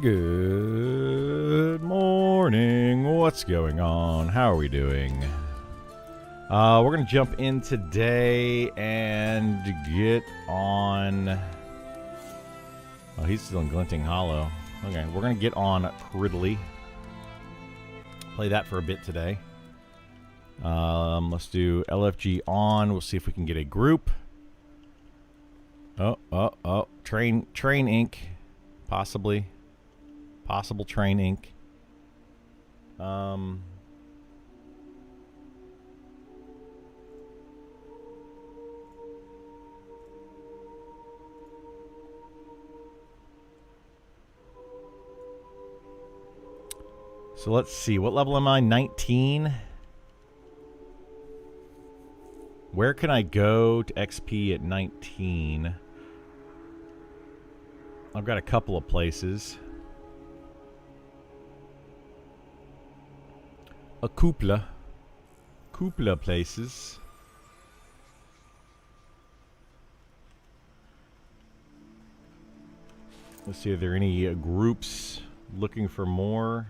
Good morning. What's going on? How are we doing? We're going to jump in today and get on... Oh, he's still in Glinting Hollow. Okay, we're going to get on Cridley. Play that for a bit today. Let's do LFG on. We'll see if we can get a group. Oh. Train Inc. Possibly. Possible Train Inc. So let's see. What level am I? 19. Where can I go to XP at 19? I've got a couple of places. A couple of places. Let's see, are there any groups looking for more?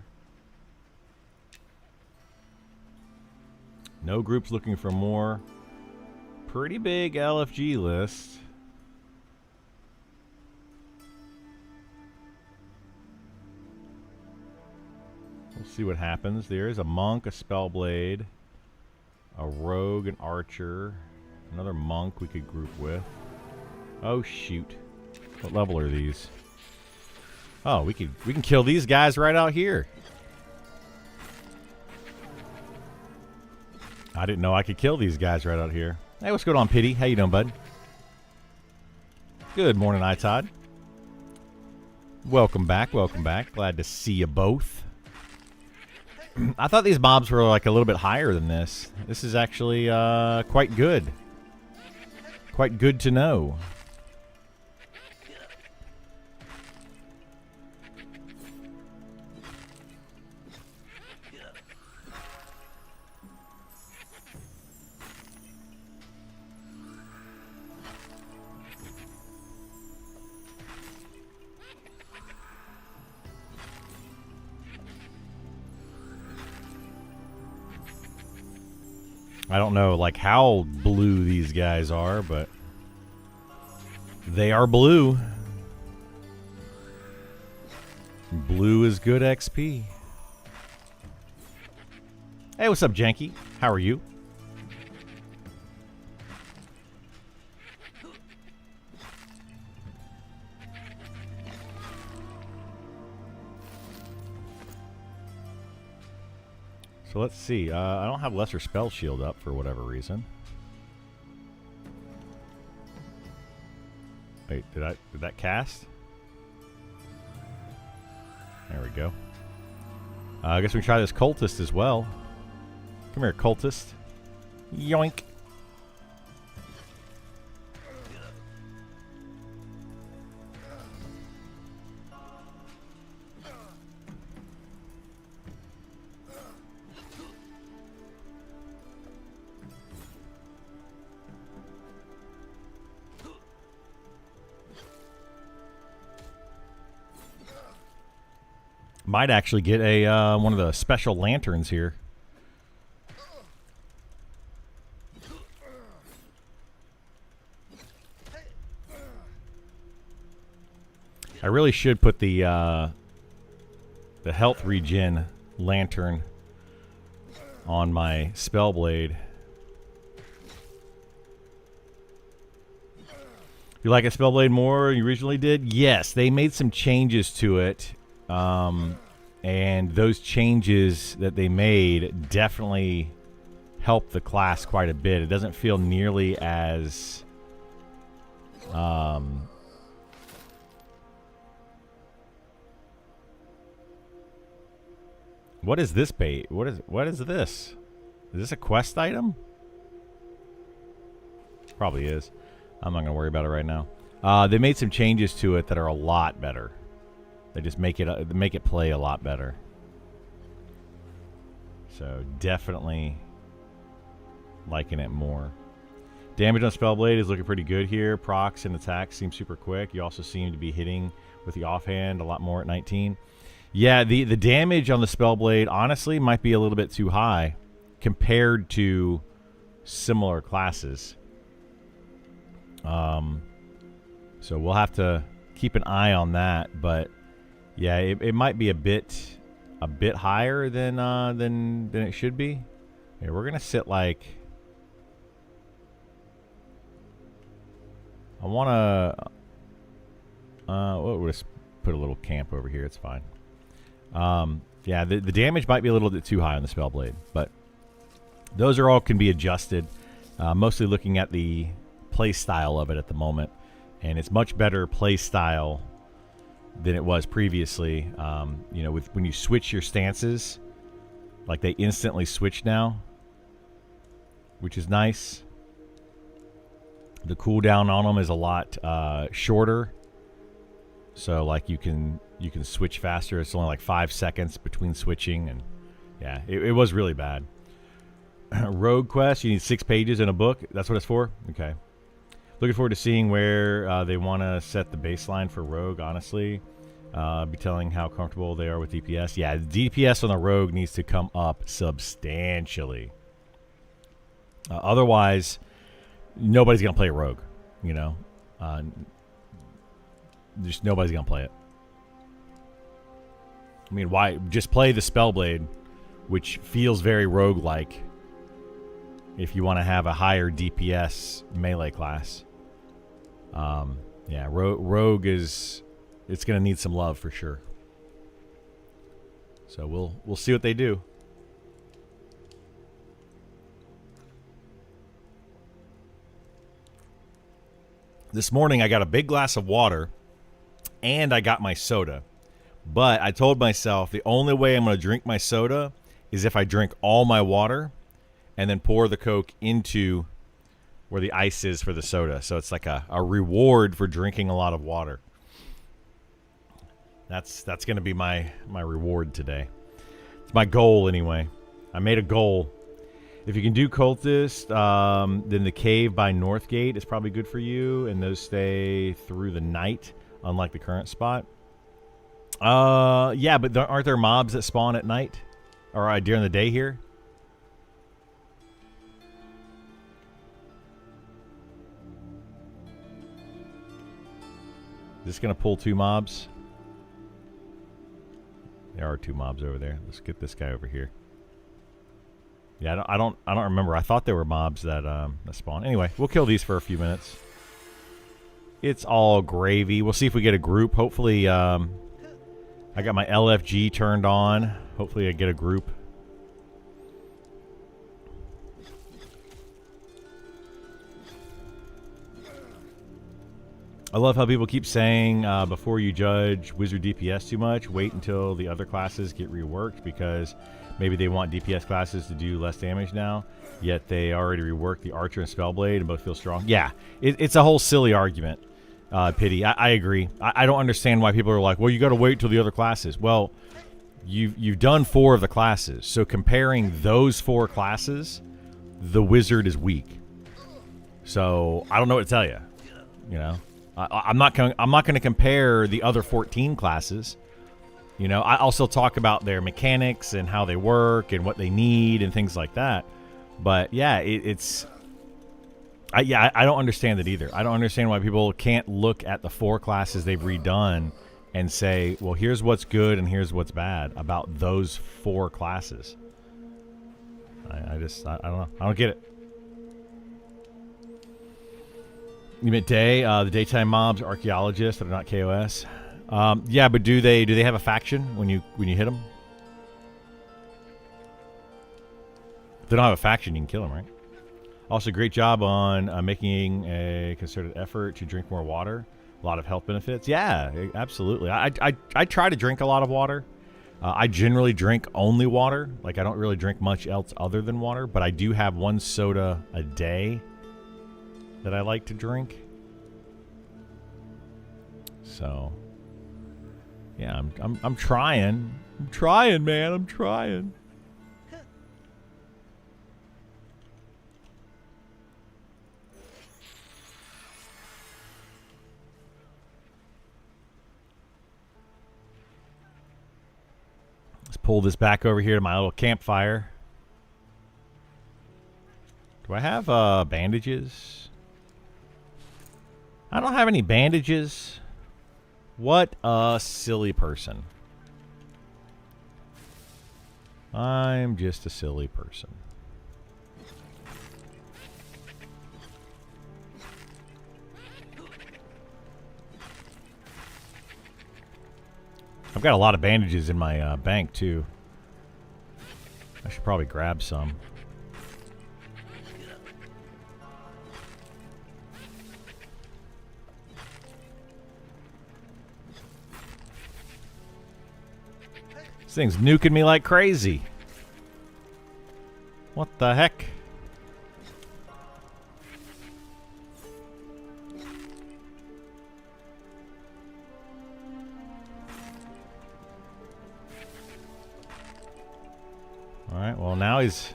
No groups looking for more. Pretty big LFG list. We'll see what happens. There is a monk, a spellblade, a rogue, an archer, another monk we could group with. Oh shoot. What level are these? Oh, we can kill these guys right out here. I didn't know I could kill these guys right out here. Hey, what's going on, Pity? How you doing, bud? Good morning, iTodd. Welcome back, welcome back. Glad to see you both. I thought these mobs were like a little bit higher than this. This is actually quite good. Quite good to know. I don't know, like, how blue these guys are, but they are blue. Blue is good XP. Hey, what's up, Janky? How are you? So let's see. I don't have Lesser Spell Shield up for whatever reason. Wait, did that cast? There we go. I guess we try this cultist as well. Come here, cultist. Yoink. Might actually get a one of the special lanterns here. I really should put the health regen lantern on my spellblade. You like a spellblade more than you originally did? Yes, they made some changes to it. And those changes that they made definitely help the class quite a bit. It doesn't feel nearly as what is this bait? What is this? Is this a quest item? Probably is. I'm not gonna worry about it right now. They made some changes to it that are a lot better. They just make it play a lot better. So definitely liking it more. Damage on Spellblade is looking pretty good here. Procs and attacks seem super quick. You also seem to be hitting with the offhand a lot more at 19. Yeah, the damage on the Spellblade, honestly, might be a little bit too high compared to similar classes. So we'll have to keep an eye on that. But yeah, it might be a bit higher than it should be. Here, we're gonna sit like. I wanna. We'll just put a little camp over here. It's fine. Yeah, the damage might be a little bit too high on the Spellblade, but those are all can be adjusted. Mostly looking at the play style of it at the moment, and it's much better play style than it was previously. You know, when you switch your stances, like they instantly switch now, which is nice. The cooldown on them is a lot shorter, so like you can switch faster. It's only like 5 seconds between switching, and yeah, it was really bad. Rogue quest, you need 6 pages in a book. That's what it's for? Okay. Looking forward to seeing where they want to set the baseline for Rogue, honestly. Be telling how comfortable they are with DPS. Yeah, DPS on the Rogue needs to come up substantially. Otherwise, nobody's going to play a Rogue, you know. Just nobody's going to play it. I mean, why? Just play the Spellblade, which feels very rogue-like, if you want to have a higher DPS melee class. Yeah, Rogue is... It's going to need some love for sure. So we'll see what they do. This morning I got a big glass of water and I got my soda. But I told myself the only way I'm going to drink my soda is if I drink all my water and then pour the Coke into where the ice is for the soda. So it's like a reward for drinking a lot of water. That's going to be my reward today. It's my goal anyway. I made a goal. If you can do Cultist, then the cave by Northgate is probably good for you, and those stay through the night, unlike the current spot. Yeah, but aren't there mobs that spawn at night or during the day here? Is this gonna pull 2 mobs? There are 2 mobs over there. Let's get this guy over here. Yeah, I don't remember. I thought there were mobs that spawn. Anyway, we'll kill these for a few minutes. It's all gravy. We'll see if we get a group. Hopefully, I got my LFG turned on. Hopefully, I get a group. I love how people keep saying before you judge Wizard DPS too much, wait until the other classes get reworked, because maybe they want DPS classes to do less damage now, yet they already reworked the Archer and Spellblade and both feel strong. Yeah, it's a whole silly argument, Pity. I agree. I don't understand why people are like, well, you got to wait till the other classes. Well, you've done 4 of the classes, so comparing those 4 classes, the Wizard is weak. So I don't know what to tell you. You know. I'm not going to compare the other 14 classes. You know, I'll still talk about their mechanics and how they work and what they need and things like that. But yeah, I don't understand it either. I don't understand why people can't look at the 4 classes they've redone and say, well, here's what's good and here's what's bad about those 4 classes. I don't know. I don't get it. You meant day? The daytime mobs are archaeologists that are not KOS. Yeah, but do they have a faction when you hit them? If they don't have a faction, you can kill them, right? Also, great job on making a concerted effort to drink more water. A lot of health benefits. Yeah, absolutely. I try to drink a lot of water. I generally drink only water. Like, I don't really drink much else other than water. But I do have 1 soda a day that I like to drink. So, yeah, I'm trying. I'm trying, man. I'm trying. Pull this back over here to my little campfire. Do I have bandages? I don't have any bandages. What a silly person. I'm just a silly person. I've got a lot of bandages in my bank, too. I should probably grab some. This thing's nuking me like crazy. What the heck? Alright, well now he's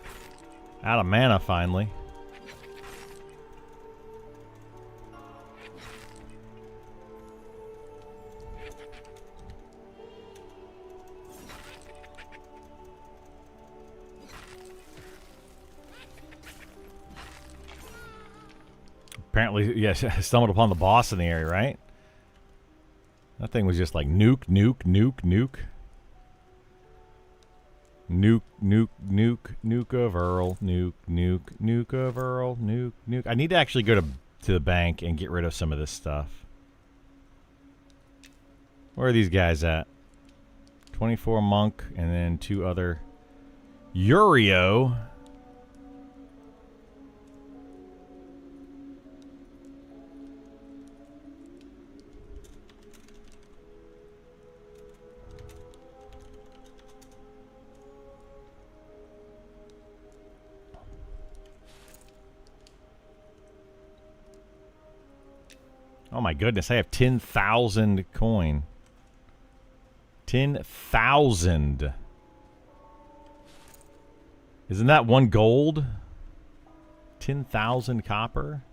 out of mana finally. Apparently, yes, I stumbled upon the boss in the area, right? That thing was just like nuke, nuke, nuke, nuke. Nuke, nuke, nuke, nuke of Earl, nuke, nuke, nuke of Earl, nuke, nuke. I need to actually go to the bank and get rid of some of this stuff. Where are these guys at? 24 monk and then 2 other Yurio. Oh my goodness, I have 10,000 coin. 10,000. Isn't that 1 gold? 10,000 copper?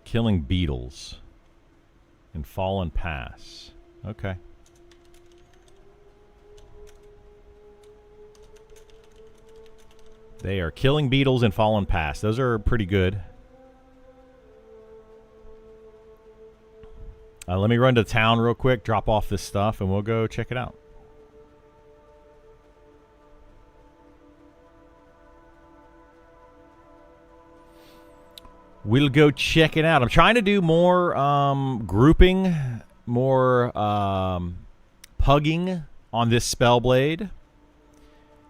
Killing beetles. In Fallen Pass. Okay. They are killing beetles in Fallen Pass. Those are pretty good. Let me run to town real quick, drop off this stuff, and we'll go check it out. We'll go check it out. I'm trying to do more grouping, more pugging on this Spellblade,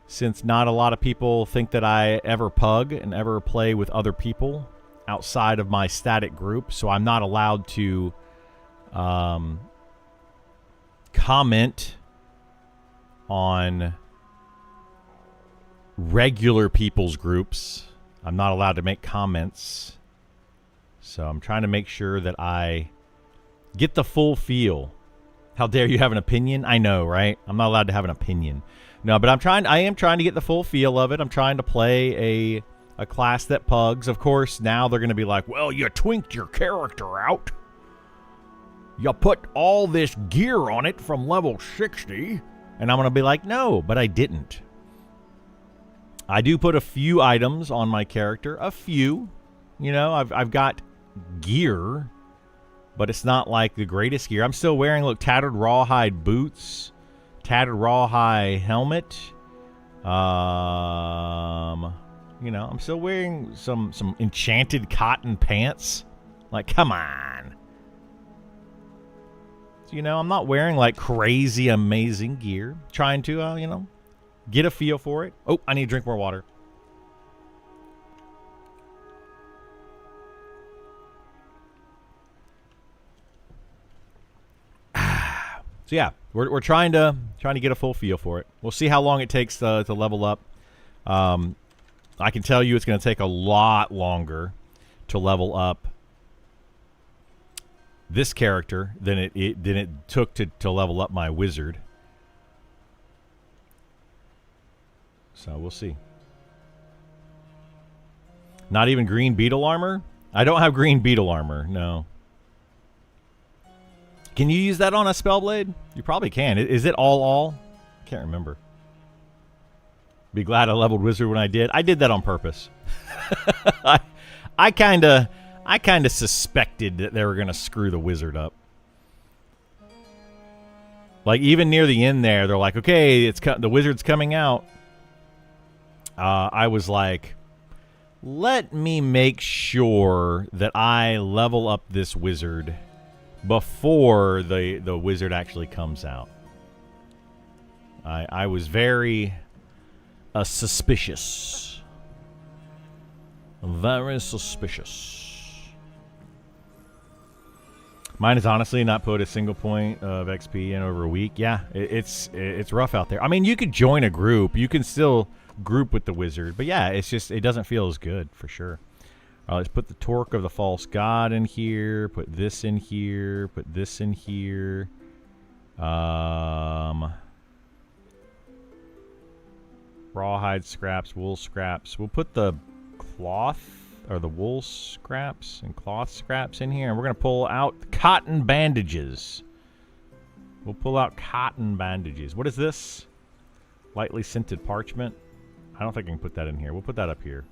since not a lot of people think that I ever pug and ever play with other people outside of my static group, so I'm not allowed to comment on regular people's groups. I'm not allowed to make comments. So I'm trying to make sure that I get the full feel. How dare you have an opinion? I know, right? I'm not allowed to have an opinion. No, but I am trying to get the full feel of it. I'm trying to play a class that pugs. Of course, now they're going to be like, well, you twinked your character out. You put all this gear on it from level 60. And I'm going to be like, no, but I didn't. I do put a few items on my character. A few. You know, I've got gear, but it's not like the greatest gear. I'm still wearing, look, tattered rawhide boots, tattered rawhide helmet. You know, I'm still wearing some enchanted cotton pants. Like, come on. So, you know, I'm not wearing like crazy amazing gear. Trying to, you know, get a feel for it. Oh, I need to drink more water. So yeah, we're trying to get a full feel for it. We'll see how long it takes to level up. I can tell you it's going to take a lot longer to level up this character than it took to level up my wizard. So we'll see. Not even green beetle armor? I don't have green beetle armor, no. Can you use that on a Spellblade? You probably can. Is it all? Can't remember. Be glad I leveled Wizard when I did. I did that on purpose. I kind of suspected that they were going to screw the Wizard up. Like, even near the end there, they're like, okay, the Wizard's coming out. I was like, let me make sure that I level up this Wizard before the Wizard actually comes out. I was very suspicious. Very suspicious. Mine is honestly not put a single point of XP in over a week. Yeah, it's rough out there. I mean, you could join a group. You can still group with the Wizard. But yeah, it's just, it doesn't feel as good for sure. All right, let's put the Torque of the False God in here. Put this in here. Put this in here. Rawhide scraps, wool scraps. We'll put the cloth or the wool scraps and cloth scraps in here. And we're going to pull out cotton bandages. We'll pull out cotton bandages. What is this? Lightly scented parchment. I don't think I can put that in here. We'll put that up here.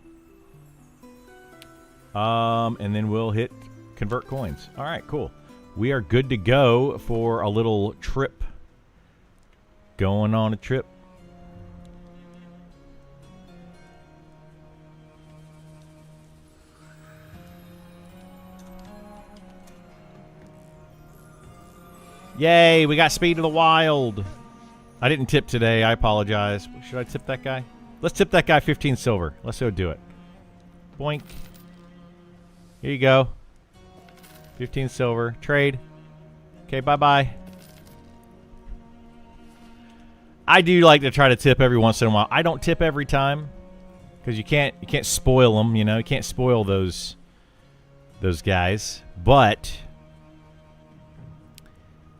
And then we'll hit convert coins. All right, cool. We are good to go for a little trip. Going on a trip. Yay, we got Speed of the Wild. I didn't tip today. I apologize. Should I tip that guy? Let's tip that guy 15 silver. Let's go do it. Boink. Here you go. 15 silver. Trade. Okay, bye-bye. I do like to try to tip every once in a while. I don't tip every time because you can't spoil them, you know. You can't spoil those guys. But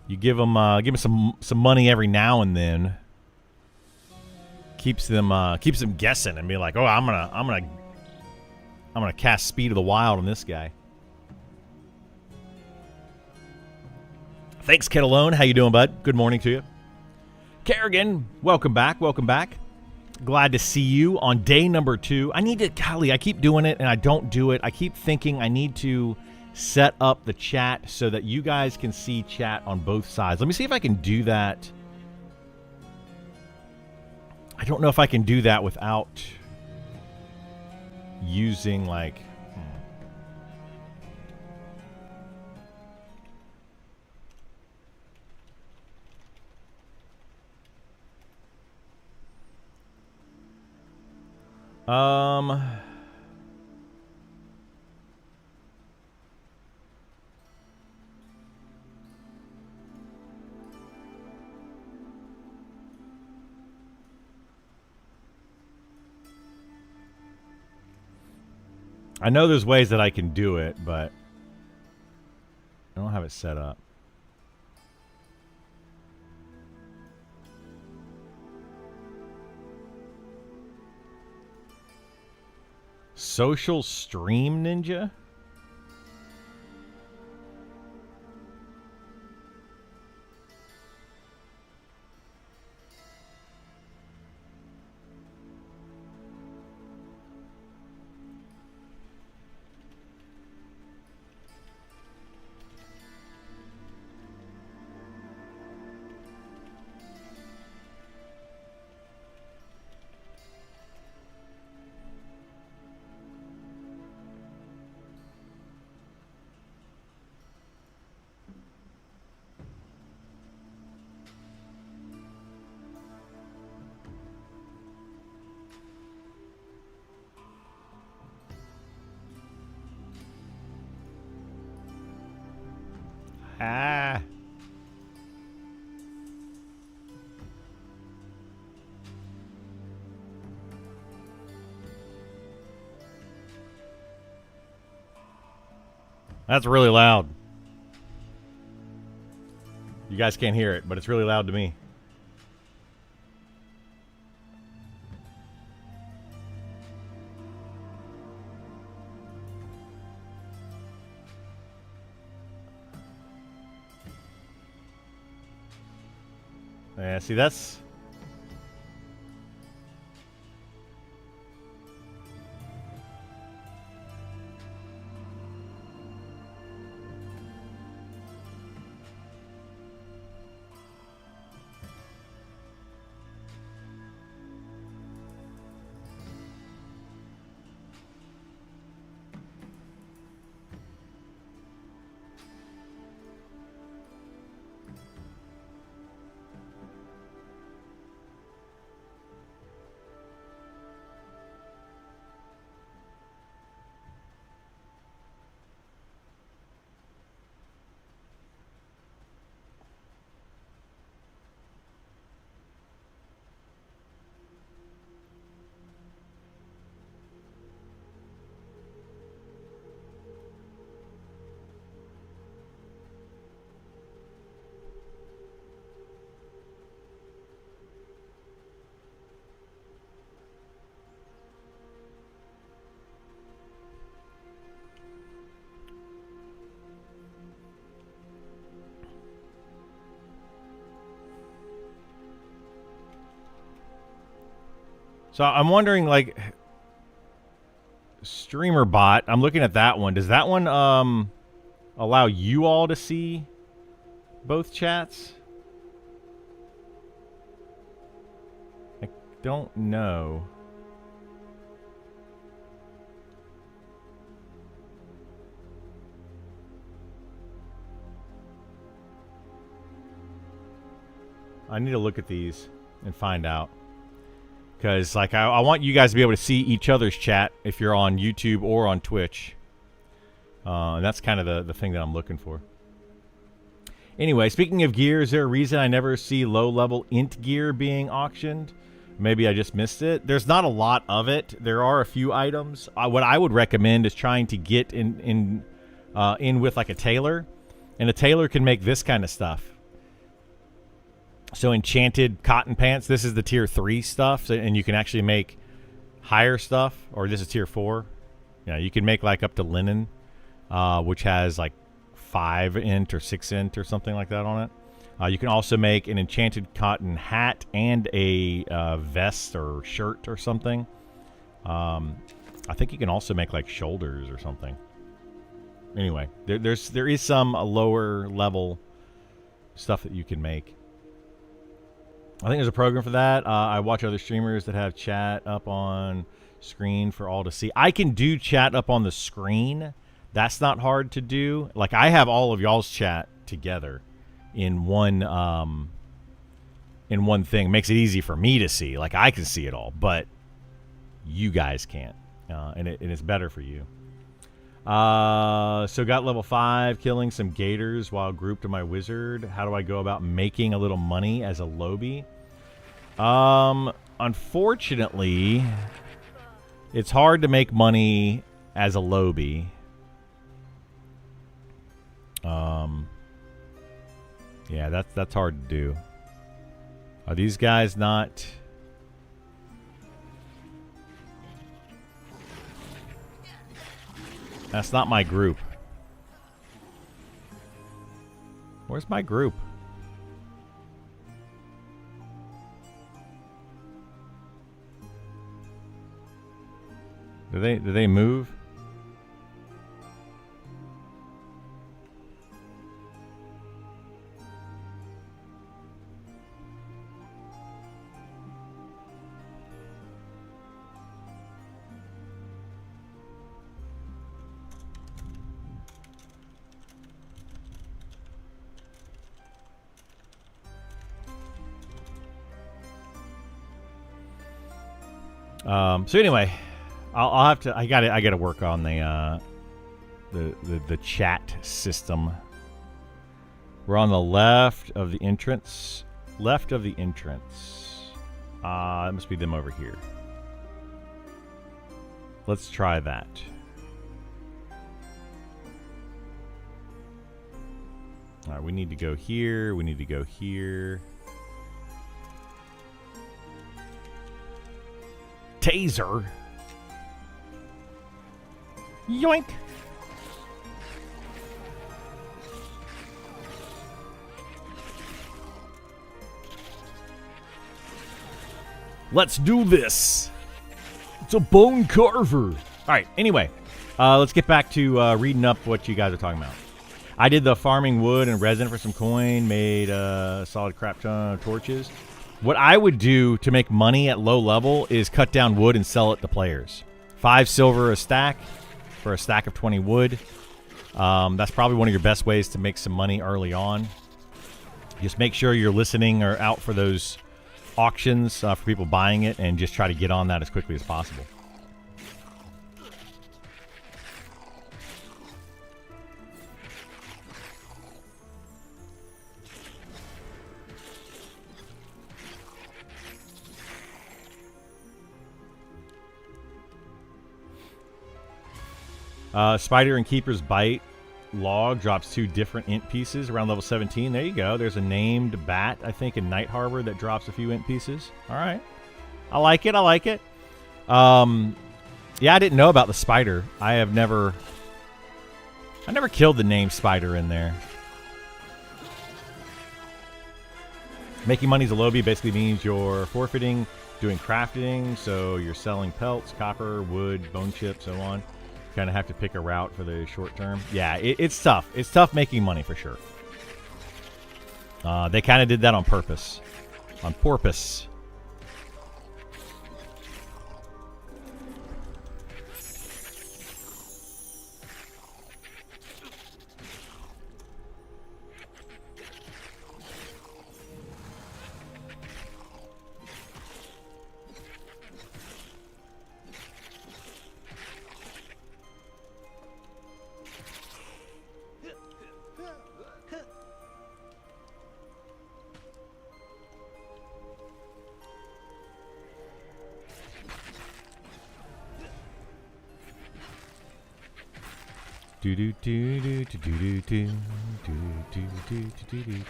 you give them some money every now and then. Keeps them guessing and be like, oh, I'm gonna cast Speed of the Wild on this guy. Thanks, Ketalone. How you doing, bud? Good morning to you. Kerrigan, welcome back. Welcome back. Glad to see you on day number 2. Golly, I keep doing it and I don't do it. I keep thinking I need to set up the chat so that you guys can see chat on both sides. Let me see if I can do that. I don't know if I can do that without using like I know there's ways that I can do it, but I don't have it set up. Social Stream Ninja? Ah. That's really loud. You guys can't hear it, but it's really loud to me. Yeah, see, that's... So I'm wondering, like, streamer bot. I'm looking at that one. Does that one allow you all to see both chats? I don't know. I need to look at these and find out. Because, like, I want you guys to be able to see each other's chat if you're on YouTube or on Twitch. And that's kind of the thing that I'm looking for. Anyway, speaking of gear, is there a reason I never see low-level int gear being auctioned? Maybe I just missed it. There's not a lot of it. There are a few items. What I would recommend is trying to get in with, like, a tailor. And a tailor can make this kind of stuff. So enchanted cotton pants, this is the tier 3 stuff, and you can actually make higher stuff, or this is tier 4. Yeah, you can make like up to linen, which has like 5 int or 6 int or something like that on it. You can also make an enchanted cotton hat and a vest or shirt or something. I think you can also make like shoulders or something. Anyway, there is some lower level stuff that you can make. I think there's a program for that. I watch other streamers that have chat up on screen for all to see. I can do chat up on the screen. That's not hard to do. Like, I have all of y'all's chat together in one thing. It makes it easy for me to see. Like, I can see it all, but you guys can't. And it's better for you. So got level 5, killing some gators while grouped to my wizard. How do I go about making a little money as a lobby? Unfortunately, it's hard to make money as a lobby. Yeah, that's hard to do. Are these guys not... That's not my group. Where's my group? Do they move? So anyway, I'll have to. I gotta work on the chat system. We're on the left of the entrance. Left of the entrance. It must be them over here. Let's try that. All right, we need to go here. We need to go here. Taser. Yoink. Let's do this. It's a bone carver. All right, anyway, let's get back to reading up what you guys are talking about. I did the farming wood and resin for some coin, made a solid crap ton of torches. What I would do to make money at low level is cut down wood and sell it to players. 5 silver a stack for a stack of 20 wood. That's probably one of your best ways to make some money early on. Just make sure you're listening or out for those auctions for people buying it, and just try to get on that as quickly as possible. Spider and Keeper's Bite log drops 2 different int pieces around level 17. There you go. There's a named bat, I think, in Night Harbor that drops a few int pieces. All right. I like it. I like it. Yeah, I didn't know about the spider. I never killed the named spider in there. Making money as a lobby basically means you're forfeiting doing crafting, so you're selling pelts, copper, wood, bone chips, so on. Kind of have to pick a route for the short term. Yeah, it's tough. It's tough making money for sure. They kind of did that on purpose. On porpoise.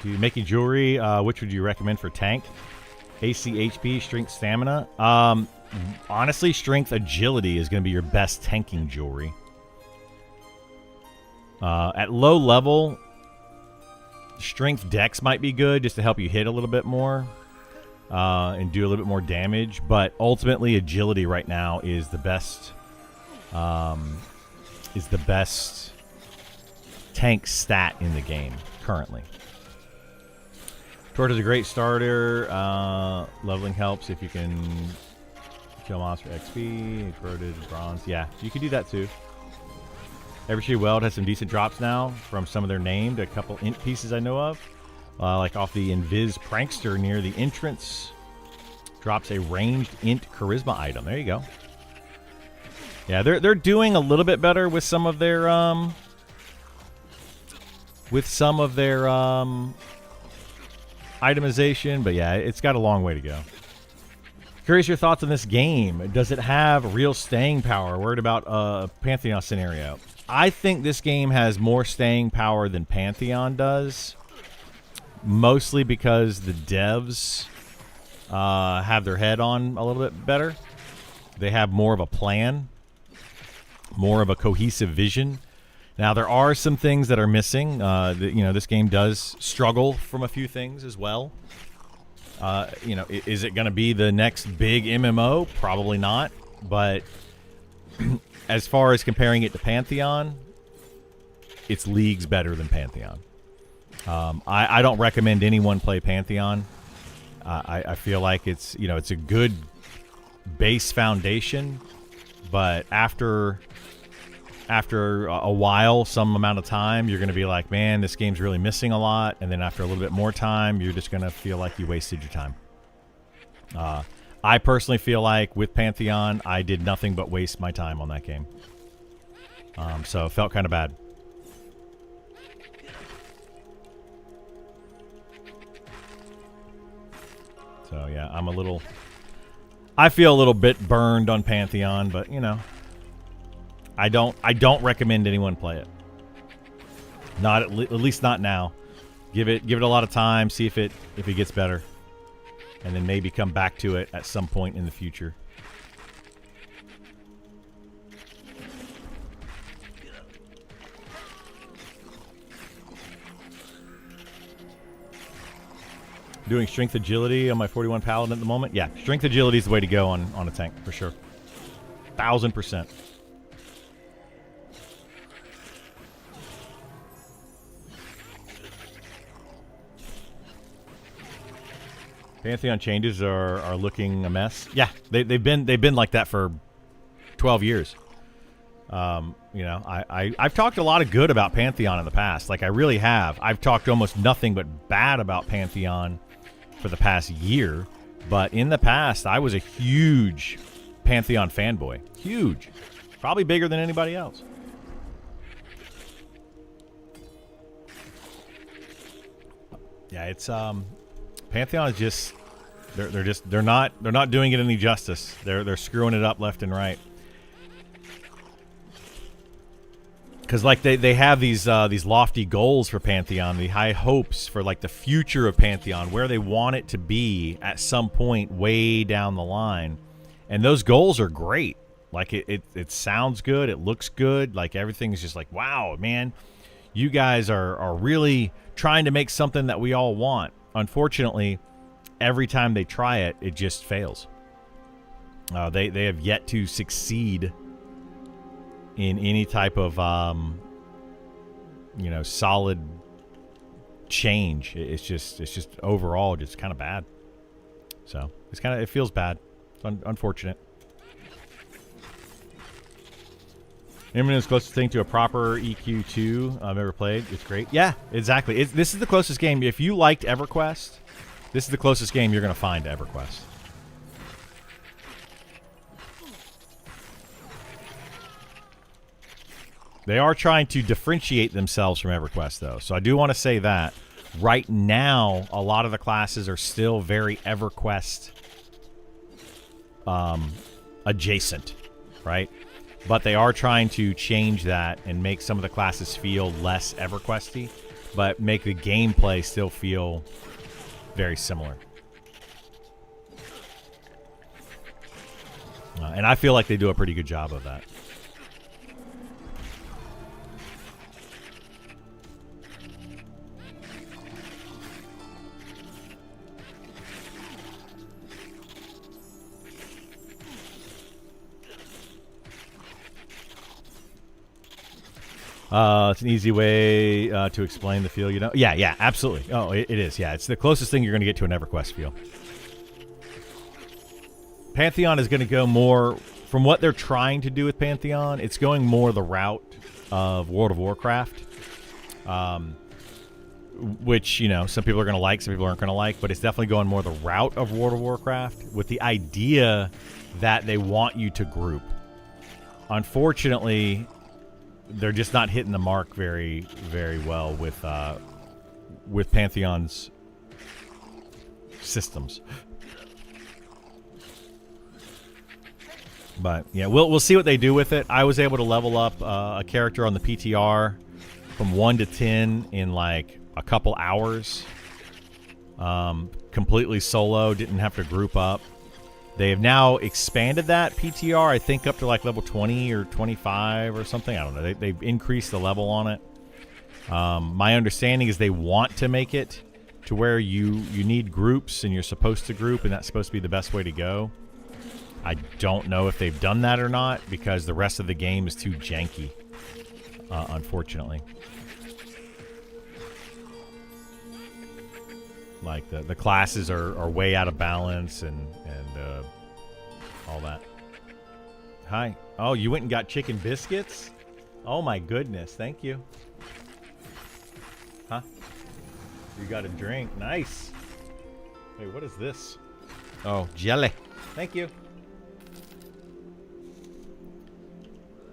Making jewelry, which would you recommend for tank? AC, HP, strength, stamina. Honestly, strength, agility is going to be your best tanking jewelry. At low level, strength, dex might be good just to help you hit a little bit more and do a little bit more damage. But ultimately, agility right now is the best. Is the best tank stat in the game currently. Torch is a great starter. Leveling helps if you can kill monster XP. Corroded bronze. Yeah, you can do that too. Evertree Weld has some decent drops now from some of their named. A couple int pieces I know of. Like off the Invis Prankster near the entrance. Drops a ranged int charisma item. There you go. Yeah, they're doing a little bit better with some of their itemization, but yeah, it's got a long way to go. Curious your thoughts on this game. Does it have real staying power? Worried about a Pantheon scenario. I think this game has more staying power than Pantheon does, mostly because the devs have their head on a little bit better. They have more of a plan. More of a cohesive vision. Now, there are some things that are missing. This game does struggle from a few things as well. Is it going to be the next big MMO? Probably not. But as far as comparing it to Pantheon, it's leagues better than Pantheon. I don't recommend anyone play Pantheon. I feel like it's a good base foundation, but after a while, some amount of time, you're going to be like, man, this game's really missing a lot. And then after a little bit more time, you're just going to feel like you wasted your time. I personally feel like with Pantheon, I did nothing but waste my time on that game. So it felt kind of bad. So yeah, I feel a little bit burned on Pantheon, but I don't recommend anyone play it. Not at least not now. Give it a lot of time, see if it gets better, and then maybe come back to it at some point in the future. Doing strength agility on my 41 paladin at the moment. Yeah, strength agility is the way to go on a tank for sure. 1000%. Pantheon changes are looking a mess. Yeah, they've been like that for 12 years. You know, I've talked a lot of good about Pantheon in the past. Like, I really have. I've talked almost nothing but bad about Pantheon for the past year. But in the past, I was a huge Pantheon fanboy. Huge. Probably bigger than anybody else. Yeah, it's Pantheon is just they're not doing it any justice. They're screwing it up left and right. Because like they have these lofty goals for Pantheon, the high hopes for like the future of Pantheon, where they want it to be at some point way down the line, and those goals are great. Like it sounds good, it looks good, like everything's just like, wow, man, you guys are really trying to make something that we all want. Unfortunately, every time they try it, it just fails. They have yet to succeed in any type of you know, solid change. It's just overall just kind of bad. So it feels bad. It's unfortunate. Imminent is the closest thing to a proper EQ2 I've ever played. It's great. Yeah, exactly. This is the closest game. If you liked EverQuest, this is the closest game you're going to find to EverQuest. They are trying to differentiate themselves from EverQuest, though. So I do want to say that. Right now, a lot of the classes are still very EverQuest adjacent, right? But they are trying to change that and make some of the classes feel less EverQuesty, but make the gameplay still feel very similar. And I feel like they do a pretty good job of that. It's an easy way to explain the feel, you know? Yeah, absolutely. Oh, it is. Yeah, it's the closest thing you're going to get to an EverQuest feel. Pantheon is going to go more, from what they're trying to do with Pantheon, it's going more the route of World of Warcraft. Which, you know, some people are going to like, some people aren't going to like, but it's definitely going more the route of World of Warcraft with the idea that they want you to group. Unfortunately, they're just not hitting the mark very, very well with Pantheon's systems. But yeah, we'll see what they do with it. I was able to level up a character on the PTR from 1 to 10 in like a couple hours. Completely solo, didn't have to group up. They have now expanded that PTR, I think, up to like level 20 or 25 or something. I don't know. They've increased the level on it. My understanding is they want to make it to where you need groups and you're supposed to group, and that's supposed to be the best way to go. I don't know if they've done that or not because the rest of the game is too janky, unfortunately. Like the classes are way out of balance and all that. Hi. Oh, you went and got chicken biscuits? Oh my goodness. Thank you. Huh? You got a drink. Nice. Hey, what is this? Oh, jelly. Thank you.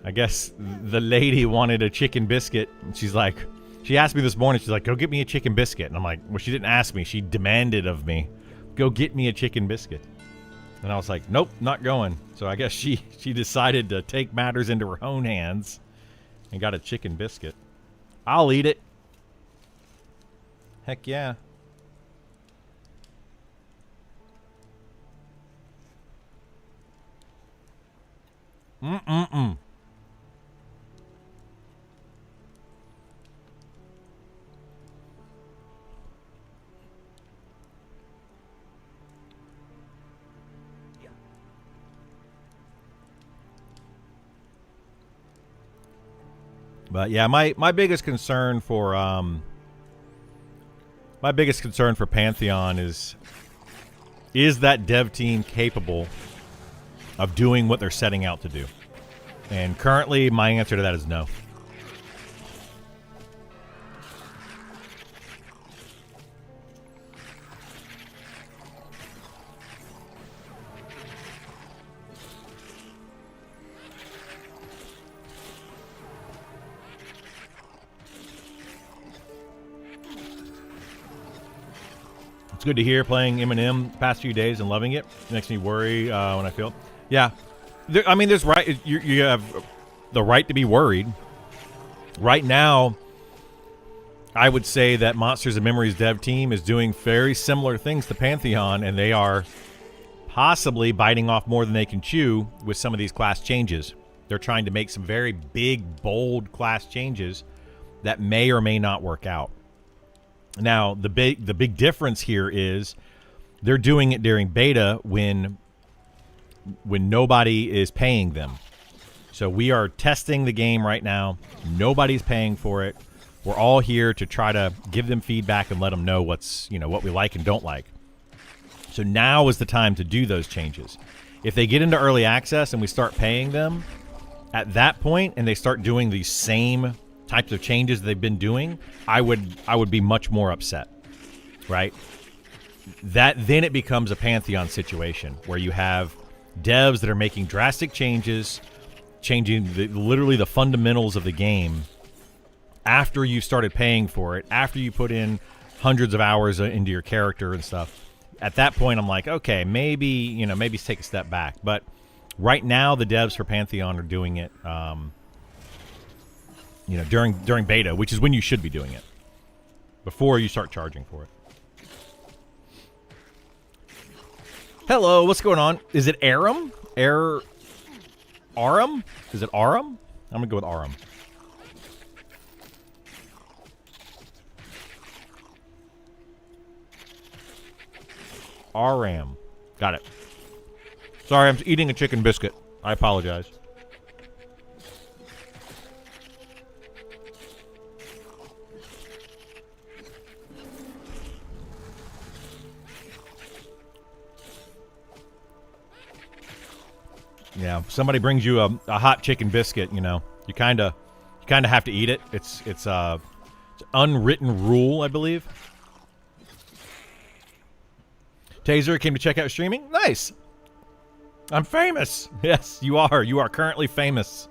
I guess the lady wanted a chicken biscuit. And she's like, she asked me this morning, she's like, go get me a chicken biscuit. And I'm like, well, she didn't ask me. She demanded of me, go get me a chicken biscuit. And I was like, nope, not going. So I guess she decided to take matters into her own hands and got a chicken biscuit. I'll eat it. Heck yeah. Mm-mm-mm. But yeah, my biggest concern for Pantheon is that dev team capable of doing what they're setting out to do? And currently, my answer to that is no. It's good to hear playing Eminem the past few days and loving it. It makes me worry when I feel it. Yeah. There's right. You have the right to be worried. Right now, I would say that Monsters and Memories dev team is doing very similar things to Pantheon, and they are possibly biting off more than they can chew with some of these class changes. They're trying to make some very big, bold class changes that may or may not work out. Now, the big difference here is they're doing it during beta when nobody is paying them. So we are testing the game right now. Nobody's paying for it. We're all here to try to give them feedback and let them know what we like and don't like. So now is the time to do those changes. If they get into early access and we start paying them at that point and they start doing these same types of changes they've been doing, I would be much more upset, right? Then it becomes a Pantheon situation where you have devs that are making drastic changes, changing literally the fundamentals of the game after you started paying for it, after you put in hundreds of hours into your character and stuff. At that point, I'm like, okay, maybe take a step back. But right now, the devs for Pantheon are doing it, during beta, which is when you should be doing it, before you start charging for it. Hello, what's going on? Is it Aram? Aram? Is it Aram? I'm gonna go with Aram. Aram. Got it. Sorry, I'm eating a chicken biscuit. I apologize. Yeah, if somebody brings you a hot chicken biscuit, you kind of have to eat it. It's an unwritten rule, I believe. Taser came to check out streaming. Nice. I'm famous. Yes, you are. You are currently famous.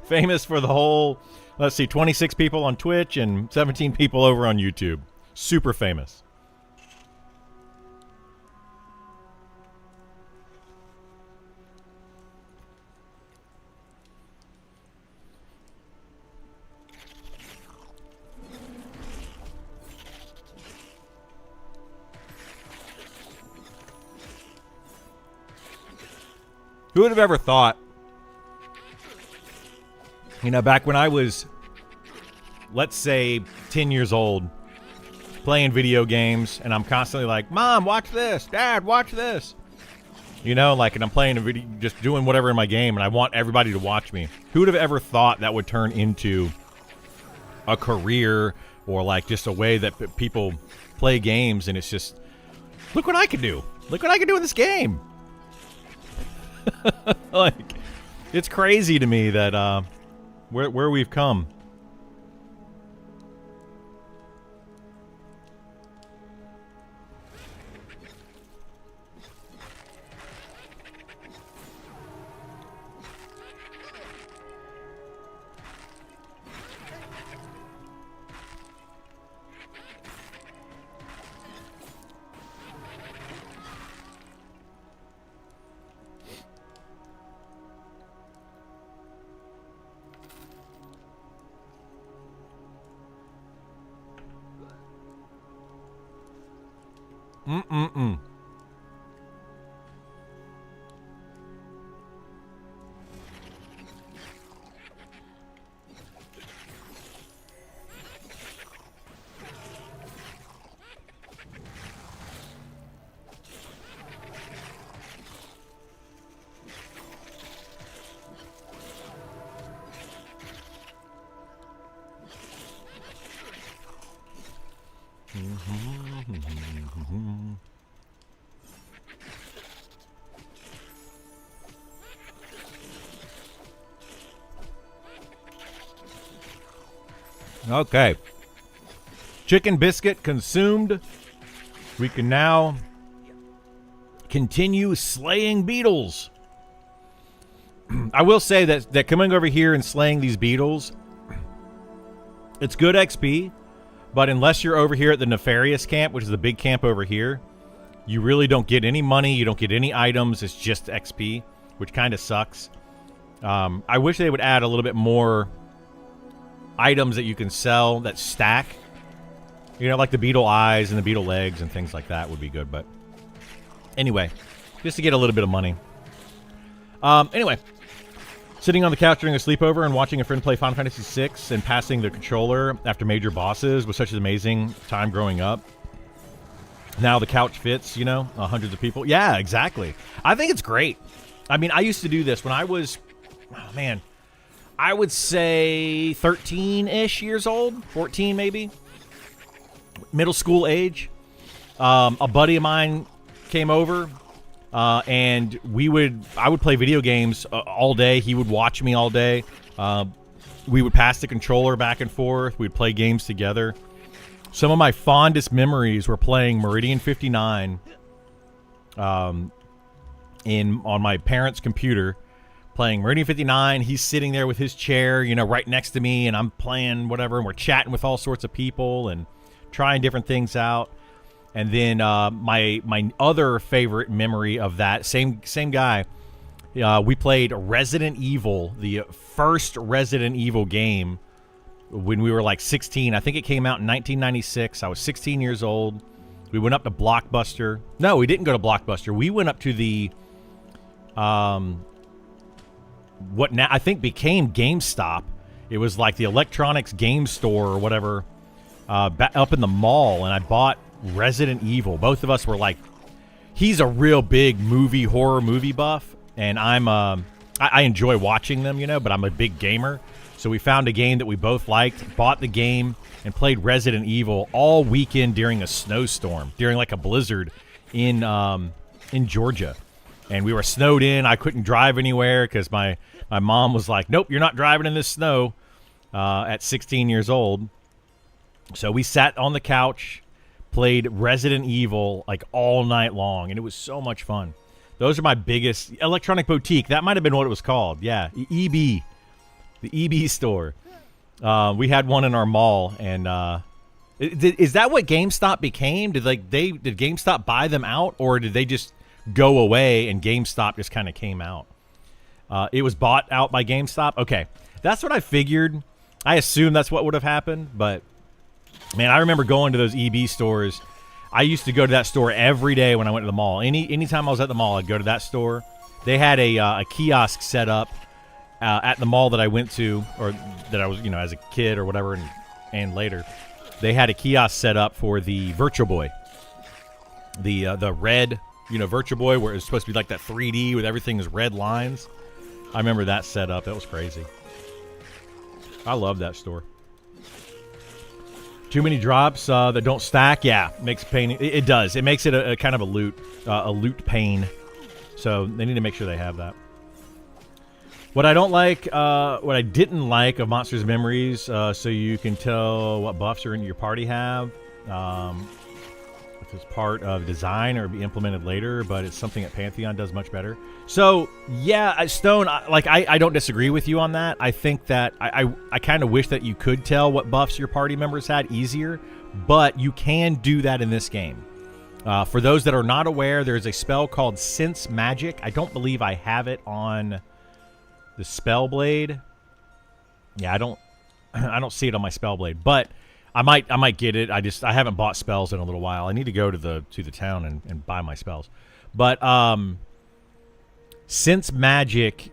Famous for the whole, 26 people on Twitch and 17 people over on YouTube. Super famous. Who would have ever thought, back when I was, let's say, 10 years old, playing video games, and I'm constantly like, Mom, watch this. Dad, watch this. And I'm playing a video, just doing whatever in my game, and I want everybody to watch me. Who would have ever thought that would turn into a career or, just a way that people play games, and it's just, look what I can do. Look what I can do in this game. It's crazy to me that where we've come. Mm-mm-mm. Okay. Chicken biscuit consumed. We can now continue slaying beetles. I will say that coming over here and slaying these beetles, it's good XP, but unless you're over here at the Nefarious camp, which is the big camp over here, you really don't get any money, you don't get any items, it's just XP, which kind of sucks. I wish they would add a little bit more items that you can sell that stack. You know, like the beetle eyes and the beetle legs and things like that would be good, but anyway, just to get a little bit of money. Anyway, sitting on the couch during a sleepover and watching a friend play Final Fantasy VI and passing the controller after major bosses was such an amazing time growing up. Now the couch fits, you know, hundreds of people. Yeah, exactly. I think it's great. I mean, I used to do this when I was, oh man, I would say 13-ish years old, 14 maybe, middle school age. A buddy of mine came over, and I would play video games all day. He would watch me all day. We would pass the controller back and forth. We'd play games together. Some of my fondest memories were playing Meridian 59 on my parents' computer, playing Meridian 59. He's sitting there with his chair, you know, right next to me, and I'm playing whatever, and we're chatting with all sorts of people and trying different things out. And then my other favorite memory of that same guy, we played Resident Evil, the first Resident Evil game, when we were like 16. I think it came out in 1996. I was 16 years old. We went up to Blockbuster. No, we didn't go to Blockbuster. We went up to the what now I think became GameStop. It was like the electronics game store or whatever, up in the mall, and I bought Resident Evil. Both of us were like, he's a real big horror movie buff, and I enjoy watching them, you know, but I'm a big gamer. So we found a game that we both liked, bought the game, and played Resident Evil all weekend during a snowstorm, during like a blizzard in Georgia. And we were snowed in. I couldn't drive anywhere because my mom was like, nope, you're not driving in this snow at 16 years old. So we sat on the couch, played Resident Evil like all night long, and it was so much fun. Those are my biggest. Electronic Boutique, that might have been what it was called. Yeah, EB. The EB store. We had one in our mall, and is that what GameStop became? Did GameStop buy them out, or did they just go away and GameStop just kind of came out? It was bought out by GameStop. Okay, that's what I figured. I assumed that's what would have happened, but man, I remember going to those EB stores. I used to go to that store every day when I went to the mall. Anytime I was at the mall, I'd go to that store. They had a kiosk set up at the mall that I went to, or that I was, you know, as a kid or whatever, and later. They had a kiosk set up for the Virtual Boy. The red, you know, Virtual Boy, where it's supposed to be like that 3D with everything is red lines. I remember that set up. That was crazy. I love that store. Too many drops that don't stack, yeah, makes pain. It does. It makes it a kind of a loot pain. So they need to make sure they have that. What I don't like, what I didn't like of Monsters Memories, so you can tell what buffs are in your party have. If it's part of design or be implemented later, but it's something that Pantheon does much better. So yeah, Stone, I don't disagree with you on that. I think that I kind of wish that you could tell what buffs your party members had easier, but you can do that in this game. For those that are not aware, there's a spell called Sense Magic. I don't believe I have it on the Spellblade. Yeah, I don't see it on my Spellblade, but I might get it. I haven't bought spells in a little while. I need to go to the town and buy my spells. But Sense Magic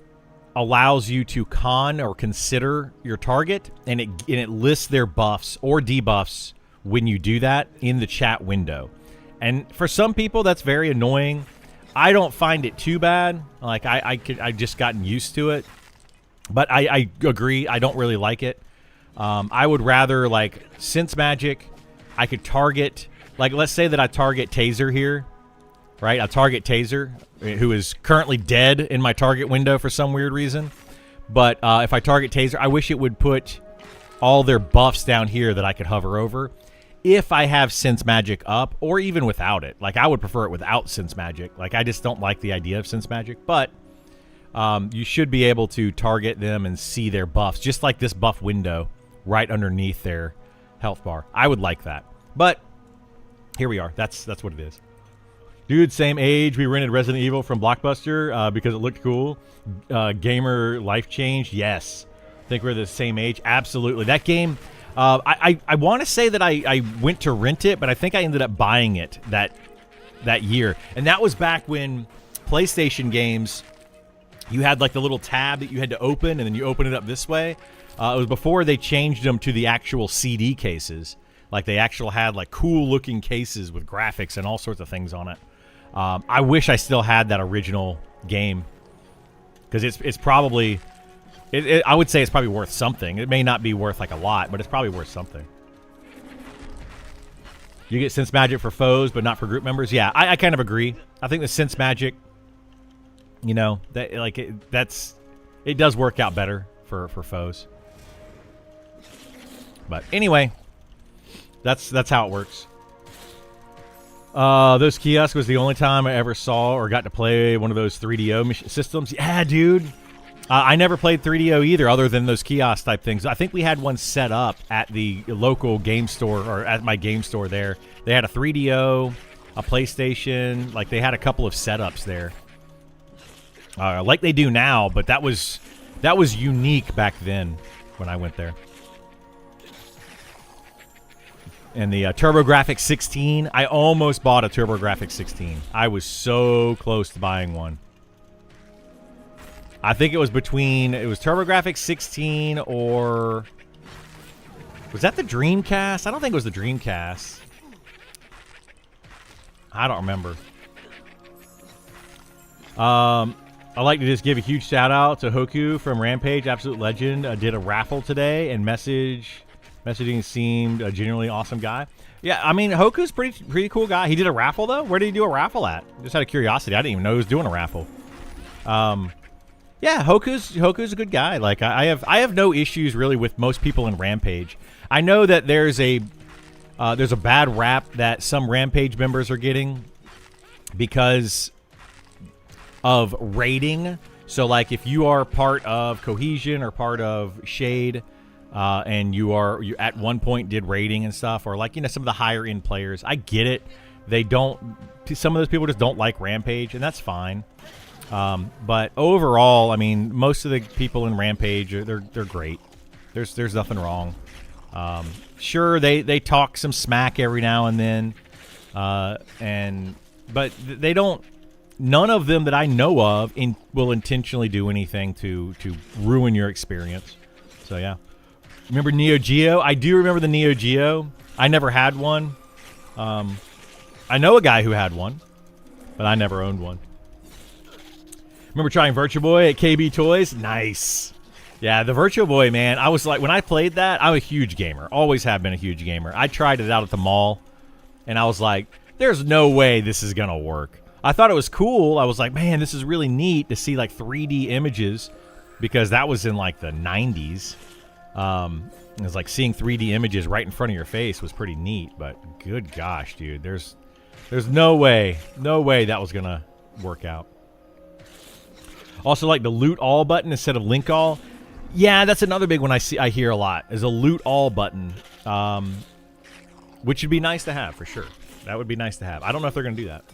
allows you to con or consider your target, and it lists their buffs or debuffs when you do that in the chat window. And for some people, that's very annoying. I don't find it too bad. Like I just gotten used to it, but I agree. I don't really like it. I would rather like Sense Magic. I could target, like, let's say that I target Taser here, right? I target Taser, who is currently dead in my target window for some weird reason. But if I target Taser, I wish it would put all their buffs down here that I could hover over if I have Sense Magic up, or even without it. Like, I would prefer it without Sense Magic. Like, I just don't like the idea of Sense Magic, but you should be able to target them and see their buffs, just like this buff window right underneath their health bar. I would like that, but here we are. That's what it is. Dude, same age. We rented Resident Evil from Blockbuster because it looked cool. Gamer life change. Yes. I think we're the same age. Absolutely. That game, I want to say that I went to rent it, but I think I ended up buying it that year. And that was back when PlayStation games, you had like the little tab that you had to open, and then you open it up this way. It was before they changed them to the actual CD cases. Like, they actually had like cool looking cases with graphics and all sorts of things on it. I wish I still had that original game, because it's probably, I would say it's probably worth something. It may not be worth like a lot, but it's probably worth something. You get Sense Magic for foes, but not for group members. Yeah, I kind of agree. I think the Sense Magic, you know, that like it does work out better for foes. But anyway, that's how it works. Those kiosks was the only time I ever saw or got to play one of those 3DO systems. Yeah, dude. I never played 3DO either, other than those kiosk type things. I think we had one set up at the local game store, or at my game store there. They had a 3DO, a PlayStation. Like, they had a couple of setups there, like they do now. But that was unique back then when I went there. And the TurboGrafx 16, I almost bought a TurboGrafx 16. I was so close to buying one. I think it was TurboGrafx 16 or... Was that the Dreamcast? I don't think it was the Dreamcast. I don't remember. I'd like to just give a huge shout out to Hoku from Rampage, absolute legend. Did a raffle today, and messaging seemed a genuinely awesome guy. Yeah, I mean, Hoku's pretty cool guy. He did a raffle, though? Where did he do a raffle at? Just out of curiosity. I didn't even know he was doing a raffle. Yeah, Hoku's a good guy. Like, I have no issues, really, with most people in Rampage. I know that there's a bad rap that some Rampage members are getting because of raiding. So, like, if you are part of Cohesion or part of Shade... and you at one point did raiding and stuff, or like, you know, some of the higher end players, I get it. Some of those people just don't like Rampage, and that's fine. But overall, I mean, most of the people in Rampage they're great. There's nothing wrong. Sure, they talk some smack every now and then, but they don't. None of them that I know of will intentionally do anything to ruin your experience. So yeah. Remember Neo Geo? I do remember the Neo Geo. I never had one. I know a guy who had one, but I never owned one. Remember trying Virtual Boy at KB Toys? Nice. Yeah, the Virtual Boy, man. I was like, when I played that, I'm a huge gamer. Always have been a huge gamer. I tried it out at the mall, and I was like, there's no way this is going to work. I thought it was cool. I was like, man, this is really neat to see like 3D images, because that was in like the 90s. It was like seeing 3D images right in front of your face was pretty neat, but good gosh, dude, there's no way that was gonna work out. Also, like the loot all button instead of link all. Yeah, that's another big one I hear a lot, is a loot all button, which would be nice to have for sure. That would be nice to have. I don't know if they're gonna do that.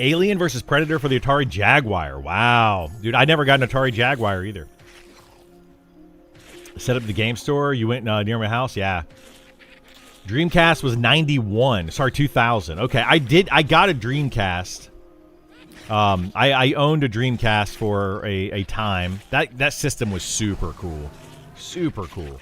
Alien versus Predator for the Atari Jaguar. Wow. Dude, I never got an Atari Jaguar either. Set up the game store. You went near my house? Yeah. Dreamcast was 91. Sorry, 2000. Okay, I got a Dreamcast. I owned a Dreamcast for a time. That system was super cool. Super cool.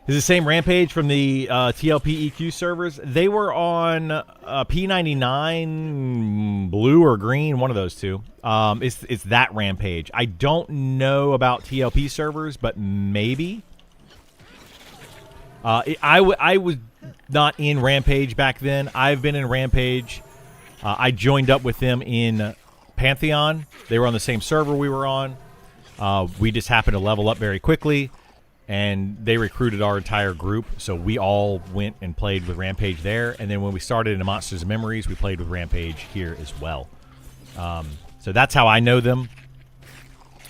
Is the same Rampage from the TLP EQ servers? They were on P99 blue or green, one of those two. It's that Rampage. I don't know about TLP servers, but maybe. I was not in Rampage back then. I've been in Rampage. I joined up with them in Pantheon. They were on the same server we were on. We just happened to level up very quickly, and they recruited our entire group. So we all went and played with Rampage there. And then when we started into Monsters and Memories, we played with Rampage here as well. So that's how I know them.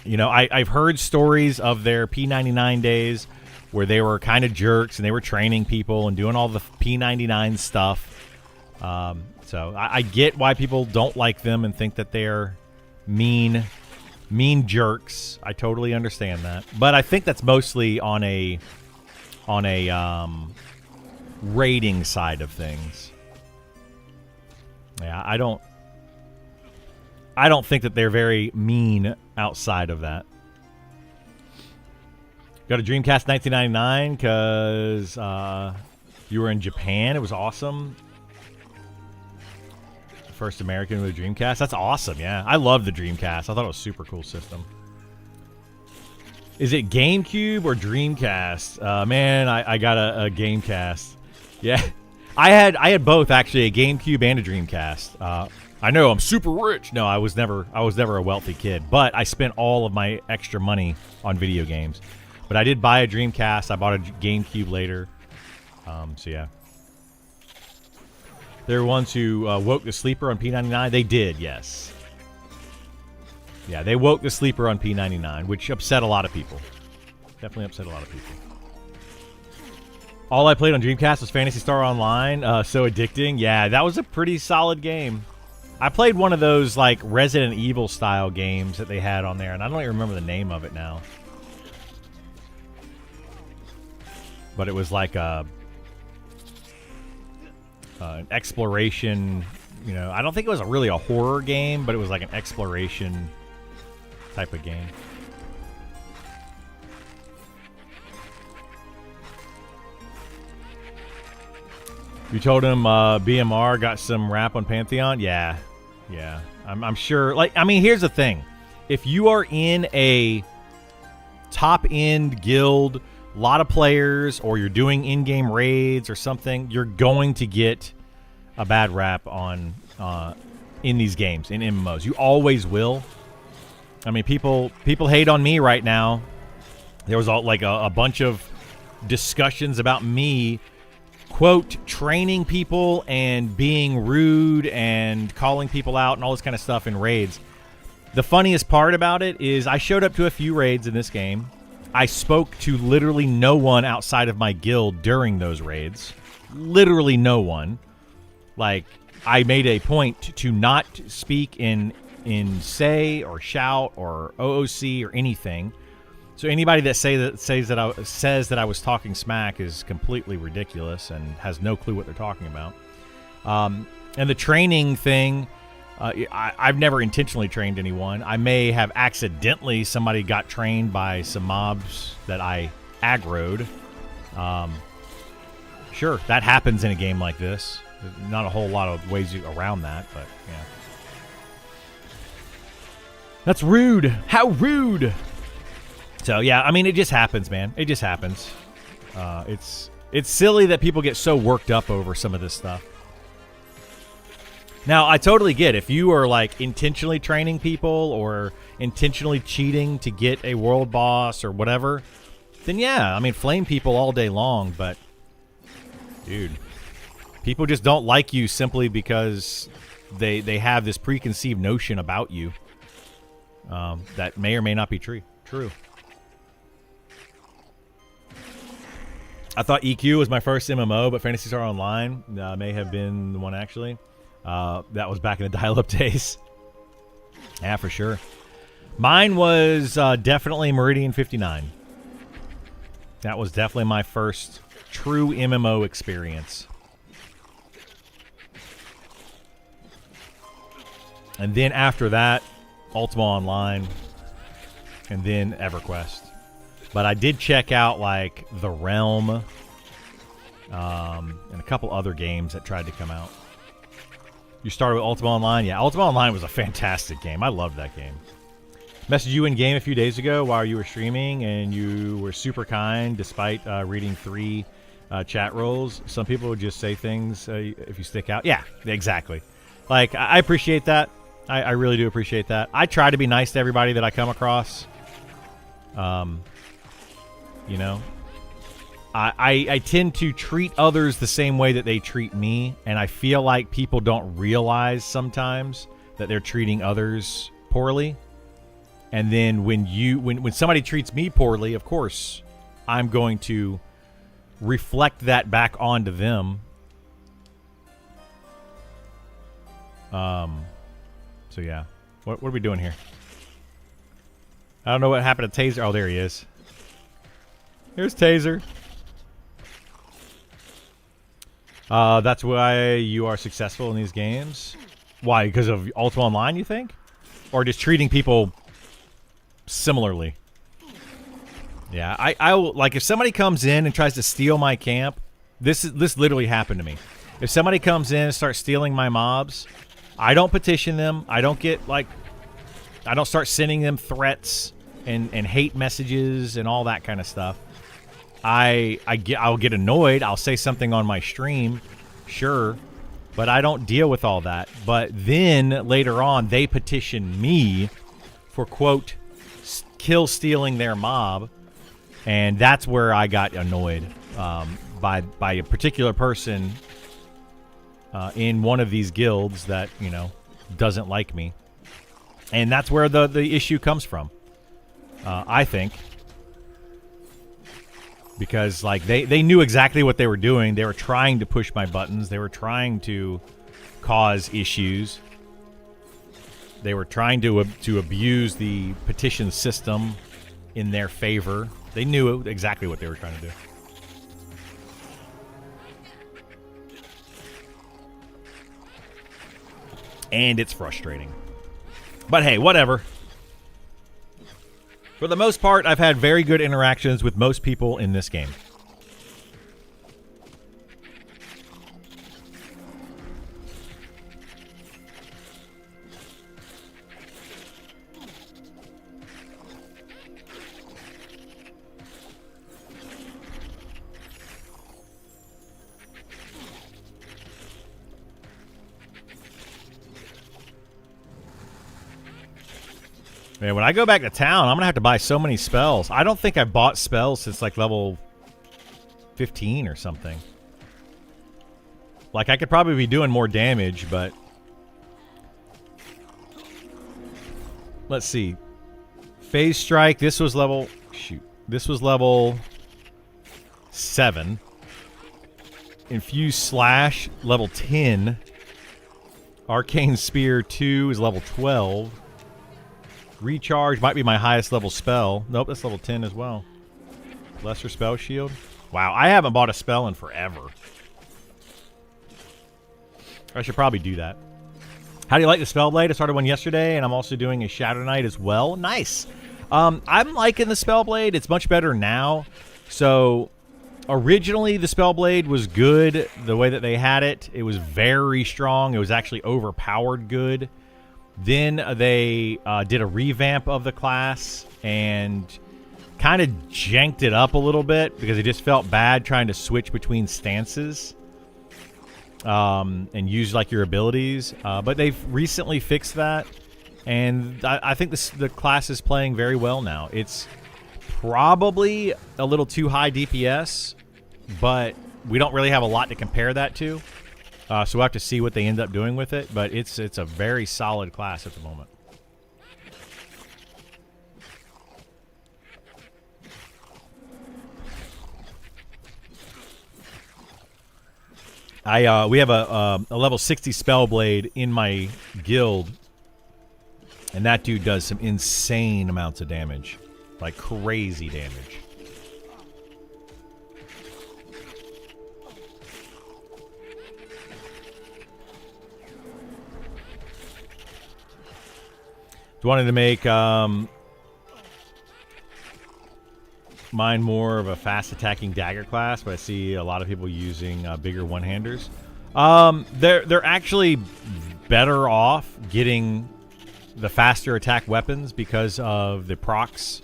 You know, I've heard stories of their P99 days where they were kind of jerks and they were training people and doing all the P99 stuff. So I get why people don't like them and think that they're mean jerks. I totally understand that. But I think that's mostly on a rating side of things. Yeah, I don't think that they're very mean outside of that. Got a Dreamcast 1999 because you were in Japan. It was awesome. First American with a Dreamcast. That's awesome, yeah. I love the Dreamcast. I thought it was a super cool system. Is it GameCube or Dreamcast? Man, I got a Gamecast. Yeah. I had both, actually, a GameCube and a Dreamcast. I know I'm super rich. No, I was never a wealthy kid, but I spent all of my extra money on video games. But I did buy a Dreamcast. I bought a GameCube later. So yeah. There were ones who woke the sleeper on P99. They did, yes. Yeah, they woke the sleeper on P99, which upset a lot of people. Definitely upset a lot of people. All I played on Dreamcast was Phantasy Star Online. So addicting. Yeah, that was a pretty solid game. I played one of those like Resident Evil style games that they had on there, and I don't even remember the name of it now. But it was like an exploration, you know, I don't think it was really a horror game, but it was like an exploration type of game. You told him BMR got some rap on Pantheon? Yeah. Yeah. I'm sure. Like, I mean, here's the thing. If you are in a top-end guild, a lot of players, or you're doing in-game raids or something, you're going to get a bad rap on in these games, in MMOs. You always will. I mean, people hate on me right now. There was a bunch of discussions about me, quote, training people and being rude and calling people out and all this kind of stuff in raids. The funniest part about it is I showed up to a few raids in this game. I spoke to literally no one outside of my guild during those raids. Literally no one. Like, I made a point to not speak in say or shout or OOC or anything. So anybody that says that I was talking smack is completely ridiculous and has no clue what they're talking about. And the training thing, I've never intentionally trained anyone. I may have accidentally, somebody got trained by some mobs that I aggroed. Sure, that happens in a game like this. There's not a whole lot of ways around that, but yeah. That's rude. How rude. So yeah, I mean, it just happens, man. It just happens. It's silly that people get so worked up over some of this stuff. Now, I totally get if you are like intentionally training people or intentionally cheating to get a world boss or whatever, then yeah, I mean, flame people all day long, but dude, people just don't like you simply because they have this preconceived notion about you that may or may not be true. I thought EQ was my first MMO, but Phantasy Star Online may have been the one actually. That was back in the dial-up days. Yeah, for sure. Mine was definitely Meridian 59. That was definitely my first true MMO experience. And then after that, Ultima Online, and then EverQuest. But I did check out like The Realm and a couple other games that tried to come out. You started with Ultima Online? Yeah, Ultima Online was a fantastic game. I loved that game. Messaged you in game a few days ago while you were streaming, and you were super kind despite reading 3 chat roles. Some people would just say things if you stick out. Yeah, exactly. Like, I appreciate that. I really do appreciate that. I try to be nice to everybody that I come across. You know, I tend to treat others the same way that they treat me, and I feel like people don't realize sometimes that they're treating others poorly. And then when somebody treats me poorly, of course, I'm going to reflect that back onto them. So yeah, what are we doing here? I don't know what happened to Taser. Oh, there he is. Here's Taser. That's why you are successful in these games. Why? Because of Ultima Online, you think? Or just treating people similarly? Yeah, I will, like, if somebody comes in and tries to steal my camp, this literally happened to me. If somebody comes in and starts stealing my mobs, I don't petition them. I don't get, like, I don't start sending them threats and hate messages and all that kind of stuff. I'll get annoyed. I'll say something on my stream, sure, but I don't deal with all that. But then later on, they petition me for, quote, kill stealing their mob, and that's where I got annoyed by a particular person in one of these guilds that, you know, doesn't like me, and that's where the issue comes from. I think. Because, like, they knew exactly what they were doing. They were trying to push my buttons. They were trying to cause issues. They were trying to abuse the petition system in their favor. They knew exactly what they were trying to do. And it's frustrating. But hey, whatever. For the most part, I've had very good interactions with most people in this game. Man, when I go back to town, I'm going to have to buy so many spells. I don't think I've bought spells since, like, level 15 or something. Like, I could probably be doing more damage, but... Let's see. Phase Strike, this was level... Shoot. This was level 7. Infuse Slash, level 10. Arcane Spear 2 is level 12. Recharge might be my highest level spell. Nope, that's level 10 as well. Lesser Spell Shield. Wow, I haven't bought a spell in forever. I should probably do that. How do you like the Spellblade? I started one yesterday, and I'm also doing a Shadow Knight as well. Nice. I'm liking the Spellblade. It's much better now. So, originally, the Spellblade was good the way that they had it. It was very strong. It was actually overpowered good. Then they did a revamp of the class and kind of janked it up a little bit because it just felt bad trying to switch between stances and use, like, your abilities. But they've recently fixed that, and I think the class is playing very well now. It's probably a little too high DPS, but we don't really have a lot to compare that to. So we'll have to see what they end up doing with it, but it's a very solid class at the moment. We have a level 60 Spellblade in my guild, and that dude does some insane amounts of damage, like crazy damage. Wanted to make mine more of a fast attacking dagger class, but I see a lot of people using bigger one-handers. They're actually better off getting the faster attack weapons because of the procs.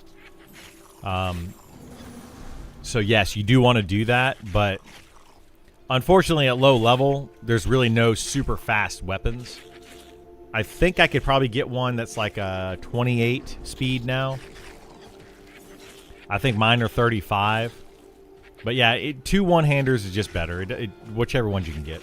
So yes, you do want to do that, but unfortunately at low level, there's really no super fast weapons. I think I could probably get one that's like a 28 speed now. I think mine are 35. But yeah, 2 one-handers is just better. Whichever ones you can get.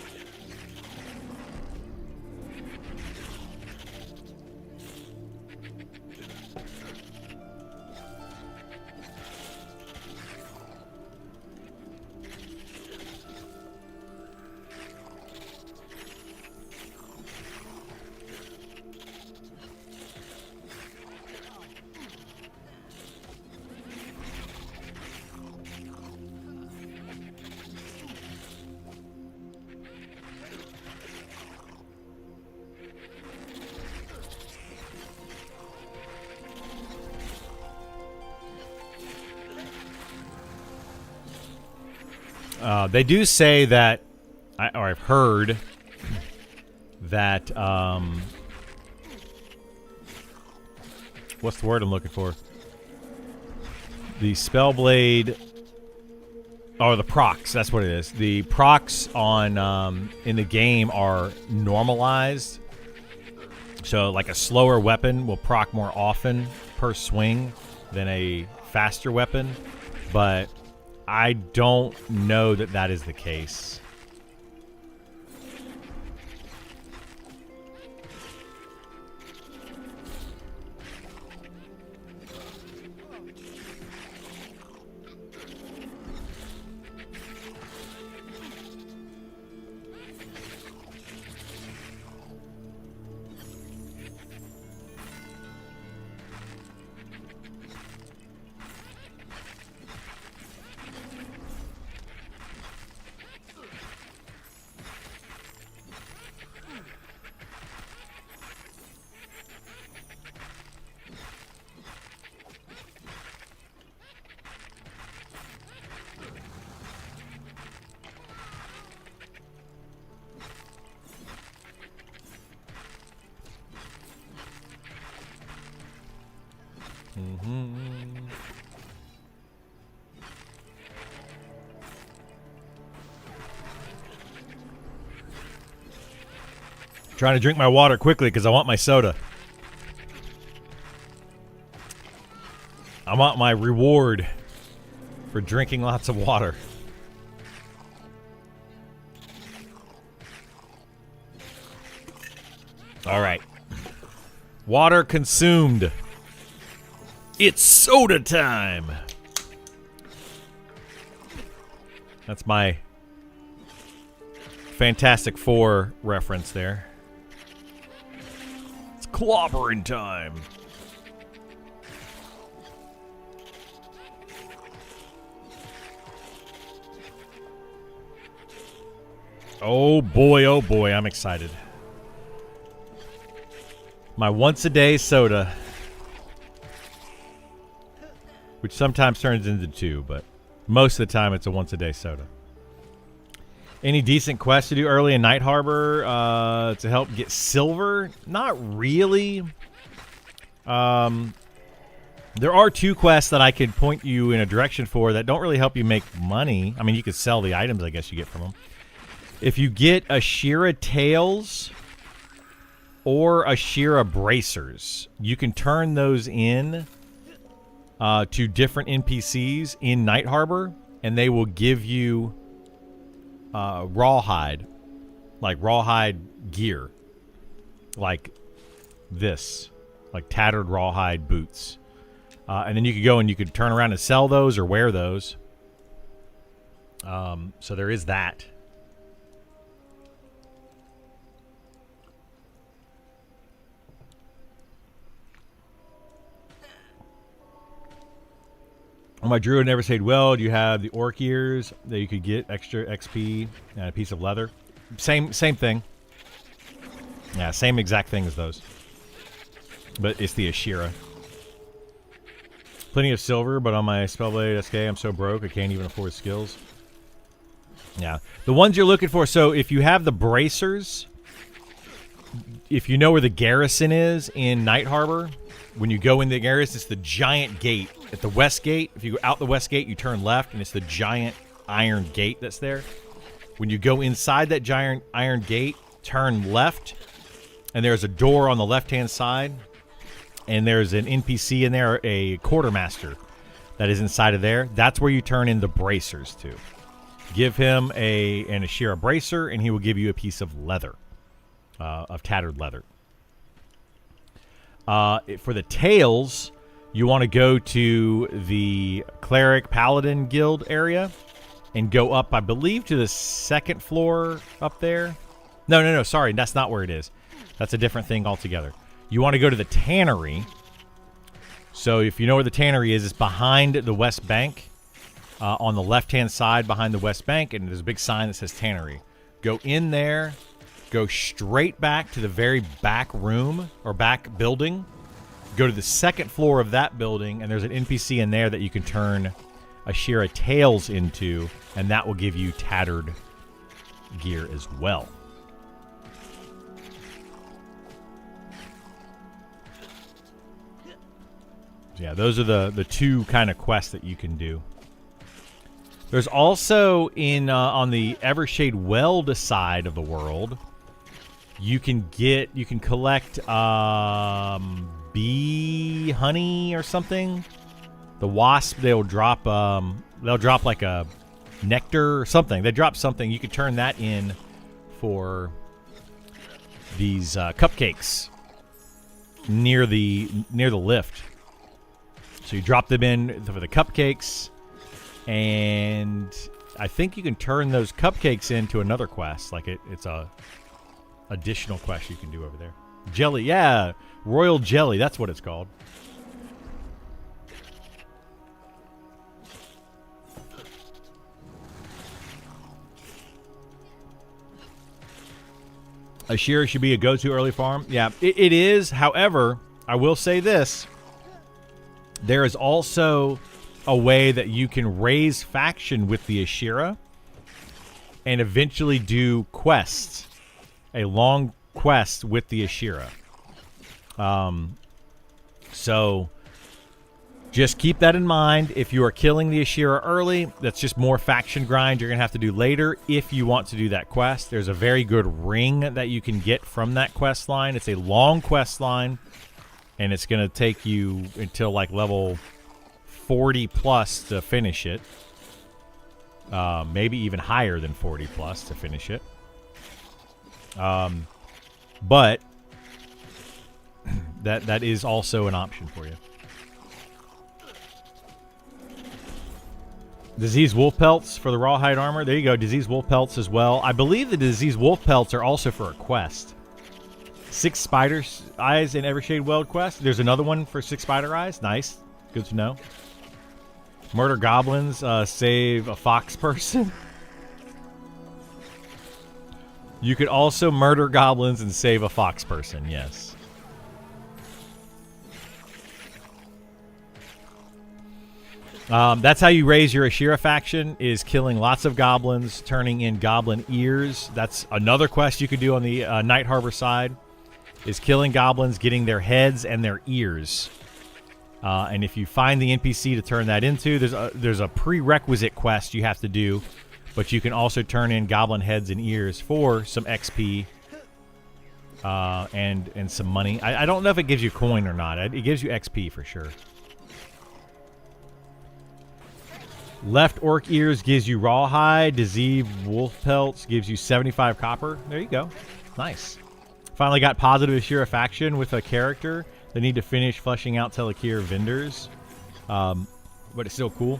They do say that, or I've heard that, what's the word I'm looking for? The Spellblade, or the procs, that's what it is. The procs on, in the game are normalized. So, like a slower weapon will proc more often per swing than a faster weapon, but I don't know that that is the case. Trying to drink my water quickly because I want my soda. I want my reward for drinking lots of water. All right. Water consumed. It's soda time. That's my Fantastic Four reference there. It's clobbering time. Oh boy, I'm excited. My once-a-day soda. Which sometimes turns into 2, but most of the time it's a once-a-day soda. Any decent quests to do early in Night Harbor to help get silver? Not really. There are 2 quests that I could point you in a direction for that don't really help you make money. I mean, you could sell the items, I guess, you get from them. If you get Ashira Tails or Ashira Bracers, you can turn those in to different NPCs in Night Harbor, and they will give you rawhide, like rawhide gear, like this, like tattered rawhide boots. And then you could go and you could turn around and sell those or wear those. So there is that. Oh, my druid never said, well, do you have the orc ears that you could get extra XP and a piece of leather? Same thing. Yeah, same exact thing as those. But it's the Ashira. Plenty of silver, but on my Spellblade SK, I'm so broke I can't even afford skills. Yeah. The ones you're looking for, so if you have the bracers, if you know where the garrison is in Night Harbor, when you go in the garrison, it's the giant gate. At the west gate, if you go out the west gate, you turn left, and it's the giant iron gate that's there. When you go inside that giant iron gate, turn left, and there's a door on the left-hand side, and there's an NPC in there, a quartermaster that is inside of there. That's where you turn in the bracers to. Give him an Ashira bracer, and he will give you a piece of leather, of tattered leather. For the tails, you want to go to the Cleric Paladin Guild area and go up, I believe, to the second floor up there. No, sorry, that's not where it is. That's a different thing altogether. You want to go to the tannery. So if you know where the tannery is, it's behind the West Bank, on the left-hand side behind the West Bank, and there's a big sign that says tannery. Go in there, go straight back to the very back room or back building. Go to the second floor of that building, and there's an NPC in there that you can turn Ashira tails into, and that will give you tattered gear as well. So yeah, those are the two kind of quests that you can do. There's also on the Evershade Weld side of the world, you can collect bee honey or something. The wasp, they'll drop like a nectar or something. They drop something. You could turn that in for these cupcakes near the lift. So you drop them in for the cupcakes, and I think you can turn those cupcakes into another quest. Like it's a additional quest you can do over there. Jelly, yeah, royal jelly. That's what it's called. Ashira should be a go-to early farm. Yeah, it is. However, I will say this. There is also a way that you can raise faction with the Ashira and eventually do quests. A long quest with the Ashira. So just keep that in mind. If you are killing the Ashira early, that's just more faction grind you're going to have to do later if you want to do that quest. There's a very good ring that you can get from that quest line. It's a long quest line, and it's going to take you until like level 40 plus to finish it. Maybe even higher than 40 plus to finish it. But that is also an option for you. Disease wolf pelts for the rawhide armor. There you go. Disease wolf pelts as well. I believe the disease wolf pelts are also for a quest. 6 spider eyes in Evershade Weld quest. There's another one for 6 spider eyes. Nice. Good to know. Murder goblins. Save a fox person. You could also murder goblins and save a fox person. Yes. That's how you raise your Ashira faction, is killing lots of goblins, turning in goblin ears. That's another quest you could do on the Night Harbor side, is killing goblins, getting their heads and their ears. And if you find the NPC to turn that into, there's a prerequisite quest you have to do, but you can also turn in goblin heads and ears for some XP and some money. I don't know if it gives you coin or not. It gives you XP for sure. Left orc ears gives you rawhide. Disease wolf pelts gives you 75 copper. There you go. Nice. Finally got positive Ashira faction with a character. They need to finish fleshing out Telekir vendors. But it's still cool.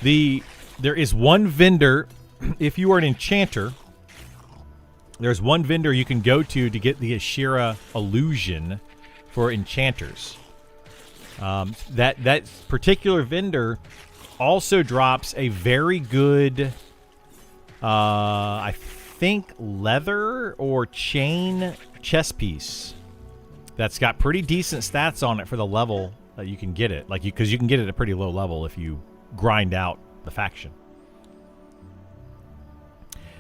There is one vendor, if you are an enchanter, there's one vendor you can go to get the Ashira illusion for enchanters. That particular vendor also drops a very good, I think, leather or chain chest piece that's got pretty decent stats on it for the level that you can get it. Because you can get it at a pretty low level if you grind out the faction.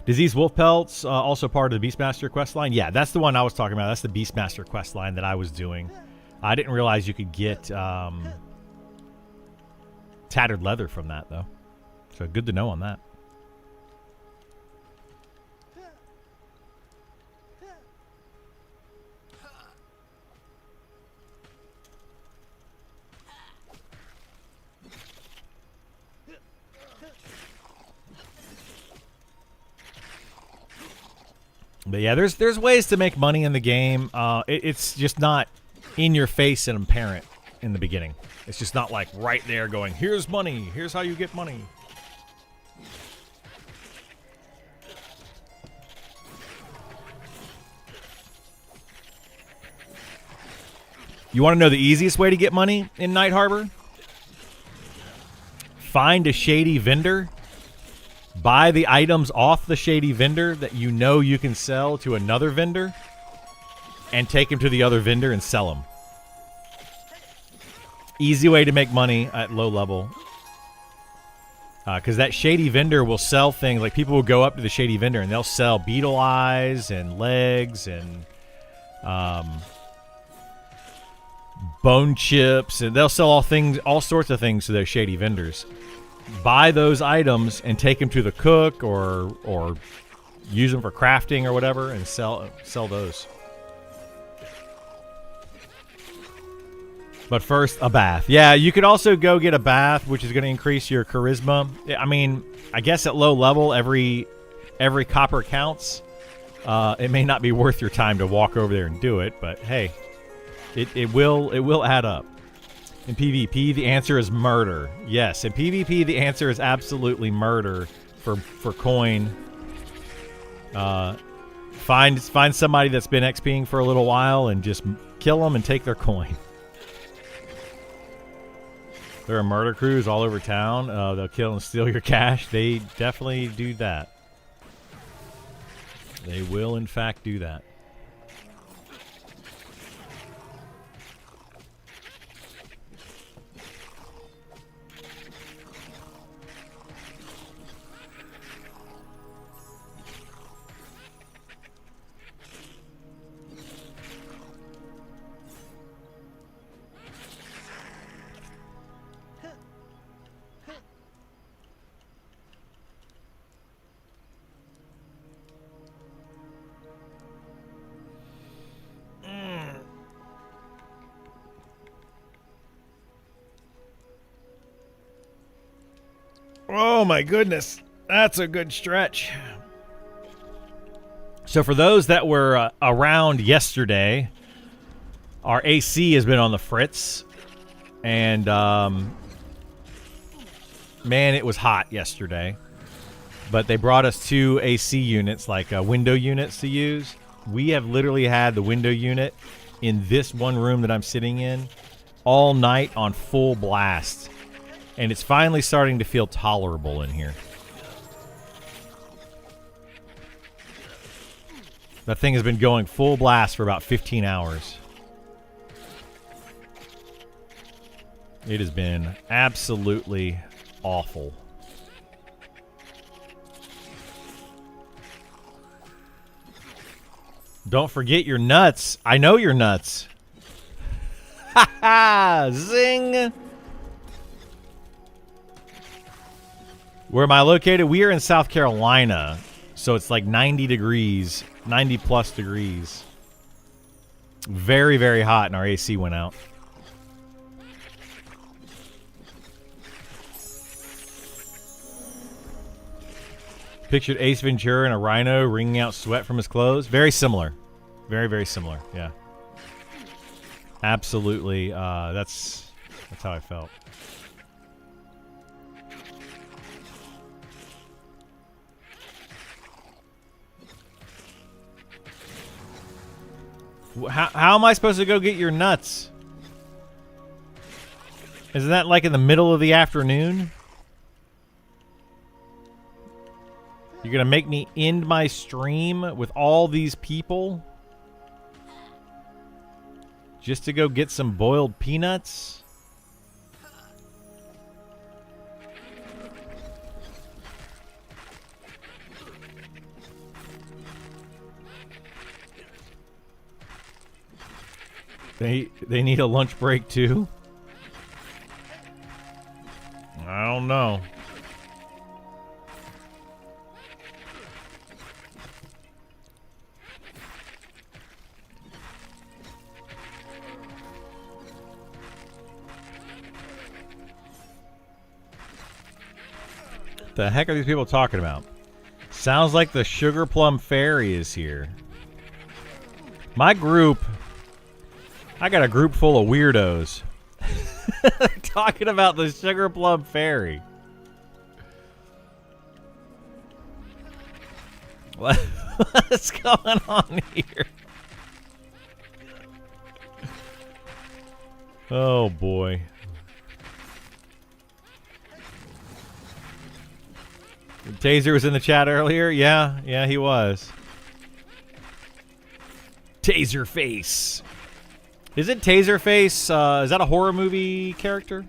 Disease wolf pelts, also part of the Beastmaster quest line. Yeah, that's the one I was talking about. That's the Beastmaster quest line that I was doing. I didn't realize you could get tattered leather from that, though. So good to know on that. But yeah, there's ways to make money in the game. It's just not in your face and apparent in the beginning. It's just not like right there going, here's money, here's how you get money. You want to know the easiest way to get money in Night Harbor? Find a shady vendor. Buy the items off the shady vendor that you know you can sell to another vendor. And take them to the other vendor and sell them. Easy way to make money at low level. Because that shady vendor will sell things. Like people will go up to the shady vendor and they'll sell beetle eyes and legs and bone chips, and they'll sell all sorts of things to those shady vendors. Buy those items and take them to the cook or use them for crafting or whatever, and sell those. But first, a bath. Yeah, you could also go get a bath, which is going to increase your charisma. I mean, I guess at low level, every copper counts. It may not be worth your time to walk over there and do it, but hey, it will add up. In PvP, the answer is murder. Yes, in PvP, the answer is absolutely murder for coin. Find somebody that's been XPing for a little while and just kill them and take their coin. There are murder crews all over town. They'll kill and steal your cash. They definitely do that. They will, in fact, do that. Oh my goodness, that's a good stretch. So for those that were around yesterday, our AC has been on the fritz, and man, it was hot yesterday. But they brought us 2 AC units, like window units to use. We have literally had the window unit in this one room that I'm sitting in all night on full blast. And it's finally starting to feel tolerable in here. That thing has been going full blast for about 15 hours. It has been absolutely awful. Don't forget your nuts. I know your nuts. Ha ha! Zing! Where am I located? We are in South Carolina. So it's like 90 degrees. 90 plus degrees. Very, very hot, and our AC went out. Pictured Ace Ventura and a rhino wringing out sweat from his clothes. Very similar. Very, very similar. Yeah. Absolutely. That's how I felt. How am I supposed to go get your nuts? Isn't that like in the middle of the afternoon? You're gonna make me end my stream with all these people? Just to go get some boiled peanuts? They need a lunch break too? I don't know. The heck are these people talking about? Sounds like the Sugar Plum Fairy is here. My group... I got a group full of weirdos. Talking about the Sugar Plum Fairy. What's going on here? Oh boy. Taser was in the chat earlier? Yeah, he was. Taserface. Isn't Taserface, is that a horror movie character?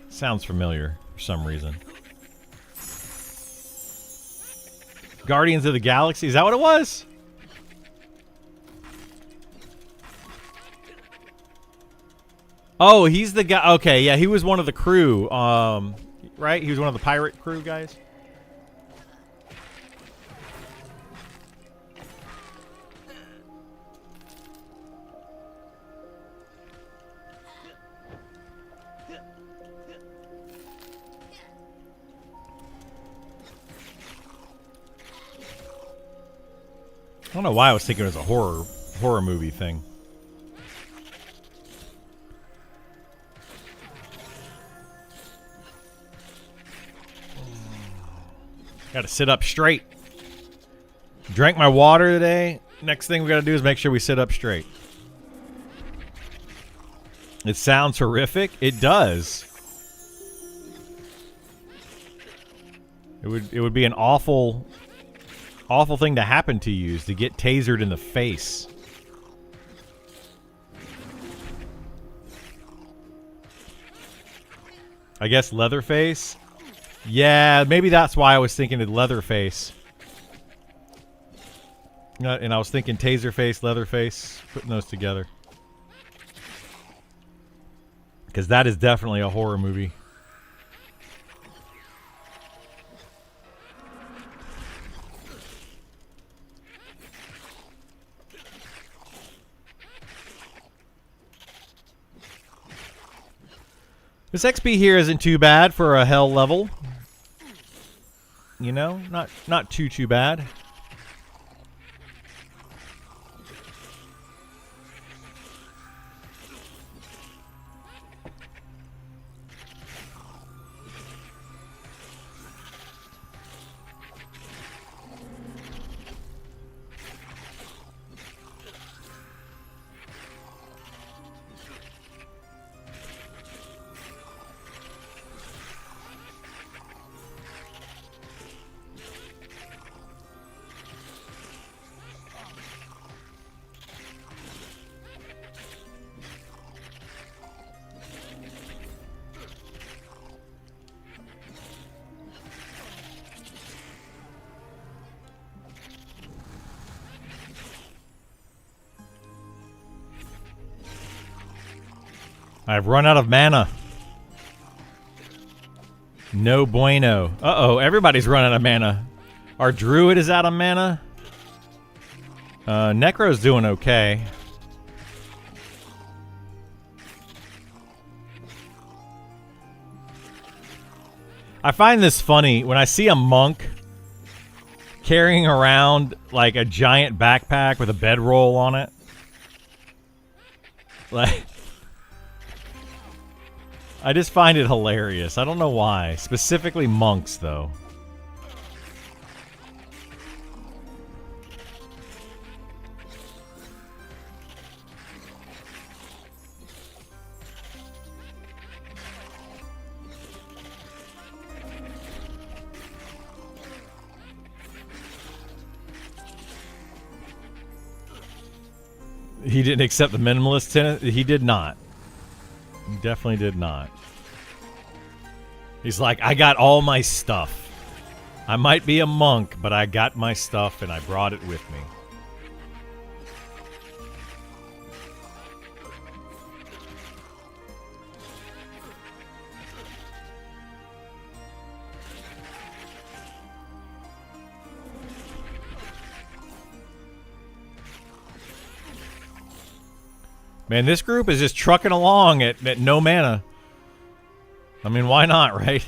Sounds familiar for some reason. Guardians of the Galaxy, is that what it was? Oh, he's the guy. Okay, yeah, he was one of the crew. Right? He was one of the pirate crew guys. I don't know why I was thinking it was a horror movie thing. Gotta sit up straight. Drank my water today. Next thing we gotta do is make sure we sit up straight. It sounds horrific. It does. It would be an awful thing to happen to you, is to get tasered in the face. I guess Leatherface? Yeah, maybe that's why I was thinking of Leatherface. And I was thinking Taserface, Leatherface, putting those together. Because that is definitely a horror movie. This XP here isn't too bad for a hell level. You know, not too bad. I've run out of mana. No bueno. Uh-oh, everybody's run out of mana. Our druid is out of mana. Necro's doing okay. I find this funny when I see a monk carrying around like a giant backpack with a bedroll on it. Like, I just find it hilarious. I don't know why. Specifically monks, though. He didn't accept the minimalist tenant? He did not. He definitely did not. He's like, I got all my stuff. I might be a monk, but I got my stuff and I brought it with me. Man, this group is just trucking along at no mana. I mean, why not, right?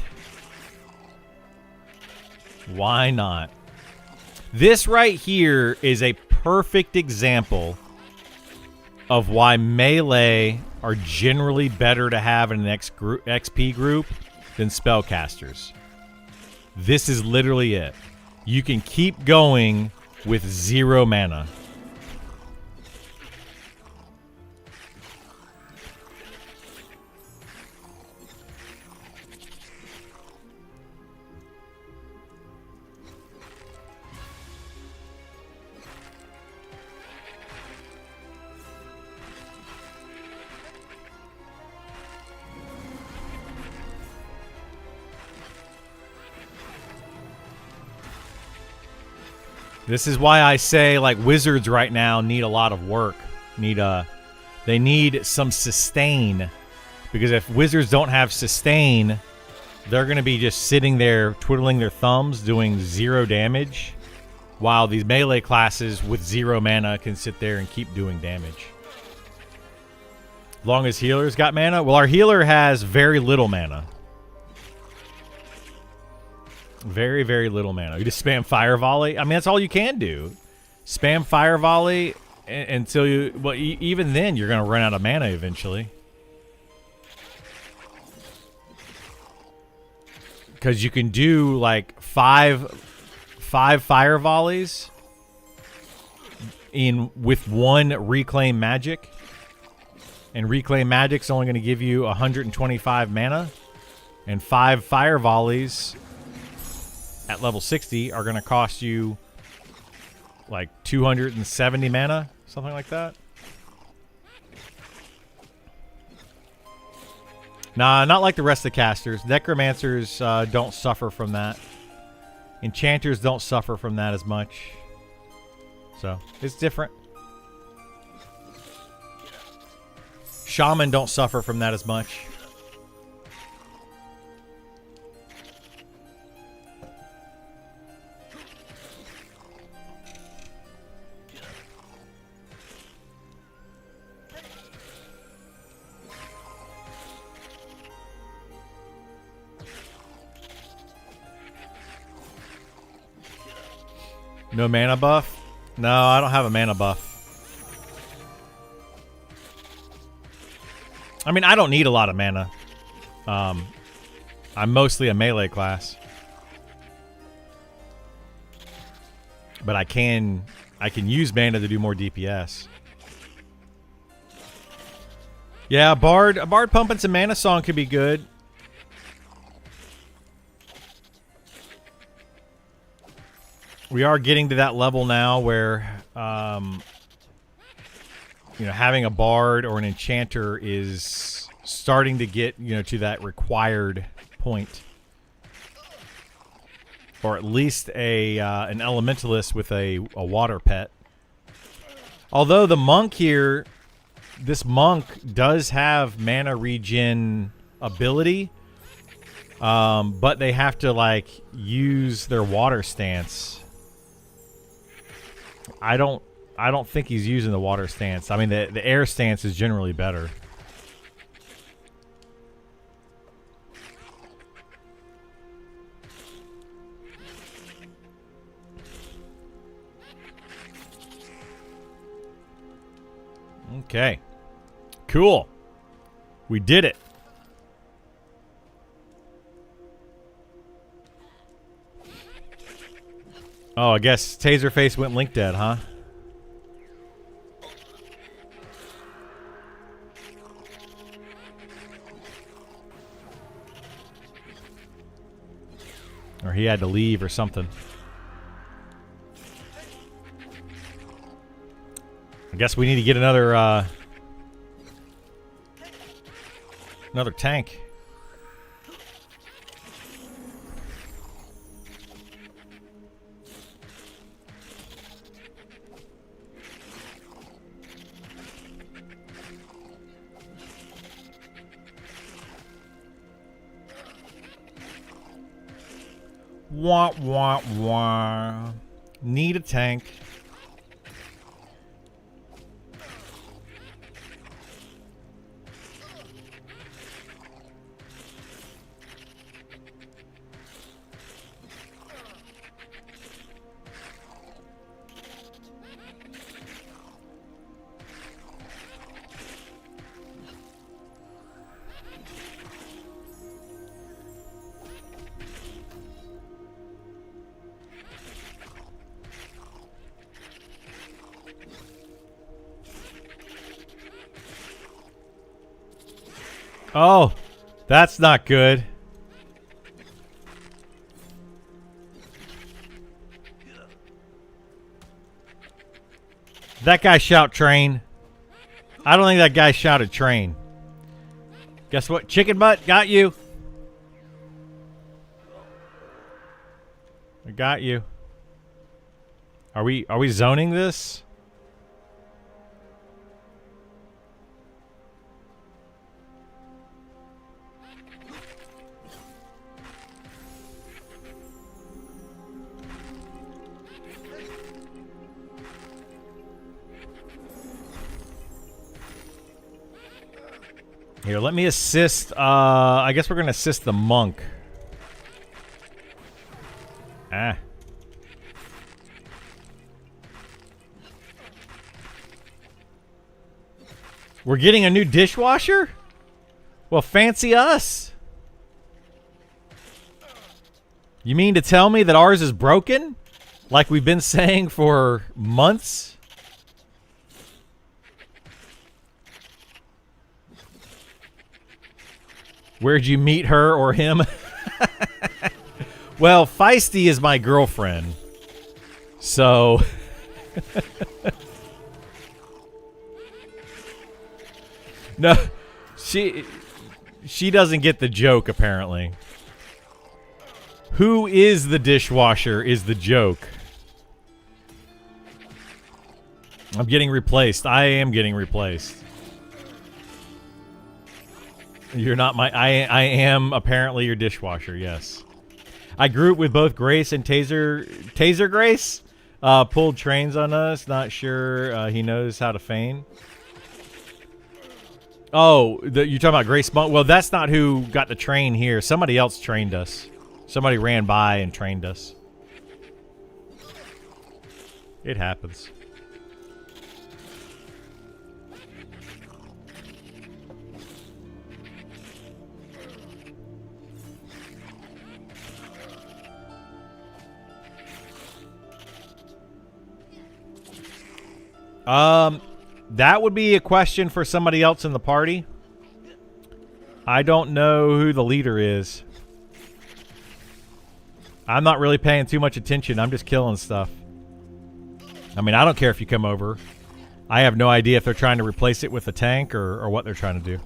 Why not? This right here is a perfect example of why melee are generally better to have in an XP group than spellcasters. This is literally it. You can keep going with 0 mana. This is why I say, like, wizards right now need a lot of work. They need some sustain. Because if wizards don't have sustain, they're going to be just sitting there twiddling their thumbs doing 0 damage. While these melee classes with 0 mana can sit there and keep doing damage. As long as healers got mana. Well, our healer has very little mana. Very, very little mana. You just spam Fire Volley. I mean, that's all you can do. Spam Fire Volley until you... Well, even then, you're going to run out of mana eventually. Because you can do, like, five Fire Volleys with 1 Reclaim Magic. And Reclaim Magic's only going to give you 125 mana. And 5 Fire Volleys... at level 60 are going to cost you like 270 mana, something like that. Nah, not like the rest of the casters. Necromancers don't suffer from that. Enchanters don't suffer from that as much. So, it's different. Shaman don't suffer from that as much. No mana buff? No, I don't have a mana buff. I mean, I don't need a lot of mana. I'm mostly a melee class. But I can use mana to do more DPS. Yeah, a bard pumping some Mana Song could be good. We are getting to that level now where, having a bard or an enchanter is starting to get, to that required point. Or at least an elementalist with a water pet. Although the monk here, this monk does have mana regen ability, but they have to use their water stance. I don't think he's using the water stance. I mean, the air stance is generally better. Okay. Cool. We did it. Oh, I guess Taserface went Link dead, huh? Or he had to leave or something. I guess we need to get another tank. Wah, wah, wah. Need a tank. Oh, that's not good. That guy shout train. I don't think that guy shouted train. Guess what? Chicken butt got you. I got you. Are we zoning this? Here, let me assist. I guess we're going to assist the monk. Ah. We're getting a new dishwasher? Well, fancy us. You mean to tell me that ours is broken? Like we've been saying for months? Where'd you meet her or him? Well, Feisty is my girlfriend. So... no, she doesn't get the joke, apparently. Who is the dishwasher is the joke. I'm getting replaced. I am getting replaced. You're not my... I am apparently your dishwasher, yes. I grew up with both Grace and Taser Grace. Pulled trains on us. Not sure he knows how to feign. Oh, you're talking about Grace Monk? Well, that's not who got the train here. Somebody else trained us. Somebody ran by and trained us. It happens. That would be a question for somebody else in the party. I don't know who the leader is. I'm not really paying too much attention. I'm just killing stuff. I mean, I don't care if you come over. I have no idea if they're trying to replace it with a tank or what they're trying to do.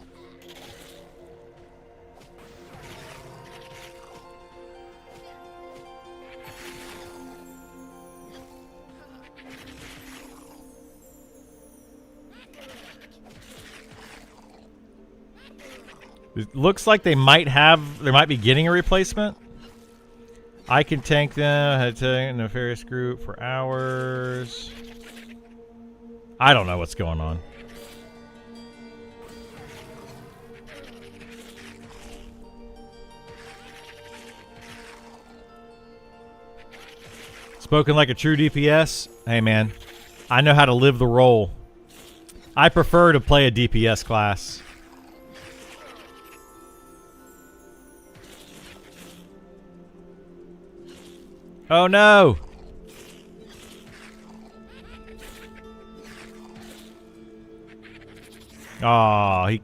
It looks like they might be getting a replacement. I can tank them. Had to tank a nefarious group for hours. I don't know what's going on. Spoken like a true DPS. Hey man, I know how to live the role. I prefer to play a DPS class. Oh no! Aw, he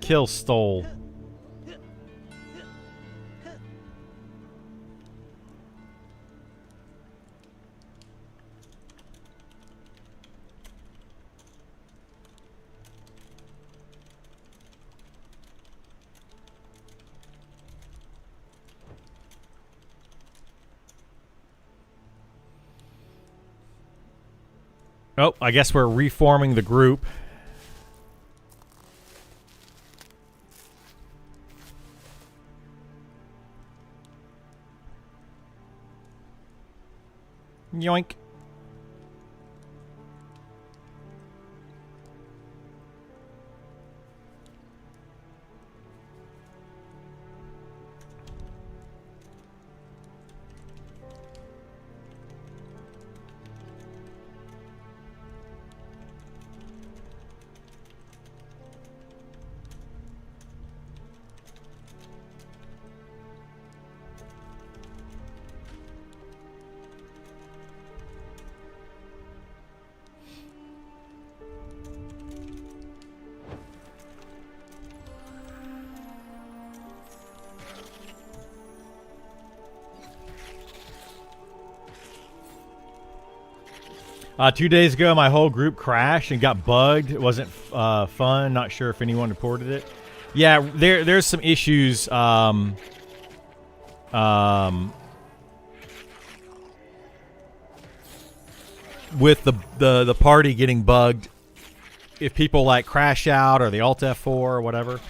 kill stole. Oh, I guess we're reforming the group. Yoink. 2 days ago, my whole group crashed and got bugged. It wasn't fun. Not sure if anyone reported it. Yeah, there's some issues. With the party getting bugged, if people like crash out or the Alt F4 or whatever.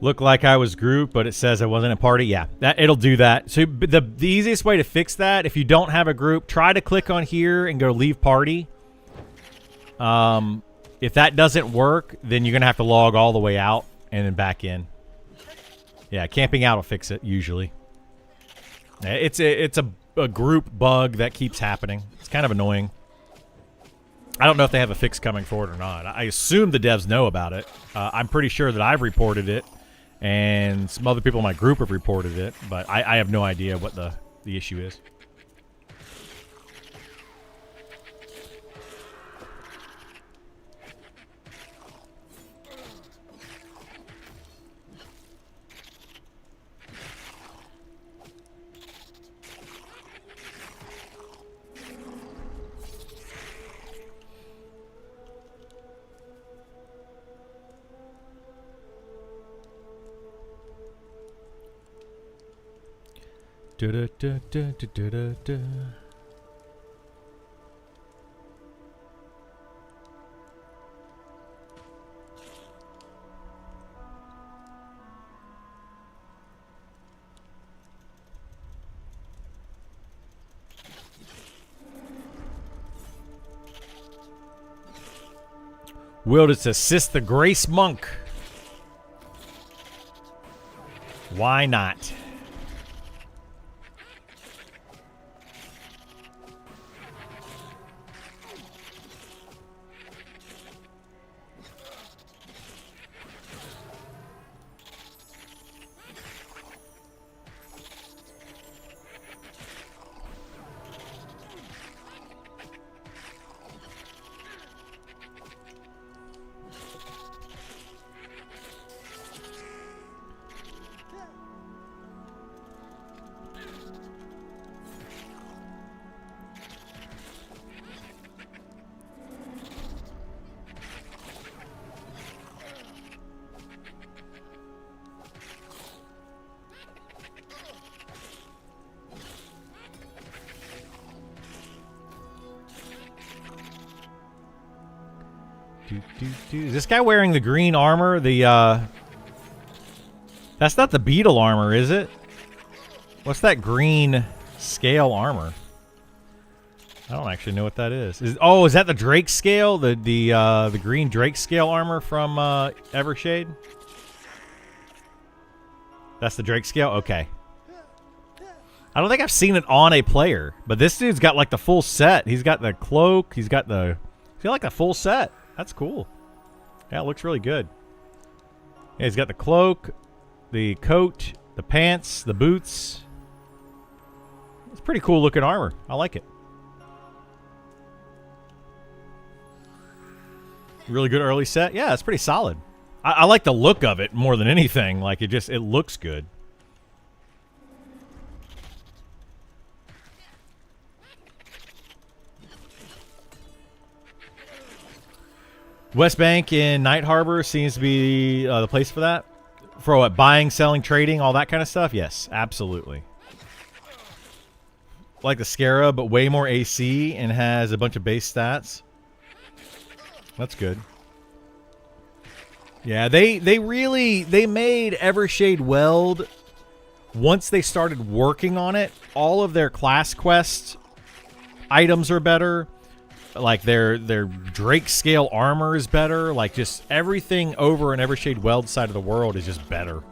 Looked like I was group, but it says I wasn't a party. Yeah, it'll do that. So the easiest way to fix that, if you don't have a group, try to click on here and go leave party. If that doesn't work, then you're going to have to log all the way out and then back in. Yeah, camping out will fix it usually. It's a group bug that keeps happening. It's kind of annoying. I don't know if they have a fix coming for it or not. I assume the devs know about it. I'm pretty sure that I've reported it. And some other people in my group have reported it, but I have no idea what the issue is. Da, da, da, da, da, da, da. Wilderness assist the Grace Monk. Why not? Is this guy wearing the green armor? That's not the beetle armor, is it? What's that green scale armor? I don't actually know what that is. Is that the Drake scale? The green Drake scale armor from Evershade? That's the Drake scale? Okay. I don't think I've seen it on a player, but this dude's got like the full set. He's got the cloak. He's got like the full set. That's cool. Yeah, it looks really good. Yeah, he's got the cloak, the coat, the pants, the boots. It's pretty cool looking armor. I like it. Really good early set. Yeah, it's pretty solid. I like the look of it more than anything. Like it looks good. West Bank in Night Harbor seems to be the place for that. For what? Buying, selling, trading, all that kind of stuff? Yes, absolutely. Like the Scarab, but way more AC and has a bunch of base stats. That's good. Yeah, they made Evershade Weld. Once they started working on it, all of their class quest items are better. Like their Drake scale armor is better. Like just everything over in Evershade Weld side of the world is just better.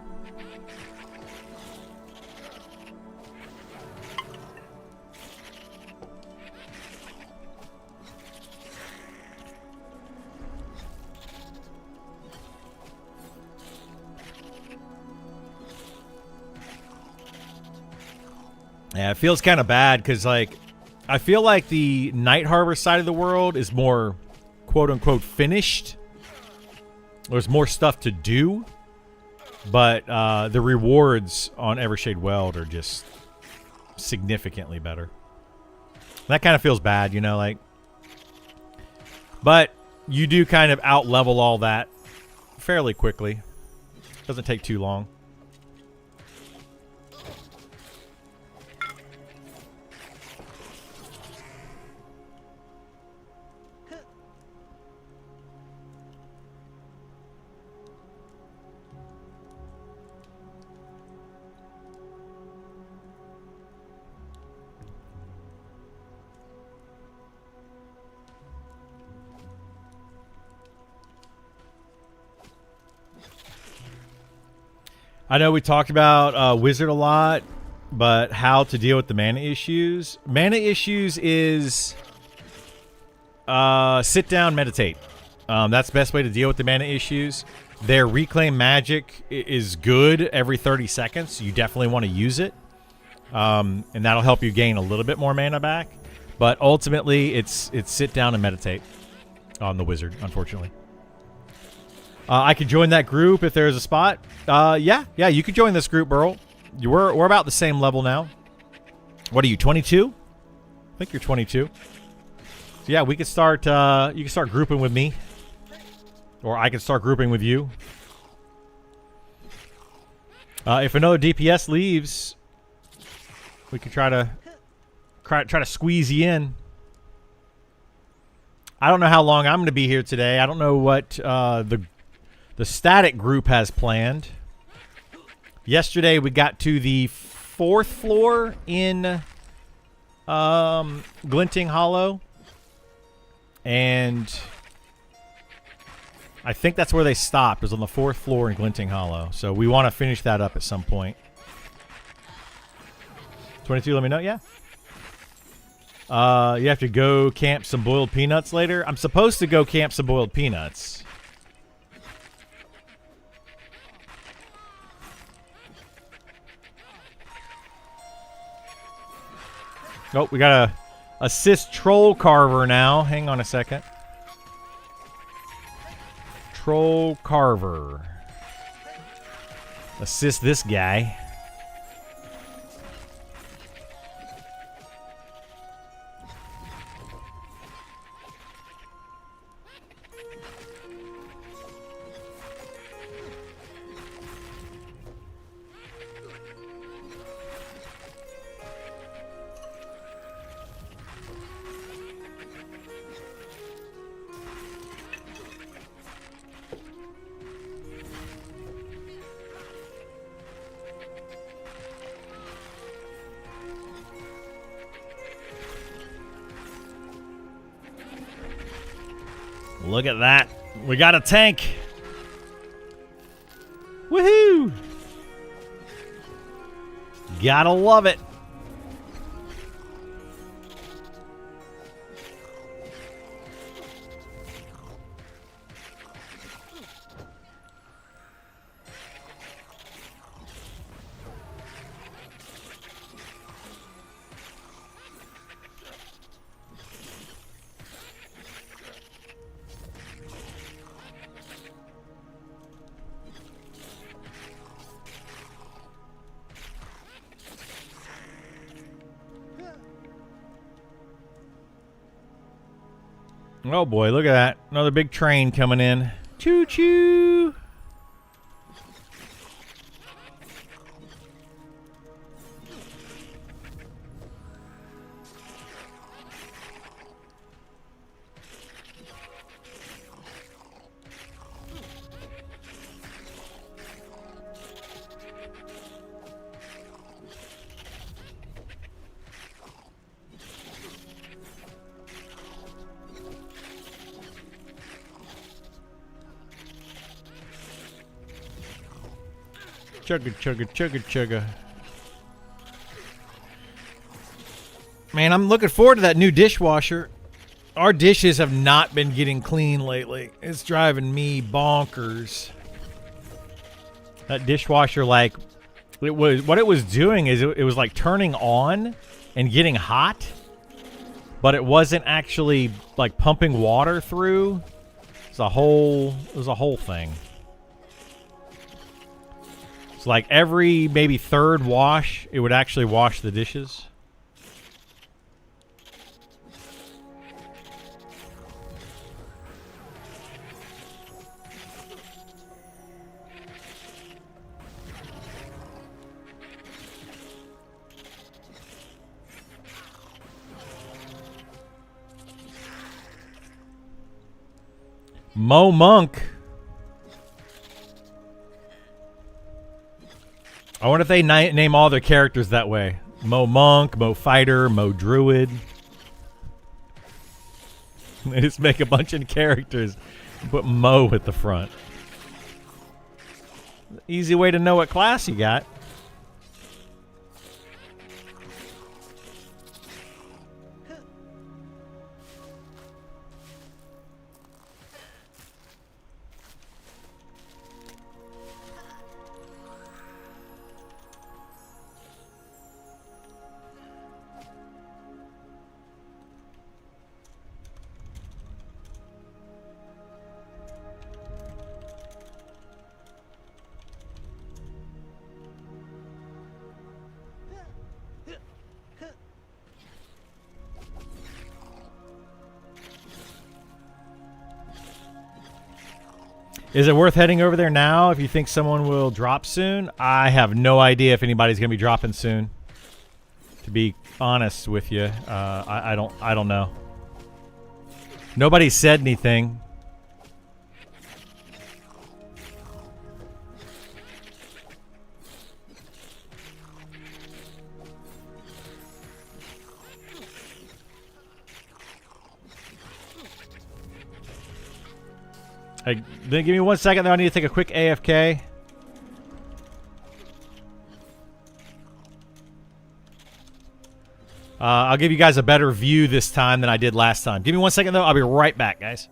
Yeah, it feels kind of bad because, like, I feel like the Night Harbor side of the world is more quote-unquote finished. There's more stuff to do, but the rewards on Evershade Weld are just significantly better. That kind of feels bad, you know, like. But you do kind of out-level all that fairly quickly. Doesn't take too long. I know we talked about Wizard a lot, but how to deal with the mana issues. Mana issues is sit down, meditate. That's the best way to deal with the mana issues. Their Reclaim Magic is good every 30 seconds. You definitely want to use it. And that'll help you gain a little bit more mana back. But ultimately, it's sit down and meditate on the Wizard, unfortunately. I could join that group if there's a spot. Yeah, you could join this group, Burl. We're about the same level now. What are you, 22? I think you're 22. So yeah, we could start. You can start grouping with me, or I can start grouping with you. If another DPS leaves, we could try to squeeze you in. I don't know how long I'm going to be here today. I don't know what the static group has planned. Yesterday we got to the 4th floor in Glinting Hollow, and I think that's where they stopped. It was on the 4th floor in Glinting Hollow. So we want to finish that up at some point. 22, let me know. Yeah. You have to go camp some boiled peanuts later. I'm supposed to go camp some boiled peanuts. Oh, we got a assist Troll Carver now. Hang on a second. Troll Carver. Assist this guy. Look at that. We got a tank. Woohoo! Gotta love it. Oh boy, look at that. Another big train coming in. Choo-choo! Chugga, chugga, chugga, chugga. Man, I'm looking forward to that new dishwasher. Our dishes have not been getting clean lately. It's driving me bonkers. That dishwasher, like, what it was doing is it was like turning on and getting hot, but it wasn't actually like pumping water through. It was a whole thing. It's like every maybe third wash, it would actually wash the dishes. Mo Monk. I wonder if they name all their characters that way. Mo Monk, Mo Fighter, Mo Druid. They just make a bunch of characters and put Mo at the front. Easy way to know what class you got. Is it worth heading over there now if you think someone will drop soon? I have no idea if anybody's going to be dropping soon. To be honest with you, I don't know. Nobody said anything. Hey, then give me 1 second though. I need to take a quick AFK. I'll give you guys a better view this time than I did last time. Give me 1 second though. I'll be right back, guys.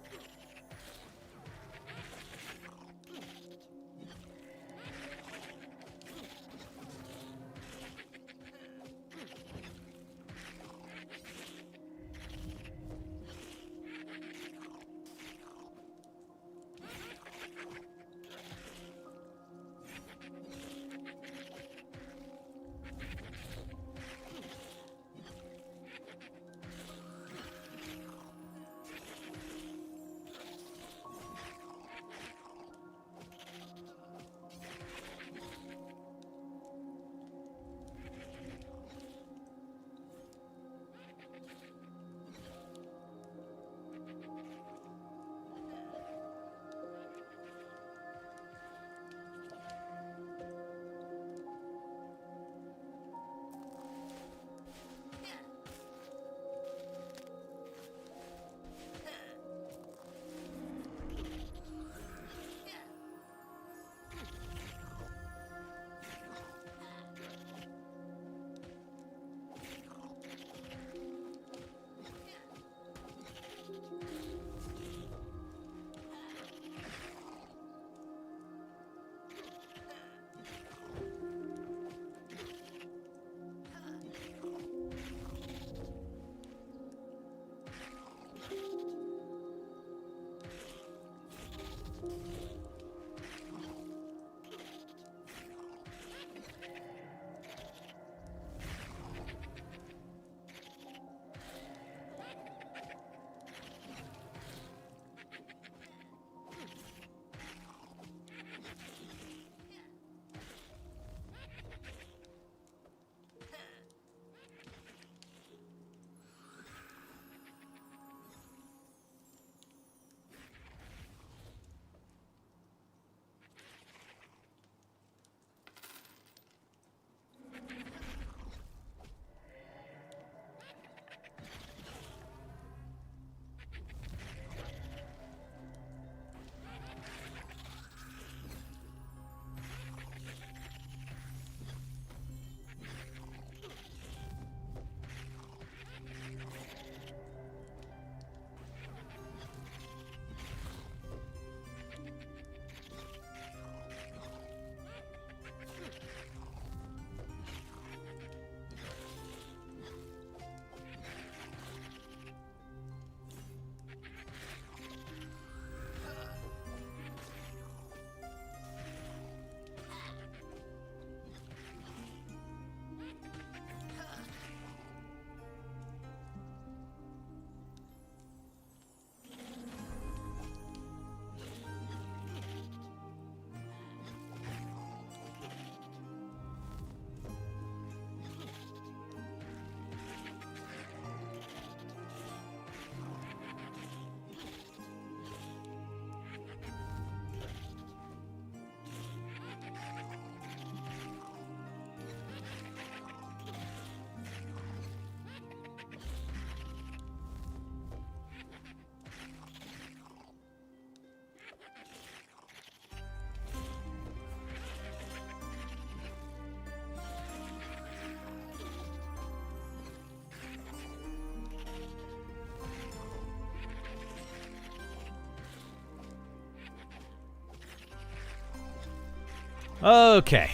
Okay.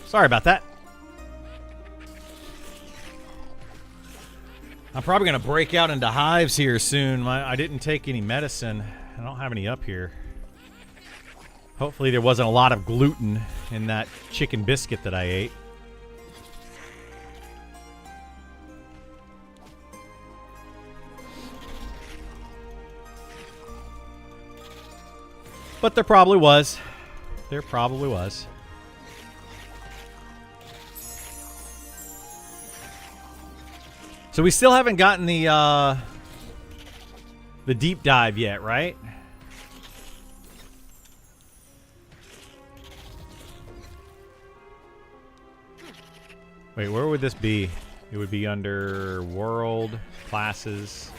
Sorry about that. I'm probably going to break out into hives here soon. I didn't take any medicine. I don't have any up here. Hopefully there wasn't a lot of gluten in that chicken biscuit that I ate. But there probably was. There probably was. So we still haven't gotten the deep dive yet, right? Wait, where would this be? It would be under World, Classes,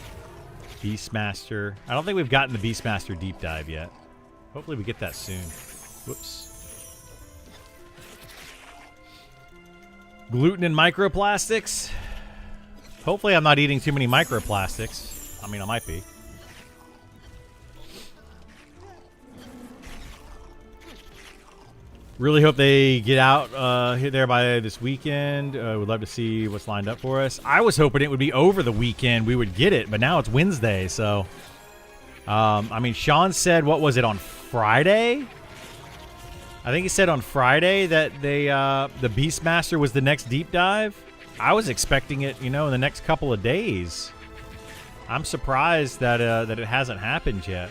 Beastmaster. I don't think we've gotten the Beastmaster deep dive yet. Hopefully we get that soon. Whoops. Gluten and microplastics. Hopefully I'm not eating too many microplastics. I mean, I might be. Really hope they get out here there by this weekend. Would love to see what's lined up for us. I was hoping it would be over the weekend we would get it, but now it's Wednesday, so... I mean, Sean said, what was it, on Friday? I think he said on Friday that they the Beastmaster was the next deep dive. I was expecting it, you know, in the next couple of days. I'm surprised that that it hasn't happened yet.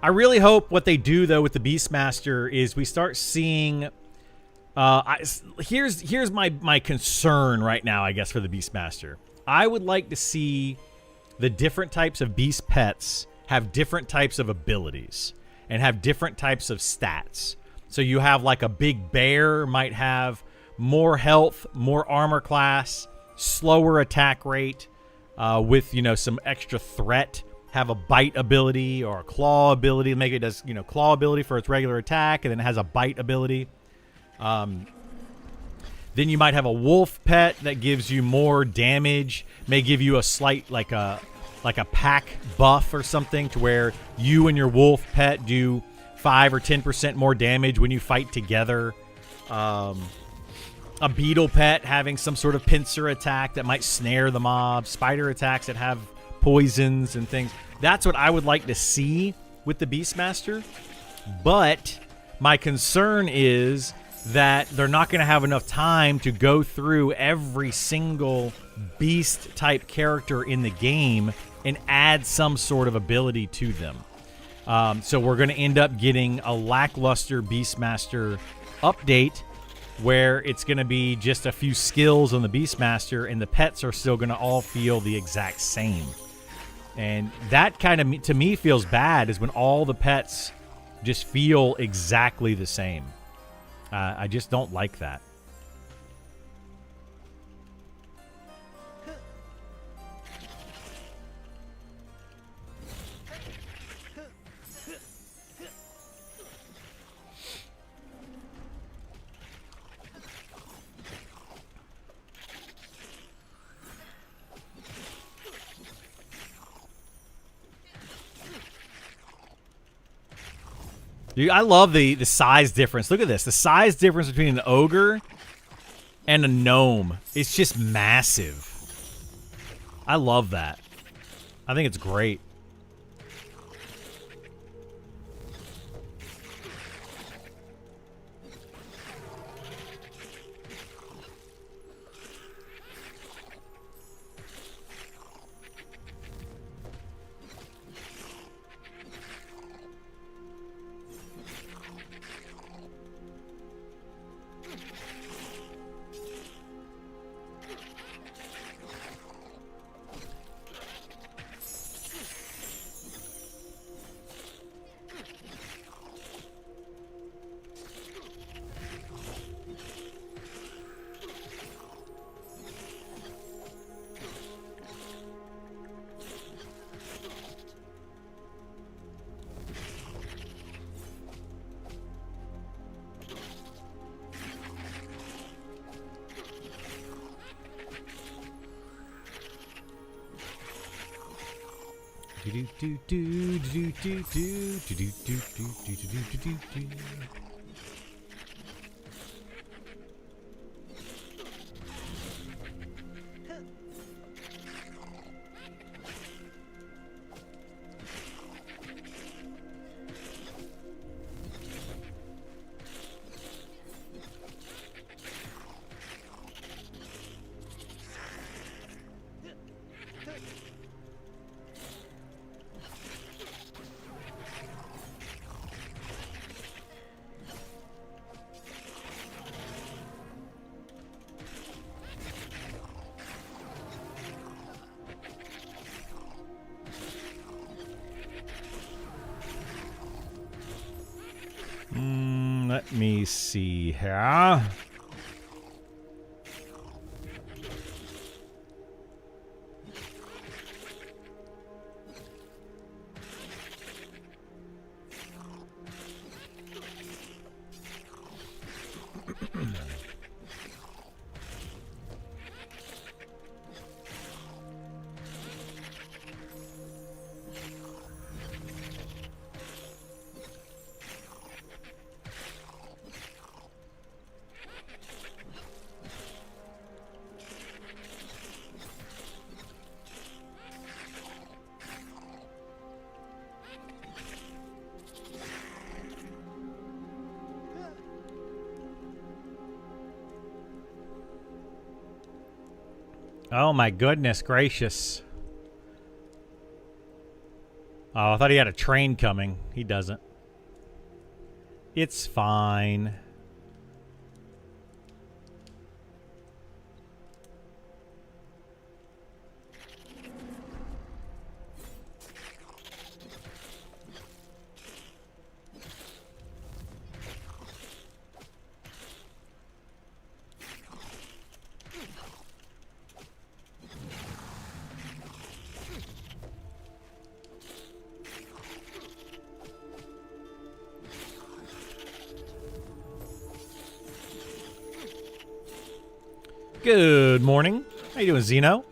I really hope what they do though with the Beastmaster is we start seeing. Here's my concern right now, I guess, for the Beastmaster. I would like to see the different types of beast pets have different types of abilities and have different types of stats. So you have like a big bear might have more health, more armor class, slower attack rate. With, you know, some extra threat, have a bite ability or a claw ability. Maybe it does, you know, claw ability for its regular attack, and then it has a bite ability. Then you might have a wolf pet that gives you more damage, may give you a slight, like a pack buff or something, to where you and your wolf pet do 5 or 10% more damage when you fight together. A beetle pet having some sort of pincer attack that might snare the mob. Spider attacks that have poisons and things. That's what I would like to see with the Beastmaster. But my concern is that they're not going to have enough time to go through every single beast-type character in the game and add some sort of ability to them. So we're going to end up getting a lackluster Beastmaster update where it's going to be just a few skills on the Beastmaster and the pets are still going to all feel the exact same. And that kind of, to me, feels bad, is when all the pets just feel exactly the same. I just don't like that. Dude, I love the size difference. Look at this. The size difference between an ogre and a gnome. It's just massive. I love that. I think it's great. Let me see here. Oh my goodness gracious. Oh, I thought he had a train coming. He doesn't. It's fine. Good morning. How you doing, Zeno?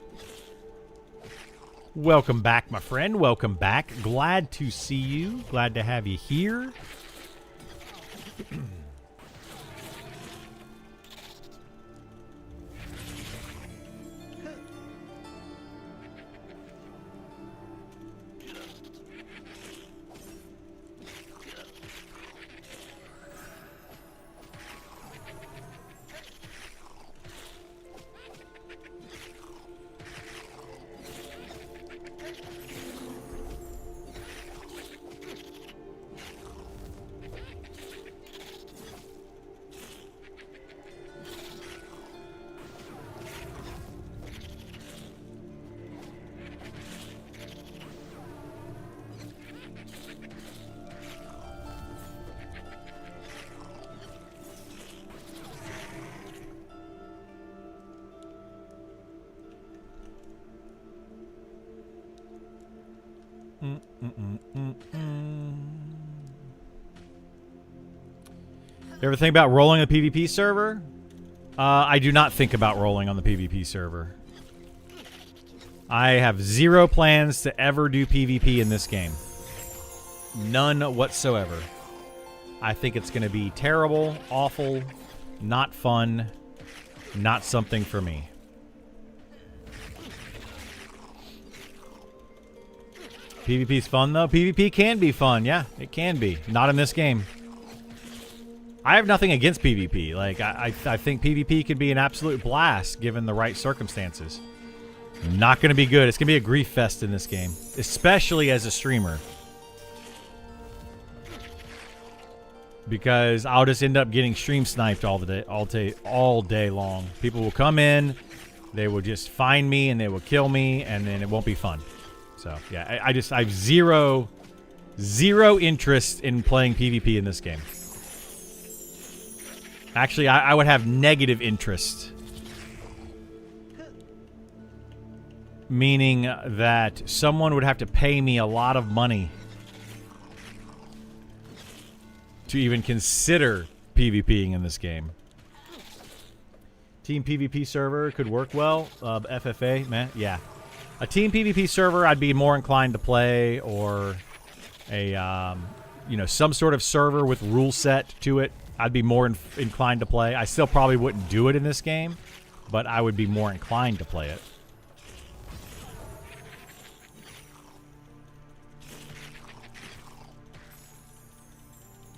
Welcome back, my friend. Welcome back. Glad to see you. Glad to have you here. You ever think about rolling a PvP server? I do not think about rolling on the PvP server. I have zero plans to ever do PvP in this game. None whatsoever. I think it's going to be terrible, awful, not fun, not something for me. PvP's fun, though. PvP can be fun. Yeah, it can be. Not in this game. I have nothing against PvP. Like, I think PvP could be an absolute blast given the right circumstances. Not going to be good. It's going to be a grief fest in this game, especially as a streamer. Because I'll just end up getting stream sniped all day long. People will come in, they will just find me, and they will kill me, and then it won't be fun. So, yeah, I have zero interest in playing PvP in this game. Actually, I would have negative interest. Meaning that someone would have to pay me a lot of money to even consider PvPing in this game. Team PvP server could work well. FFA, man, yeah. A team PvP server I'd be more inclined to play, or a some sort of server with rule set to it. I'd be more inclined to play. I still probably wouldn't do it in this game, but I would be more inclined to play it.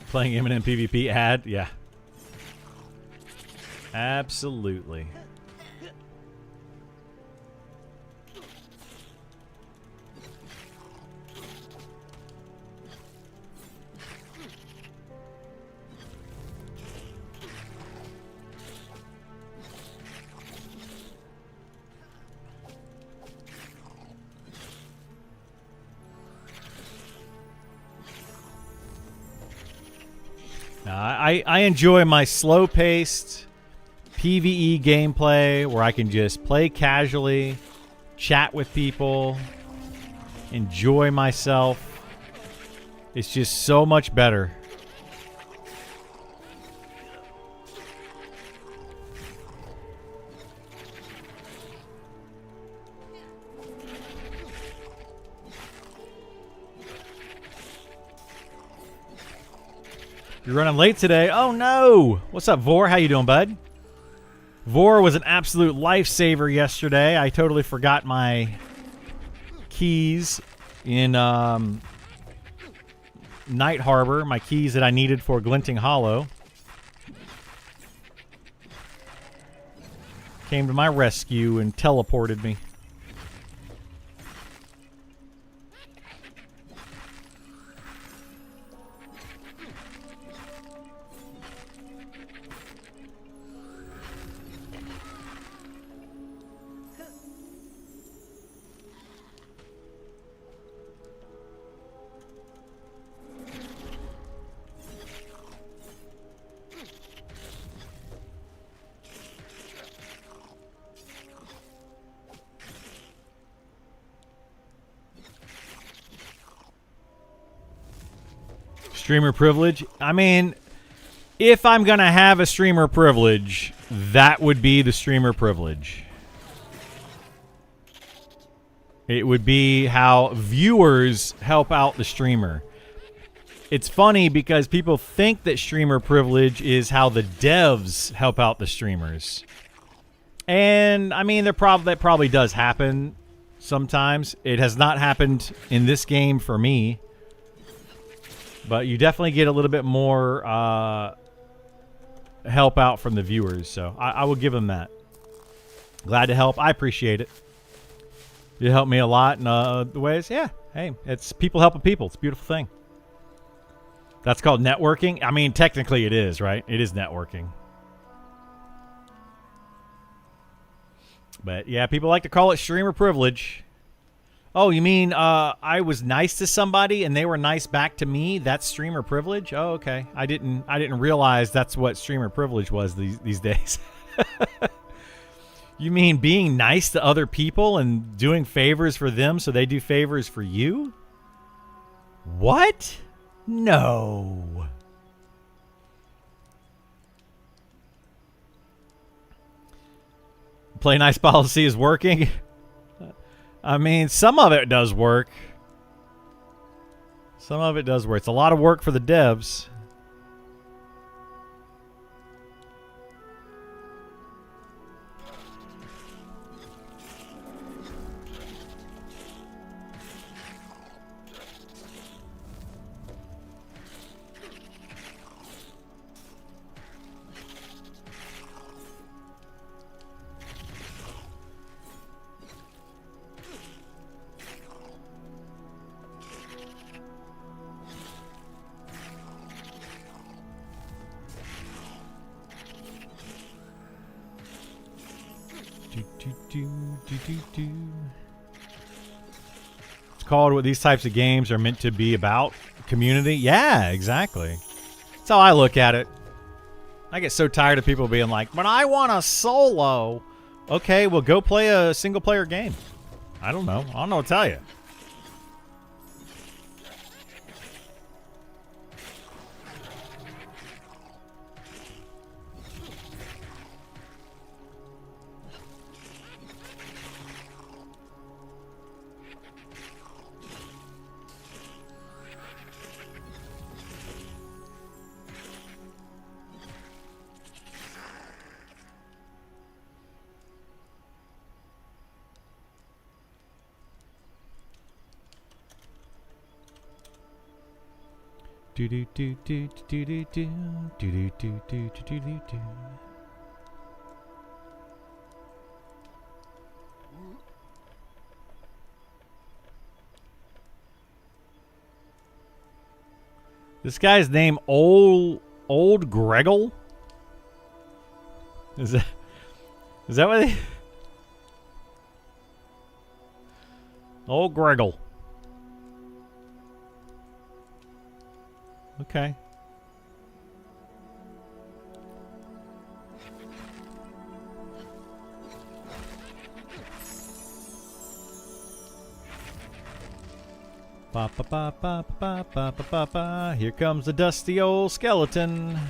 Playing Imminent PvP ad? Yeah. Absolutely. I enjoy my slow-paced PvE gameplay where I can just play casually, chat with people, enjoy myself. It's just so much better. You're running late today. Oh no! What's up, Vor? How you doing, bud? Vor was an absolute lifesaver yesterday. I totally forgot my keys in Night Harbor. My keys that I needed for Glinting Hollow. Came to my rescue and teleported me. Streamer privilege? I mean, if I'm going to have a streamer privilege, that would be the streamer privilege. It would be how viewers help out the streamer. It's funny because people think that streamer privilege is how the devs help out the streamers. And, I mean, that probably does happen sometimes. It has not happened in this game for me. But you definitely get a little bit more help out from the viewers, so I will give them that. Glad to help. I appreciate it. You helped me a lot in the ways. Yeah, hey, it's people helping people. It's a beautiful thing. That's called networking. I mean, technically it is, right? It is networking. But yeah, people like to call it streamer privilege. Oh, you mean I was nice to somebody and they were nice back to me? That's streamer privilege? Oh, okay. I didn't realize that's what streamer privilege was these days. You mean being nice to other people and doing favors for them so they do favors for you? What? No. Play nice policy is working. I mean, some of it does work. Some of it does work. It's a lot of work for the devs. It's called what these types of games are meant to be about. Community. Yeah, exactly. That's how I look at it. I get so tired of people being like, but I want a solo. Okay, well, go play a single player game. I don't know. I don't know what to tell you. Do do do do do do do do do do do do do do. This guy's name Old Greggle? Is that what they... Old Greggle. Okay. Ba ba ba ba ba ba ba ba ba. Here comes the dusty old skeleton.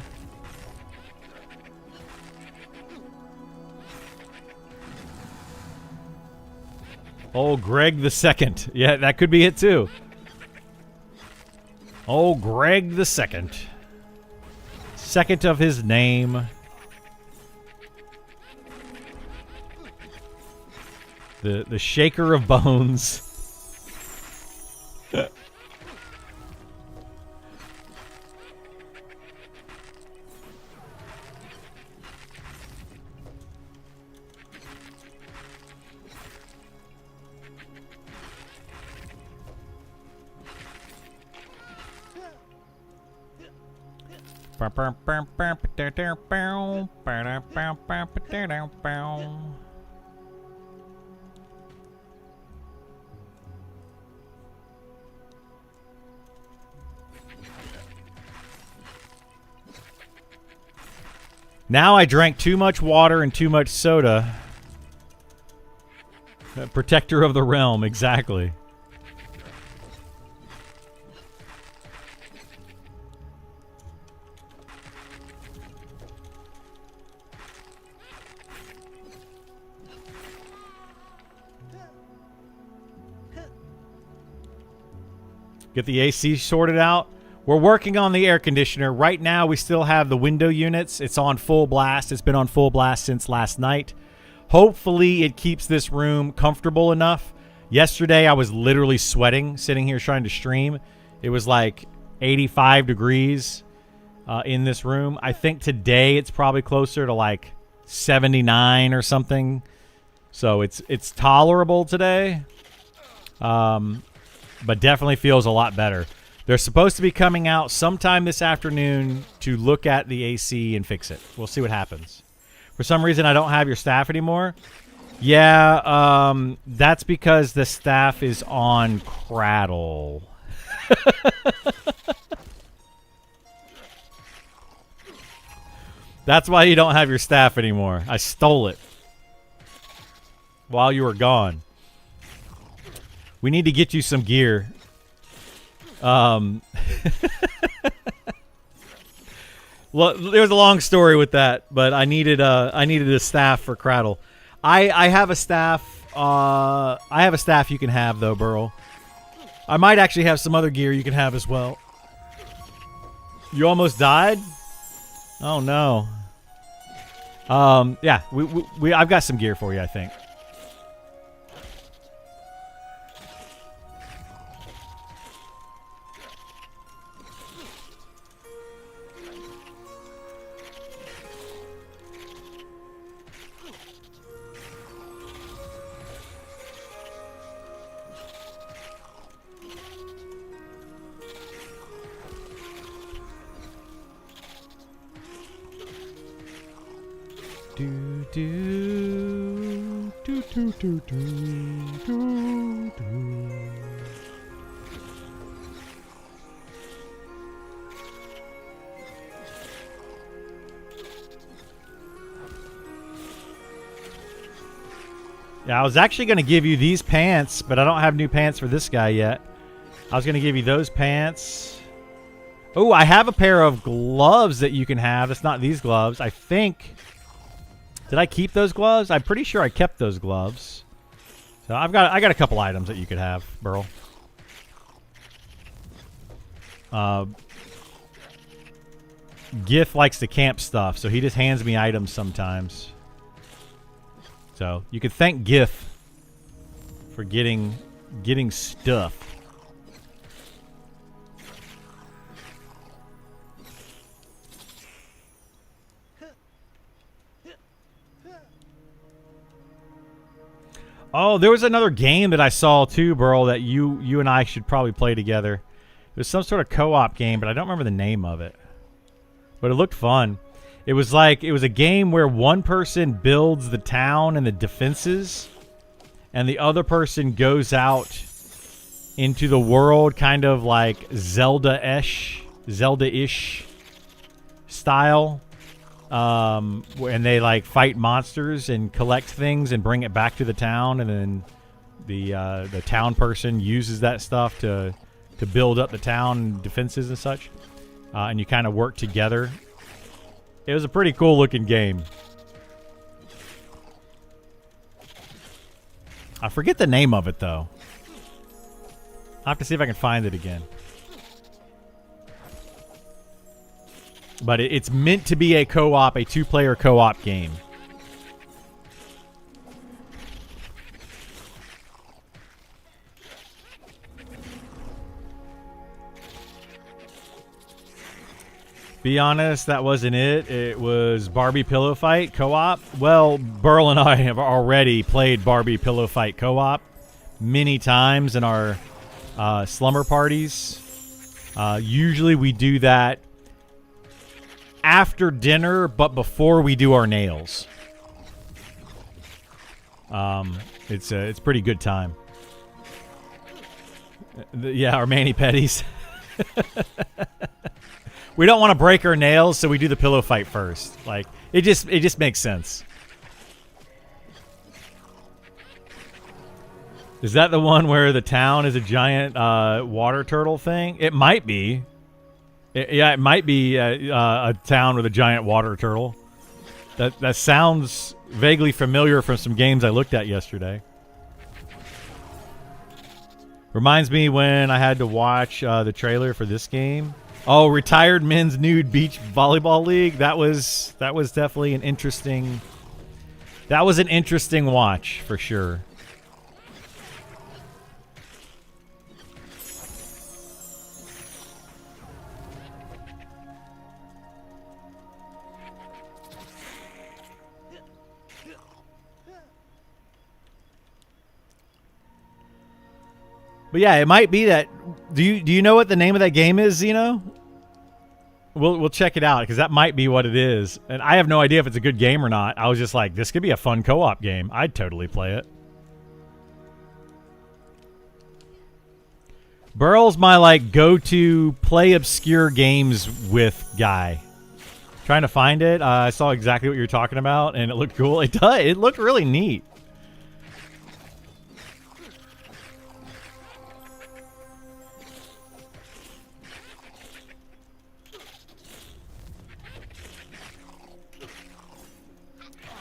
Old Greg the Second. Yeah, that could be it too. Old Greg the Second. Second of his name. The shaker of bones. Now I drank too much water and too much soda. Protector of the realm, exactly. Get the AC sorted out. We're working on the air conditioner. Right now, we still have the window units. It's on full blast. It's been on full blast since last night. Hopefully, it keeps this room comfortable enough. Yesterday, I was literally sweating sitting here trying to stream. It was like 85 degrees in this room. I think today it's probably closer to like 79 or something. So it's tolerable today. But definitely feels a lot better. They're supposed to be coming out sometime this afternoon to look at the AC and fix it. We'll see what happens. For some reason, I don't have your staff anymore. Yeah, that's because the staff is on Cradle. That's why you don't have your staff anymore. I stole it while you were gone. We need to get you some gear. Well, there's a long story with that, but I needed a staff for Cradle. I have a staff. I have a staff you can have though, Burl. I might actually have some other gear you can have as well. You almost died? Oh no. Yeah, I've got some gear for you, I think. Yeah, I was actually going to give you these pants, but I don't have new pants for this guy yet. I was going to give you those pants. Oh, I have a pair of gloves that you can have. It's not these gloves. I think... Did I keep those gloves? I'm pretty sure I kept those gloves. So I got a couple items that you could have, Burl. Gith likes to camp stuff, so he just hands me items sometimes. So you could thank Gith for getting stuff. Oh, there was another game that I saw too, Burl, that you and I should probably play together. It was some sort of co-op game, but I don't remember the name of it. But it looked fun. It was a game where one person builds the town and the defenses, and the other person goes out into the world, kind of like Zelda-ish style. And they like fight monsters and collect things and bring it back to the town, and then the town person uses that stuff to build up the town defenses and such. And you kind of work together. It was a pretty cool looking game. I forget the name of it though. I'll have to see if I can find it again. But it's meant to be a co-op, a two-player co-op game. Be honest, that wasn't it. It was Barbie Pillow Fight co-op. Well, Burl and I have already played Barbie Pillow Fight co-op many times in our slumber parties. Usually we do that after dinner, but before we do our nails. It's a pretty good time. Yeah, our mani-pedis. We don't want to break our nails, so we do the pillow fight first. Like it just makes sense. Is that the one where the town is a giant water turtle thing? It might be. Yeah, it might be a town with a giant water turtle. That sounds vaguely familiar from some games I looked at yesterday. Reminds me when I had to watch the trailer for this game. Oh, Retired Men's Nude Beach Volleyball League. That was definitely an interesting. That was an interesting watch for sure. But yeah, it might be that. Do you know what the name of that game is, Zeno? We'll check it out because that might be what it is, and I have no idea if it's a good game or not. I was just like, this could be a fun co-op game. I'd totally play it. Burl's my like go-to play obscure games with guy. Trying to find it. I saw exactly what you're talking about, and it looked cool. It does. It looked really neat.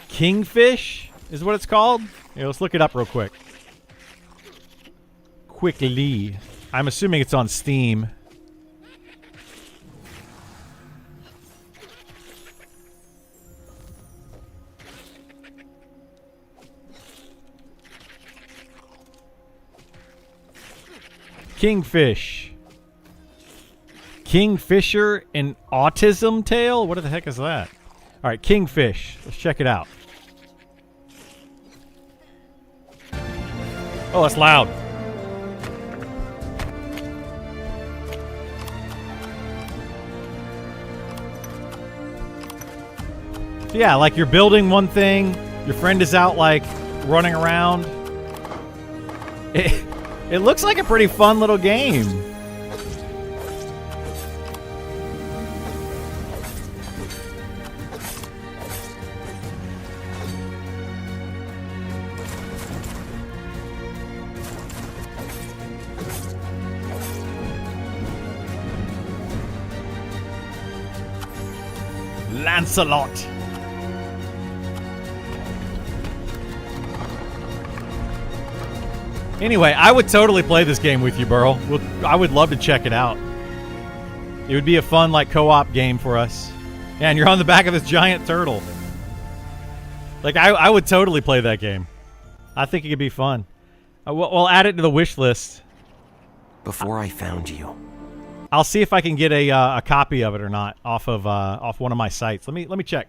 Kingfish is what it's called. Here, let's look it up real quick. Quickly. I'm assuming it's on Steam. Kingfish. Kingfisher and Autism Tale? What the heck is that? All right, Kingfish. Let's check it out. Oh, that's loud. So yeah, like you're building one thing, your friend is out like running around. It looks like a pretty fun little game. Lancelot. Anyway, I would totally play this game with you, Burl. I would love to check it out. It would be a fun, like, co-op game for us. Yeah, and you're on the back of this giant turtle. Like, I would totally play that game. I think it could be fun. We'll add it to the wish list. Before I found you, I'll see if I can get a copy of it or not off one of my sites. Let me check.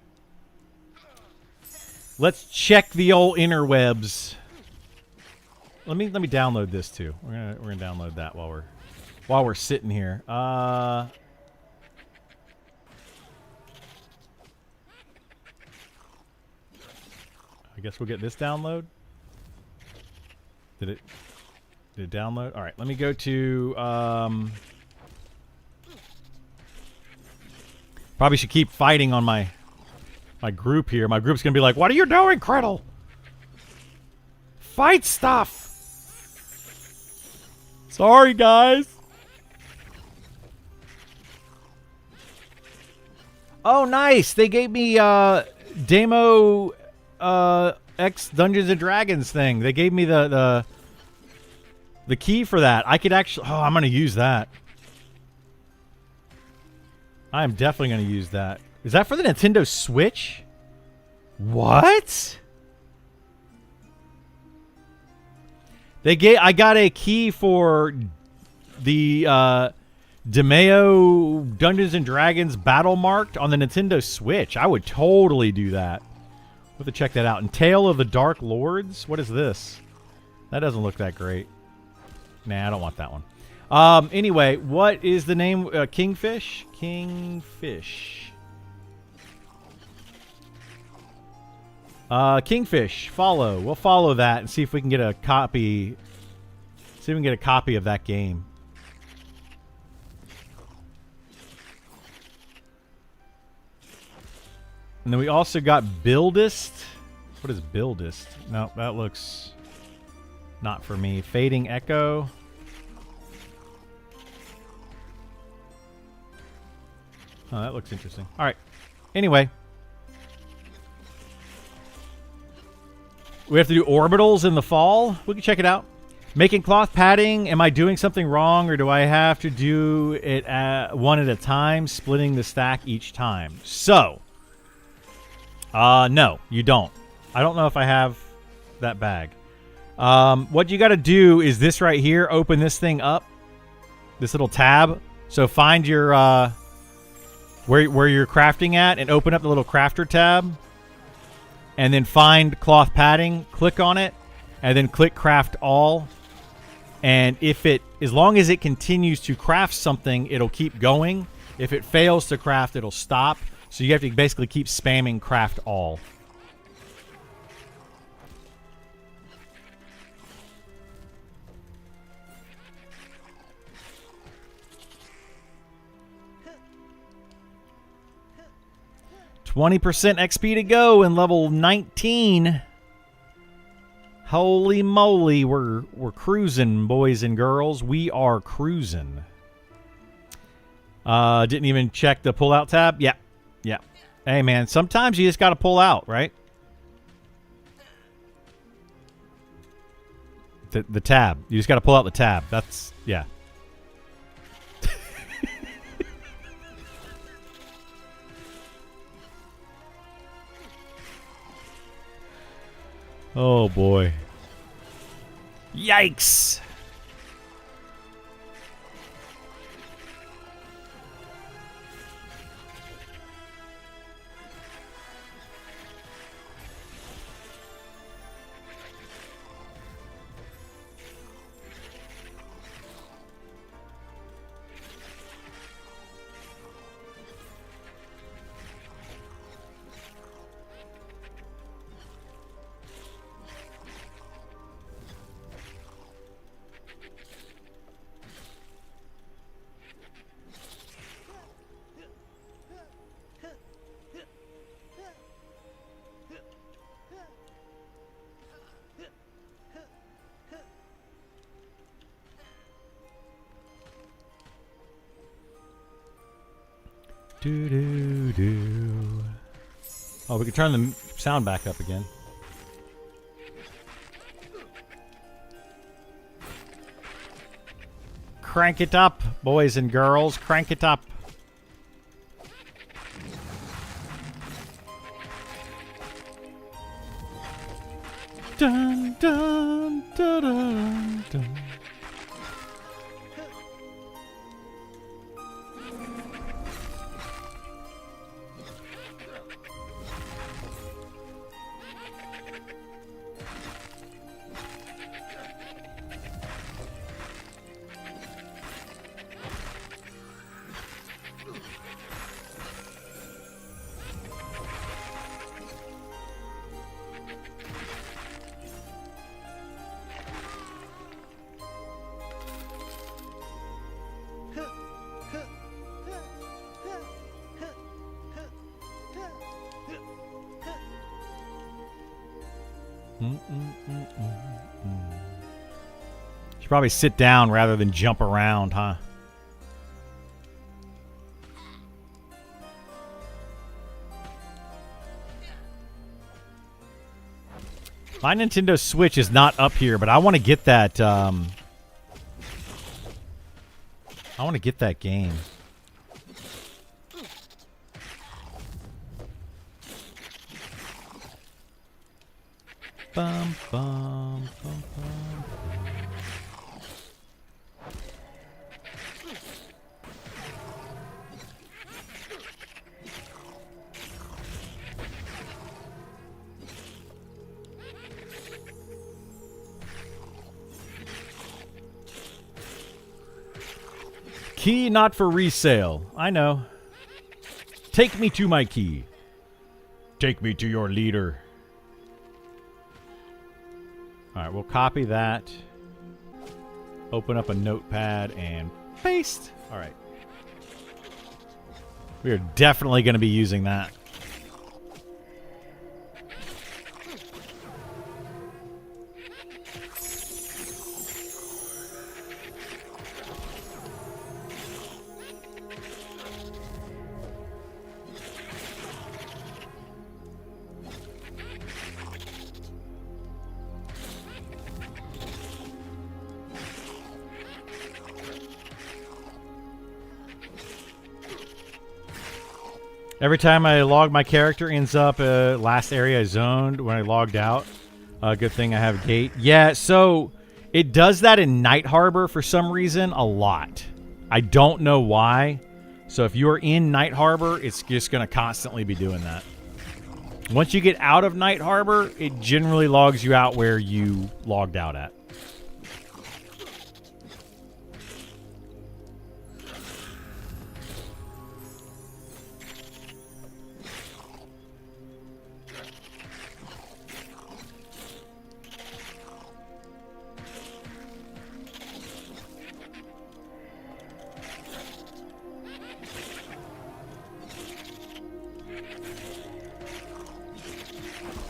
Let's check the old interwebs. let me download this too. We're gonna download that while we're sitting here. I guess we'll get this download. Did it download? All right, let me go to probably should keep fighting on my group here. My group's gonna be like, "What are you doing, Criddle? Fight stuff." Sorry, guys. Oh, nice. They gave me Demo X Dungeons and Dragons thing. They gave me the key for that. I could actually... Oh, I'm going to use that. I am definitely going to use that. Is that for the Nintendo Switch? What? I got a key for the DeMeo Dungeons and Dragons Battle Marked on the Nintendo Switch. I would totally do that. We'll have to check that out. And Tale of the Dark Lords? What is this? That doesn't look that great. Nah, I don't want that one. Anyway, what is the name? Kingfish? Kingfish. Kingfish. Follow. We'll follow that and see if we can get a copy. See if we can get a copy of that game. And then we also got Buildist. What is Buildist? No, that looks not for me. Fading Echo. Oh, that looks interesting. All right. Anyway. We have to do orbitals in the fall. We can check it out. Making cloth padding. Am I doing something wrong, or do I have to do it one at a time, splitting the stack each time? So, no, you don't. I don't know if I have that bag. What you got to do is this right here. Open this thing up. This little tab. So find your where you're crafting at, and open up the little crafter tab. And then find cloth padding, click on it, and then click craft all. And as long as it continues to craft something, it'll keep going. If it fails to craft, it'll stop. So you have to basically keep spamming craft all. $20% XP to go in level 19. Holy moly, we're cruising, boys and girls. We are cruising. Didn't even check the pull-out tab. Yeah. Hey, man, sometimes you just got to pull out, right? The tab. You just got to pull out the tab. That's, yeah. Oh, boy. Yikes! Do. Oh, we can turn the sound back up again. Crank it up, boys and girls. Crank it up. Dun, dun, dun, dun, dun. Should probably sit down rather than jump around, huh? My Nintendo Switch is not up here, but I want to get that. I want to get that game. Bum, bum, bum, bum. Key not for resale. I know. Take me to my key. Take me to your leader. Alright, we'll copy that. Open up a notepad and paste. Alright. We are definitely going to be using that. Every time I log, my character ends up last area zoned when I logged out. Good thing I have gate. Yeah, so it does that in Night Harbor for some reason a lot. I don't know why. So if you're in Night Harbor, it's just going to constantly be doing that. Once you get out of Night Harbor, it generally logs you out where you logged out at.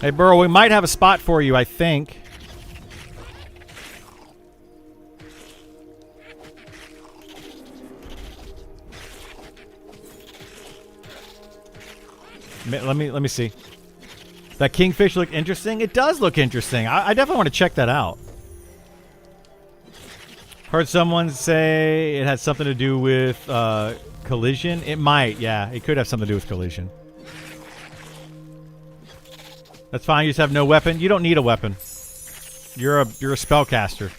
Hey, Burrow, we might have a spot for you, I think. Let me see. That kingfish look interesting? It does look interesting. I definitely want to check that out. Heard someone say it had something to do with collision. It might, yeah. It could have something to do with collision. That's fine. You just have no weapon. You don't need a weapon. You're a spellcaster.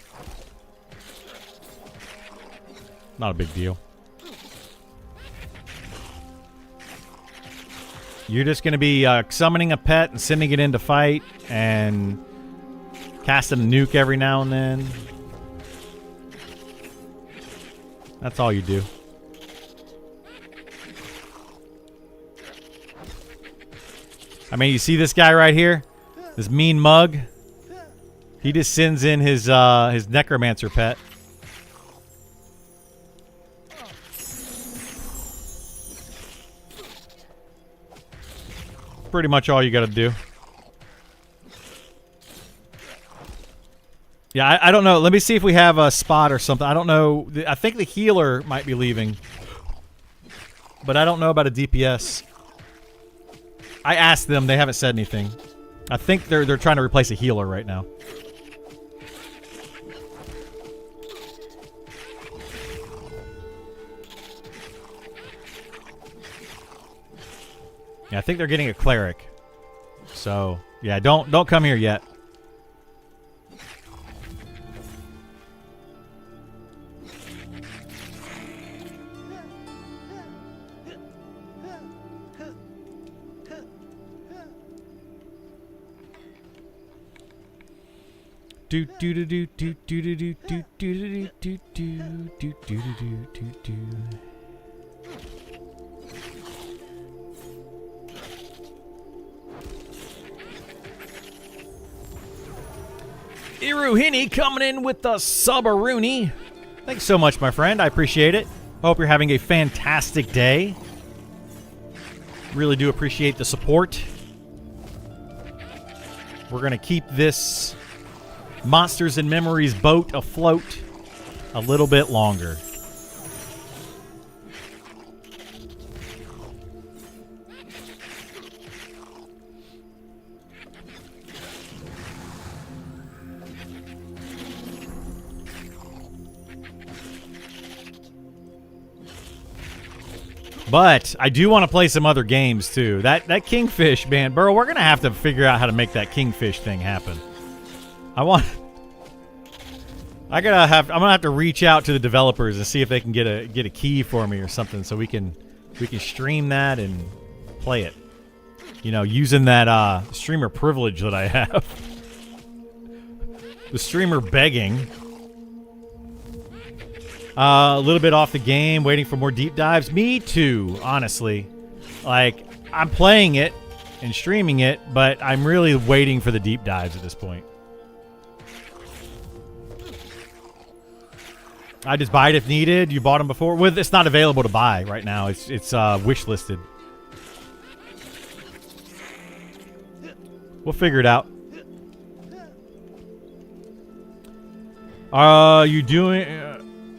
Not a big deal. You're just going to be summoning a pet and sending it in to fight and casting a nuke every now and then. That's all you do. I mean, you see this guy right here? This mean mug? He just sends in his necromancer pet. Pretty much all you gotta do. Yeah, I don't know. Let me see if we have a spot or something. I don't know. I think the healer might be leaving. But I don't know about a DPS. I asked them. They haven't said anything. I think they're trying to replace a healer right now. Yeah, I think they're getting a cleric. So, yeah, don't come here yet. Do do do do do do do do do do do do do do do. Iruhini coming in with the Subaruni. Thanks so much, my friend. I appreciate it. Hope you're having a fantastic day. Really do appreciate the support. We're going to keep this Monsters and Memories boat afloat a little bit longer. But I do want to play some other games too. That Kingfish, man, Burrow, we're gonna have to figure out how to make that Kingfish thing happen. I'm gonna have to reach out to the developers and see if they can get a key for me or something so we can stream that and play it. You know, using that streamer privilege that I have. The streamer begging. A little bit off the game, waiting for more deep dives. Me too, honestly. Like, I'm playing it and streaming it, but I'm really waiting for the deep dives at this point. I just buy it if needed. You bought them before? Well, it's not available to buy right now. It's wish listed. We'll figure it out. You doing...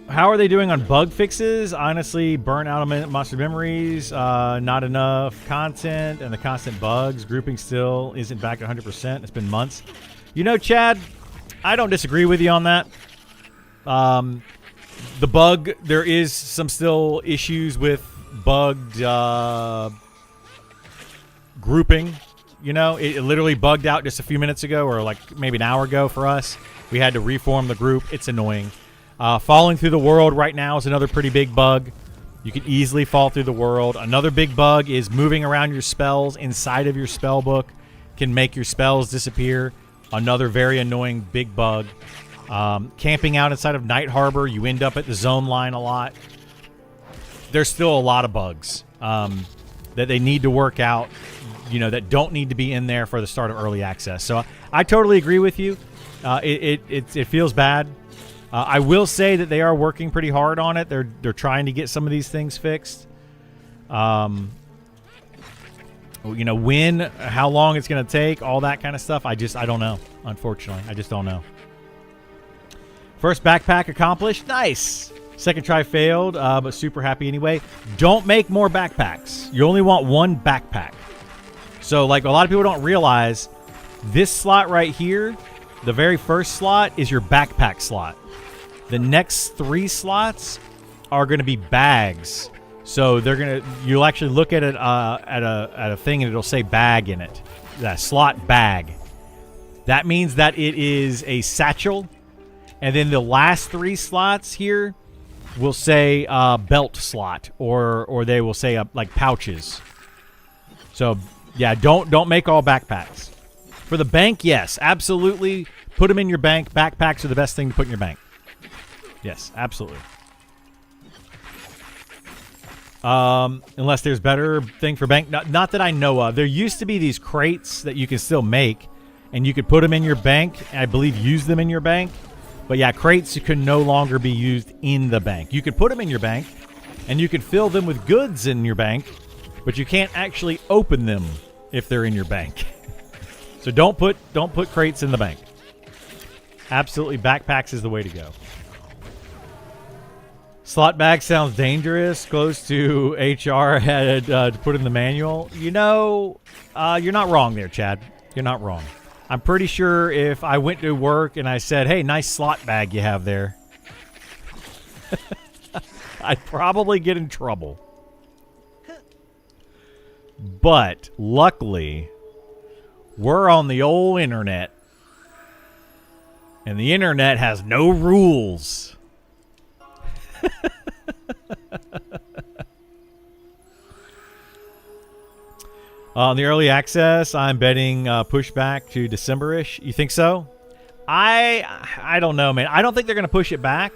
How are they doing on bug fixes? Honestly, Burnout on Monster Memories, not enough content, and the constant bugs. Grouping still isn't back 100%. It's been months. You know, Chad, I don't disagree with you on that. The bug, there is some still issues with bugged grouping. You know, it literally bugged out just a few minutes ago, or like maybe an hour ago for us. We had to reform the group. It's annoying. Falling through the world right now is another pretty big bug. You can easily fall through the world. Another big bug is moving around your spells inside of your spell book can make your spells disappear. Another very annoying big bug. Camping out inside of Night Harbor, you end up at the zone line a lot. There's still a lot of bugs that they need to work out, you know, that don't need to be in there for the start of early access. So I totally agree with you. It feels bad. I will say that they are working pretty hard on it. They're trying to get some of these things fixed. You know, when, how long it's going to take, all that kind of stuff. I don't know. Unfortunately, I just don't know. First backpack accomplished. Nice. Second try failed, but super happy anyway. Don't make more backpacks. You only want one backpack. So, like, a lot of people don't realize, this slot right here, the very first slot, is your backpack slot. The next 3 slots are going to be bags. So you'll actually look at it at a thing and it'll say bag in it. That slot bag. That means that it is a satchel. And then the last 3 slots here will say belt slot, or they will say like pouches. So yeah, don't make all backpacks. For the bank, yes, absolutely. Put them in your bank. Backpacks are the best thing to put in your bank. Yes, absolutely. Unless there's better thing for bank. Not that I know of. There used to be these crates that you can still make, and you could put them in your bank, and I believe use them in your bank. But yeah, crates can no longer be used in the bank. You could put them in your bank, and you could fill them with goods in your bank, but you can't actually open them if they're in your bank. So don't put crates in the bank. Absolutely, backpacks is the way to go. Slot bag sounds dangerous. Close to HR had to put in the manual. You know, you're not wrong there, Chad. You're not wrong. I'm pretty sure if I went to work and I said, hey, nice slot bag you have there, I'd probably get in trouble. But luckily, we're on the old internet, and the internet has no rules. On the early access, I'm betting pushback to December-ish. You think so? I don't know, man. I don't think they're going to push it back.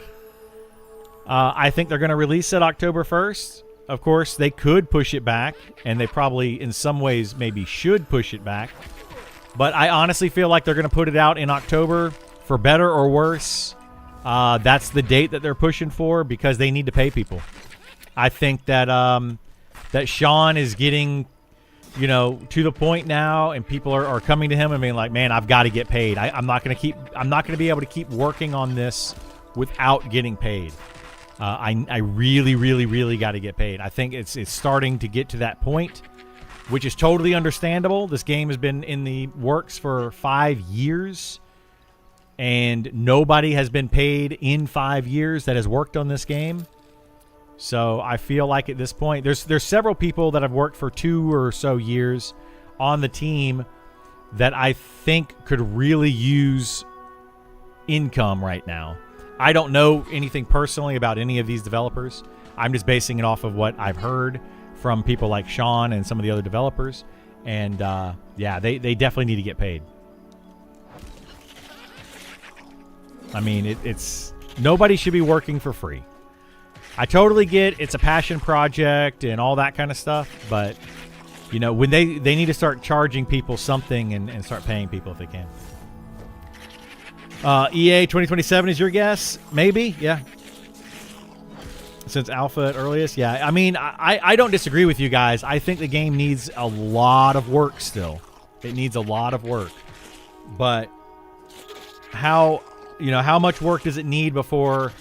I think they're going to release it October 1st. Of course, they could push it back, and they probably, in some ways, maybe should push it back. But I honestly feel like they're going to put it out in October, for better or worse. That's the date that they're pushing for because they need to pay people. I think that that Sean is getting to the point now, and people are coming to him and being like, man, I've got to get paid. I'm not going to be able to keep working on this without getting paid. I really, really, really got to get paid. I think it's starting to get to that point, which is totally understandable. This game has been in the works for 5 years, and nobody has been paid in 5 years that has worked on this game. So I feel like at this point, there's several people that have worked for 2 or so years on the team that I think could really use income right now. I don't know anything personally about any of these developers. I'm just basing it off of what I've heard from people like Sean and some of the other developers. And yeah, they definitely need to get paid. I mean, it's nobody should be working for free. I totally get it's a passion project and all that kind of stuff, but when they need to start charging people something and start paying people if they can. EA 2027 is your guess? Maybe, yeah. Since alpha at earliest, yeah. I mean, I don't disagree with you guys. I think the game needs a lot of work still. It needs a lot of work. But how much work does it need before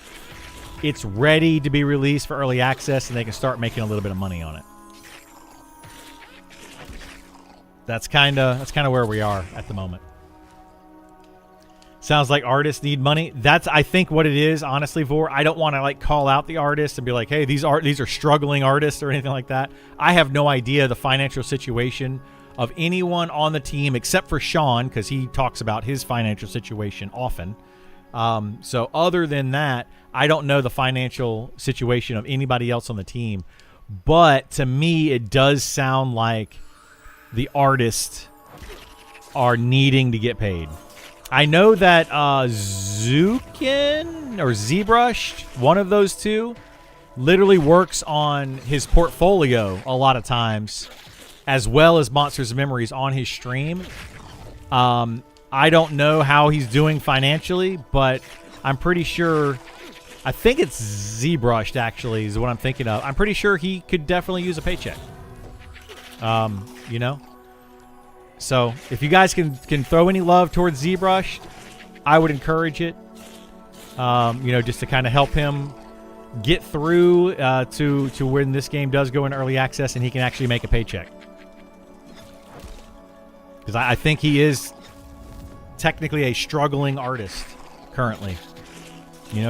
it's ready to be released for early access and they can start making a little bit of money on it? That's kind of where we are at the moment. Sounds like artists need money. That's, I think, what it is, honestly, Vor. I don't want to call out the artists and be like, hey, these are struggling artists or anything like that. I have no idea the financial situation of anyone on the team except for Sean, because he talks about his financial situation often. So other than that, I don't know the financial situation of anybody else on the team. But to me, it does sound like the artists are needing to get paid. I know that Zukin or ZBrush, one of those two, literally works on his portfolio a lot of times, as well as Monsters of Memories on his stream. I don't know how he's doing financially, but I'm pretty sure, I think it's ZBrushed actually is what I'm thinking of. I'm pretty sure he could definitely use a paycheck. So if you guys can throw any love towards ZBrush, I would encourage it. Just to kind of help him get through to when this game does go in early access and he can actually make a paycheck. Because I think he is technically a struggling artist currently.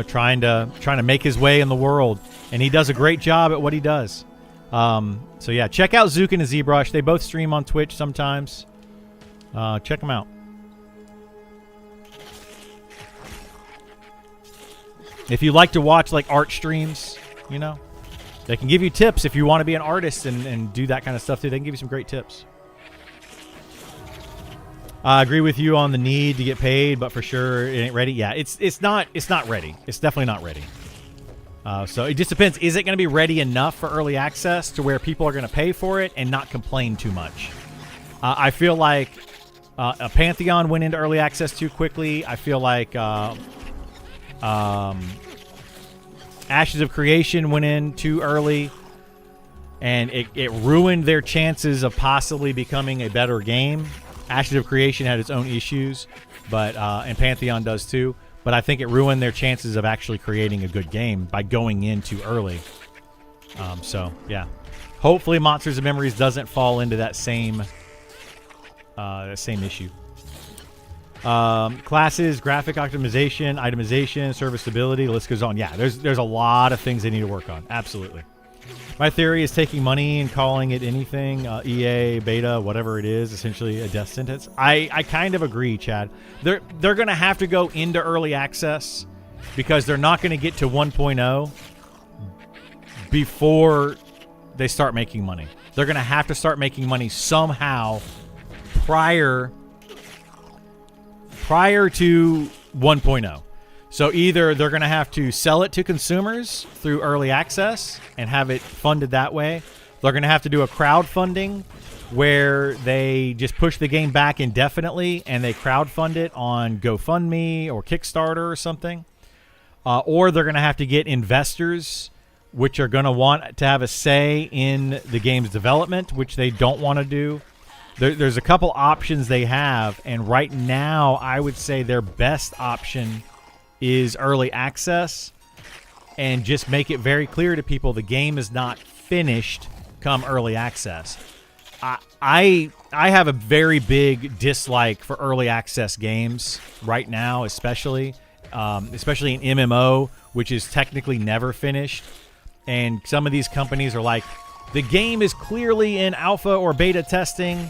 Trying to make his way in the world, and he does a great job at what he does. So yeah, check out Zukin and ZBrush. They both stream on Twitch sometimes. Check them out. If you like to watch art streams, they can give you tips if you want to be an artist and do that kind of stuff too. They can give you some great tips. I agree with you on the need to get paid, but for sure it ain't ready. Yeah, it's not ready. It's definitely not ready. So it just depends. Is it going to be ready enough for early access to where people are going to pay for it and not complain too much? I feel like a Pantheon went into early access too quickly. I feel like Ashes of Creation went in too early, and it ruined their chances of possibly becoming a better game. Ashes of Creation had its own issues, but and Pantheon does too. But I think it ruined their chances of actually creating a good game by going in too early. So yeah, hopefully Monsters of Memories doesn't fall into that same issue. Classes, graphic optimization, itemization, serviceability, the list goes on. Yeah, there's a lot of things they need to work on. Absolutely. My theory is taking money and calling it anything, EA, beta, whatever it is, essentially a death sentence. I kind of agree, Chad. They're going to have to go into early access because they're not going to get to 1.0 before they start making money. They're going to have to start making money somehow prior to 1.0. So either they're going to have to sell it to consumers through early access and have it funded that way. They're going to have to do a crowdfunding where they just push the game back indefinitely and they crowdfund it on GoFundMe or Kickstarter or something. Or they're going to have to get investors which are going to want to have a say in the game's development, which they don't want to do. There's a couple options they have, and right now I would say their best option is early access, and just make it very clear to people the game is not finished come early access. I have a very big dislike for early access games right now, especially in MMO, which is technically never finished. And some of these companies are like, the game is clearly in alpha or beta testing.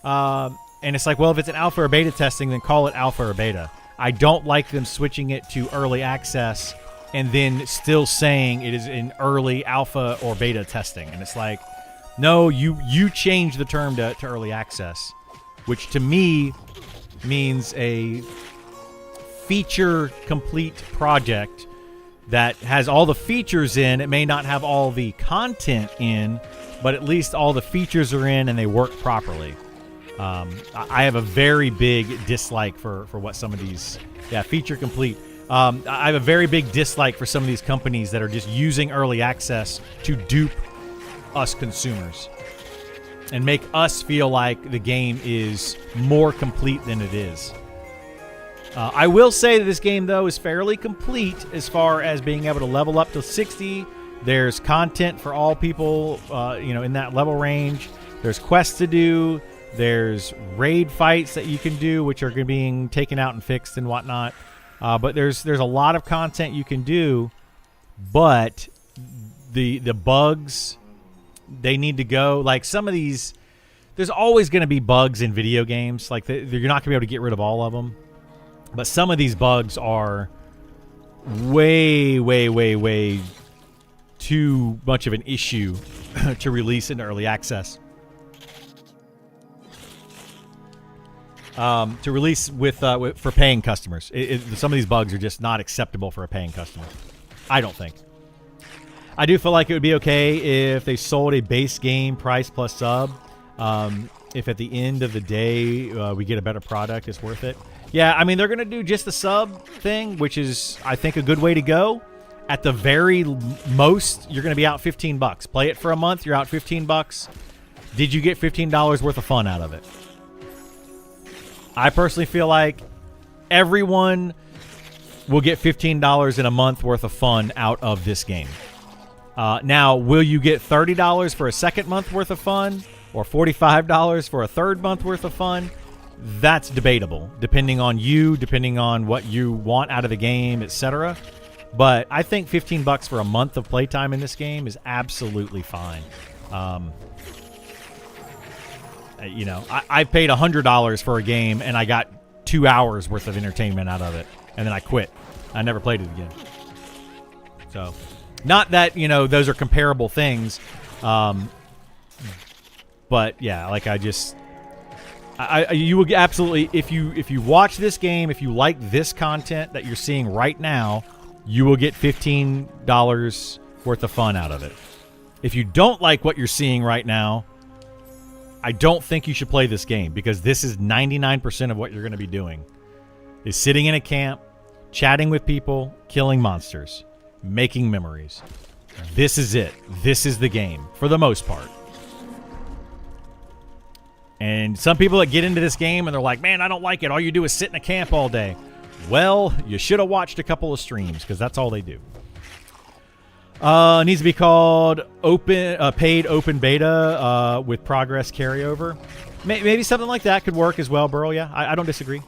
And it's like, well, if it's an alpha or beta testing, then call it alpha or beta. I don't like them switching it to early access and then still saying it is in early alpha or beta testing. And it's like, no, you change the term to early access, which to me means a feature complete project that has all the features in. It may not have all the content in, but at least all the features are in and they work properly. I have a very big dislike for what some of these, feature complete. I have a very big dislike for some of these companies that are just using early access to dupe us consumers and make us feel like the game is more complete than it is. I will say that this game, though, is fairly complete as far as being able to level up to 60. There's content for all people, in that level range. There's quests to do. There's raid fights that you can do, which are being taken out and fixed and whatnot. But there's a lot of content you can do, but the bugs, they need to go. Like some of these, there's always going to be bugs in video games. Like you're not going to be able to get rid of all of them. But some of these bugs are way, way, way, way too much of an issue to release into early access. To release for paying customers. Some of these bugs are just not acceptable for a paying customer. I don't think. I do feel like it would be okay if they sold a base game price plus sub. If at the end of the day we get a better product, it's worth it. Yeah, I mean, they're going to do just the sub thing, which is, I think, a good way to go. At the very most, you're going to be out $15. Play it for a month, you're out $15. Did you get $15 worth of fun out of it? I personally feel like everyone will get $15 in a month worth of fun out of this game. Now, will you get $30 for a second month worth of fun or $45 for a third month worth of fun? That's debatable, depending on you, depending on what you want out of the game, etc. But I think $15 for a month of playtime in this game is absolutely fine. I paid $100 for a game and I got 2 hours worth of entertainment out of it, and then I quit. I never played it again. So, not that those are comparable things, but yeah, like you will absolutely, if you watch this game, if you like this content that you're seeing right now, you will get $15 worth of fun out of it. If you don't like what you're seeing right now, I don't think you should play this game, because this is 99% of what you're going to be doing is sitting in a camp, chatting with people, killing monsters, making memories. This is it. This is the game for the most part. And some people that get into this game and they're like, man, I don't like it. All you do is sit in a camp all day. Well, you should have watched a couple of streams, because that's all they do. Needs to be called paid open beta with progress carryover. Maybe something like that could work as well, Burl. Yeah, I don't disagree.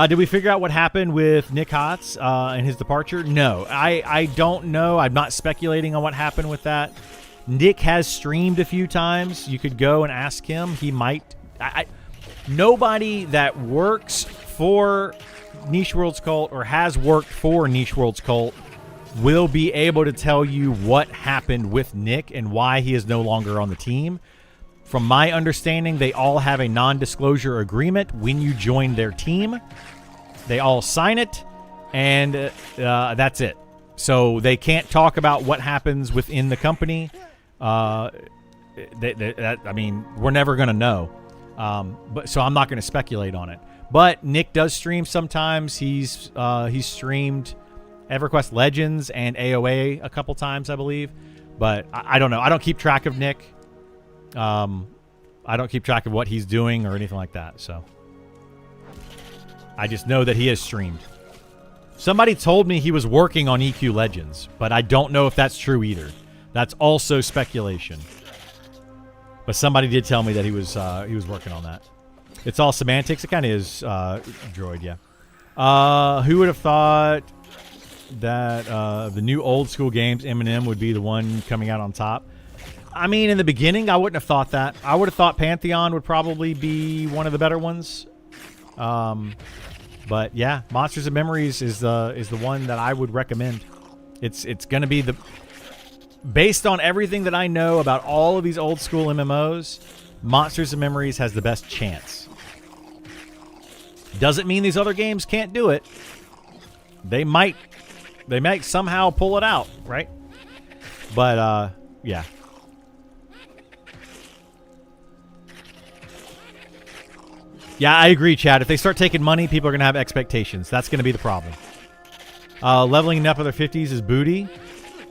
Did we figure out what happened with Nick Hotz and his departure? No, I don't know. I'm not speculating on what happened with that. Nick has streamed a few times. You could go and ask him. He might. Nobody that works for Niche Worlds Cult or has worked for Niche Worlds Cult will be able to tell you what happened with Nick and why he is no longer on the team. From my understanding, they all have a non-disclosure agreement when you join their team. They all sign it, and that's it. So they can't talk about what happens within the company. We're never going to know. So I'm not going to speculate on it. But Nick does stream sometimes. He's streamed EverQuest Legends and AOA a couple times, I believe. But I don't know. I don't keep track of Nick. I don't keep track of what he's doing or anything like that. So I just know that he has streamed. Somebody told me he was working on EQ Legends, but I don't know if that's true either. That's also speculation. But somebody did tell me that he was working on that. It's all semantics. It kind of is Droid, yeah. Who would have thought that the new old school games, M&M would be the one coming out on top? I mean, in the beginning, I wouldn't have thought that. I would have thought Pantheon would probably be one of the better ones. But yeah, Monsters of Memories is the one that I would recommend. It's going to be the, based on everything that I know about all of these old school MMOs, Monsters of Memories has the best chance. Doesn't mean these other games can't do it. They might somehow pull it out, right? But yeah. Yeah, I agree, Chad. If they start taking money, people are going to have expectations. That's going to be the problem. Leveling up with their 50s is booty.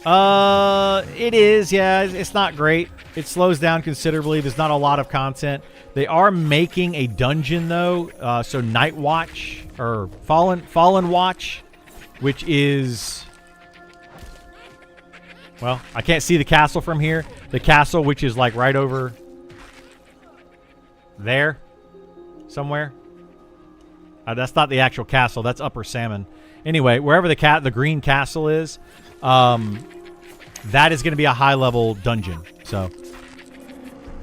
It is, yeah. It's not great. It slows down considerably. There's not a lot of content. They are making a dungeon, though. So Night Watch, or Fallen Watch, which is... Well, I can't see the castle from here. The castle, which is like right over there. Somewhere. That's not the actual castle. That's Upper Salmon. Anyway, wherever the green castle is, that is going to be a high-level dungeon. So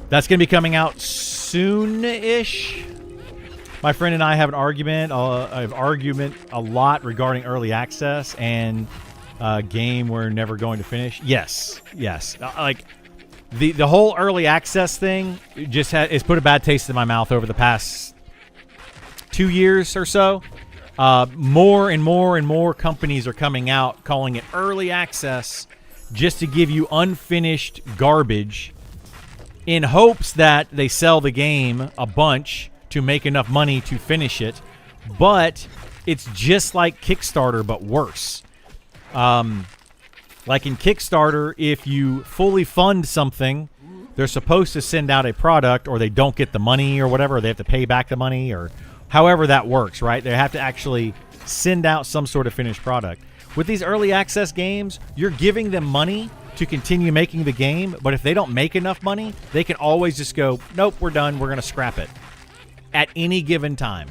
that's going to be coming out soon-ish. My friend and I have an argument. I have argument a lot regarding early access and a game we're never going to finish. Yes. Like the whole early access thing just has put a bad taste in my mouth over the past 2 years or so. More and more companies are coming out calling it early access just to give you unfinished garbage in hopes that they sell the game a bunch to make enough money to finish it. But it's just like Kickstarter, but worse. Like in Kickstarter, if you fully fund something, they're supposed to send out a product, or they don't get the money or whatever, or they have to pay back the money, or however that works, right? They have to actually send out some sort of finished product. With these early access games, you're giving them money to continue making the game, but if they don't make enough money, they can always just go, nope, we're done, we're going to scrap it at any given time.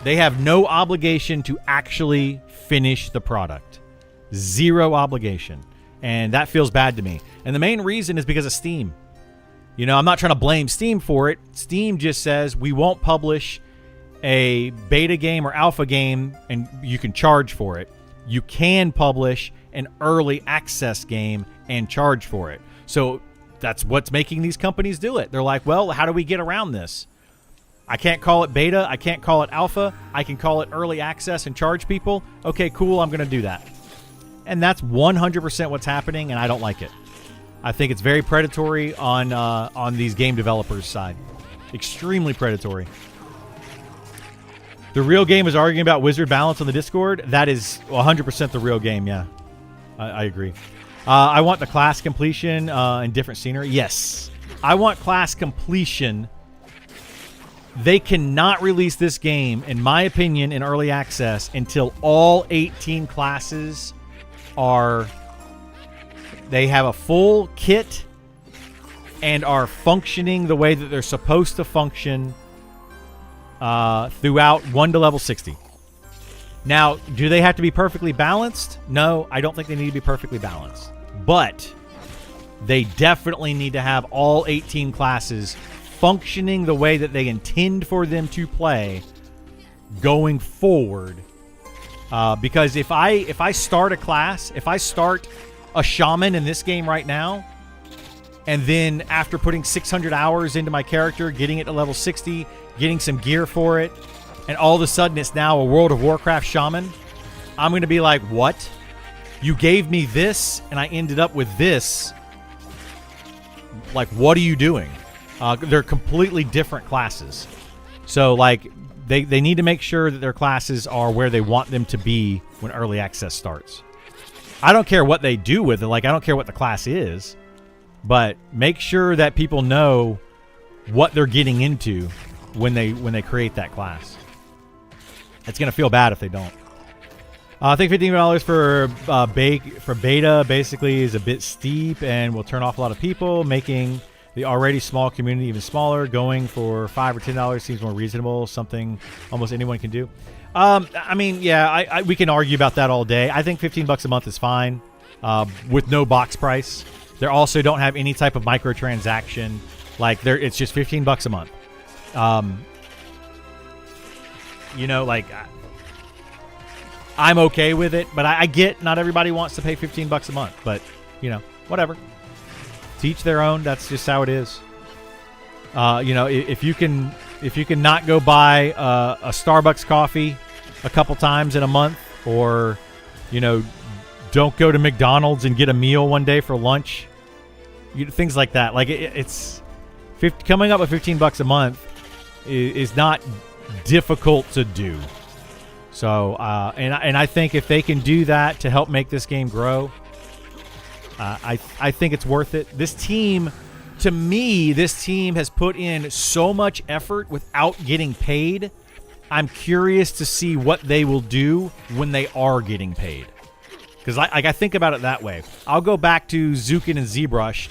They have no obligation to actually finish the product. Zero obligation. And that feels bad to me. And the main reason is because of Steam. You know, I'm not trying to blame Steam for it. Steam just says we won't publish a beta game or alpha game and you can charge for it. You can publish an early access game and charge for it. So that's what's making these companies do it. They're like, well, how do we get around this? I can't call it beta. I can't call it alpha. I can call it early access and charge people. Okay, cool. I'm going to do that. And that's 100% what's happening, and I don't like it. I think it's very predatory on these game developers' side. Extremely predatory. The real game is arguing about wizard balance on the Discord. That is 100% the real game, yeah. I agree. I want the class completion and different scenery. Yes. I want class completion. They cannot release this game, in my opinion, in early access until all 18 classes they have a full kit and are functioning the way that they're supposed to function throughout 1 to level 60. Now, do they have to be perfectly balanced? No, I don't think they need to be perfectly balanced. But they definitely need to have all 18 classes functioning the way that they intend for them to play going forward. Because if I start a class, if I start a shaman in this game right now, and then after putting 600 hours into my character, getting it to level 60, getting some gear for it, and all of a sudden it's now a World of Warcraft shaman, I'm going to be like, what? You gave me this, and I ended up with this. Like, what are you doing? They're completely different classes. So, like, they need to make sure that their classes are where they want them to be when early access starts. I don't care what they do with it. Like, I don't care what the class is, but make sure that people know what they're getting into when they create that class. It's gonna feel bad if they don't. I think $15 for beta basically is a bit steep and will turn off a lot of people, making the already small community even smaller. Going for $5 or $10 seems more reasonable, something almost anyone can do. I mean, yeah, we can argue about that all day. I think $15 a month is fine with no box price. They also don't have any type of microtransaction. Like, it's just $15 a month. You know, like, I'm okay with it, but I get not everybody wants to pay $15 a month. But, you know, whatever. To each their own. That's just how it is. You know, if you can not go buy a Starbucks coffee a couple times in a month, or, you know, don't go to McDonald's and get a meal one day for lunch, things like that. Like, it's coming up with $15 a month is not difficult to do. So, and I think if they can do that to help make this game grow, I think it's worth it. This team, to me, has put in so much effort without getting paid. I'm curious to see what they will do when they are getting paid. Because I think about it that way. I'll go back to Zukin and ZBrush,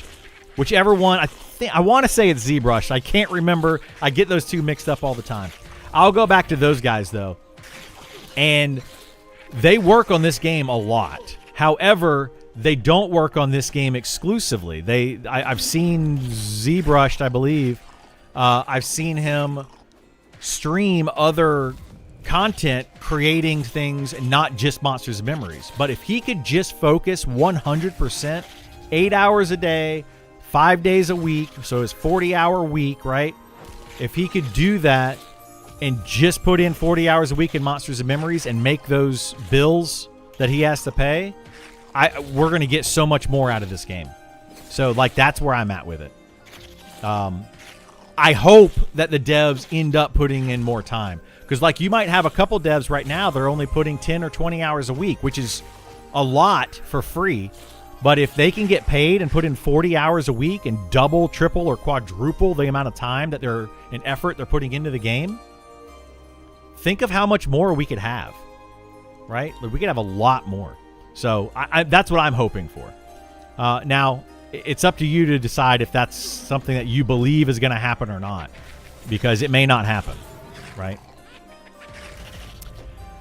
whichever one. I want to say it's ZBrush. I can't remember. I get those two mixed up all the time. I'll go back to those guys, though. And they work on this game a lot. However, they don't work on this game exclusively. I've seen ZBrush, I believe. I've seen him stream other content creating things, not just Monsters of Memories. But if he could just focus 100%, 8 hours a day, 5 days a week, so his 40-hour week, right? If he could do that and just put in 40 hours a week in Monsters of Memories and make those bills that he has to pay, we're going to get so much more out of this game. So, like, that's where I'm at with it. I hope that the devs end up putting in more time. Because, like, you might have a couple devs right now that are only putting 10 or 20 hours a week, which is a lot for free. But if they can get paid and put in 40 hours a week and double, triple, or quadruple the amount of time that and effort they're putting into the game, think of how much more we could have, right? Like, we could have a lot more. So that's what I'm hoping for. Now, it's up to you to decide if that's something that you believe is going to happen or not, because it may not happen, right?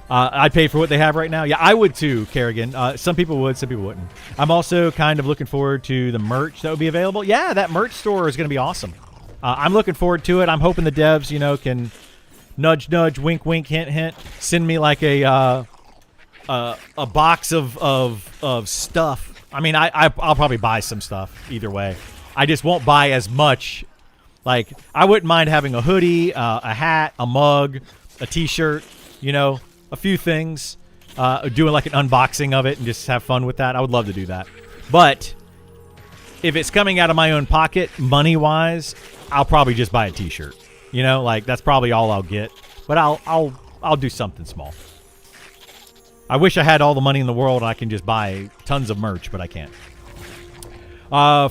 I'd pay for what they have right now. Yeah, I would too, Kerrigan. Some people would, some people wouldn't. I'm also kind of looking forward to the merch that would be available. Yeah, that merch store is going to be awesome. I'm looking forward to it. I'm hoping the devs, you know, can nudge, nudge, wink, wink, hint, hint, send me like a box of stuff. I mean, I'll probably buy some stuff either way. I just won't buy as much. Like, I wouldn't mind having a hoodie, a hat, a mug, a t-shirt, you know, a few things, doing like an unboxing of it and just have fun with that. I would love to do that. But if it's coming out of my own pocket, money-wise, I'll probably just buy a t-shirt. You know, like, that's probably all I'll get. But I'll do something small. I wish I had all the money in the world and I can just buy tons of merch, but I can't.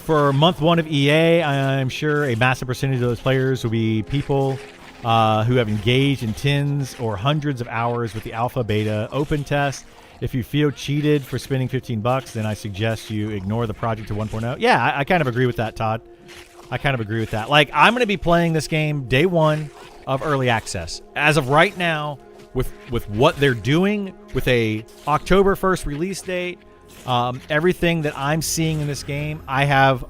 For month 1 of EA, I'm sure a massive percentage of those players will be people who have engaged in tens or hundreds of hours with the alpha, beta, open test. If you feel cheated for spending $15, then I suggest you ignore the project to 1.0. Yeah, I kind of agree with that, Todd. I kind of agree with that. Like, I'm going to be playing this game day 1 of early access. As of right now, with what they're doing, with a October 1st release date, everything that I'm seeing in this game, I have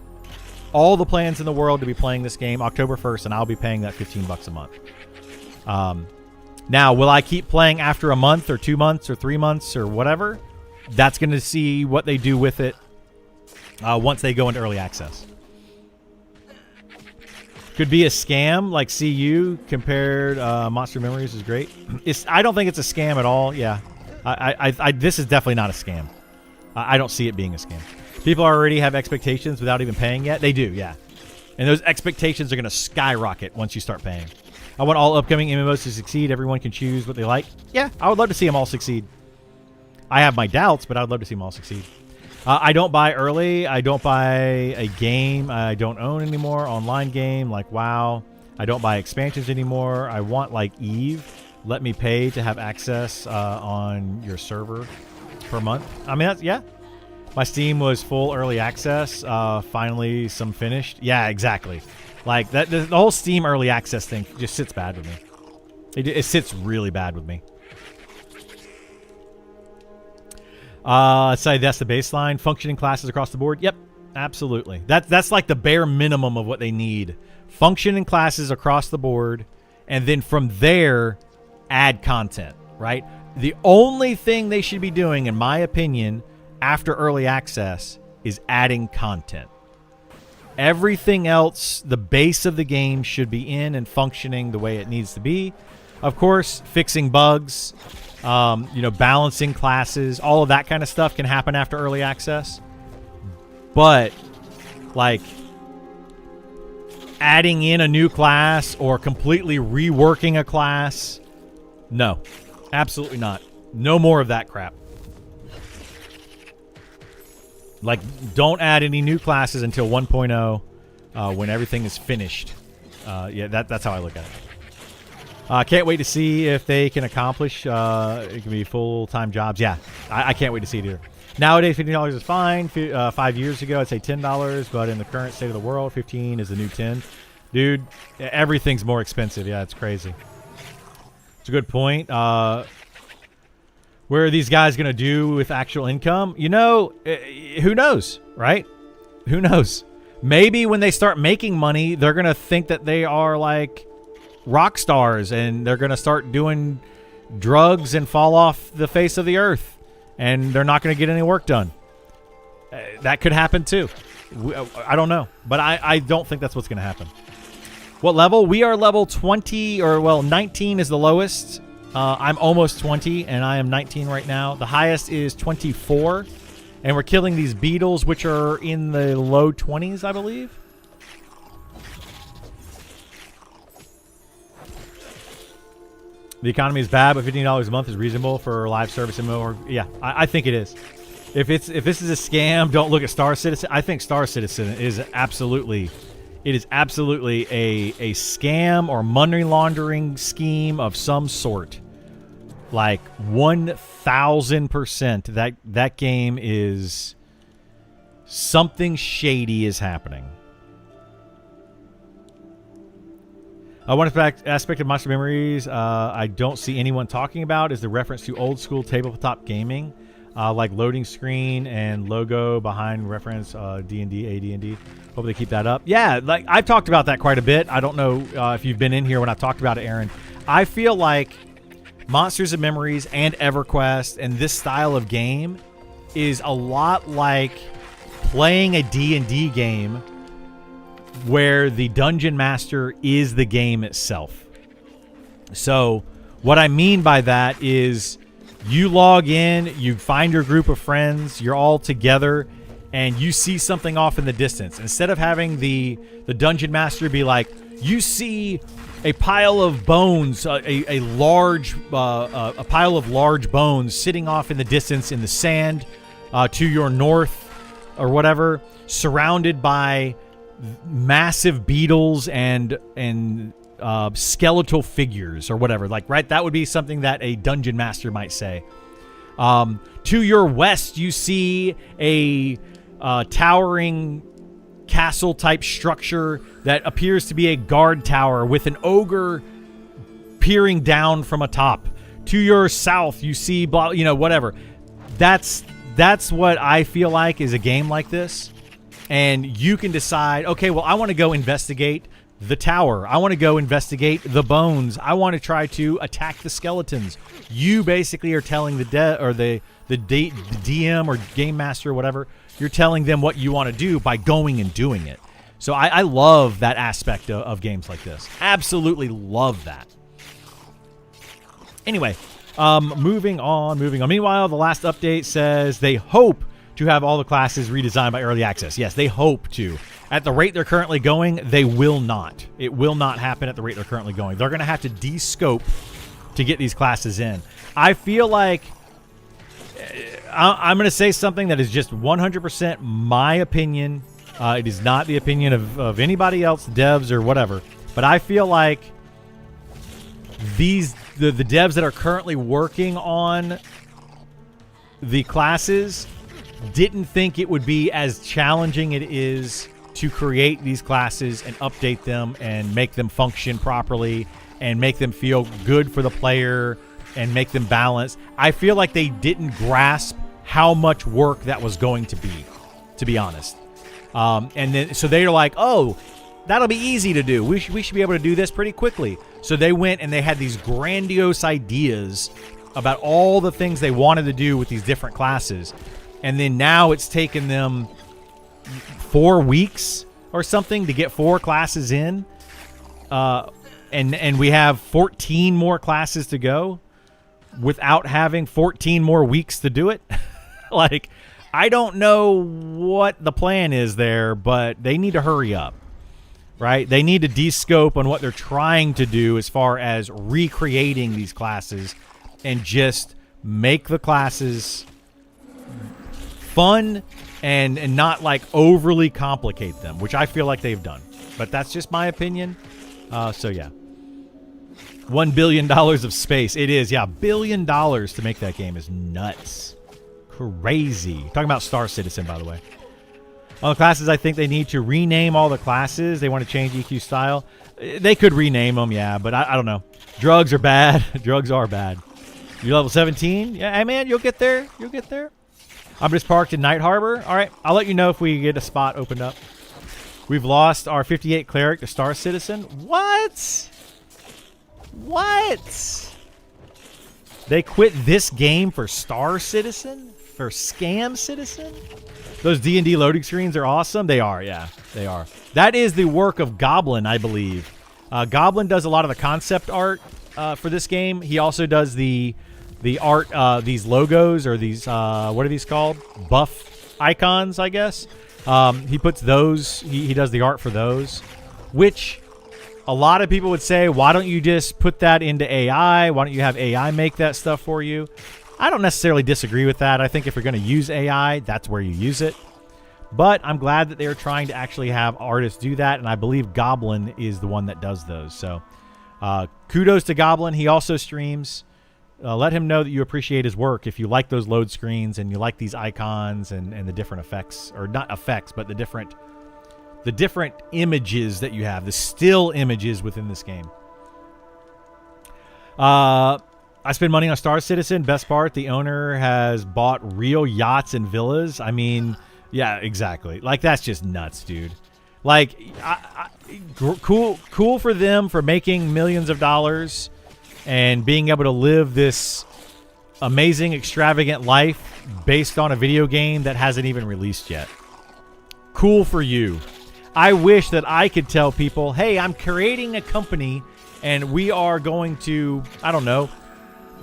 all the plans in the world to be playing this game October 1st, and I'll be paying that $15 a month. Now, will I keep playing after a month or 2 months or 3 months or whatever? That's going to see what they do with it once they go into early access. Could be a scam, like CU compared. Monster Memories is great. I don't think it's a scam at all. Yeah, this is definitely not a scam. I don't see it being a scam. People already have expectations without even paying yet. They do, yeah. And those expectations are going to skyrocket once you start paying. I want all upcoming MMOs to succeed. Everyone can choose what they like. Yeah, I would love to see them all succeed. I have my doubts, but I'd love to see them all succeed. I don't buy early. I don't buy a game I don't own anymore, online game like WoW. I don't buy expansions anymore. I want like EVE. Let me pay to have access on your server per month. I mean, that's, yeah. My Steam was full early access. Finally, some finished. Yeah, exactly. Like that. The whole Steam early access thing just sits bad with me. It sits really bad with me. Let's say that's the baseline. Functioning classes across the board. Yep, absolutely. That's like the bare minimum of what they need. Functioning classes across the board, and then from there, add content. Right. The only thing they should be doing, in my opinion, after early access, is adding content. Everything else, the base of the game should be in and functioning the way it needs to be. Of course, fixing bugs. Balancing classes, all of that kind of stuff can happen after early access. But, like, adding in a new class or completely reworking a class, no. Absolutely not. No more of that crap. Like, don't add any new classes until 1.0 when everything is finished. That's how I look at it. Can't wait to see if they can accomplish. It can be full-time jobs. Yeah, I can't wait to see it either. Nowadays, $15 is fine. 5 years ago, I'd say $10. But in the current state of the world, 15 is the new 10. Dude, everything's more expensive. Yeah, it's crazy. It's a good point. Where are these guys going to do with actual income? Who knows, right? Who knows? Maybe when they start making money, they're going to think that they are like rock stars and they're going to start doing drugs and fall off the face of the earth and they're not going to get any work done. That could happen too. I don't know, but I don't think that's what's going to happen. What level? We are level 20 19 is the lowest. I'm almost 20 and I am 19 right now. The highest is 24 and we're killing these beetles which are in the low 20s, I believe. The economy is bad, but $15 a month is reasonable for live service and more. Yeah, I think it is. If this is a scam, don't look at Star Citizen. I think Star Citizen is absolutely a scam or money laundering scheme of some sort. Like 1,000% that game is something shady is happening. One aspect of Monster Memories I don't see anyone talking about is the reference to old school tabletop gaming, like loading screen and logo behind reference D&D, AD&D. Hope they keep that up. Yeah, like I've talked about that quite a bit. I don't know if you've been in here when I've talked about it, Aaron. I feel like Monsters of Memories and EverQuest and this style of game is a lot like playing a D&D game where the dungeon master is the game itself. So what I mean by that is you log in, you find your group of friends, you're all together, and you see something off in the distance. Instead of having the dungeon master be like, you see a pile of bones, a pile of large bones sitting off in the distance in the sand to your north or whatever, surrounded by massive beetles and skeletal figures or whatever, like, right? That would be something that a dungeon master might say. To your west, you see a towering castle type structure that appears to be a guard tower with an ogre peering down from atop. To your south, you see whatever. That's what I feel like is a game like this. And you can decide, okay, well, I want to go investigate the tower. I want to go investigate the bones. I want to try to attack the skeletons. You basically are telling the DM or game master or whatever, you're telling them what you want to do by going and doing it. So I love that aspect of games like this. Absolutely love that. Anyway, moving on. Meanwhile, the last update says they hope to have all the classes redesigned by early access. Yes, they hope to. At the rate they're currently going, they will not. It will not happen at the rate they're currently going. They're going to have to de-scope to get these classes in. I feel like I'm going to say something that is just 100% my opinion. It is not the opinion of anybody else, devs or whatever. But I feel like the devs that are currently working on the classes didn't think it would be as challenging it is to create these classes and update them and make them function properly and make them feel good for the player and make them balanced. I feel like they didn't grasp how much work that was going to be honest. And then so they're like, oh, that'll be easy to do. We should be able to do this pretty quickly. So they went and they had these grandiose ideas about all the things they wanted to do with these different classes. And then now it's taken them 4 weeks or something to get 4 classes in. And we have 14 more classes to go without having 14 more weeks to do it. Like, I don't know what the plan is there, but they need to hurry up, right? They need to de-scope on what they're trying to do as far as recreating these classes and just make the classes fun and not like overly complicate them, which I feel like they've done. But that's just my opinion. So yeah. $1 billion of space. It is, yeah. $1 billion to make that game is nuts. Crazy. Talking about Star Citizen, by the way. On the classes, I think they need to rename all the classes. They want to change EQ style. They could rename them, yeah, but I don't know. Drugs are bad. Drugs are bad. You're level 17? Yeah, hey, man, you'll get there. You'll get there. I'm just parked in Night Harbor. All right, I'll let you know if we get a spot opened up. We've lost our 58 cleric to Star Citizen. What? What? They quit this game for Star Citizen? For Scam Citizen? Those D&D loading screens are awesome. They are, yeah. They are. That is the work of Goblin, I believe. Goblin does a lot of the concept art for this game. He also does the art, these logos, or these, what are these called? Buff icons, I guess. He puts those, he does the art for those, which a lot of people would say, why don't you just put that into AI? Why don't you have AI make that stuff for you? I don't necessarily disagree with that. I think if you're going to use AI, that's where you use it. But I'm glad that they're trying to actually have artists do that, and I believe Goblin is the one that does those. So kudos to Goblin. He also streams. Let him know that you appreciate his work if you like those load screens and you like these icons and the different effects, or not effects, but the different images that you have, the still images within this game. I spend money on Star Citizen. Best part, the owner has bought real yachts and villas. I mean, yeah, exactly. Like, that's just nuts, dude. Like, cool for them for making millions of dollars and being able to live this amazing, extravagant life based on a video game that hasn't even released yet. Cool for you. I wish that I could tell people, hey, I'm creating a company and we are going to, I don't know,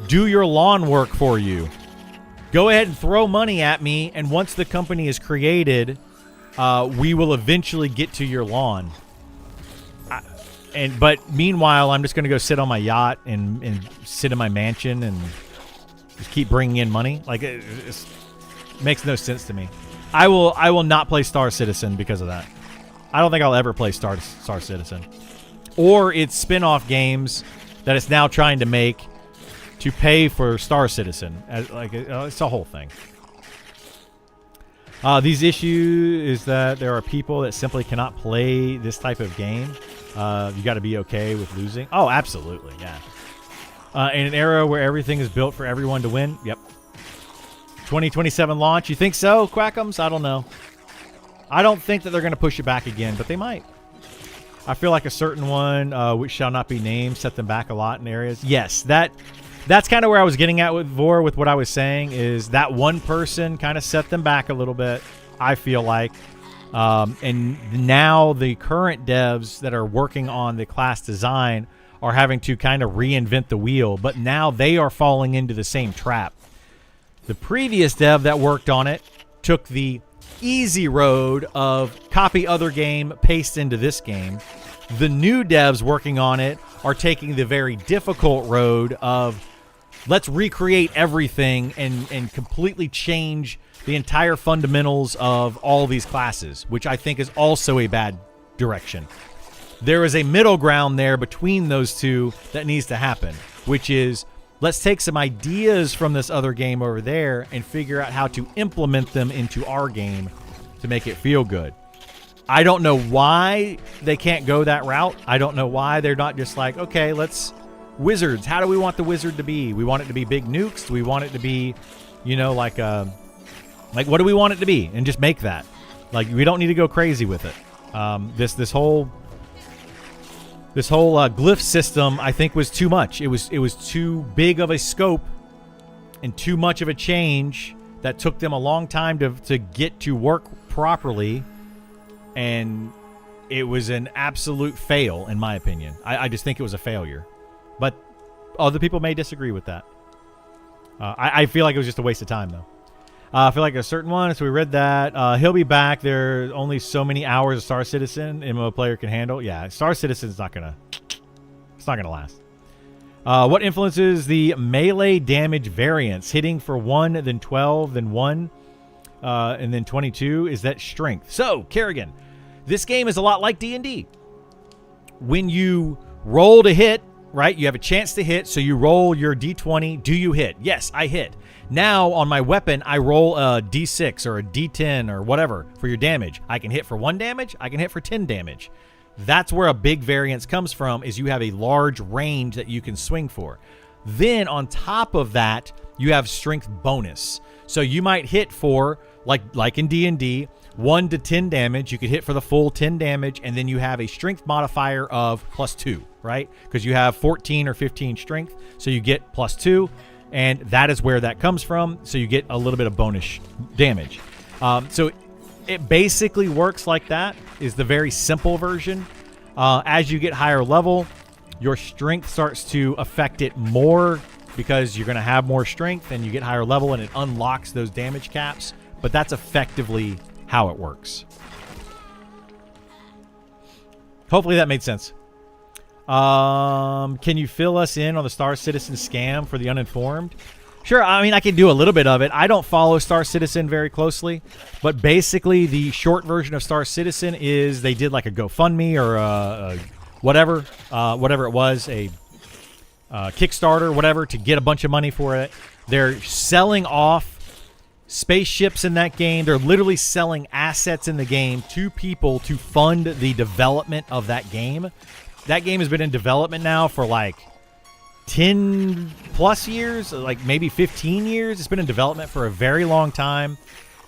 do your lawn work for you. Go ahead and throw money at me, and once the company is created, we will eventually get to your lawn. But meanwhile, I'm just going to go sit on my yacht and sit in my mansion and just keep bringing in money. Like, it makes no sense to me. I will not play Star Citizen because of that. I don't think I'll ever play Star Citizen or its spin-off games that it's now trying to make to pay for Star Citizen. It's a whole thing. These issues is that there are people that simply cannot play this type of game. You got to be okay with losing. Oh, absolutely, yeah. In an era where everything is built for everyone to win. Yep. 2027 launch. You think so, Quackums? I don't know. I don't think that they're going to push it back again, but they might. I feel like a certain one, which shall not be named, set them back a lot in areas. Yes, that's kind of where I was getting at with Vor, with what I was saying, is that one person kind of set them back a little bit, I feel like. And now the current devs that are working on the class design are having to kind of reinvent the wheel, but now they are falling into the same trap. The previous dev that worked on it took the easy road of copy other game, paste into this game. The new devs working on it are taking the very difficult road of let's recreate everything and completely change the entire fundamentals of all these classes, which I think is also a bad direction. There is a middle ground there between those two that needs to happen, which is let's take some ideas from this other game over there and figure out how to implement them into our game to make it feel good. I don't know why they can't go that route. I don't know why they're not just like, okay, let's wizards. How do we want the wizard to be? We want it to be big nukes. Do we want it to be, like what do we want it to be? And just make that. Like, we don't need to go crazy with it. This whole glyph system, I think, was too much. It was too big of a scope and too much of a change that took them a long time to get to work properly, and it was an absolute fail, in my opinion. I just think it was a failure, but other people may disagree with that. I feel like it was just a waste of time, though. I feel like a certain one, so we read that. He'll be back. There's only so many hours a Star Citizen MMO player can handle. Yeah, Star Citizen's not gonna last. What influences the melee damage variance? Hitting for 1, then 12, then 1, and then 22. Is that strength? So, Kerrigan, this game is a lot like D&D. When you roll to hit, right, you have a chance to hit, so you roll your D20. Do you hit? Yes, I hit. Now, on my weapon, I roll a D6 or a D10 or whatever for your damage. I can hit for 1 damage. I can hit for 10 damage. That's where a big variance comes from, is you have a large range that you can swing for. Then, on top of that, you have strength bonus. So you might hit for, like in D&D, 1 to 10 damage. You could hit for the full 10 damage, and then you have a strength modifier of +2, right? Because you have 14 or 15 strength, so you get +2. And that is where that comes from. So you get a little bit of bonus damage. So it basically works like that, is the very simple version. As you get higher level, your strength starts to affect it more because you're going to have more strength and you get higher level and it unlocks those damage caps. But that's effectively how it works. Hopefully that made sense. Can you fill us in on the Star Citizen scam for the uninformed? Sure, I mean, I can do a little bit of it. I don't follow Star Citizen very closely, but basically the short version of Star Citizen is they did like a GoFundMe or whatever it was, a Kickstarter, whatever, to get a bunch of money for it. They're selling off spaceships in that game. They're literally selling assets in the game to people to fund the development of that game. That game has been in development now for like 10 plus years, like maybe 15 years. It's been in development for a very long time.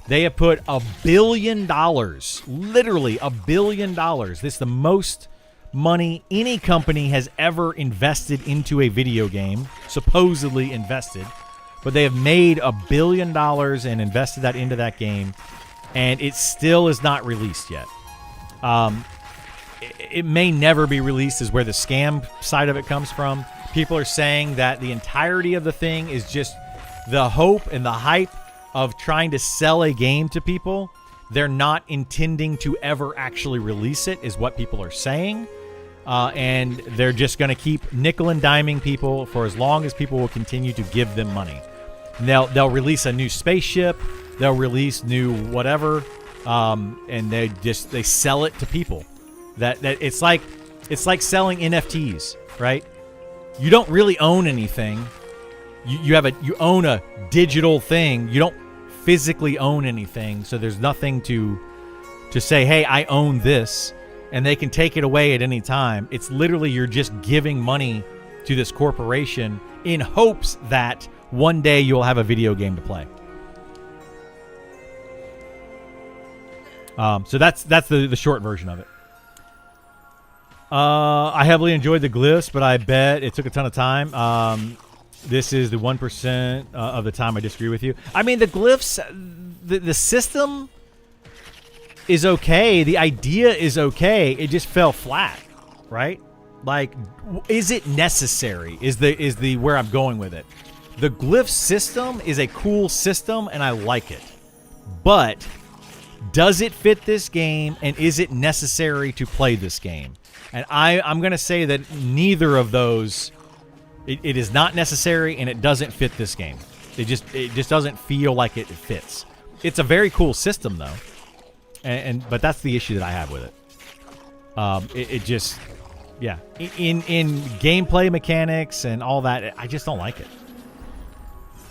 They have put $1 billion, literally $1 billion. This is the most money any company has ever invested into a video game, supposedly invested. But they have made $1 billion and invested that into that game, and it still is not released yet. It may never be released, is where the scam side of it comes from. People are saying that the entirety of the thing is just the hope and the hype of trying to sell a game to people. They're not intending to ever actually release it, is what people are saying. And they're just going to keep nickel and diming people for as long as people will continue to give them money. They'll release a new spaceship. They'll release new whatever. And they sell it to people. That it's like selling NFTs, right? You don't really own anything. You own a digital thing. You don't physically own anything, so there's nothing to say, hey, I own this, and they can take it away at any time. It's literally you're just giving money to this corporation in hopes that one day you'll have a video game to play. So that's the short version of it. I heavily enjoyed the glyphs, but I bet it took a ton of time. This is the 1% of the time I disagree with you. I mean, the glyphs, the system is okay. The idea is okay. It just fell flat, right? Like, is it necessary? Is the where I'm going with it. The glyph system is a cool system, and I like it. But does it fit this game, and is it necessary to play this game? And I'm going to say that neither of those It is not necessary, and it doesn't fit this game. It just doesn't feel like it fits. It's a very cool system though, but that's the issue that I have with it. It just, yeah, in gameplay mechanics and all that, I just don't like it.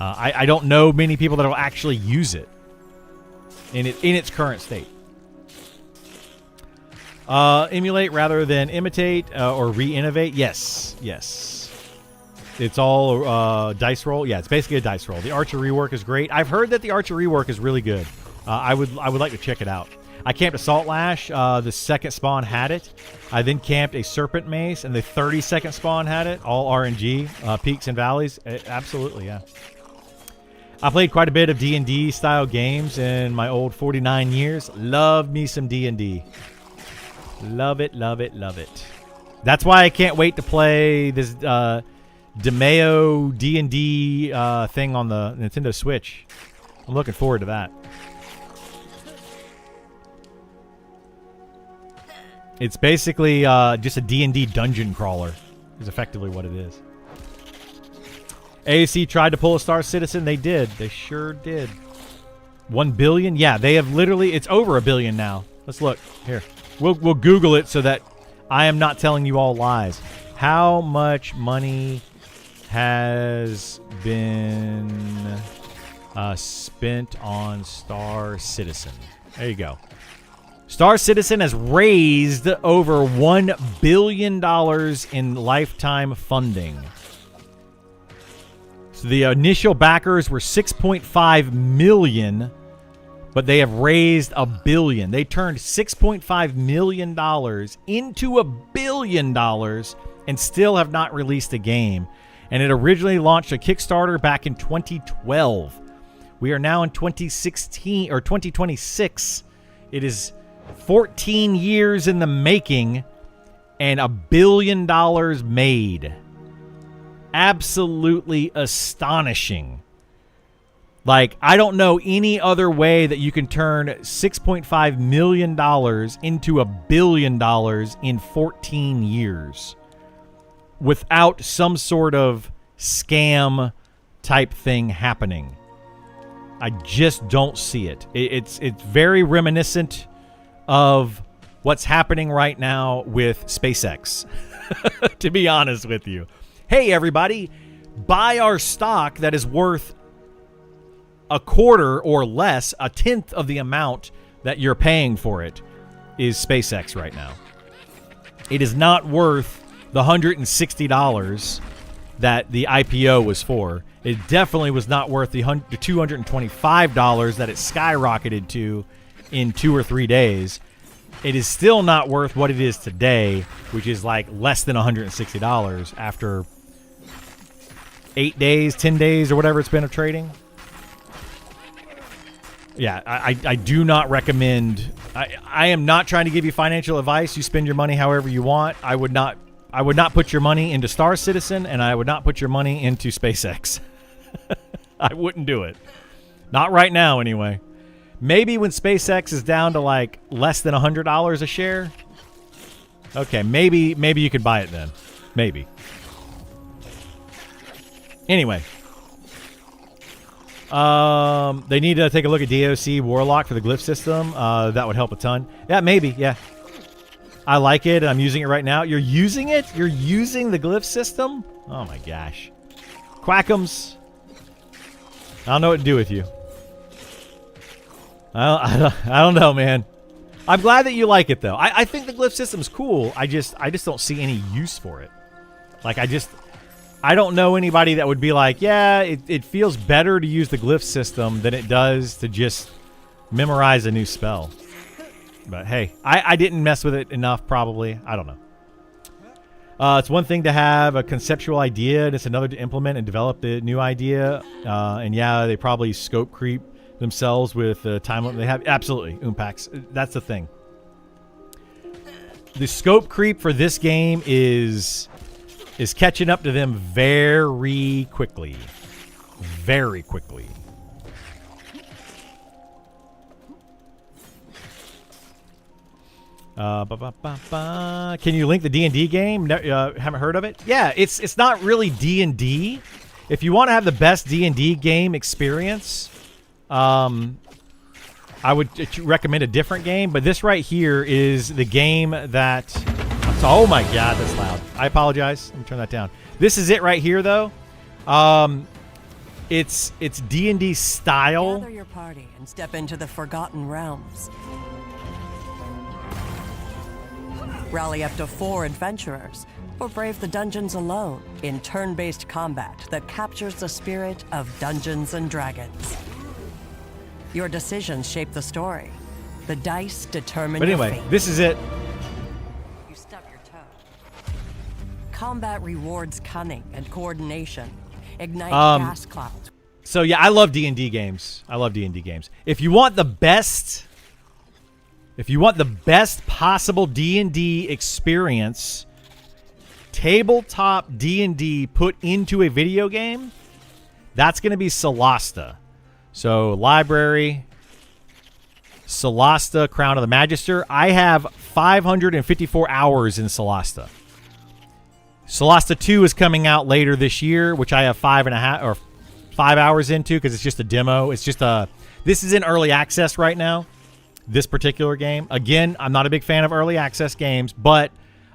I don't know many people that will actually use it in its current state. Emulate rather than imitate or re-innovate. Yes. It's all dice roll. Yeah, it's basically a dice roll. The Archer rework is great. I've heard that the Archer rework is really good. I would like to check it out. I camped a Salt Lash. The second spawn had it. I then camped a Serpent Mace, and the 32nd spawn had it. All RNG, peaks and valleys. Absolutely, yeah. I played quite a bit of D&D style games in my old 49 years. Love me some D&D. Love it. That's why I can't wait to play this DeMeo D&D thing on the Nintendo Switch. I'm looking forward to that. It's basically just a D&D dungeon crawler is effectively what it is. AAC tried to pull a Star Citizen. They did. They sure did. 1 billion? Yeah, they have literally... It's over 1 billion now. Let's look. Here. We'll Google it so that I am not telling you all lies. How much money has been spent on Star Citizen? There you go. Star Citizen has raised over $1 billion in lifetime funding. So the initial backers were 6.5 million, but they have raised $1 billion. They turned $6.5 million into $1 billion and still have not released a game. And it originally launched a Kickstarter back in 2012. We are now in 2016 or 2026. It is 14 years in the making and $1 billion made. Absolutely astonishing. Like, I don't know any other way that you can turn $6.5 million into $1 billion in 14 years without some sort of scam type thing happening. I just don't see it. It's very reminiscent of what's happening right now with SpaceX, to be honest with you. Hey, everybody, buy our stock that is worth a quarter or less, a tenth of the amount that you're paying for it is SpaceX right now. It is not worth the $160 that the IPO was for. It definitely was not worth the $225 that it skyrocketed to in 2 or 3 days. It is still not worth what it is today, which is like less than $160 after 8 days, 10 days, or whatever it's been of trading. Yeah, I do not recommend. I am not trying to give you financial advice. You spend your money however you want. I would not put your money into Star Citizen, and I would not put your money into SpaceX. I wouldn't do it. Not right now, anyway. Maybe when SpaceX is down to like less than $100 a share. Okay, maybe you could buy it then. Maybe. Anyway. They need to take a look at DOC Warlock for the glyph system. That would help a ton. Yeah, maybe. Yeah. I like it. I'm using it right now. You're using it? You're using the glyph system? Oh my gosh. Quackums. I don't know what to do with you. I don't know, man. I'm glad that you like it, though. I think the glyph system's cool. I just don't see any use for it. Like, I don't know anybody that would be like, yeah, it feels better to use the glyph system than it does to just memorize a new spell. But hey, I didn't mess with it enough, probably. I don't know. It's one thing to have a conceptual idea, and it's another to implement and develop the new idea. And yeah, they probably scope creep themselves with the time limit they have. Absolutely, Oompax. That's the thing. The scope creep for this game is catching up to them very quickly. Very quickly. Can you link the D&D game? Haven't heard of it? Yeah, it's not really D&D. If you want to have the best D&D game experience, I would recommend a different game. But this right here is the game that... Oh my god, that's loud. I apologize. Let me turn that down. This is it right here, though. It's D&D style. Gather your party and step into the Forgotten Realms. Rally up to 4 adventurers, or brave the dungeons alone in turn-based combat that captures the spirit of Dungeons & Dragons. Your decisions shape the story. The dice determine But your anyway, fate. this is it. You stub your toe. Combat rewards cunning and coordination. Ignite gas clouds. So yeah, I love D&D games. If you want the best possible D&D experience, tabletop D&D put into a video game, that's going to be Solasta. So library, Solasta, Crown of the Magister. I have 554 hours in Solasta. Solasta 2 is coming out later this year, which I have 5 hours into because it's just a demo. This is in early access right now. This particular game. Again, I'm not a big fan of early access games, but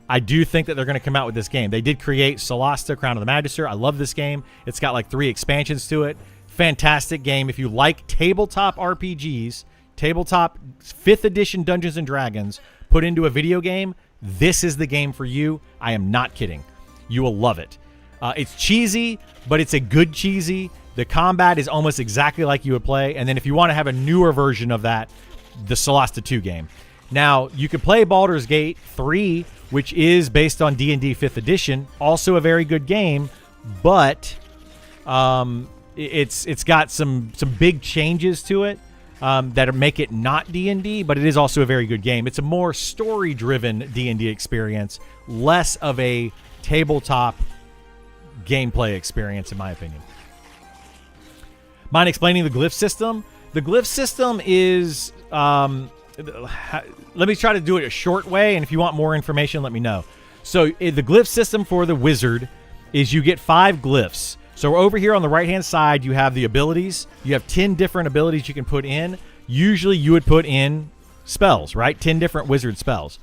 I do think that they're going to come out with this game. They did create Solasta, Crown of the Magister. I love this game. It's got like 3 expansions to it. Fantastic game. If you like tabletop RPGs, tabletop 5th edition Dungeons & Dragons put into a video game, this is the game for you. I am not kidding. You will love it. It's cheesy, but it's a good cheesy. The combat is almost exactly like you would play. And then if you want to have a newer version of that, the Solasta 2 game. Now, you can play Baldur's Gate 3, which is based on D&D 5th edition. Also a very good game, but it's got some big changes to it that make it not D&D, but it is also a very good game. It's a more story-driven D&D experience, less of a tabletop gameplay experience, in my opinion. Mind explaining the glyph system? The glyph system is... let me try to do it a short way, and if you want more information, let me know. So the glyph system for the wizard is you get 5 glyphs. So over here on the right-hand side, you have the abilities. You have 10 different abilities you can put in. Usually you would put in spells, right? 10 different wizard spells.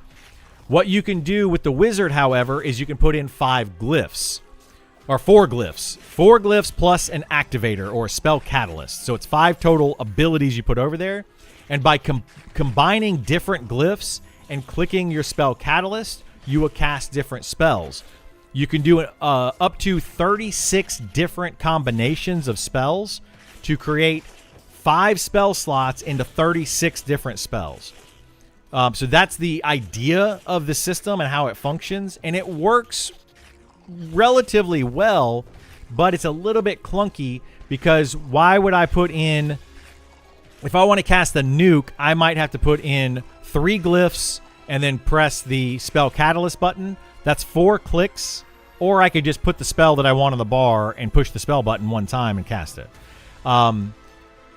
What you can do with the wizard, however, is you can put in 5 glyphs. Or 4 glyphs. 4 glyphs plus an activator or a spell catalyst. So it's 5 total abilities you put over there. And by combining different glyphs and clicking your spell catalyst, you will cast different spells. You can do up to 36 different combinations of spells to create 5 spell slots into 36 different spells. So that's the idea of the system and how it functions. And it works relatively well, but it's a little bit clunky because why would I put in... If I want to cast the nuke, I might have to put in 3 glyphs and then press the spell catalyst button. That's 4 clicks. Or I could just put the spell that I want on the bar and push the spell button one time and cast it.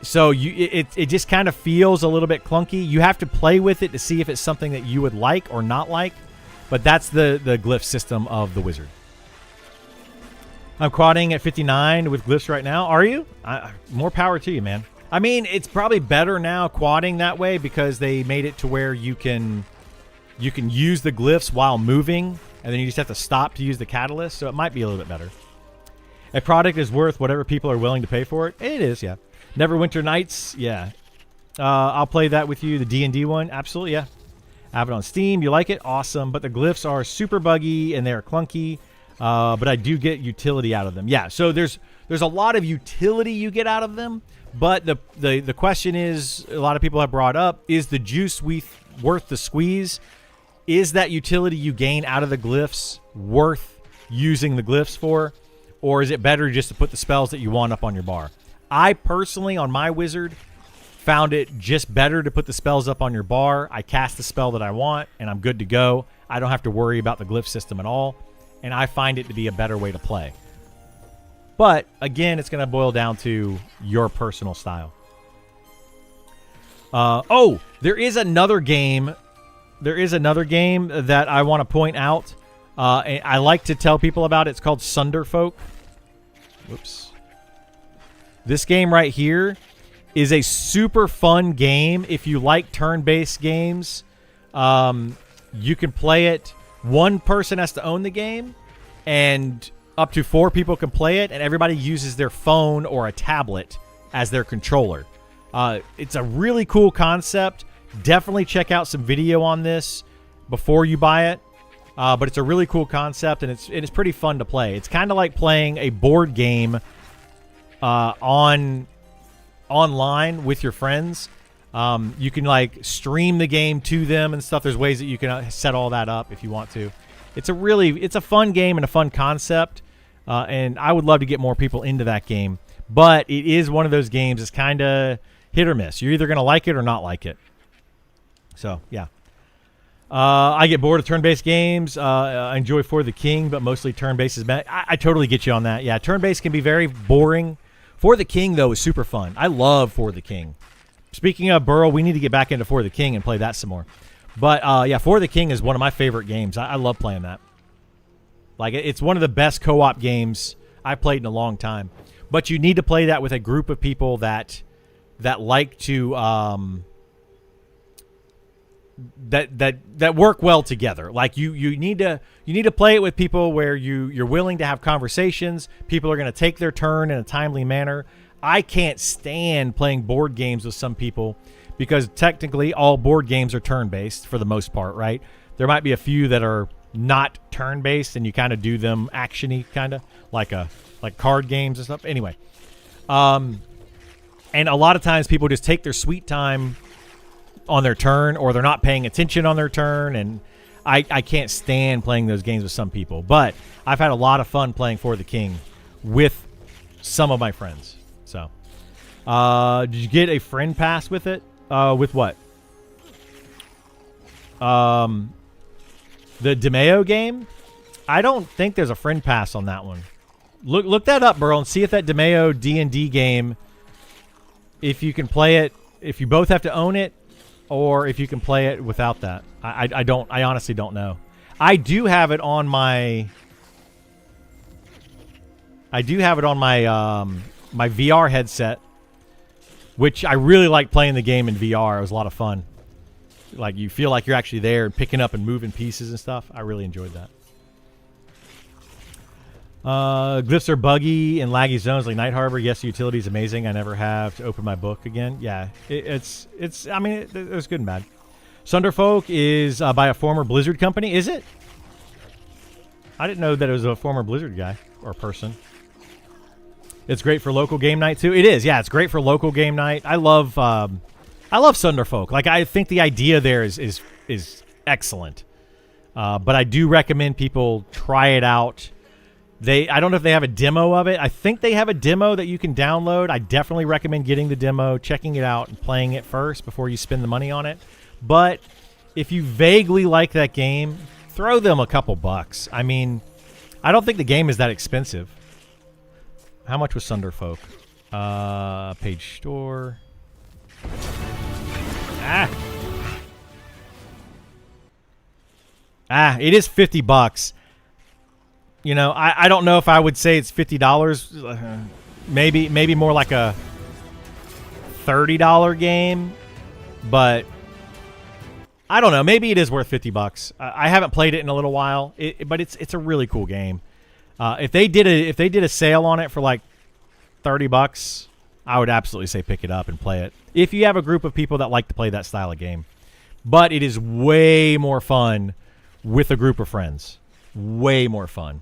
So it just kind of feels a little bit clunky. You have to play with it to see if it's something that you would like or not like. But that's the glyph system of the wizard. I'm quadding at 59 with glyphs right now. Are you? More power to you, man. I mean, it's probably better now quadding that way because they made it to where you can use the glyphs while moving, and then you just have to stop to use the catalyst, so it might be a little bit better. A product is worth whatever people are willing to pay for it. It is, yeah. Neverwinter Nights, yeah. I'll play that with you, the D&D one. Absolutely, yeah. I have it on Steam. You like it? Awesome. But the glyphs are super buggy, and they're clunky, but I do get utility out of them. Yeah, so there's a lot of utility you get out of them. But the question is, a lot of people have brought up, is the juice worth the squeeze? Is that utility you gain out of the glyphs worth using the glyphs for? Or is it better just to put the spells that you want up on your bar? I personally, on my wizard, found it just better to put the spells up on your bar. I cast the spell that I want, and I'm good to go. I don't have to worry about the glyph system at all. And I find it to be a better way to play. But, again, it's going to boil down to your personal style. There is another game there is another game that I want to point out. And I like to tell people about it. It's called Sunderfolk. Whoops. This game right here is a super fun game. If you like turn-based games, you can play it. One person has to own the game, and up to 4 people can play it, and everybody uses their phone or a tablet as their controller. It's a really cool concept. Definitely check out some video on this before you buy it. But it's a really cool concept, and it's pretty fun to play. It's kind of like playing a board game online with your friends. You can like stream the game to them and stuff. There's ways that you can set all that up if you want to. It's a fun game and a fun concept, and I would love to get more people into that game. But it is one of those games that's kind of hit or miss. You're either going to like it or not like it. So, yeah. I get bored of turn-based games. I enjoy For the King, but mostly turn-based is bad. I totally get you on that. Yeah, turn-based can be very boring. For the King, though, is super fun. I love For the King. Speaking of Burrow, we need to get back into For the King and play that some more. But, yeah, For the King is one of my favorite games. I love playing that. Like, it's one of the best co-op games I've played in a long time. But you need to play that with a group of people that like to... that work well together. Like you need to play it with people where you're willing to have conversations. People are going to take their turn in a timely manner. I can't stand playing board games with some people because technically all board games are turn-based for the most part, right? There might be a few that are not turn-based and you kind of do them action-y kind of like card games and stuff. Anyway, and a lot of times people just take their sweet time on their turn, or they're not paying attention on their turn, and I can't stand playing those games with some people. But I've had a lot of fun playing For the King with some of my friends. So, did you get a friend pass with it? With what? The DeMeo game? I don't think there's a friend pass on that one. Look that up, Burl, and see if that DeMeo D&D game, if you can play it, if you both have to own it, or if you can play it without that. I honestly don't know. I do have it on my my VR headset, which I really like playing the game in VR. It was a lot of fun. Like you feel like you're actually there and picking up and moving pieces and stuff. I really enjoyed that. Glyphs are buggy in laggy zones like Night Harbor. Yes, the utility is amazing. I never have to open my book again. Yeah, it's good and bad. Sunderfolk is by a former Blizzard company. Is it? I didn't know that it was a former Blizzard guy or person. It's great for local game night too. It is. Yeah, it's great for local game night. I love Sunderfolk. Like I think the idea there is excellent. But I do recommend people try it out. I don't know if they have a demo of it. I think they have a demo that you can download. I definitely recommend getting the demo, checking it out, and playing it first before you spend the money on it. But if you vaguely like that game, throw them a couple bucks. I mean, I don't think the game is that expensive. How much was Sunderfolk? Page store. It is $50. You know, I don't know if I would say it's $50. Maybe more like a $30 game, but I don't know. Maybe it is worth $50. I haven't played it in a little while, but it's a really cool game. If they did a sale on it for like $30, I would absolutely say pick it up and play it. If you have a group of people that like to play that style of game, but it is way more fun with a group of friends. Way more fun.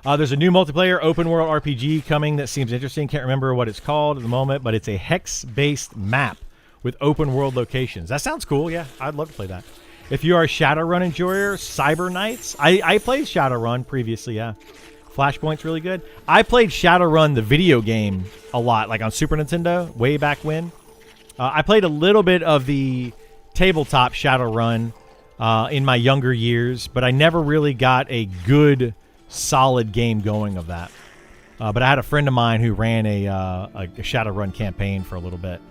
There's a new multiplayer open world RPG coming that seems interesting. Can't remember what it's called at the moment, but it's a hex-based map with open world locations. That sounds cool. Yeah, I'd love to play that. If you are a Shadowrun enjoyer, Cyber Knights. I played Shadowrun previously, yeah. Flashpoint's really good. I played Shadowrun, the video game, a lot, like on Super Nintendo, way back when. I played a little bit of the tabletop Shadowrun in my younger years, but I never really got a good, solid game going of that. But I had a friend of mine who ran a Shadowrun campaign for a little bit,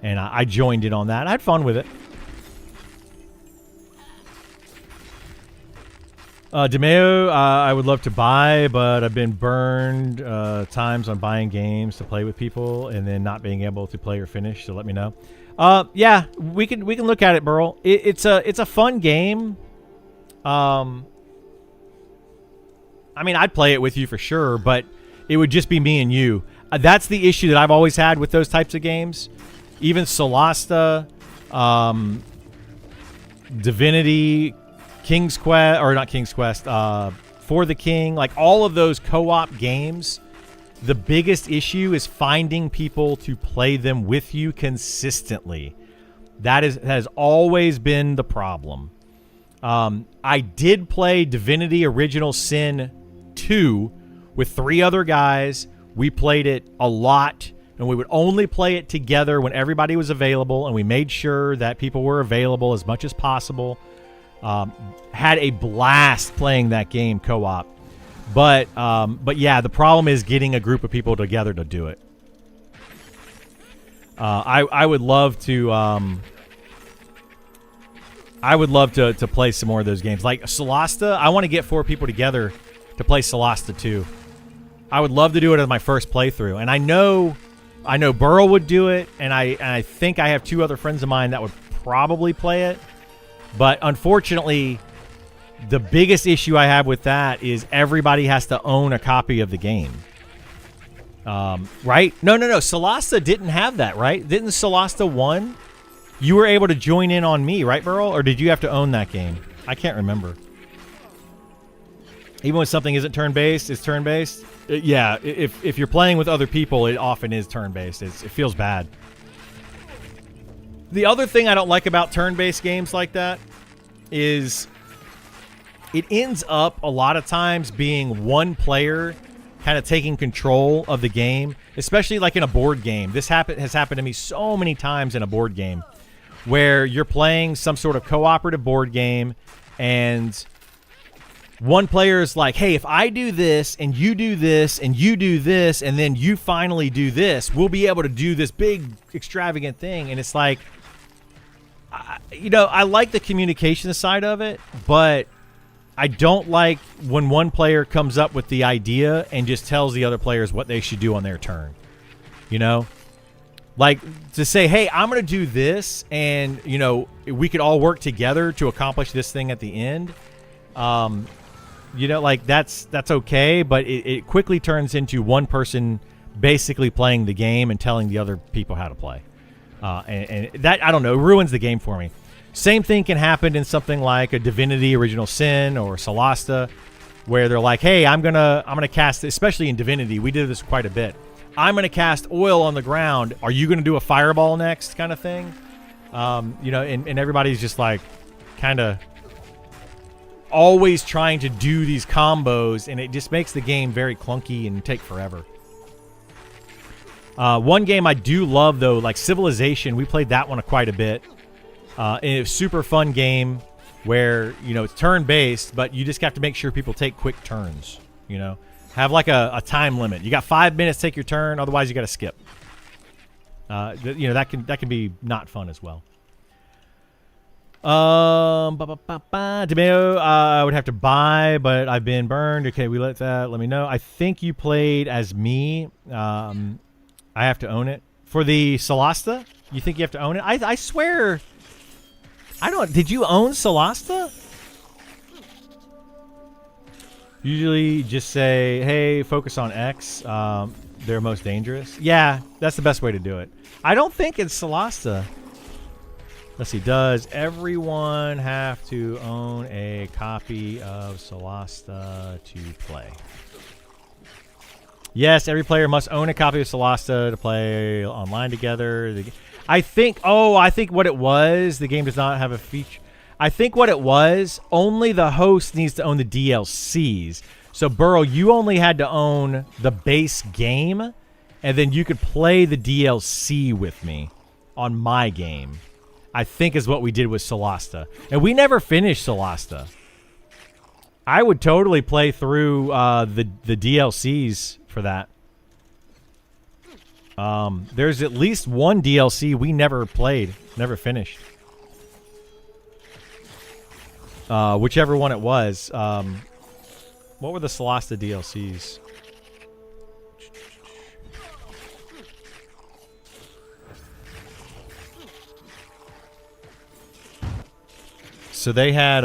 and I joined in on that. I had fun with it. DeMeo, I would love to buy, but I've been burned times on buying games to play with people and then not being able to play or finish. So let me know. Yeah, we can look at it, Burl. It's a fun game. I mean, I'd play it with you for sure, but it would just be me and you. That's the issue that I've always had with those types of games. Even Solasta, Divinity, King's Quest, or not King's Quest, For the King, like all of those co-op games, the biggest issue is finding people to play them with you consistently. That has always been the problem. I did play Divinity Original Sin 2 with 3 other guys. We played it a lot, and we would only play it together when everybody was available, and we made sure that people were available as much as possible. Had a blast playing that game co-op, but yeah, the problem is getting a group of people together to do it. I would love to. I would love to play some more of those games, like Solasta. I want to get 4 people together to play Solasta 2. I would love to do it as my first playthrough, and I know Burl would do it, and I think I have 2 other friends of mine that would probably play it. But unfortunately, the biggest issue I have with that is everybody has to own a copy of the game. Right? No. Solasta didn't have that, right? Didn't Solasta 1? You were able to join in on me, right, Burl? Or did you have to own that game? I can't remember. Even when something isn't turn-based, it's turn-based? Yeah, if you're playing with other people, it often is turn-based. It feels bad. The other thing I don't like about turn-based games like that is it ends up a lot of times being one player kind of taking control of the game, especially like in a board game. This has happened to me so many times in a board game where you're playing some sort of cooperative board game and one player is like, hey, if I do this and you do this and you do this and then you finally do this, we'll be able to do this big extravagant thing. And it's like, I like the communication side of it, but I don't like when one player comes up with the idea and just tells the other players what they should do on their turn. Like to say, hey, I'm going to do this and, we could all work together to accomplish this thing at the end. Like that's okay, but it quickly turns into one person basically playing the game and telling the other people how to play. And that, I don't know, ruins the game for me. Same thing can happen in something like a Divinity Original Sin or Solasta, where they're like, hey, I'm gonna cast, especially in Divinity, we did this quite a bit. I'm gonna cast oil on the ground. Are you gonna do a fireball next, kind of thing? And everybody's just like, kind of always trying to do these combos, and it just makes the game very clunky and take forever. One game I do love, though, like Civilization, we played that one quite a bit. And it's a super fun game where, it's turn-based, but you just have to make sure people take quick turns, Have like a time limit. You got 5 minutes to take your turn, otherwise you got to skip. That can be not fun as well. DeMeo, I would have to buy, but I've been burned. Okay, we let me know. I think you played as me. I have to own it. For the Solasta, you think you have to own it? I swear, I don't. Did you own Solasta? Usually just say, hey, focus on X. They're most dangerous. Yeah, that's the best way to do it. I don't think it's Solasta. Let's see. Does everyone have to own a copy of Solasta to play? Yes, every player must own a copy of Solasta to play online together. I think what it was, the game does not have a feature. I think what it was, only the host needs to own the DLCs. So, Burrow, you only had to own the base game, and then you could play the DLC with me on my game. I think is what we did with Solasta. And we never finished Solasta. I would totally play through the DLCs for that. There's at least one DLC we never played, never finished. Whichever one it was. What were the Solasta DLCs? So they had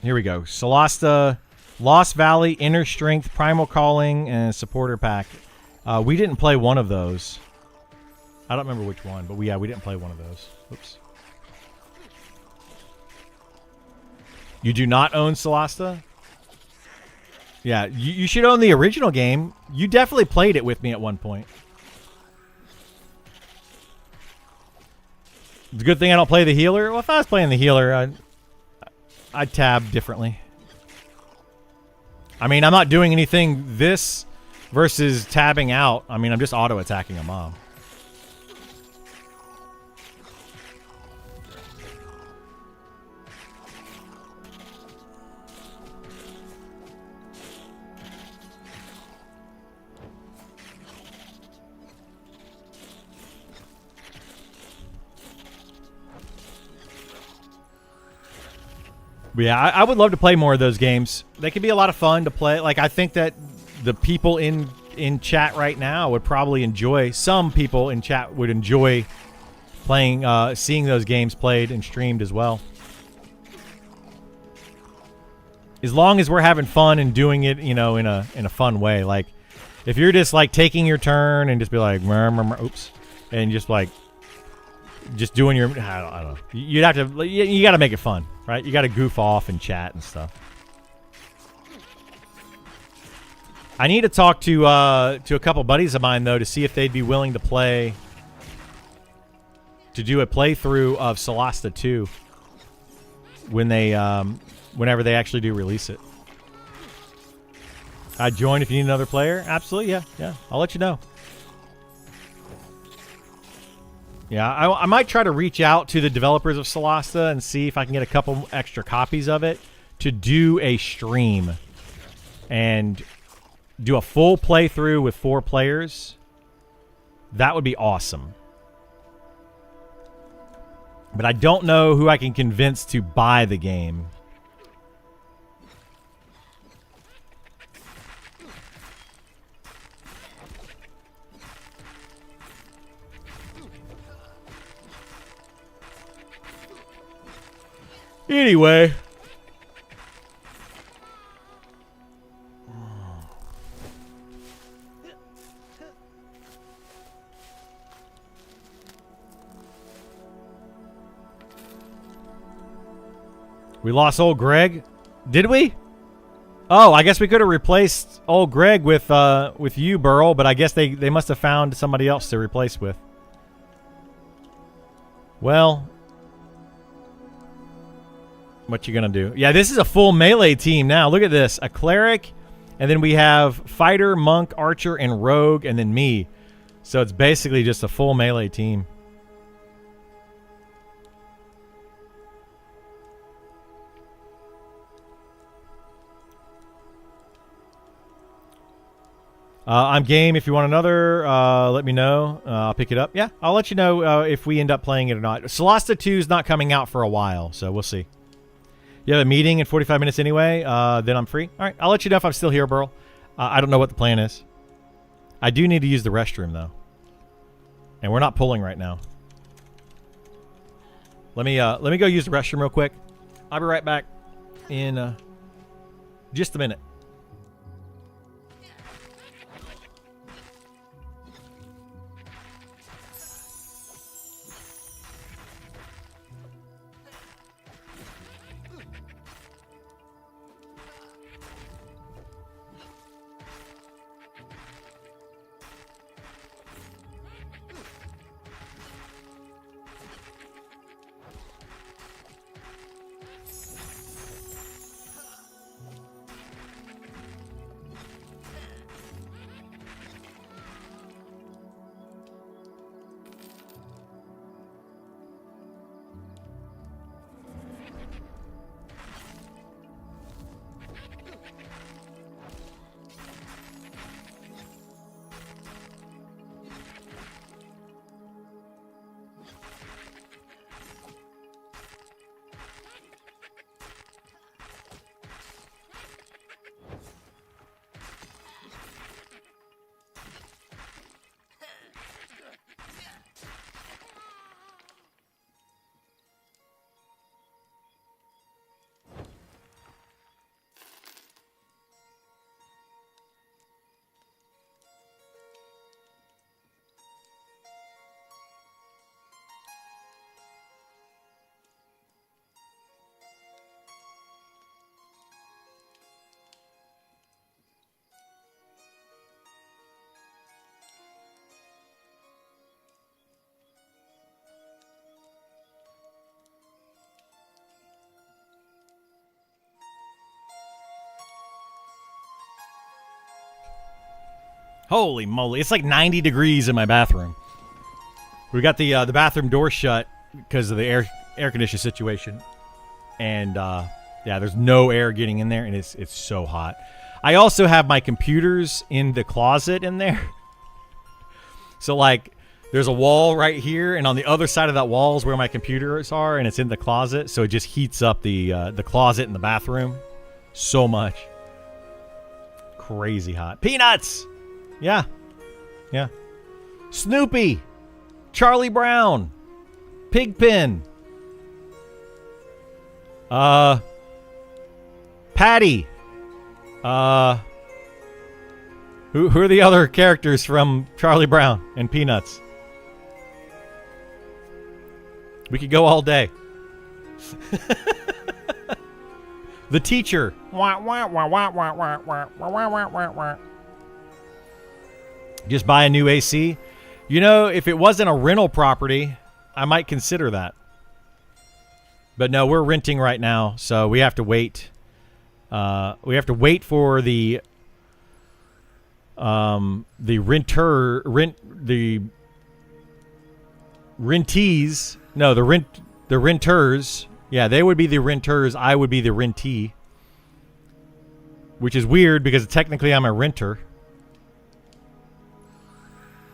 here we go. Solasta, Lost Valley, Inner Strength, Primal Calling, and Supporter Pack. We didn't play one of those. I don't remember which one, but we didn't play one of those. Oops. You do not own Solasta? Yeah, you should own the original game. You definitely played it with me at one point. It's a good thing I don't play the healer. Well, if I was playing the healer, I'd tab differently. I mean, I'm not doing anything this versus tabbing out. I mean, I'm just auto-attacking a mob. But yeah, I would love to play more of those games. They could be a lot of fun to play. Like, I think that the people in chat right now would probably enjoy. Some people in chat would enjoy playing, seeing those games played and streamed as well. As long as we're having fun and doing it, you know, in a fun way. Like, if you're just like taking your turn and just be like, oops, and just like. Just doing your, I don't know. You'd have to, you got to make it fun, right? You got to goof off and chat and stuff. I need to talk to a couple buddies of mine though to see if they'd be willing to do a playthrough of Solasta 2 when they, whenever they actually do release it. I'd join if you need another player. Absolutely, yeah. I'll let you know. Yeah, I might try to reach out to the developers of Solasta and see if I can get a couple extra copies of it to do a stream and do a full playthrough with 4 players. That would be awesome. But I don't know who I can convince to buy the game. Anyway. We lost old Greg. Did we? Oh, I guess we could have replaced old Greg with you, Burl, but I guess they must have found somebody else to replace with. Well, what you gonna do? Yeah, this is a full melee team now. Look at this. A cleric, and then we have fighter, monk, archer, and rogue, and then me. So it's basically just a full melee team. I'm game. If you want another, let me know. I'll pick it up. Yeah, I'll let you know if we end up playing it or not. Solasta 2 is not coming out for a while, so we'll see. You have a meeting in 45 minutes anyway, then I'm free. All right, I'll let you know if I'm still here, Burl. I don't know what the plan is. I do need to use the restroom, though. And we're not pulling right now. Let me go use the restroom real quick. I'll be right back in just a minute. Holy moly. It's like 90 degrees in my bathroom. We got the bathroom door shut because of the air conditioning situation. And, yeah, there's no air getting in there, and it's so hot. I also have my computers in the closet in there. So, like, there's a wall right here, and on the other side of that wall is where my computers are, and it's in the closet. So it just heats up the closet in the bathroom so much. Crazy hot. Peanuts! Yeah. Yeah. Snoopy! Charlie Brown! Pigpen! Patty! Who are the other characters from Charlie Brown and Peanuts? We could go all day. The teacher. Just buy a new AC. You know, if it wasn't a rental property, I might consider that. But no, we're renting right now, so we have to wait. We have to wait for the rentees. No, the renters. Yeah, they would be the renters. I would be the rentee. Which is weird because technically I'm a renter.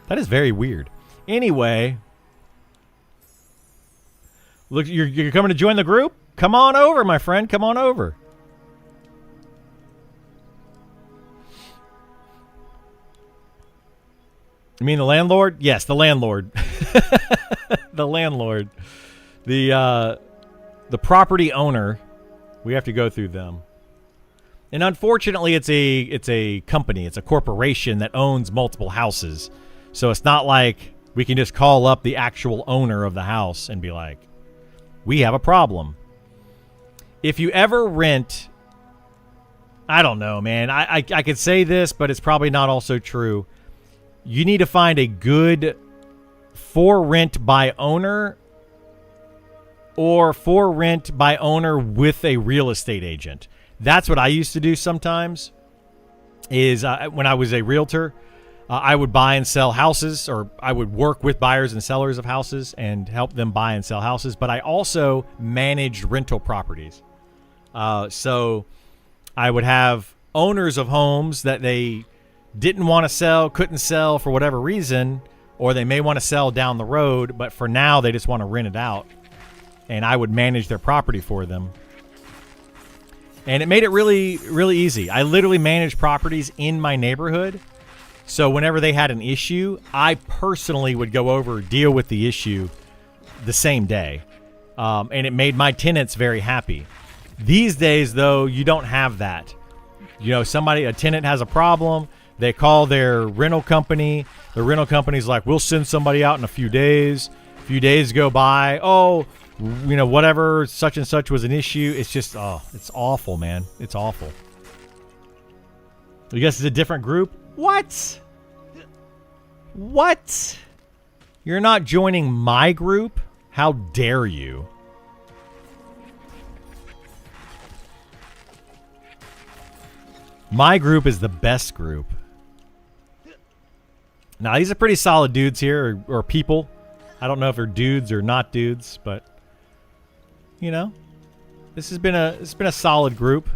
That is very weird. Anyway, look, you're coming to join the group? Come on over, my friend. Come on over. You mean the landlord? Yes, the landlord. The landlord. The property owner. We have to go through them. And unfortunately, it's a company. It's a corporation that owns multiple houses. So it's not like we can just call up the actual owner of the house and be like, we have a problem. If you ever rent, I don't know, man. I could say this, but it's probably not also true. You need to find a good for rent by owner or for rent by owner with a real estate agent. That's what I used to do sometimes is when I was a realtor, I would buy and sell houses, or I would work with buyers and sellers of houses and help them buy and sell houses. But I also managed rental properties. So I would have owners of homes that they didn't want to sell, couldn't sell for whatever reason, or they may want to sell down the road, but for now they just want to rent it out. And I would manage their property for them. And it made it really, really easy. I literally managed properties in my neighborhood. So whenever they had an issue, I personally would go over, deal with the issue the same day. And it made my tenants very happy. These days, though, you don't have that. You know, a tenant has a problem. They call their rental company. The rental company's like, we'll send somebody out in a few days. A few days go by. Oh, you know, whatever, such and such was an issue. It's just, it's awful, man. It's awful. I guess it's a different group. What? What? You're not joining my group? How dare you? My group is the best group. Now, these are pretty solid dudes here, or people. I don't know if they're dudes or not dudes, but you know, it's been a solid group.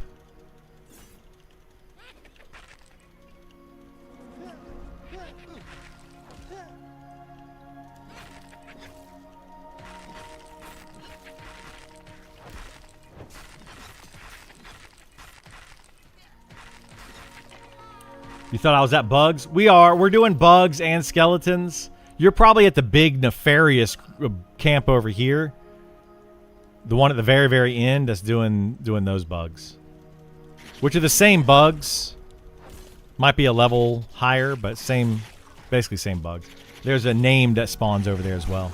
You thought I was at bugs? We're doing bugs and skeletons. You're probably at the big nefarious camp over here. The one at the very, very end that's doing those bugs. Which are the same bugs. Might be a level higher, but basically same bugs. There's a name that spawns over there as well.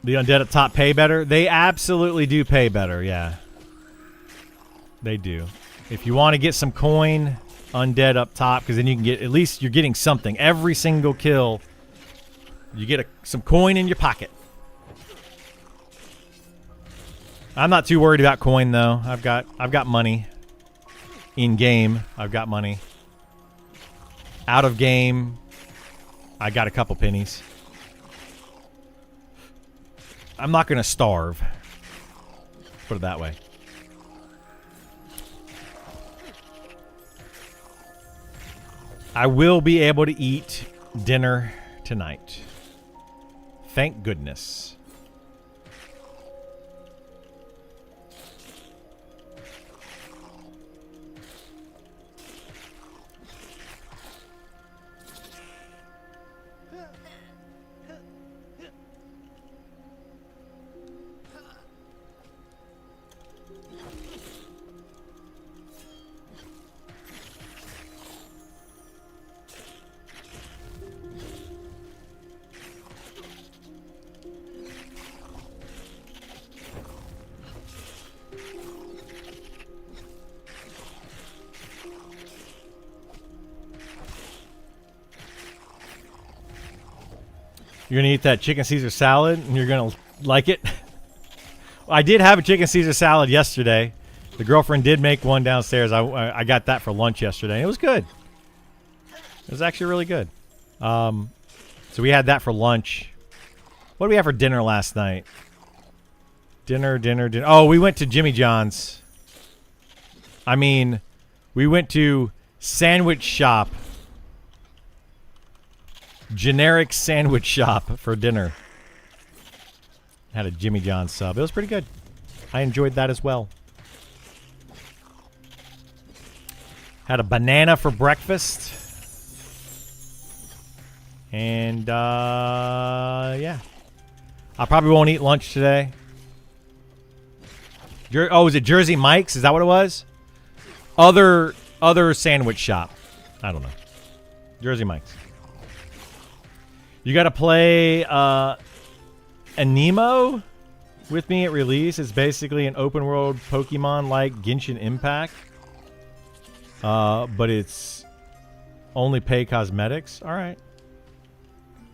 The undead at top pay better? They absolutely do pay better, yeah. They do. If you want to get some coin, undead up top, because then you can get, at least you're getting something. Every single kill, you get some coin in your pocket. I'm not too worried about coin though. I've got money. In game, I've got money. Out of game, I got a couple pennies. I'm not gonna starve. Put it that way. I will be able to eat dinner tonight. Thank goodness. You're going to eat that chicken Caesar salad, and you're going to like it? I did have a chicken Caesar salad yesterday. The girlfriend did make one downstairs. I got that for lunch yesterday. It was good. It was actually really good. So we had that for lunch. What did we have for dinner last night? Dinner. Oh, we went to Jimmy John's. I mean, we went to Sandwich Shop. Generic sandwich shop for dinner. Had a Jimmy John's sub. It was pretty good. I enjoyed that as well. Had a banana for breakfast. And, yeah. I probably won't eat lunch today. Is it Jersey Mike's? Is that what it was? Other sandwich shop. I don't know. Jersey Mike's. You got to play Anemo with me at release. It's basically an open world Pokemon like Genshin Impact. But it's only pay cosmetics. All right.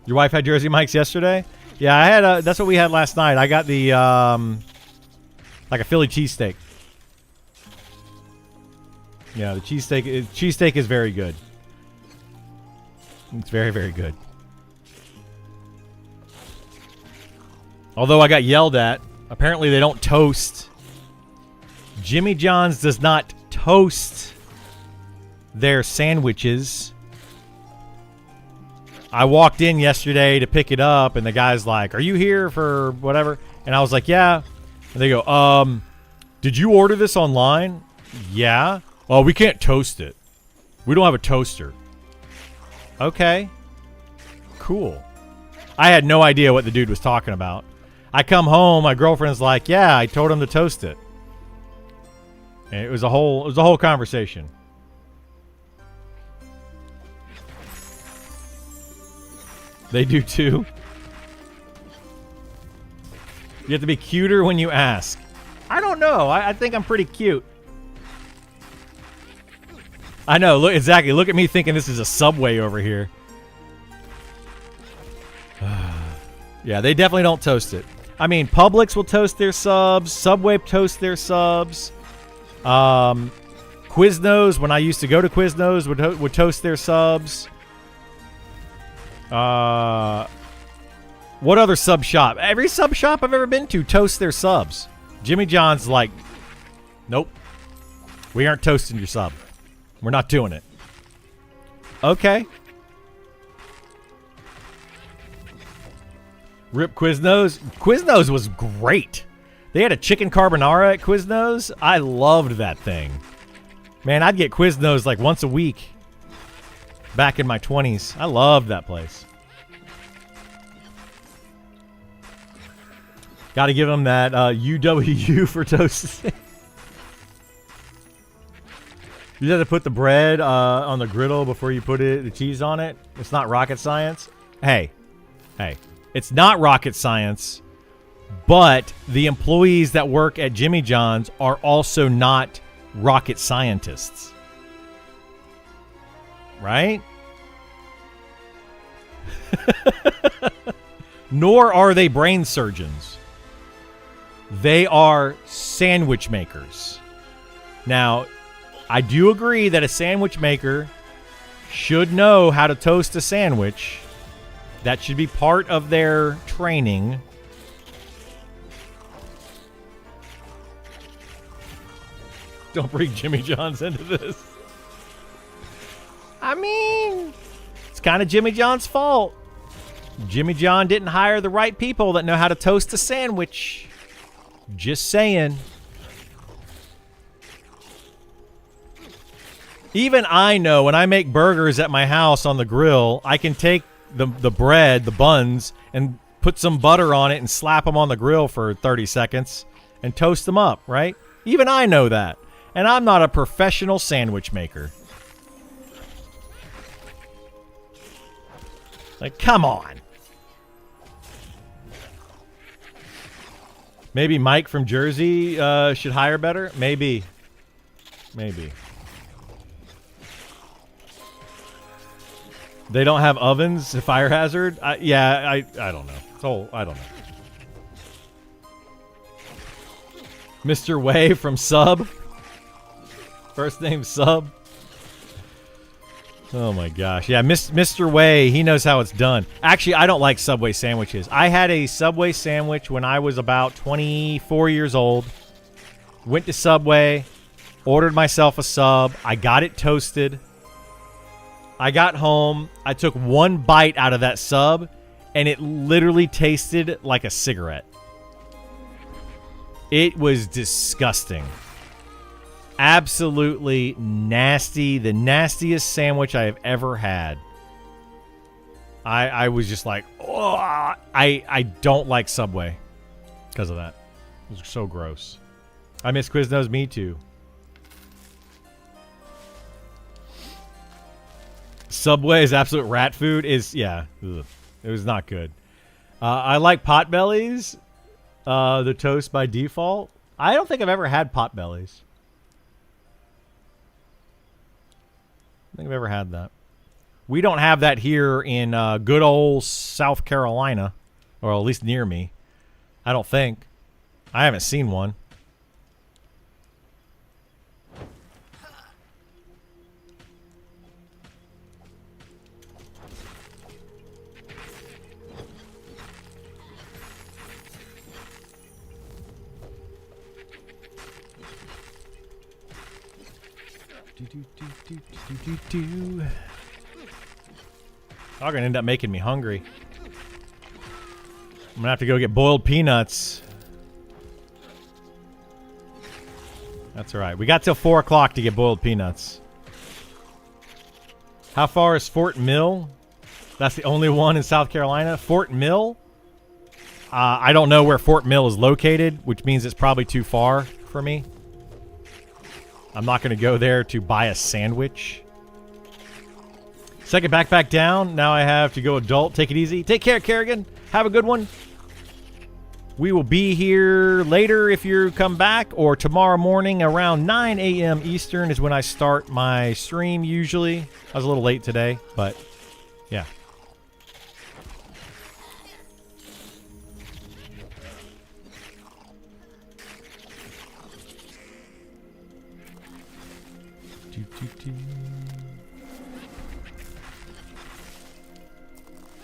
Your wife had Jersey Mike's yesterday? Yeah, I had that's what we had last night. I got the like a Philly cheesesteak. Yeah, the cheesesteak is very good. It's very, very good. Although I got yelled at. Apparently they don't toast. Jimmy John's does not toast their sandwiches. I walked in yesterday to pick it up, and the guy's like, "Are you here for whatever?" And I was like, "Yeah." And they go, "Did you order this online?" "Yeah." "Oh, we can't toast it. We don't have a toaster." Okay. Cool. I had no idea what the dude was talking about. I come home, my girlfriend's like, "Yeah, I told him to toast it." And it was a whole conversation. They do too. You have to be cuter when you ask. I don't know. I think I'm pretty cute. I know. Look, exactly. Look at me thinking this is a Subway over here. Yeah, they definitely don't toast it. I mean, Publix will toast their subs. Subway toast their subs. Quiznos, when I used to go to Quiznos, would toast their subs. What other sub shop? Every sub shop I've ever been to toasts their subs. Jimmy John's like, "Nope. We aren't toasting your sub. We're not doing it." Okay. Rip Quiznos. Quiznos was great. They had a chicken carbonara at Quiznos. I loved that thing. Man, I'd get Quiznos like once a week back in my 20s. I loved that place. Got to give them that UWU for toasting. You have to put the bread on the griddle before you put the cheese on it. It's not rocket science. Hey. It's not rocket science But the employees that work at Jimmy John's are also not rocket scientists. Right? Nor are they brain surgeons. They are sandwich makers. Now, I do agree that a sandwich maker should know how to toast a sandwich. That should be part of their training. Don't bring Jimmy John's into this. I mean, it's kind of Jimmy John's fault. Jimmy John didn't hire the right people that know how to toast a sandwich. Just saying. Even I know when I make burgers at my house on the grill, I can take the bread, the buns, and put some butter on it and slap them on the grill for 30 seconds and toast them up, right? Even I know that. And I'm not a professional sandwich maker. Like, come on. Maybe Mike from Jersey should hire better? Maybe. Maybe. They don't have ovens, a fire hazard? I don't know. I don't know. Mr. Way from Sub. First name Sub. Oh my gosh. Yeah, Mr. Way, he knows how it's done. Actually, I don't like Subway sandwiches. I had a Subway sandwich when I was about 24 years old. Went to Subway, ordered myself a sub. I got it toasted. I got home. I took one bite out of that sub, and it literally tasted like a cigarette. It was disgusting. Absolutely nasty. The nastiest sandwich I have ever had. I was just like, oh, I don't like Subway because of that. It was so gross. I miss Quiznos. Me too. Subway is absolute rat food. Yeah. Ugh. It was not good. I like Potbellies. The toast by default. I don't think I've ever had Potbellies. I think I've ever had that. We don't have that here in good old South Carolina, or at least near me. I don't think. I haven't seen one. Y'all gonna end up making me hungry. I'm gonna have to go get boiled peanuts. That's alright. We got till 4 o'clock to get boiled peanuts. How far is Fort Mill? That's the only one in South Carolina. Fort Mill? I don't know where Fort Mill is located, which means it's probably too far for me. I'm not going to go there to buy a sandwich. Second backpack down. Now I have to go adult. Take it easy. Take care, Kerrigan. Have a good one. We will be here later if you come back, or tomorrow morning around 9 a.m. Eastern is when I start my stream usually. I was a little late today, but yeah.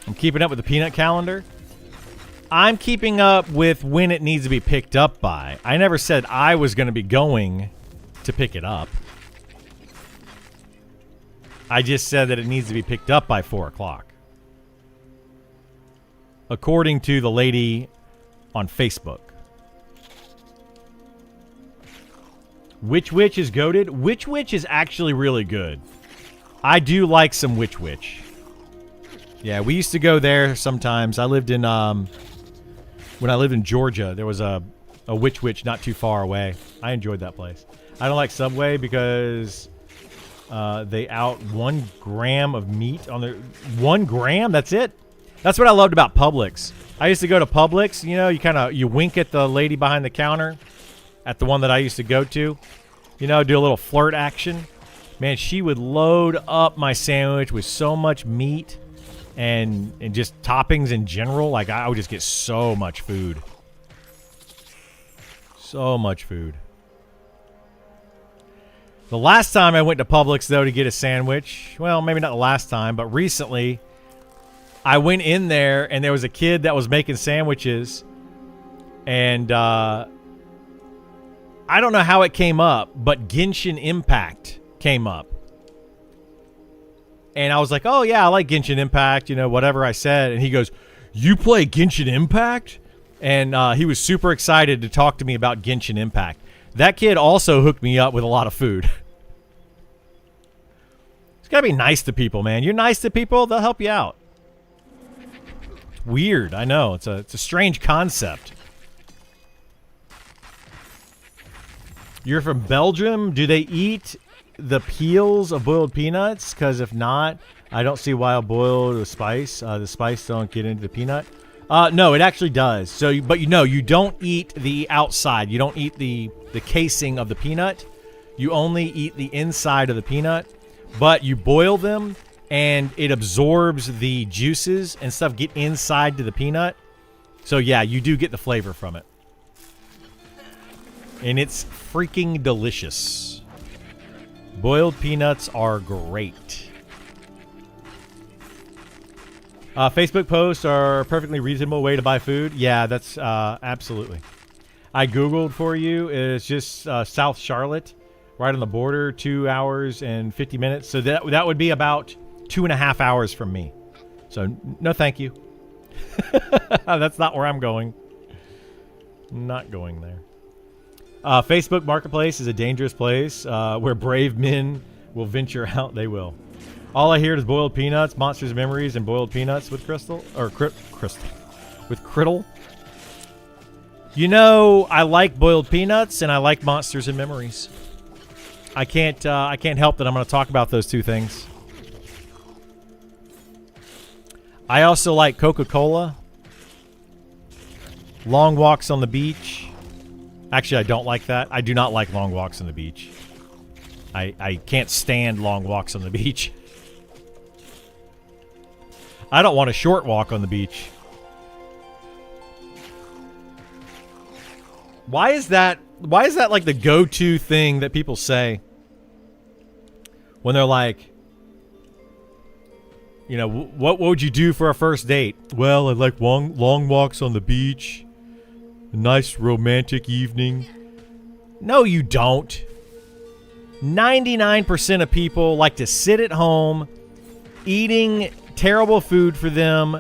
I'm keeping up with the peanut calendar. I'm keeping up with when it needs to be picked up by. I never said I was going to be going to pick it up. I just said that it needs to be picked up by 4 o'clock. According to the lady on Facebook. Witch Witch is goated. Witch Witch is actually really good. I do like some Witch Witch. Yeah, we used to go there sometimes. I lived in when I lived in Georgia, there was a Witch Witch not too far away. I enjoyed that place. I don't like Subway because they out 1 gram of meat on their 1 gram. That's it. That's what I loved about Publix. I used to go to Publix. You know, you wink at the lady behind the counter, at the one that I used to go to. You know, do a little flirt action. Man, she would load up my sandwich with so much meat and just toppings in general. Like, I would just get so much food. So much food. The last time I went to Publix, though, to get a sandwich, well, maybe not the last time, but recently, I went in there and there was a kid that was making sandwiches. And I don't know how it came up, but Genshin Impact came up. And I was like, oh, yeah, I like Genshin Impact, you know, whatever I said. And he goes, you play Genshin Impact? And he was super excited to talk to me about Genshin Impact. That kid also hooked me up with a lot of food. It's got to be nice to people, man. You're nice to people, they'll help you out. It's weird, I know. It's a strange concept. You're from Belgium? Do they eat the peels of boiled peanuts? Because if not, I don't see why I'll boil the spice. The spice don't get into the peanut. No, it actually does. So, but you don't eat the outside. You don't eat the casing of the peanut. You only eat the inside of the peanut. But you boil them, and it absorbs the juices and stuff get inside to the peanut. So yeah, you do get the flavor from it. And it's freaking delicious. Boiled peanuts are great. Facebook posts are a perfectly reasonable way to buy food. Yeah, that's absolutely. I Googled for you. It's just South Charlotte, right on the border, 2 hours and 50 minutes. So that would be about 2.5 hours from me. So no thank you. That's not where I'm going. Not going there. Facebook Marketplace is a dangerous place where brave men will venture out. They will. All I hear is boiled peanuts, Monsters Memories, and boiled peanuts with Crystal. Or Crystal. With Criddle. You know, I like boiled peanuts and I like Monsters and Memories. I can't help that I'm going to talk about those two things. I also like Coca-Cola. Long walks on the beach. Actually, I don't like that. I do not like long walks on the beach. I can't stand long walks on the beach. I don't want a short walk on the beach. Why is that like the go-to thing that people say when they're like, you know, what would you do for a first date? Well, I like long walks on the beach. A nice romantic evening. No, you don't. 99% of people like to sit at home, eating terrible food for them,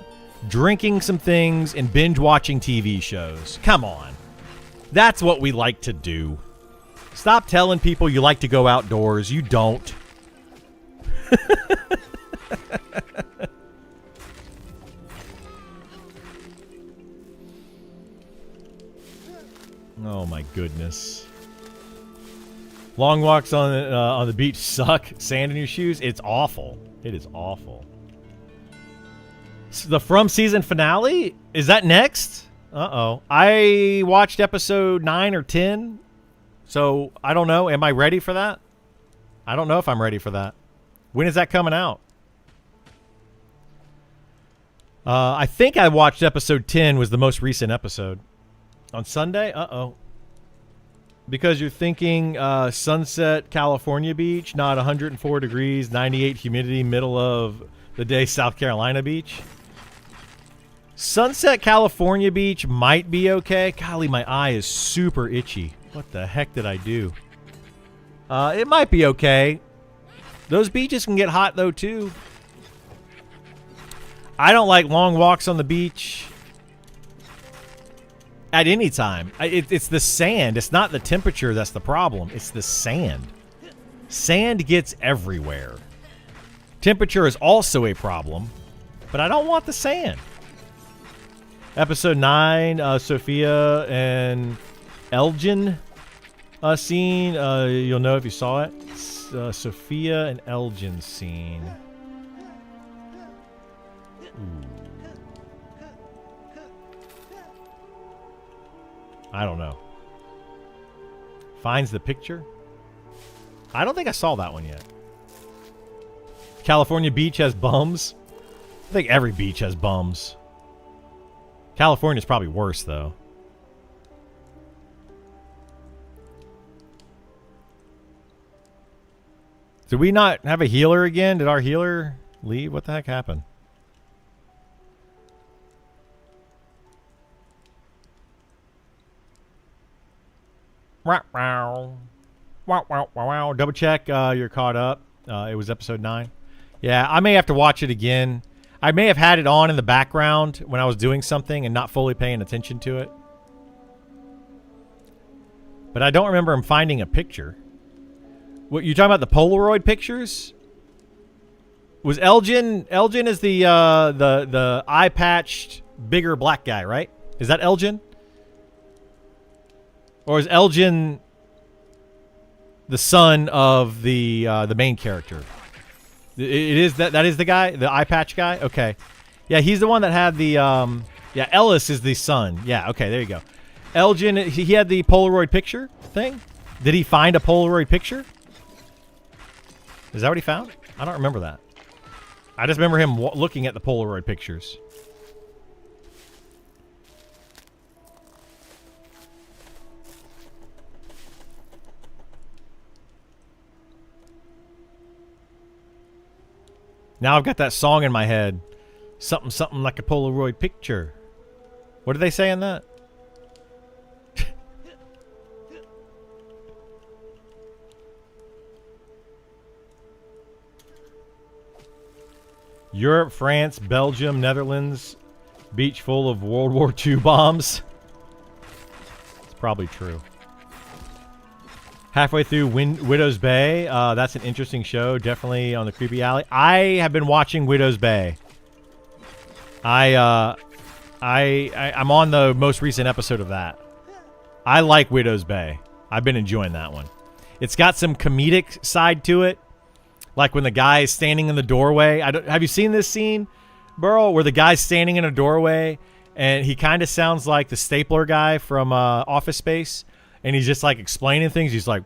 drinking some things, and binge watching TV shows. Come on. That's what we like to do. Stop telling people you like to go outdoors. You don't. Oh my goodness. Long walks on the beach suck. Sand in your shoes. It's awful. It is awful. So the From season finale? Is that next? Uh-oh. I watched episode 9 or 10. So, I don't know. Am I ready for that? I don't know if I'm ready for that. When is that coming out? I think I watched episode 10 was the most recent episode. On Sunday? Uh-oh. Because you're thinking Sunset, California beach, not 104 degrees, 98 humidity, middle of the day, South Carolina beach. Sunset, California beach might be okay. Golly, my eye is super itchy. What the heck did I do? It might be okay. Those beaches can get hot, though, too. I don't like long walks on the beach at any time. It's the sand. It's not the temperature that's the problem. It's the sand. Sand gets everywhere. Temperature is also a problem, but I don't want the sand. Episode 9, Sophia and Elgin scene. You'll know if you saw it. Sophia and Elgin scene. Ooh. I don't know. Finds the picture? I don't think I saw that one yet. California beach has bums? I think every beach has bums. California's probably worse, though. Did we not have a healer again? Did our healer leave? What the heck happened? Wow. Double check you're caught up. It was episode 9. Yeah, I may have to watch it again. I may have had it on in the background when I was doing something and not fully paying attention to it. But I don't remember him finding a picture. What, you talking about the Polaroid pictures? Was Elgin is the eye-patched, bigger black guy, right? Is that Elgin? Or is Elgin the son of the main character? It is that is the guy, the eye patch guy. Okay, yeah, he's the one that had the yeah. Ellis is the son. Yeah, okay, there you go. Elgin, he had the Polaroid picture thing. Did he find a Polaroid picture? Is that what he found? I don't remember that. I just remember him looking at the Polaroid pictures. Now I've got that song in my head. Something, something like a Polaroid picture. What did they say in that? Europe, France, Belgium, Netherlands. Beach full of World War II bombs. It's probably true. Halfway through Widow's Bay. That's an interesting show. Definitely on the Creepy Alley. I have been watching Widow's Bay. I'm on the most recent episode of that. I like Widow's Bay. I've been enjoying that one. It's got some comedic side to it. Like when the guy is standing in the doorway. Have you seen this scene, Burl? Where the guy's standing in a doorway and he kind of sounds like the stapler guy from Office Space. And he's just like explaining things. He's like,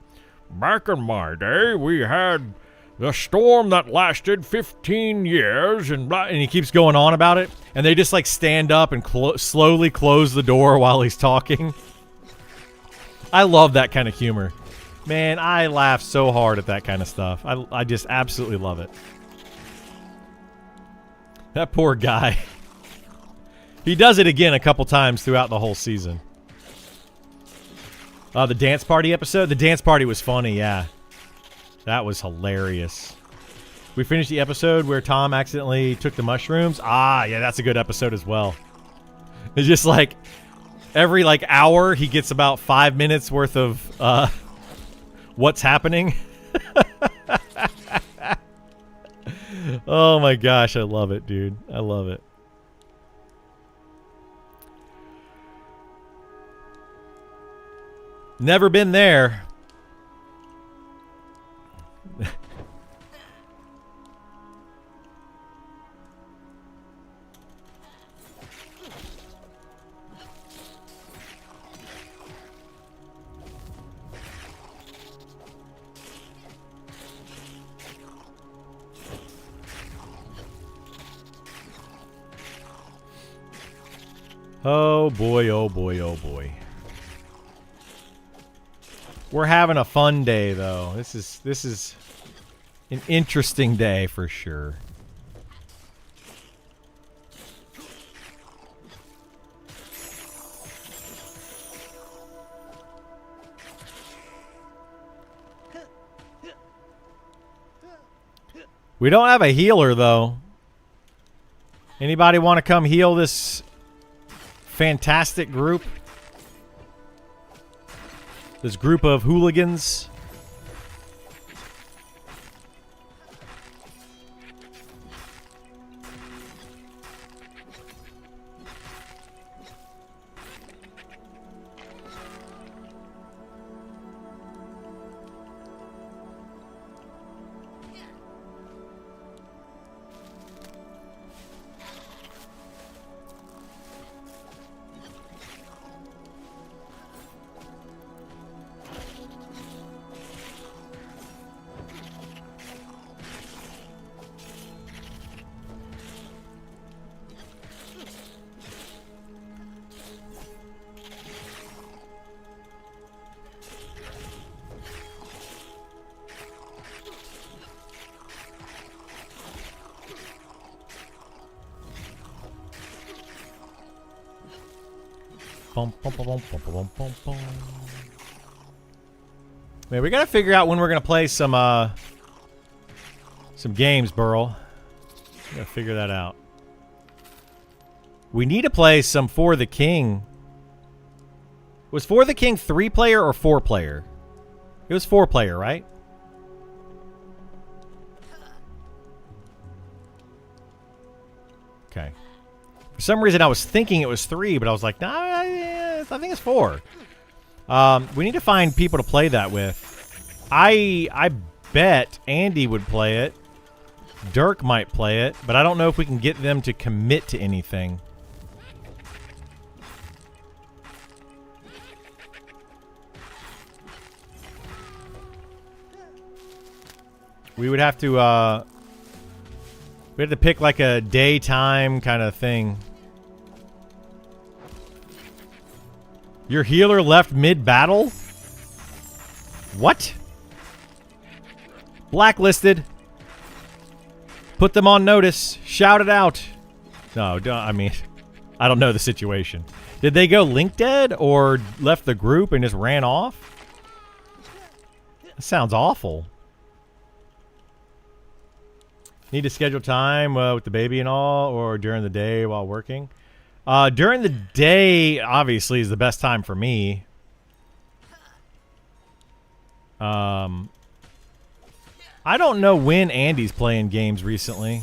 back in my day, we had the storm that lasted 15 years, and blah, and he keeps going on about it. And they just like stand up and slowly close the door while he's talking. I love that kind of humor. Man, I laugh so hard at that kind of stuff. I just absolutely love it. That poor guy. He does it again a couple times throughout the whole season. The dance party episode? The dance party was funny, yeah. That was hilarious. We finished the episode where Tom accidentally took the mushrooms. Ah, yeah, that's a good episode as well. It's just like every like hour he gets about 5 minutes worth of what's happening. Oh my gosh, I love it, dude. I love it. Never been there. Oh boy, oh boy, oh boy. We're having a fun day, though. This is an interesting day for sure. We don't have a healer, though. Anybody want to come heal this fantastic group? This group of hooligans. Man, we gotta figure out when we're gonna play some games, Burl. We gotta figure that out. We need to play some For the King. Was For the King 3-player or 4-player? It was 4-player, right? Okay. For some reason, I was thinking it was 3, but I was like, nah, I think it's 4. We need to find people to play that with. I bet Andy would play it. Dirk might play it, but I don't know if we can get them to commit to anything. We would have to, we had to pick like a daytime kind of thing. Your healer left mid-battle? What? Blacklisted. Put them on notice. Shout it out. No, don't, I mean, I don't know the situation. Did they go link dead or left the group and just ran off? That sounds awful. Need to schedule time with the baby and all, or during the day while working? During the day, obviously, is the best time for me. I don't know when Andy's playing games recently.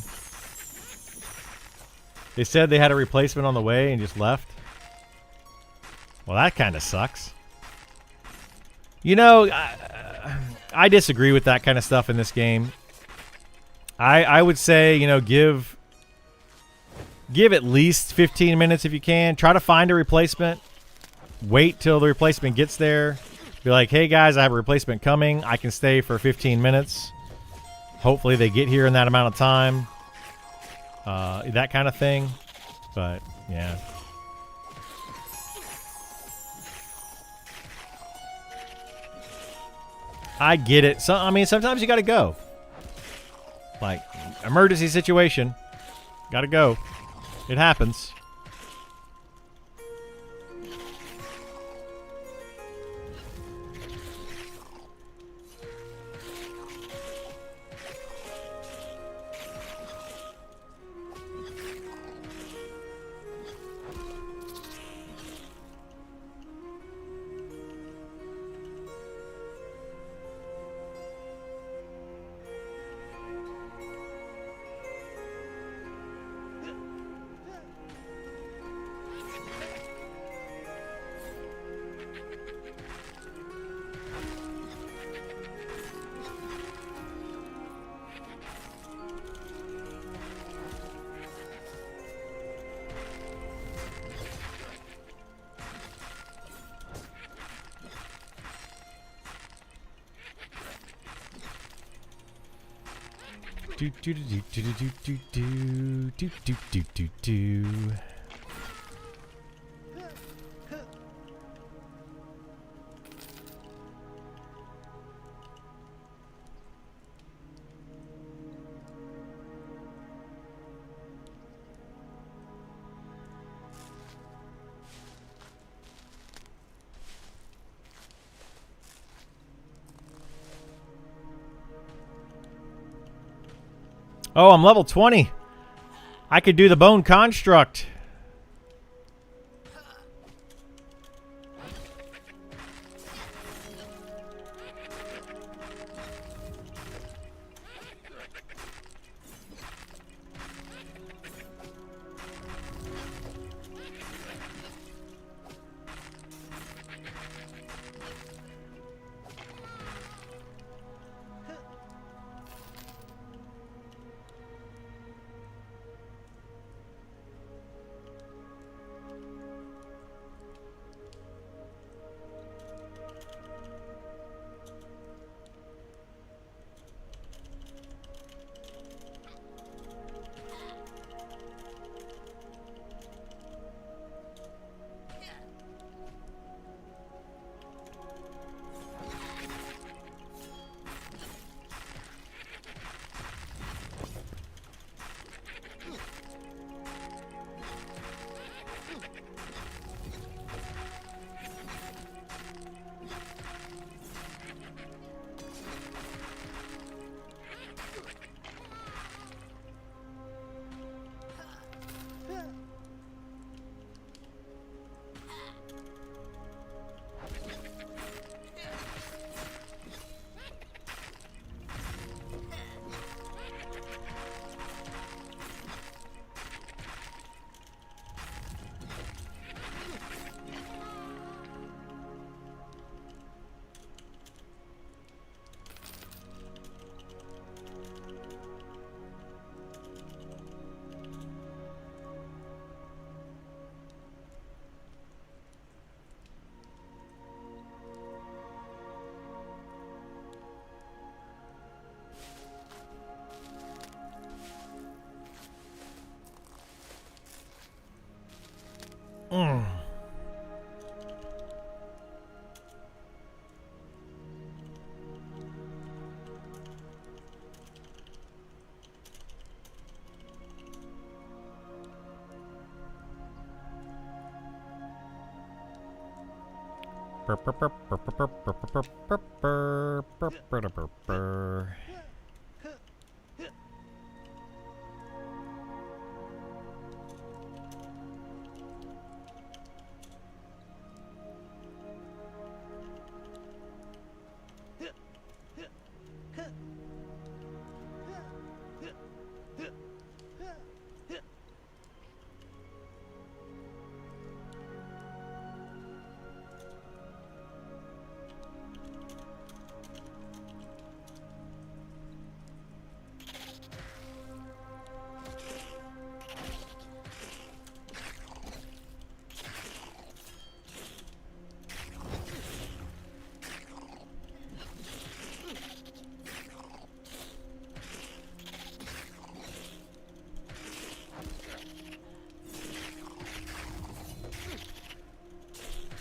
They said they had a replacement on the way and just left. Well, that kind of sucks. You know, I disagree with that kind of stuff in this game. I would say, you know, give at least 15 minutes if you can. Try to find a replacement. Wait till the replacement gets there. Be like, hey guys, I have a replacement coming. I can stay for 15 minutes. Hopefully they get here in that amount of time. That kind of thing. But, yeah. I get it. So, I mean, sometimes you got to go. Like, emergency situation. Gotta go. It happens. Do do do do do do do do do do do do. Oh, I'm level 20. I could do the bone construct.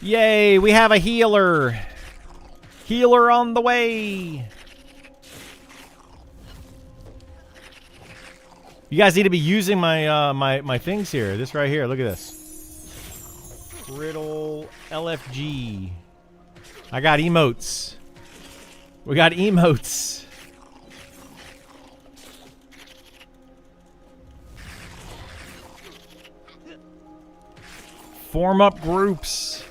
Yay, we have a healer. Healer on the way. You guys need to be using my my things here. This right here. Look at this. Riddle LFG. I got emotes. We got emotes. Form up groups.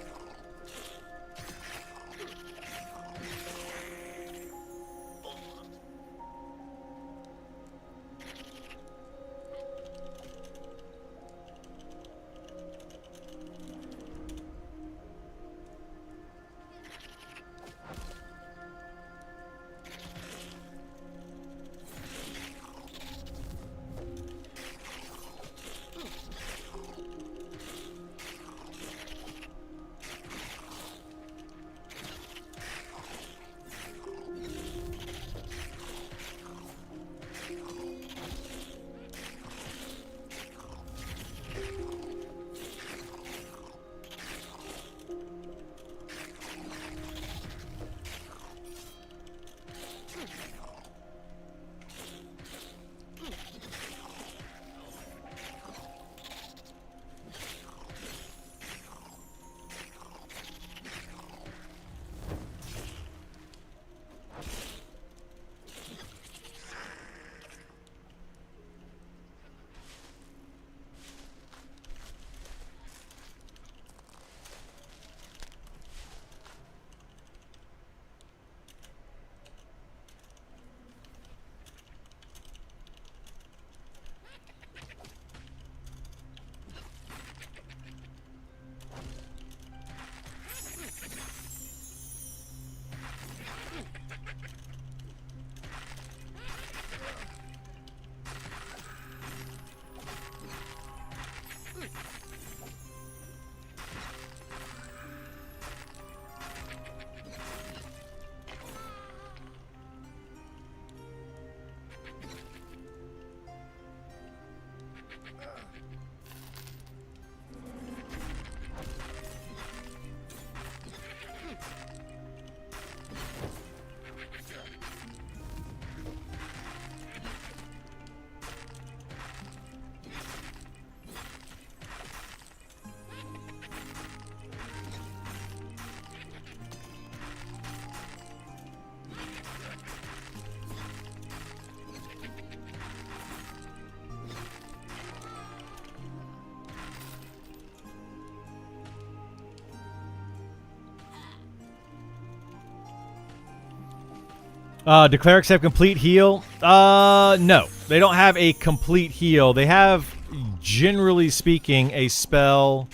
Do clerics have complete heal? No. They don't have a complete heal. They have, generally speaking, a spell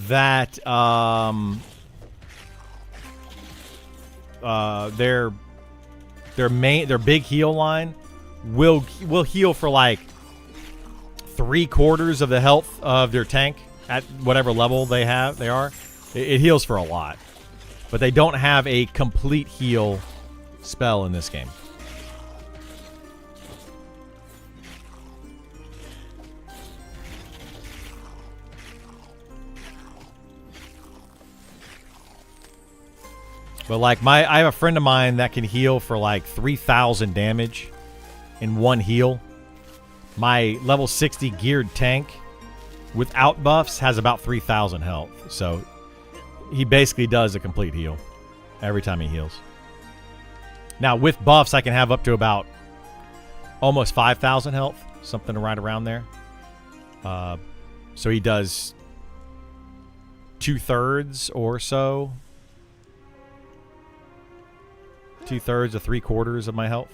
that, their big heal line will heal for like 3/4 of the health of their tank at whatever level they are. It heals for a lot. But they don't have a complete heal spell in this game. But like I have a friend of mine that can heal for like 3,000 damage in one heal. My level 60 geared tank without buffs has about 3,000 health. So he basically does a complete heal every time he heals. Now with buffs, I can have up to about almost 5,000 health, something right around there. So he does 2/3 or so. 2/3 to 3/4 of my health.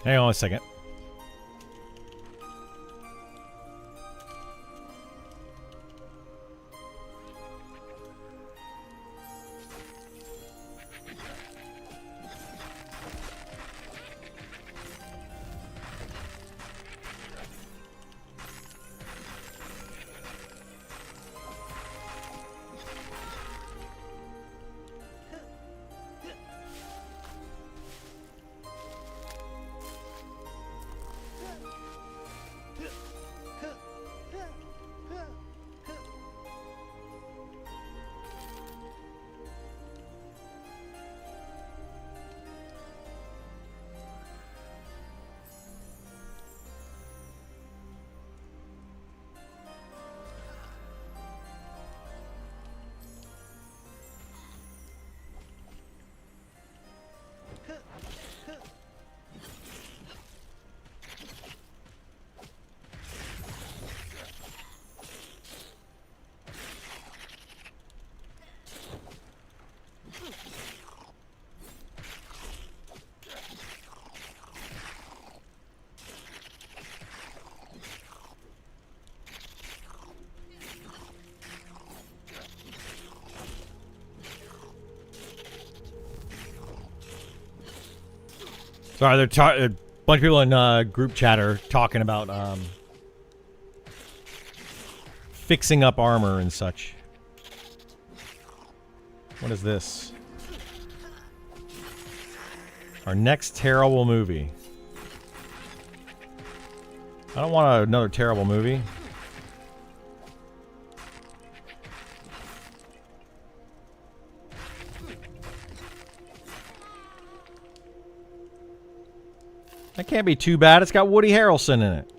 Hang on a second. Sorry, a bunch of people in group chat are talking about fixing up armor and such. What is this? Our next terrible movie. I don't want another terrible movie. That can't be too bad. It's got Woody Harrelson in it.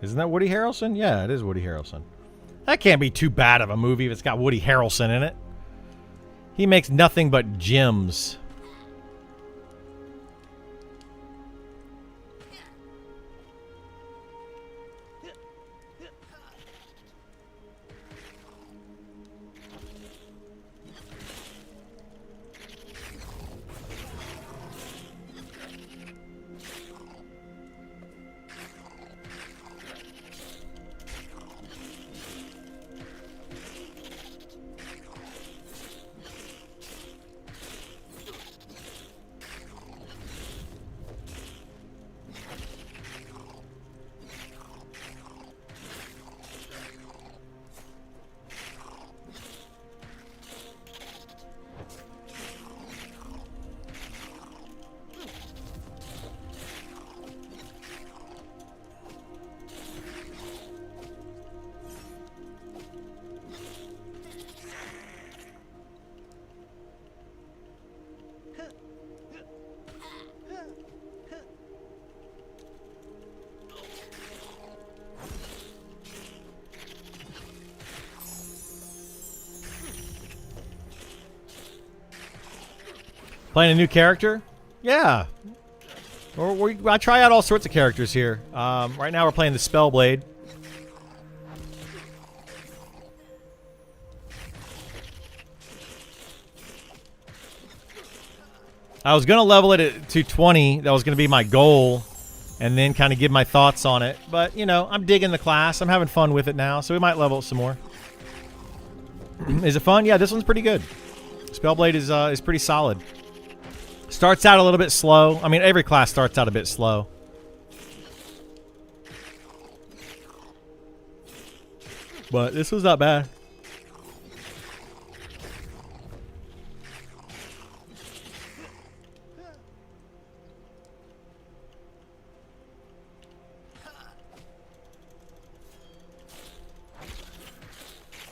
Isn't that Woody Harrelson? Yeah, it is Woody Harrelson. That can't be too bad of a movie if it's got Woody Harrelson in it. He makes nothing but gems. Playing a new character? Yeah. I try out all sorts of characters here. Right now we're playing the Spellblade. I was going to level it to 20. That was going to be my goal. And then kind of give my thoughts on it. But, you know, I'm digging the class. I'm having fun with it now. So we might level it some more. Is it fun? Yeah, this one's pretty good. Spellblade is pretty solid. Starts out a little bit slow. I mean, every class starts out a bit slow. But this was not bad.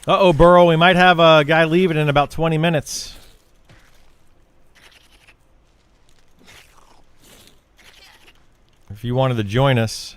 Uh-oh, Burrow. We might have a guy leaving in about 20 minutes. If you wanted to join us.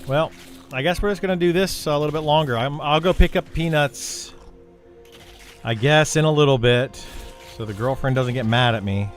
Well, I guess we're just going to do this a little bit longer. I'll go pick up Peanuts, I guess, in a little bit, so the girlfriend doesn't get mad at me.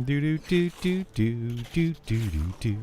Do do do do do do do do do.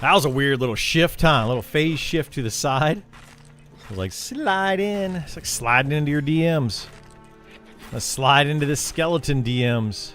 That was a weird little shift, huh? A little phase shift to the side. It was like, slide in. It's like sliding into your DMs. Let's slide into the skeleton DMs.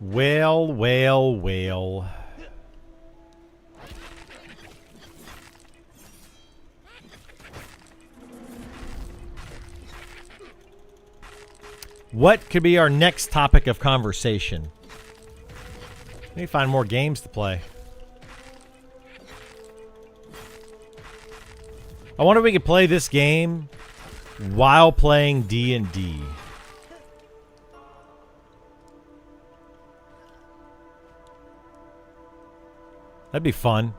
Well, well, well. What could be our next topic of conversation? We need to find more games to play. I wonder if we could play this game while playing D&D. That'd be fun.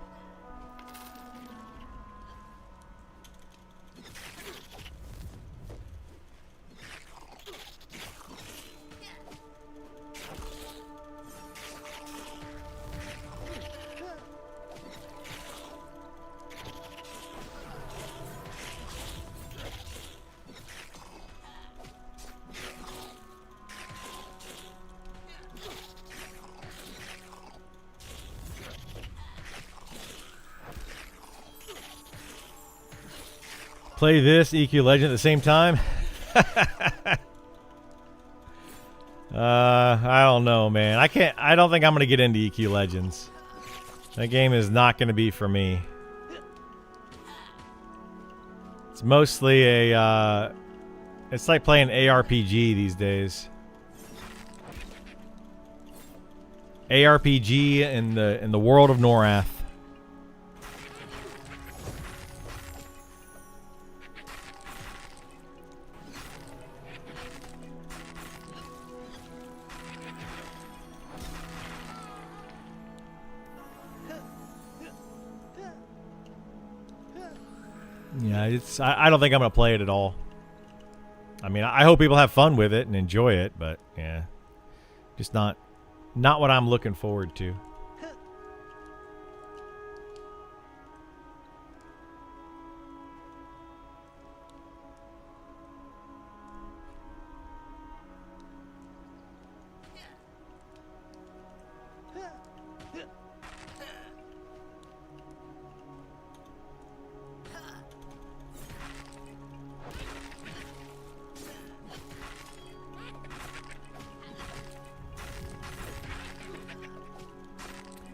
Play this EQ Legend at the same time? I don't know, man. I don't think I'm gonna get into EQ Legends. That game is not gonna be for me. It's mostly a it's like playing ARPG these days. ARPG in the world of Norath. Yeah, I don't think I'm gonna play it at all. I mean, I hope people have fun with it and enjoy it, but yeah, just not what I'm looking forward to.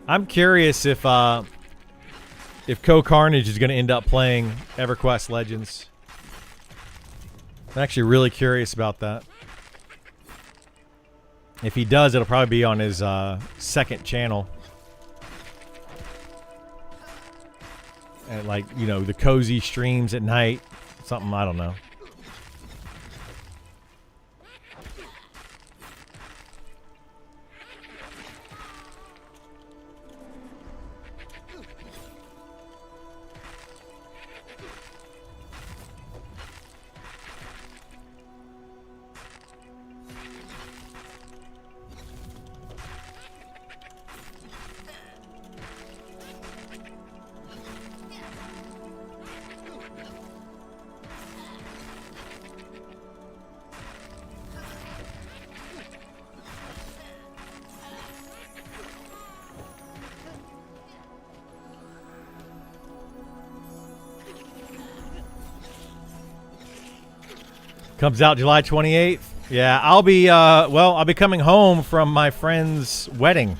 I'm curious if Co Carnage is going to end up playing EverQuest Legends. I'm actually really curious about that. If he does, it'll probably be on his second channel. And like, you know, the cozy streams at night. Something, I don't know. Comes out July 28th. Yeah, I'll be I'll be coming home from my friend's wedding.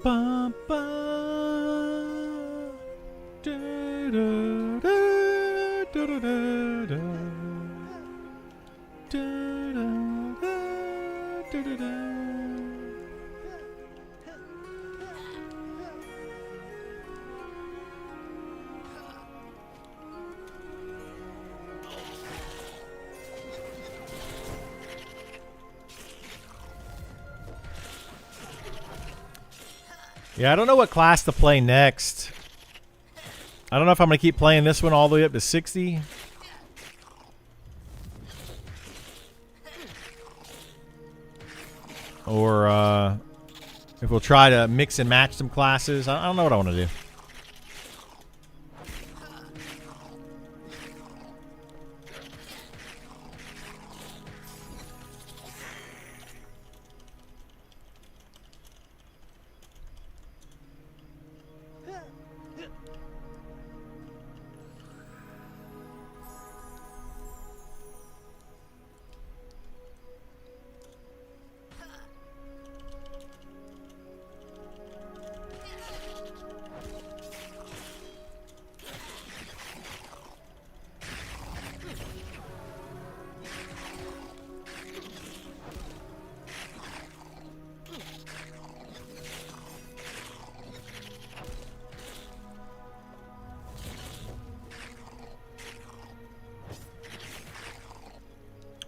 Bum, bum. Da, da, da, da, da, da, da. Da, da, da, da, da, da. Yeah, I don't know what class to play next. I don't know if I'm going to keep playing this one all the way up to 60. Or if we'll try to mix and match some classes. I don't know what I want to do.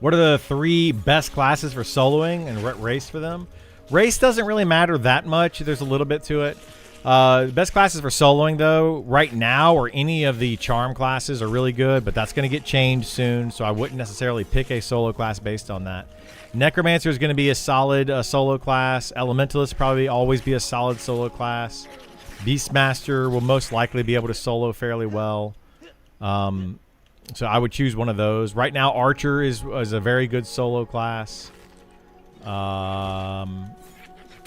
What are the 3 best classes for soloing and race for them? Race doesn't really matter that much. There's a little bit to it. The best classes for soloing, though, right now, or any of the charm classes are really good, but that's going to get changed soon, so I wouldn't necessarily pick a solo class based on that. Necromancer is going to be a solid solo class. Elementalist probably always be a solid solo class. Beastmaster will most likely be able to solo fairly well. So I would choose one of those. Right now, Archer is a very good solo class.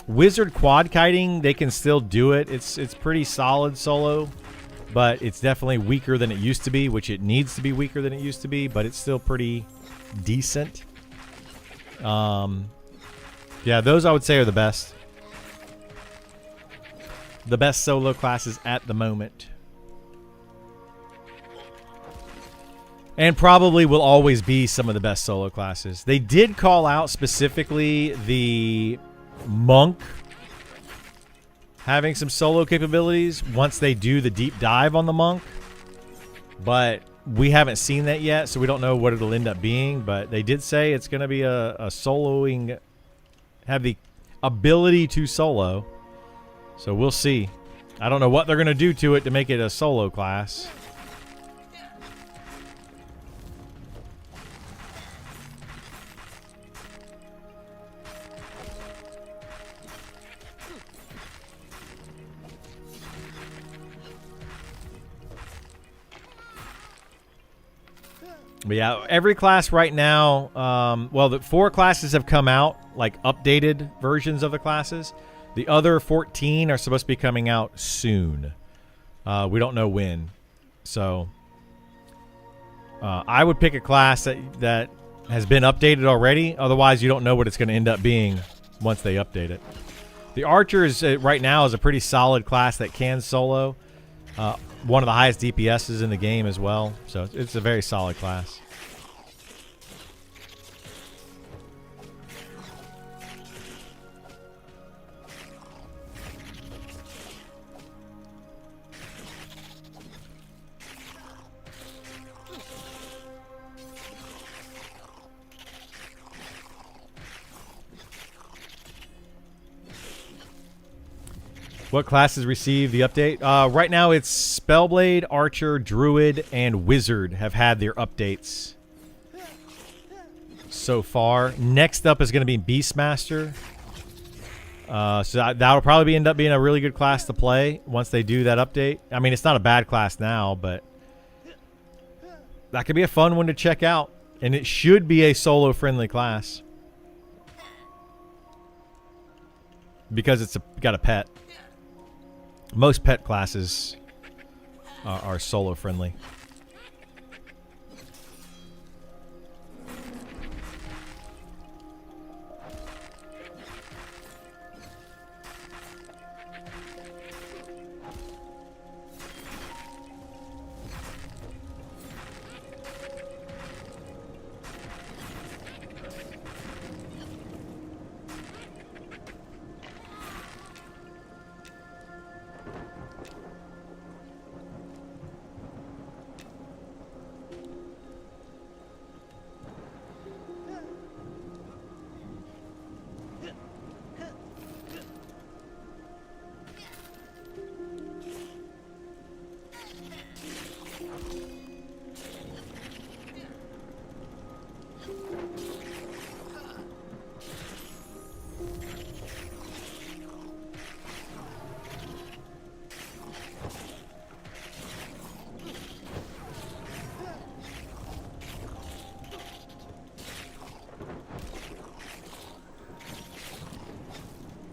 Wizard quad kiting, they can still do it. It's pretty solid solo, but it's definitely weaker than it used to be, which it needs to be weaker than it used to be, but it's still pretty decent. Yeah, those I would say are the best. The best solo classes at the moment. And probably will always be some of the best solo classes. They did call out specifically the monk having some solo capabilities once they do the deep dive on the monk. But we haven't seen that yet, so we don't know what it'll end up being. But they did say it's going to be a soloing, have the ability to solo. So we'll see. I don't know what they're going to do to it to make it a solo class. But yeah, every class right now, well, the 4 classes have come out, like updated versions of the classes. The other 14 are supposed to be coming out soon. We don't know when. So I would pick a class that has been updated already. Otherwise, you don't know what it's going to end up being once they update it. The Archer is, right now is a pretty solid class that can solo. One of the highest DPSs in the game as well. So it's a very solid class. What classes receive the update? Right now it's Spellblade, Archer, Druid, and Wizard have had their updates so far. Next up is going to be Beastmaster. So that'll probably end up being a really good class to play once they do that update. I mean, it's not a bad class now, but that could be a fun one to check out. And it should be a solo-friendly class because it's got a pet. Most pet classes are solo friendly.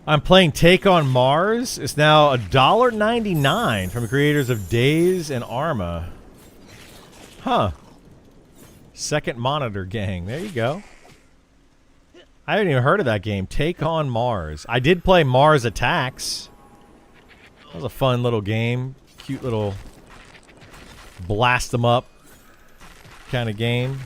I'm playing Take on Mars. It's now $1.99 from the creators of Days and Arma. Huh. Second Monitor Gang. There you go. I haven't even heard of that game. Take on Mars. I did play Mars Attacks. That was a fun little game. Cute little blast them up kind of game.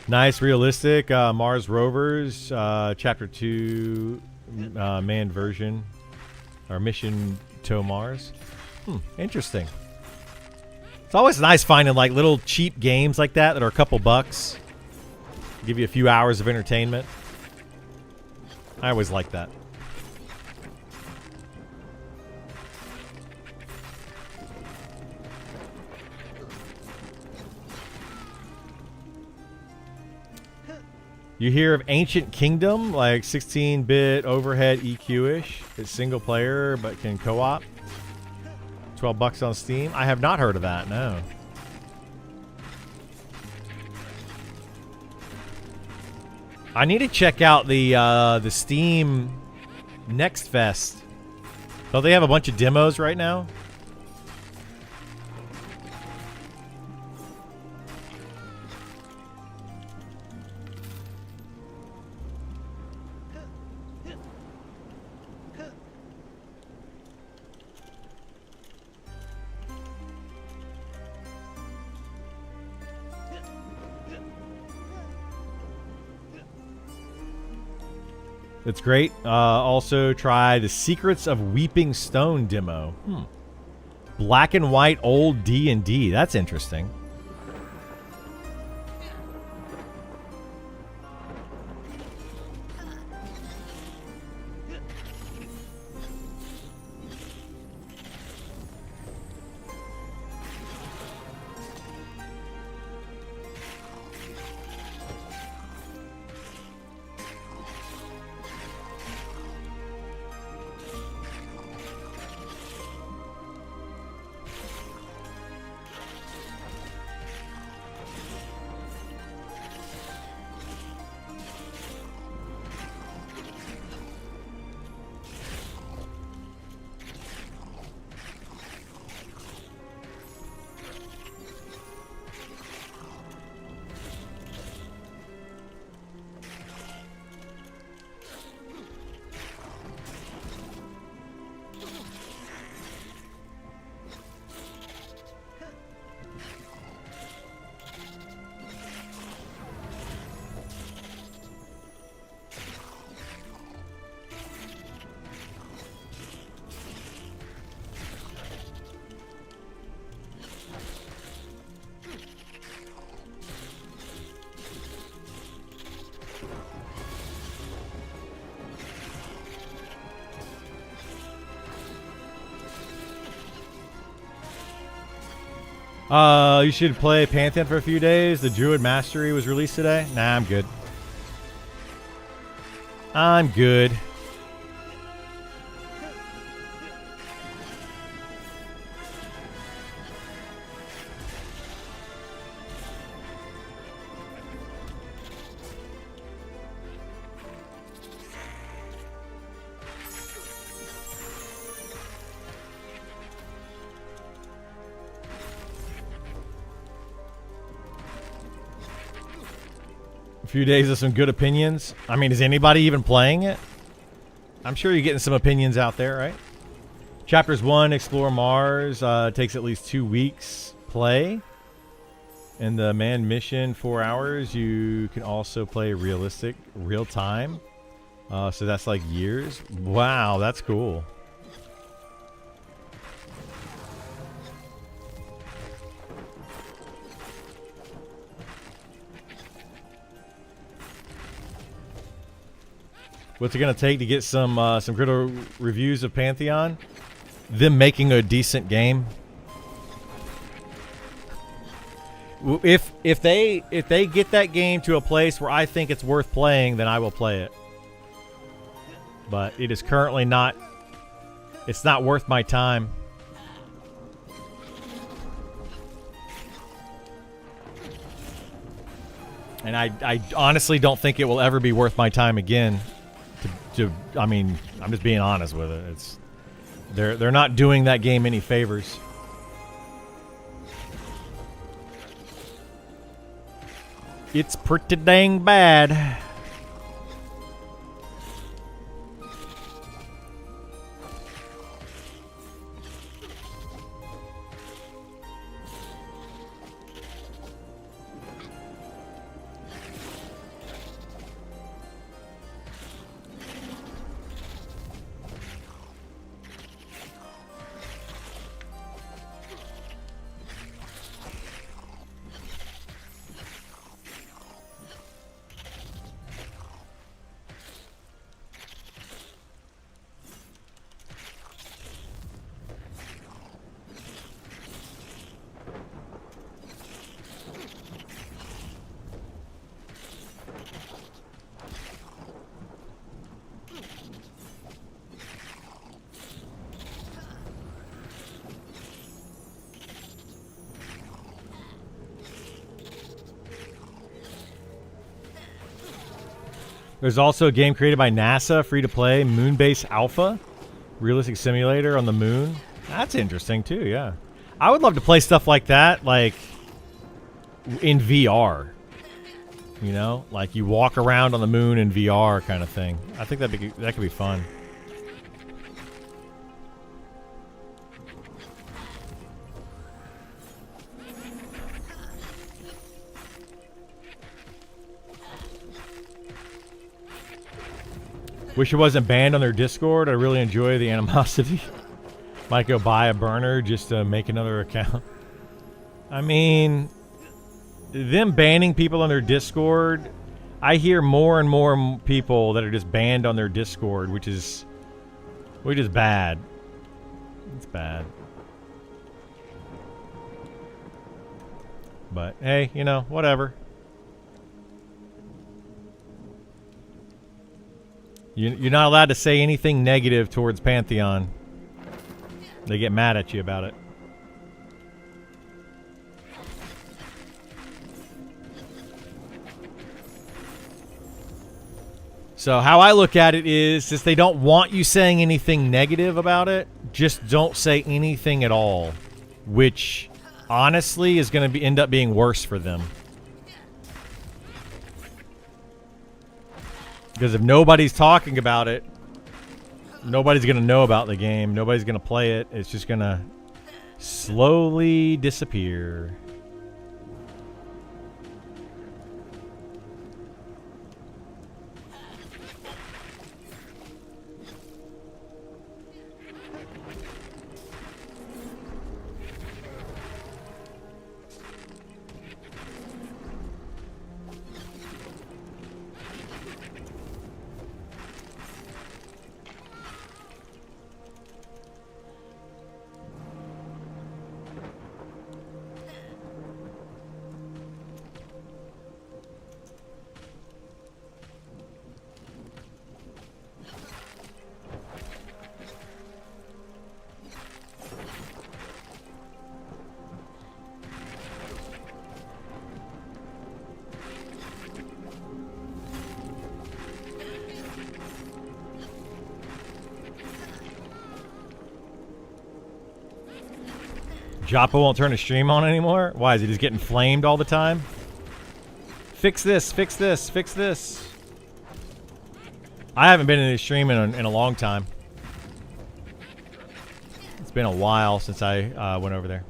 Nice, realistic. Mars Rovers, Chapter 2, manned version, or Mission to Mars. Interesting. It's always nice finding like little cheap games like that are a couple bucks. Give you a few hours of entertainment. I always like that. You hear of Ancient Kingdom, like 16-bit overhead EQ-ish. It's single player, but can co-op. $12 on Steam. I have not heard of that, no. I need to check out the Steam Next Fest. Don't they have a bunch of demos right now? It's great. Also try the Secrets of Weeping Stone demo. Black and white old D&D. That's interesting. You should play Pantheon for a few days. The Druid Mastery was released today. Nah, I'm good. I'm good. A few days of some good opinions. I mean, is anybody even playing it? I'm sure you're getting some opinions out there, right? Chapters 1, Explore Mars, takes at least 2 weeks play. And the manned mission, 4 hours. You can also play realistic, real time. So that's like years. Wow, that's cool. What's it gonna take to get some critical reviews of Pantheon? Them making a decent game. If they get that game to a place where I think it's worth playing, then I will play it. But it is currently not. It's not worth my time. And I honestly don't think it will ever be worth my time again. I mean, I'm just being honest with it. It's they're not doing that game any favors. It's pretty dang bad. There's also a game created by NASA, free to play, Moonbase Alpha, realistic simulator on the moon. That's interesting too, yeah. I would love to play stuff like that, like in VR. You know, like you walk around on the moon in VR kind of thing. I think that could be fun. Wish it wasn't banned on their Discord. I really enjoy the animosity. Might go buy a burner just to make another account. I mean, them banning people on their Discord, I hear more and more people that are just banned on their Discord, which is bad. It's bad. But hey, you know, whatever. You're not allowed to say anything negative towards Pantheon. They get mad at you about it. So how I look at it is, since they don't want you saying anything negative about it, just don't say anything at all. Which, honestly, is going to end up being worse for them. Because if nobody's talking about it, nobody's going to know about the game. Nobody's going to play it. It's just going to slowly disappear. Joppa won't turn his stream on anymore? Why, is he just getting flamed all the time? Fix this, fix this, fix this. I haven't been in his stream in a long time. It's been a while since I went over there.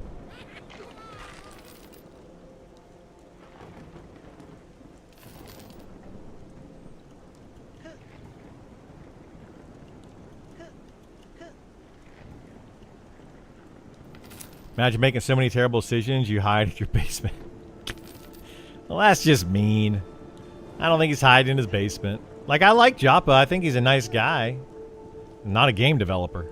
Imagine making so many terrible decisions you hide in your basement. Well, that's just mean. I don't think he's hiding in his basement. Like, I like Joppa. I think he's a nice guy. I'm not a game developer.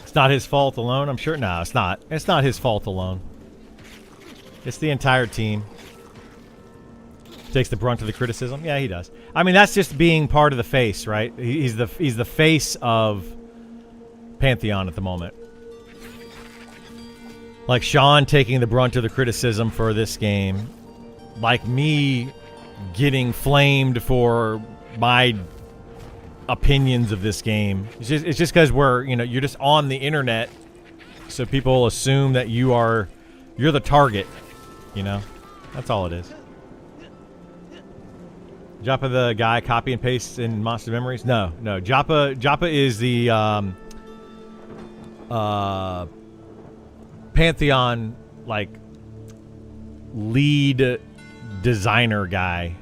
It's not his fault alone, I'm sure. No, it's not. It's not his fault alone. It's the entire team. Takes the brunt of the criticism. Yeah, he does. I mean, that's just being part of the face, right? He's the face of Pantheon at the moment. Like Sean taking the brunt of the criticism for this game. Like me getting flamed for my opinions of this game. It's just because you're just on the internet, so people assume that you're the target. That's all it is. Joppa the guy copy and paste in Monster Memories? No. Joppa is the Pantheon lead designer guy.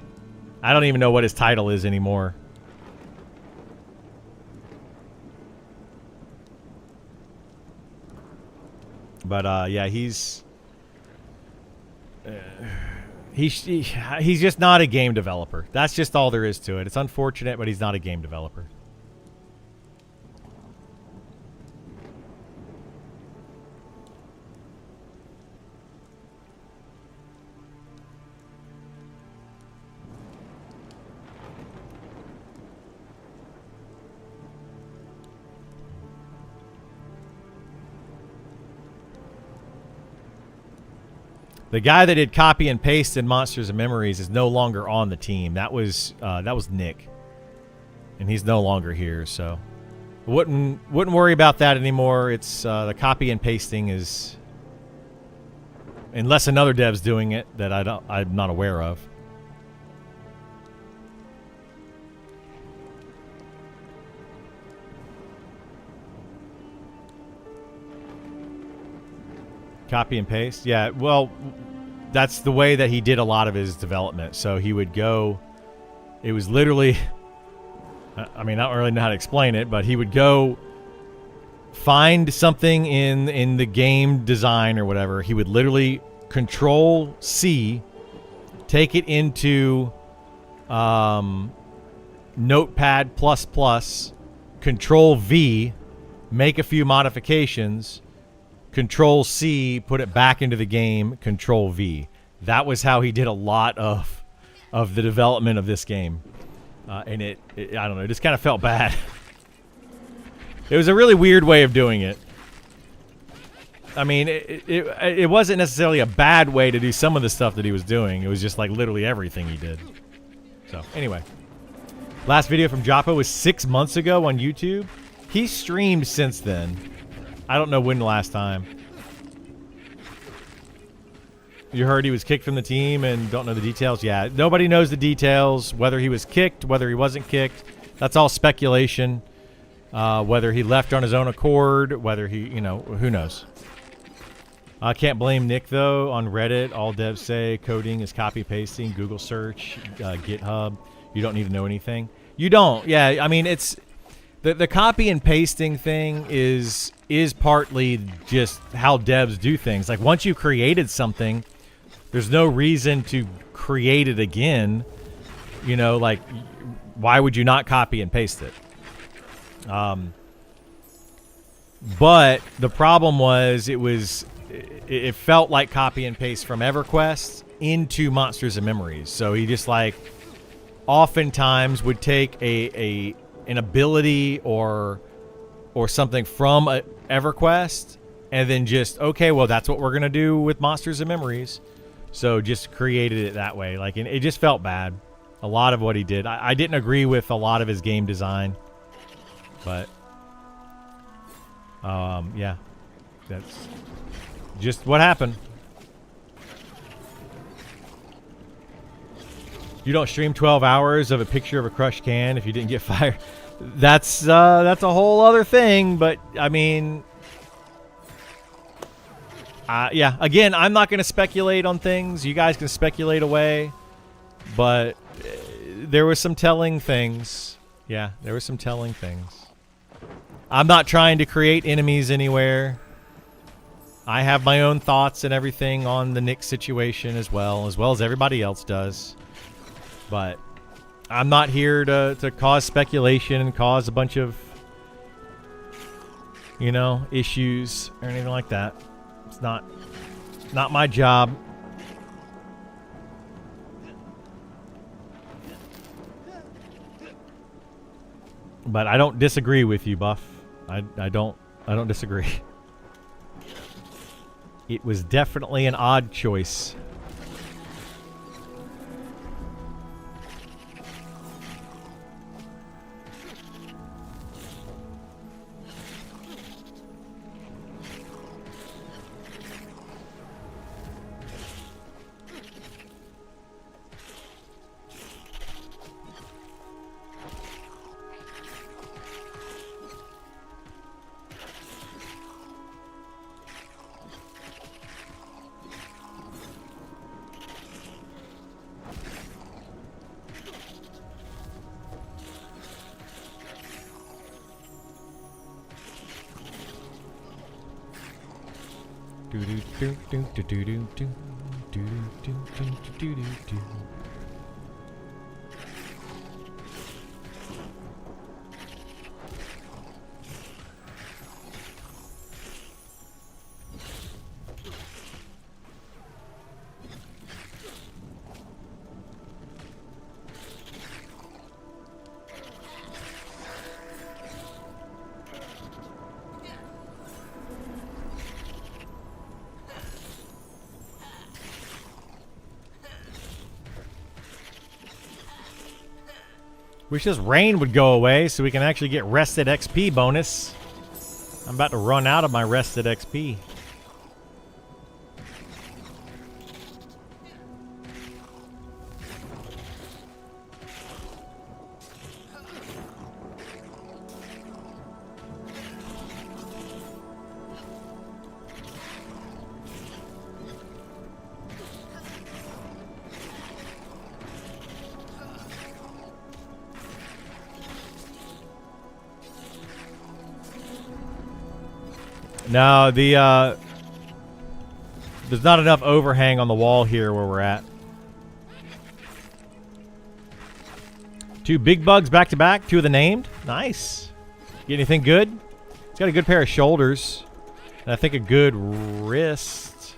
I don't even know what his title is anymore. But yeah, he's just not a game developer. That's just all there is to it. It's unfortunate, but he's not a game developer. The guy that did copy and paste in Monsters and Memories is no longer on the team. That was Nick, and he's no longer here. So wouldn't worry about that anymore. It's the copy and pasting is, unless another dev's doing it that I'm not aware of. Copy and paste? Yeah, well, that's the way that he did a lot of his development. So he would go, it was literally, I mean, I don't really know how to explain it, but he would go find something in the game design or whatever. He would literally Control C, take it into Notepad++, Control V, make a few modifications, Control C, put it back into the game, Control V. That was how he did a lot of the development of this game. And it I don't know, it just kind of felt bad. It was a really weird way of doing it. I mean, it wasn't necessarily a bad way to do some of the stuff that he was doing. It was just like literally everything he did. So anyway, last video from Joppa was 6 months ago on YouTube. He streamed since then. I don't know when the last time. You heard he was kicked from the team and don't know the details? Yeah, nobody knows the details, whether he was kicked, whether he wasn't kicked. That's all speculation. Whether he left on his own accord, whether he, you know, who knows. I can't blame Nick, though. On Reddit, all devs say coding is copy-pasting, Google search, GitHub. You don't need to know anything. You don't. Yeah, I mean, it's... The copy and pasting thing is partly just how devs do things. Like, once you created something, there's no reason to create it again. You know, like, why would you not copy and paste it? But the problem was it felt like copy and paste from EverQuest into Monsters and Memories. So he just like oftentimes would take an ability or something from EverQuest and then just, okay, well, that's what we're going to do with Monsters and Memories. So just created it that way. Like, and it just felt bad. A lot of what he did. I didn't agree with a lot of his game design. But, yeah, that's just what happened. You don't stream 12 hours of a picture of a crushed can if you didn't get fired. That's a whole other thing. But I mean, yeah. Again, I'm not going to speculate on things. You guys can speculate away. But there were some telling things. Yeah, there were some telling things. I'm not trying to create enemies anywhere. I have my own thoughts and everything on the Nick situation as well as everybody else does. But I'm not here to cause speculation and cause a bunch of, you know, issues or anything like that. It's not my job. But I don't disagree with you, Buff. I don't disagree. It was definitely an odd choice. Wish this rain would go away so we can actually get rested XP bonus. I'm about to run out of my rested XP. No, there's not enough overhang on the wall here where we're at. 2 big bugs back to back, 2 of the named. Nice. Get anything good? It's got a good pair of shoulders. And I think a good wrist.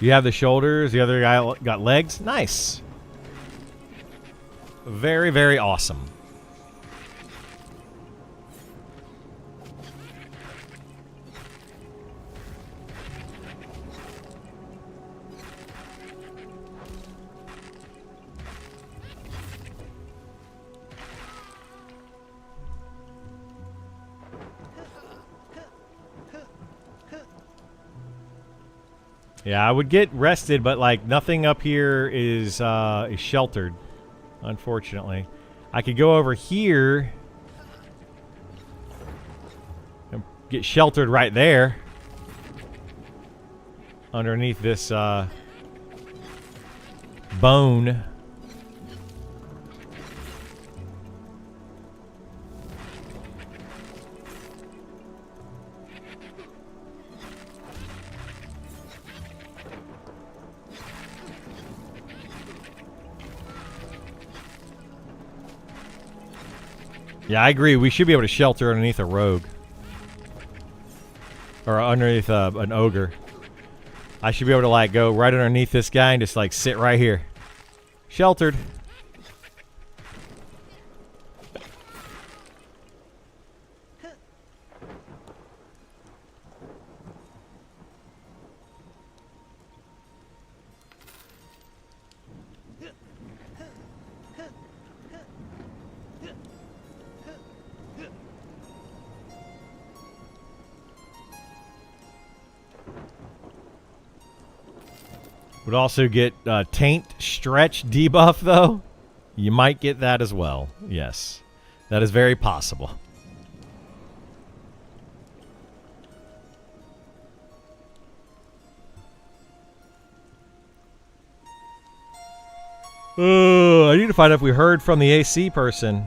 You have the shoulders. The other guy got legs. Nice. Very, very awesome. Yeah, I would get rested, but like nothing up here is sheltered, unfortunately. I could go over here and get sheltered right there underneath this bone. Yeah, I agree. We should be able to shelter underneath a rogue. Or underneath an ogre. I should be able to, like, go right underneath this guy and just, like, sit right here. Sheltered. Would also get taint stretch debuff, though. You might get that as well. Yes. That is very possible. I need to find out if we heard from the AC person.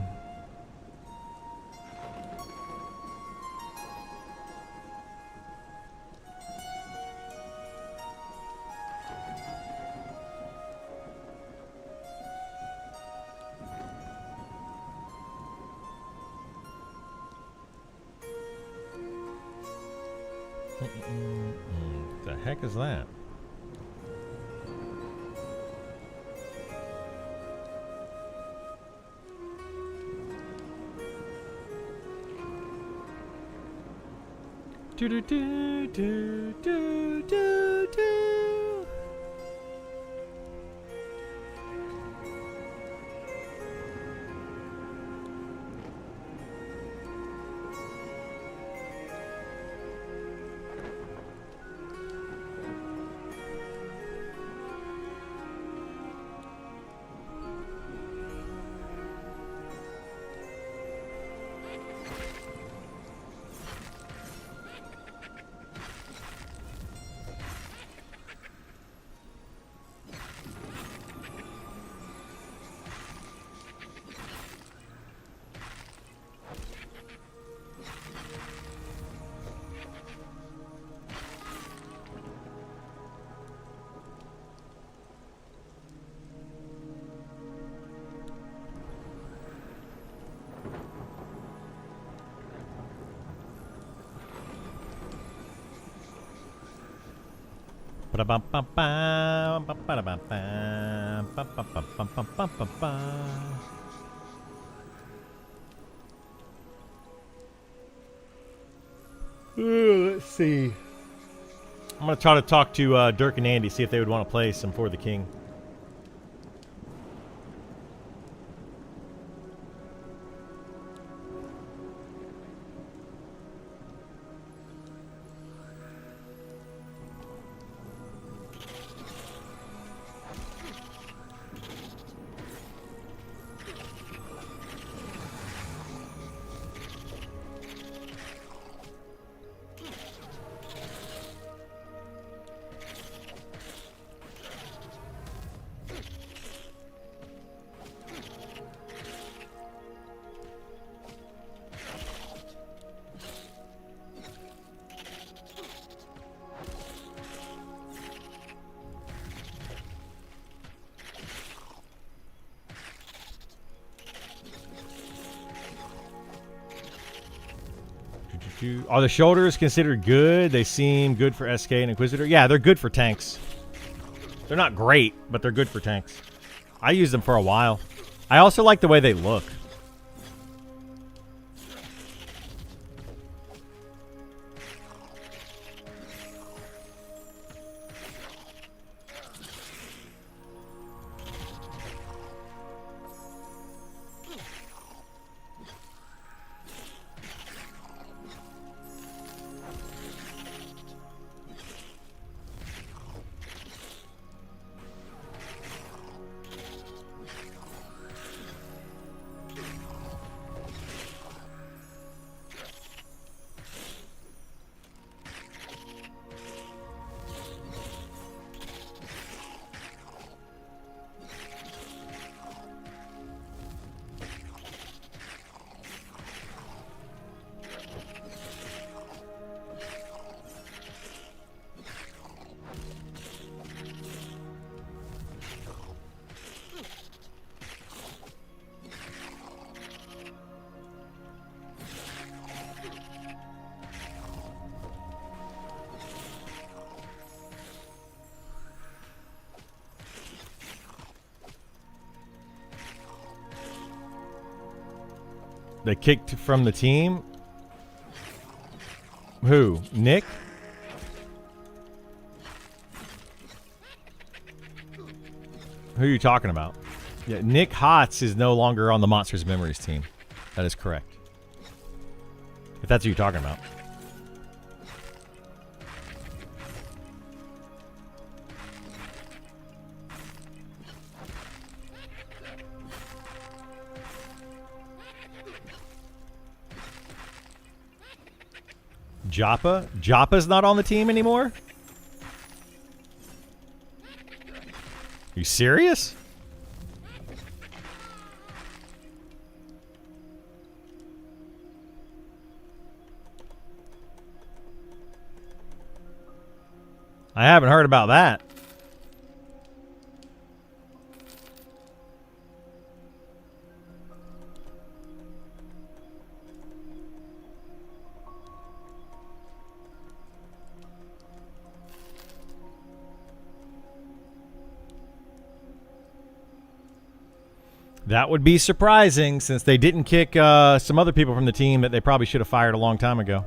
What the heck is that? Do do do do do do do. Let's see. I'm going to try to talk to Dirk and Andy, see if they would want to play some For the King. Are the shoulders considered good? They seem good for SK and Inquisitor. Yeah, they're good for tanks. They're not great, but they're good for tanks. I used them for a while. I also like the way they look. They kicked from the team? Who? Nick? Who are you talking about? Yeah, Nick Hotz is no longer on the Monsters Memories team. That is correct. If that's who you're talking about. Joppa? Joppa's not on the team anymore? You serious? I haven't heard about that. That would be surprising since they didn't kick some other people from the team that they probably should have fired a long time ago.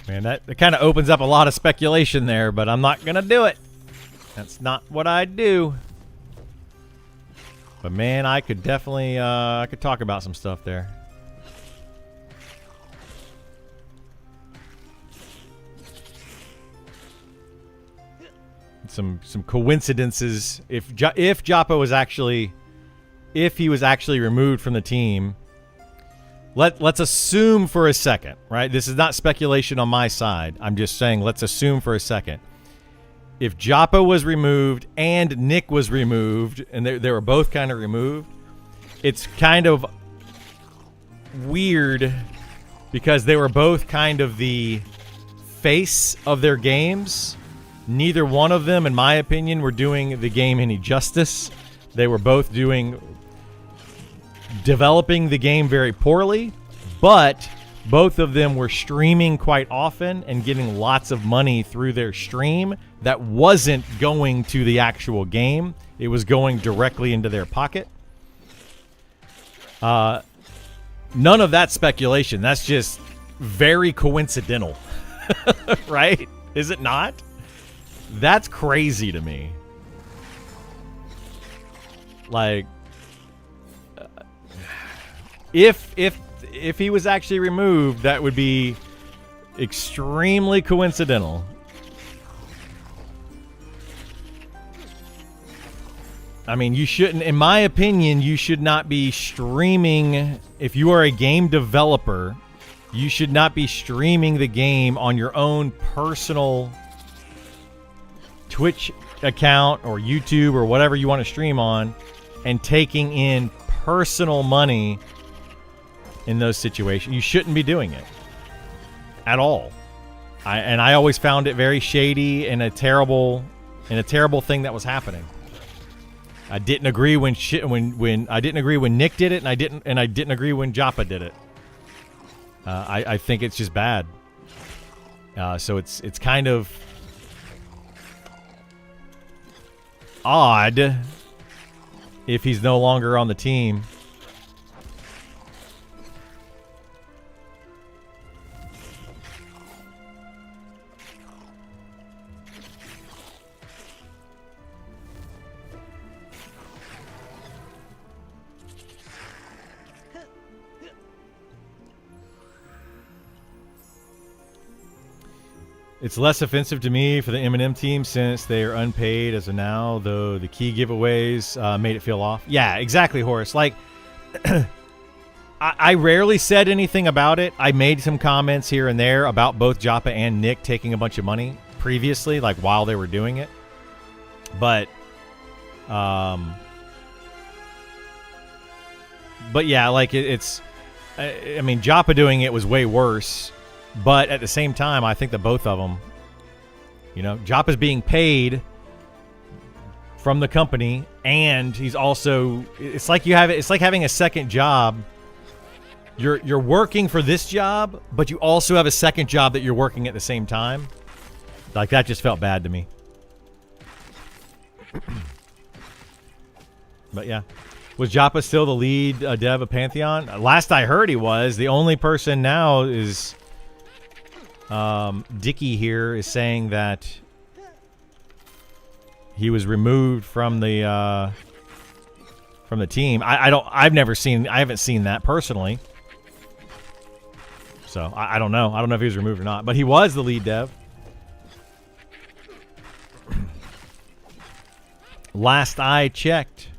Man, that kind of opens up a lot of speculation there, but I'm not going to do it. That's not what I do. But man, I could definitely I could talk about some stuff there. Some coincidences. If Joppa was actually, if he was actually removed from the team, let's assume for a second, right? This is not speculation on my side. I'm just saying let's assume for a second. If Joppa was removed and Nick was removed, and they were both kind of removed, it's kind of weird because they were both kind of the face of their games. Neither one of them, in my opinion, were doing the game any justice. They were both developing the game very poorly, but both of them were streaming quite often and getting lots of money through their stream that wasn't going to the actual game. It was going directly into their pocket. None of that speculation. That's just very coincidental, right? Is it not? That's crazy to me. Like, if he was actually removed, that would be extremely coincidental. I mean, you shouldn't, in my opinion, you should not be streaming. If you are a game developer, you should not be streaming the game on your own personal Twitch account or YouTube or whatever you want to stream on and taking in personal money in those situations. You shouldn't be doing it at all. I always found it very shady and a terrible thing that was happening. I didn't agree when I didn't agree when Nick did it, and I didn't agree when Joppa did it. I think it's just bad. So it's kind of odd if he's no longer on the team. It's less offensive to me for the M&M team since they are unpaid as of now, though the key giveaways made it feel off. Yeah, exactly, Horace. Like, I rarely said anything about it. I made some comments here and there about both Joppa and Nick taking a bunch of money previously, like while they were doing it. But yeah, like it's. I mean, Joppa doing it was way worse. But at the same time, I think that both of them, you know, Joppa's being paid from the company, and he's also, it's like having a second job. You're working for this job, but you also have a second job that you're working at the same time. Like, that just felt bad to me. But yeah. Was Joppa still the lead dev of Pantheon? Last I heard he was. The only person now is Dicky here is saying that he was removed from the team. I haven't seen that personally. So I don't know. I don't know if he was removed or not, but he was the lead dev. Last I checked.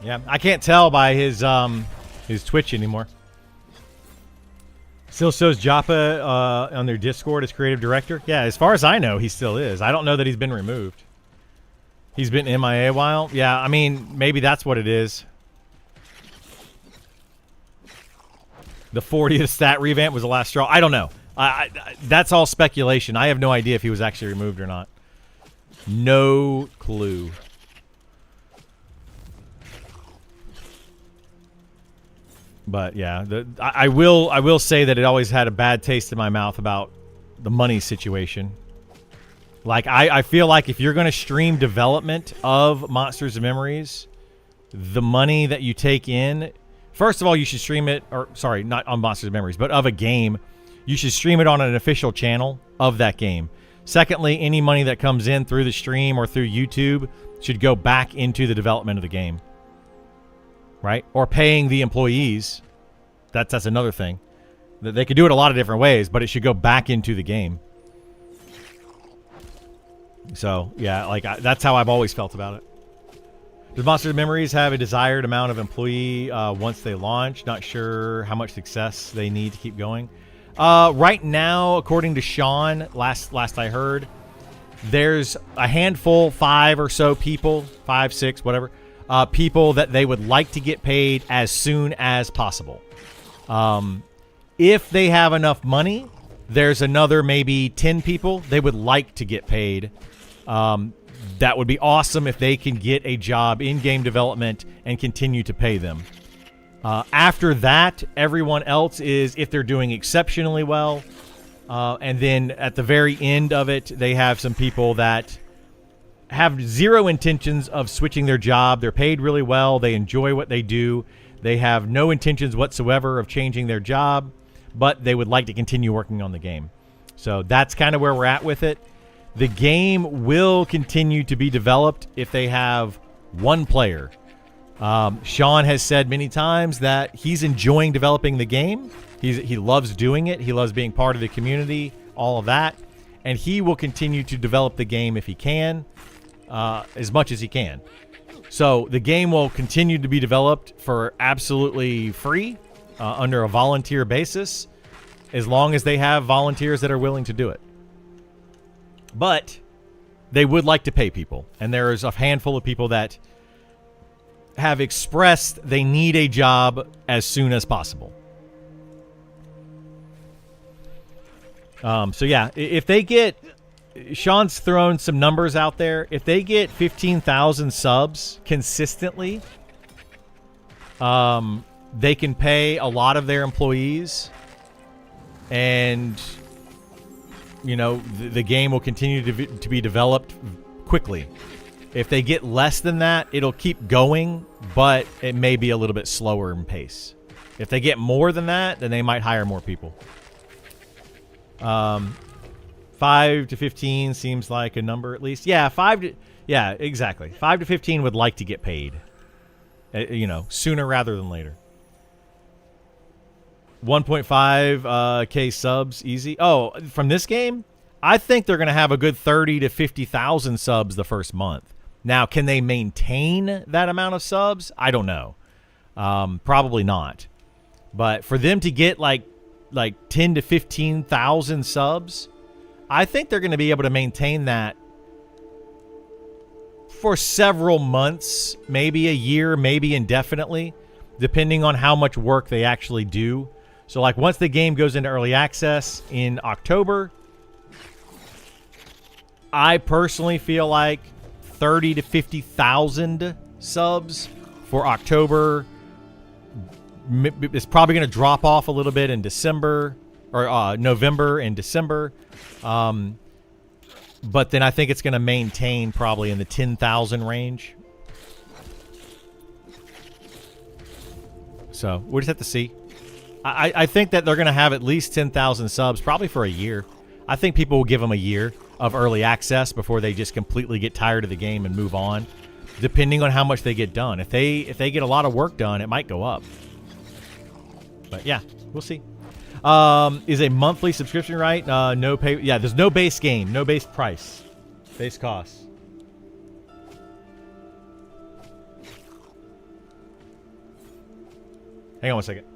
Yeah, I can't tell by his Twitch anymore. Still shows Joppa on their Discord as creative director. Yeah, as far as I know, he still is. I don't know that he's been removed. He's been MIA a while. Yeah, I mean, maybe that's what it is. The 40th stat revamp was the last straw. I don't know. That's all speculation. I have no idea if he was actually removed or not. No clue. But yeah, I will say that it always had a bad taste in my mouth about the money situation. Like I feel like if you're going to stream development of Monsters and Memories, the money that you take in, first of all, you should stream it, or sorry, not on Monsters and Memories, but of a game, you should stream it on an official channel of that game. Secondly, any money that comes in through the stream or through YouTube should go back into the development of the game. Right? Or paying the employees. That's another thing. They could do it a lot of different ways, but it should go back into the game. So, yeah, like that's how I've always felt about it. Does Monsters and Memories have a desired amount of employee once they launch? Not sure how much success they need to keep going. Right now, according to Sean, last I heard, there's a handful, 5 or so people, 5, 6, whatever, people that they would like to get paid as soon as possible. If they have enough money, there's another maybe 10 people they would like to get paid. That would be awesome if they can get a job in game development and continue to pay them. After that, everyone else is if they're doing exceptionally well. And then at the very end of it, they have some people that have zero intentions of switching their job. They're paid really well. They enjoy what they do. They have no intentions whatsoever of changing their job, but they would like to continue working on the game. So that's kind of where we're at with it. The game will continue to be developed if they have one player. Sean has said many times that he's enjoying developing the game. He loves doing it. He loves being part of the community, all of that. And he will continue to develop the game if he can, as much as he can. So the game will continue to be developed for absolutely free, under a volunteer basis, as long as they have volunteers that are willing to do it. But they would like to pay people. And there is a handful of people that have expressed they need a job as soon as possible. So yeah, if they get, Sean's thrown some numbers out there. If they get 15,000 subs consistently, they can pay a lot of their employees, and you know the game will continue to be developed quickly. If they get less than that, it'll keep going, but it may be a little bit slower in pace. If they get more than that, then they might hire more people. 5 to 15 seems like a number at least. Yeah, yeah, exactly. 5 to 15 would like to get paid. You know, sooner rather than later. 1.5 K subs, easy. Oh, from this game, I think they're going to have a good 30 to 50,000 subs the first month. Now, can they maintain that amount of subs? I don't know. Probably not. But for them to get like 10 to 15,000 subs, I think they're going to be able to maintain that for several months, maybe a year, maybe indefinitely, depending on how much work they actually do. So like once the game goes into early access in October, I personally feel like 30 to 50,000 subs for October. It's probably going to drop off a little bit in December or November and December. But then I think it's going to maintain probably in the 10,000 range. So we'll just have to see. I think that they're going to have at least 10,000 subs probably for a year. I think people will give them a year of early access before they just completely get tired of the game and move on, depending on how much they get done. If they get a lot of work done, it might go up. But yeah, we'll see. Is a monthly subscription right? No pay. Yeah, there's no base game, no base price, base costs. Hang on one second.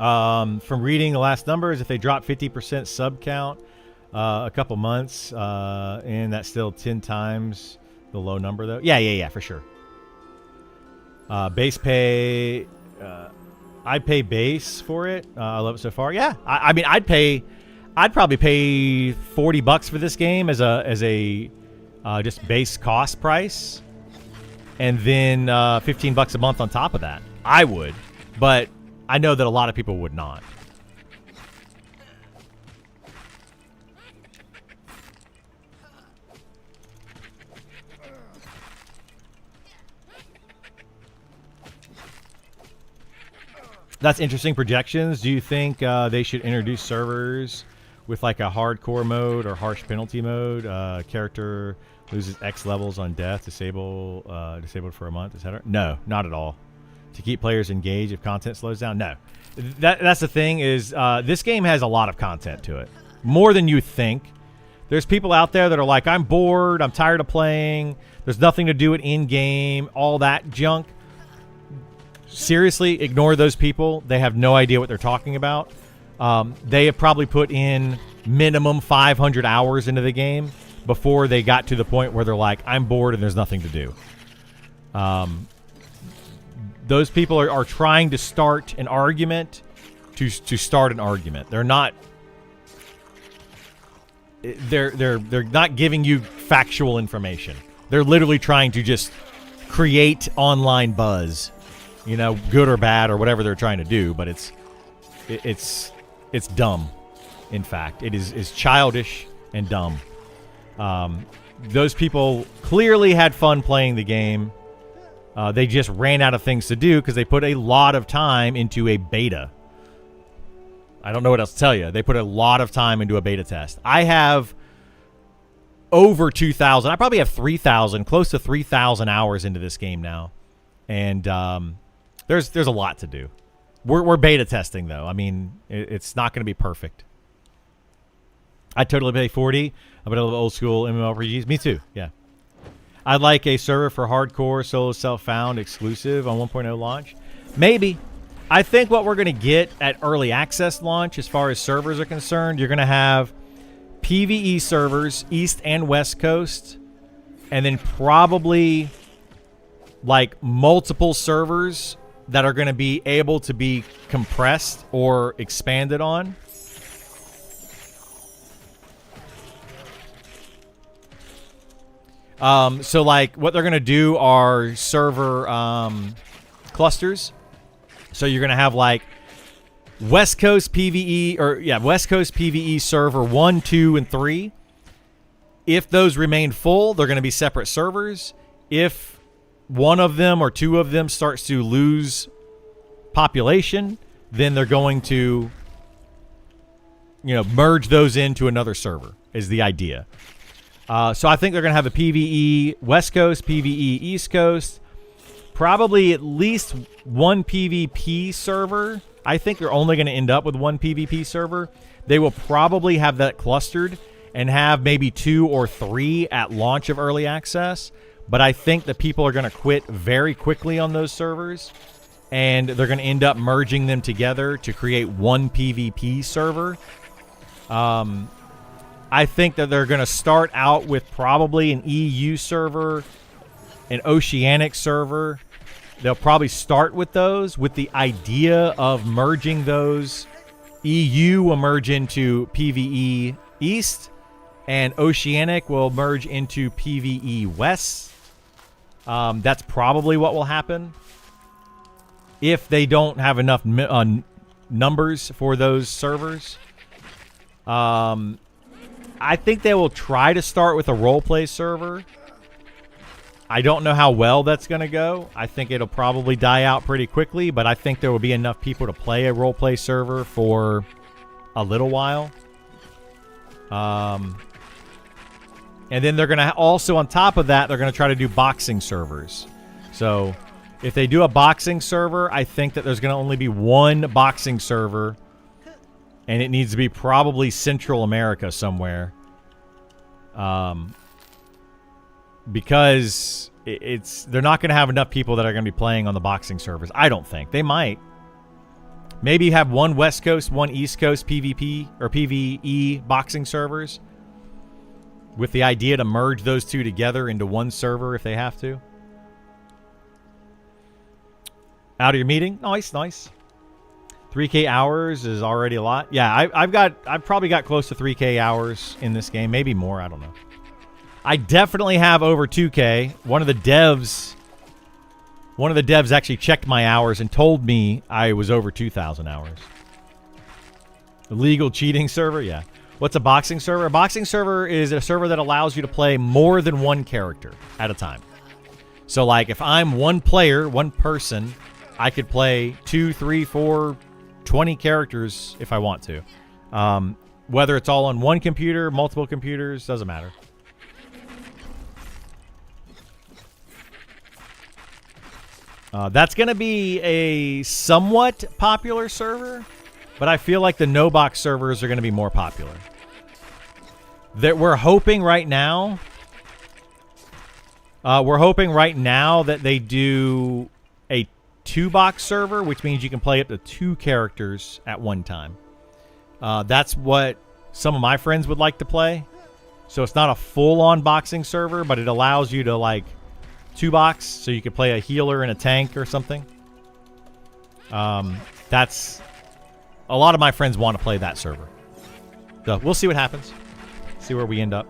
From reading the last numbers, if they drop 50% sub count a couple months, and that's still 10 times the low number, though. Yeah, for sure. Base pay, I'd pay base for it. I love it so far. Yeah, I mean, I'd probably pay $40 for this game as a just base cost price, and then $15 a month on top of that. I would, but I know that a lot of people would not. That's interesting projections. Do you think they should introduce servers with like a hardcore mode or harsh penalty mode? Character loses X levels on death, disabled for a month, etc. No, not at all. To keep players engaged if content slows down? No. That's the thing is this game has a lot of content to it. More than you think. There's people out there that are like, I'm bored, I'm tired of playing, there's nothing to do it in-game, all that junk. Seriously, ignore those people. They have no idea what they're talking about. They have probably put in minimum 500 hours into the game before they got to the point where they're like, I'm bored and there's nothing to do. Those people are trying to start an argument to start an argument. They're not giving you factual information. They're literally trying to just create online buzz, you know, good or bad or whatever they're trying to do. But it's dumb. In fact, it is childish and dumb. Those people clearly had fun playing the game. They just ran out of things to do because they put a lot of time into a beta. I don't know what else to tell you. They put a lot of time into a beta test. I have over 2,000. I probably have 3,000, close to 3,000 hours into this game now. And there's a lot to do. We're beta testing, though. I mean, it's not going to be perfect. I'd totally pay 40, but I love old school MMORPGs. Me too, yeah. I'd like a server for hardcore solo self-found exclusive on 1.0 launch. Maybe. I think what we're going to get at early access launch as far as servers are concerned, you're going to have PvE servers, East and West Coast, and then probably like multiple servers that are going to be able to be compressed or expanded on. So like what they're going to do are server clusters. So you're going to have like West Coast PvE West Coast PvE server 1, 2, and 3. If those remain full, they're going to be separate servers. If one of them or two of them starts to lose population, then they're going to, you know, merge those into another server is the idea. So I think they're going to have a PvE West Coast, PvE East Coast, probably at least one PvP server. I think they're only going to end up with one PvP server. They will probably have that clustered and have maybe 2 or 3 at launch of early access. But I think that people are going to quit very quickly on those servers, and they're going to end up merging them together to create one PvP server. I think that they're going to start out with probably an EU server, an Oceanic server. They'll probably start with those with the idea of merging those. EU will merge into PvE East, and Oceanic will merge into PvE West. That's probably what will happen if they don't have enough numbers for those servers. I think they will try to start with a roleplay server. I don't know how well that's going to go. I think it'll probably die out pretty quickly, but I think there will be enough people to play a roleplay server for a little while. And then they're going to also, on top of that, they're going to try to do boxing servers. So if they do a boxing server, I think that there's going to only be one boxing server, and it needs to be probably Central America somewhere. Because they're not going to have enough people that are going to be playing on the boxing servers. I don't think. They might. Maybe have one West Coast, one East Coast PvP or PvE boxing servers with the idea to merge those two together into one server if they have to. Out of your meeting? Nice, nice. 3K hours is already a lot. Yeah, I've probably got close to 3K hours in this game. Maybe more, I don't know. I definitely have over 2K. One of the devs actually checked my hours and told me I was over 2,000 hours. Illegal cheating server? Yeah. What's a boxing server? A boxing server is a server that allows you to play more than one character at a time. So, like, if I'm one player, one person, I could play 2, 3, 4, 20 characters if I want to. Whether it's all on one computer, multiple computers, doesn't matter. That's going to be a somewhat popular server, but I feel like the no-box servers are going to be more popular. That we're hoping right now that they do a 2-box server, which means you can play up to 2 characters at one time. That's what some of my friends would like to play. So it's not a full-on boxing server, but it allows you to, like, 2-box, so you could play a healer and a tank or something. That's... A lot of my friends want to play that server. So we'll see what happens. See where we end up.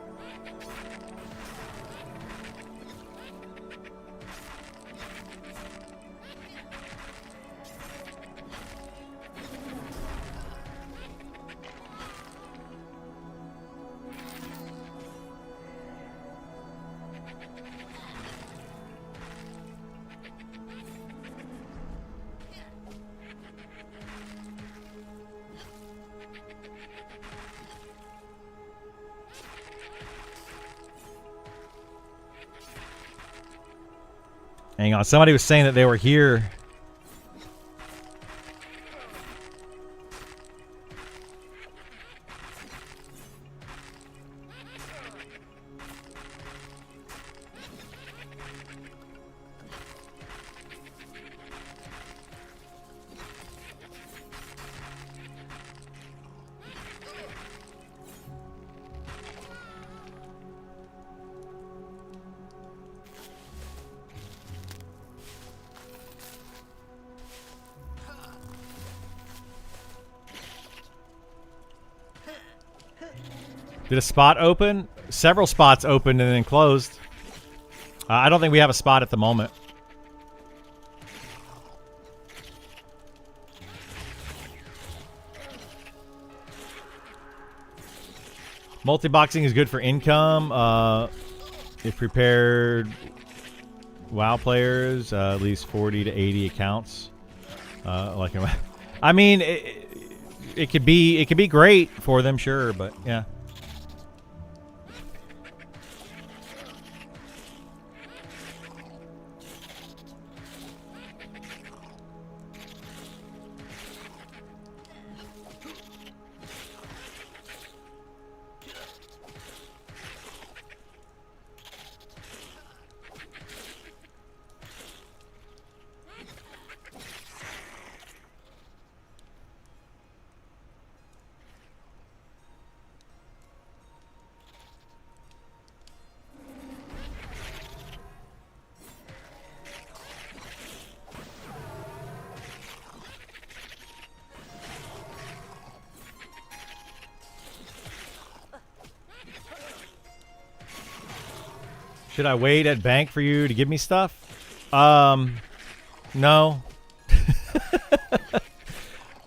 Hang on. Somebody was saying that they were here. Did a spot open? Several spots opened and then closed. I don't think we have a spot at the moment. Multi-boxing is good for income. If prepared WoW players, at least 40 to 80 accounts. I mean, it could be great for them, sure, but yeah. Should I wait at bank for you to give me stuff? No.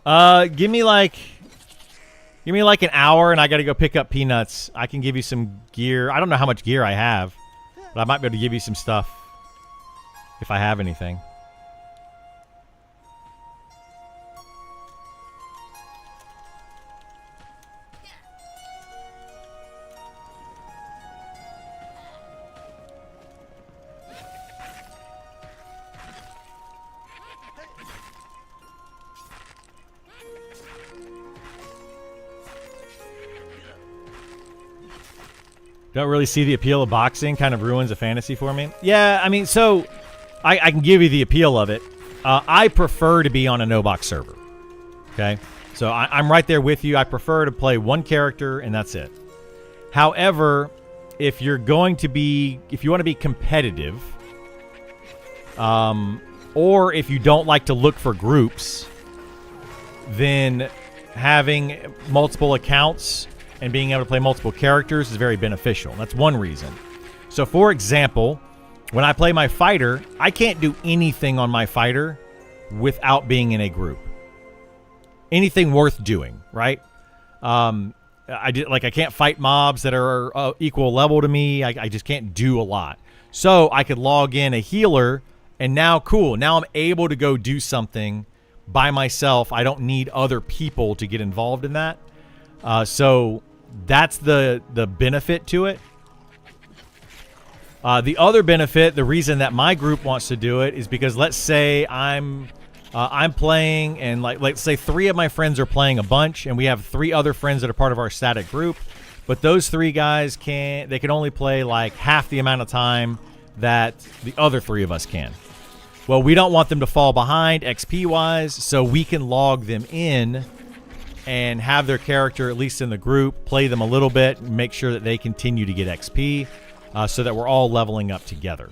Give me like an hour and I gotta go pick up peanuts. I can give you some gear. I don't know how much gear I have, but I might be able to give you some stuff if I have anything. Don't really see the appeal of boxing. Kind of ruins a fantasy for me. Yeah, I mean, so I can give you the appeal of it. I prefer to be on a no-box server. Okay? So I'm right there with you. I prefer to play one character, and that's it. However, if you want to be competitive, or if you don't like to look for groups, then having multiple accounts and being able to play multiple characters is very beneficial. That's one reason. So, for example, when I play my fighter, I can't do anything on my fighter without being in a group. Anything worth doing, right? I can't fight mobs that are equal level to me. I just can't do a lot. So I could log in a healer, and now I'm able to go do something by myself. I don't need other people to get involved in that. So that's the benefit to it. The other benefit, the reason that my group wants to do it, is because let's say I'm playing, and let's say 3 of my friends are playing a bunch, and we have 3 other friends that are part of our static group, but those 3 guys can only play like half the amount of time that the other 3 of us can. Well, we don't want them to fall behind XP wise, so we can log them in and have their character at least in the group, play them a little bit, and make sure that they continue to get XP, so that we're all leveling up together.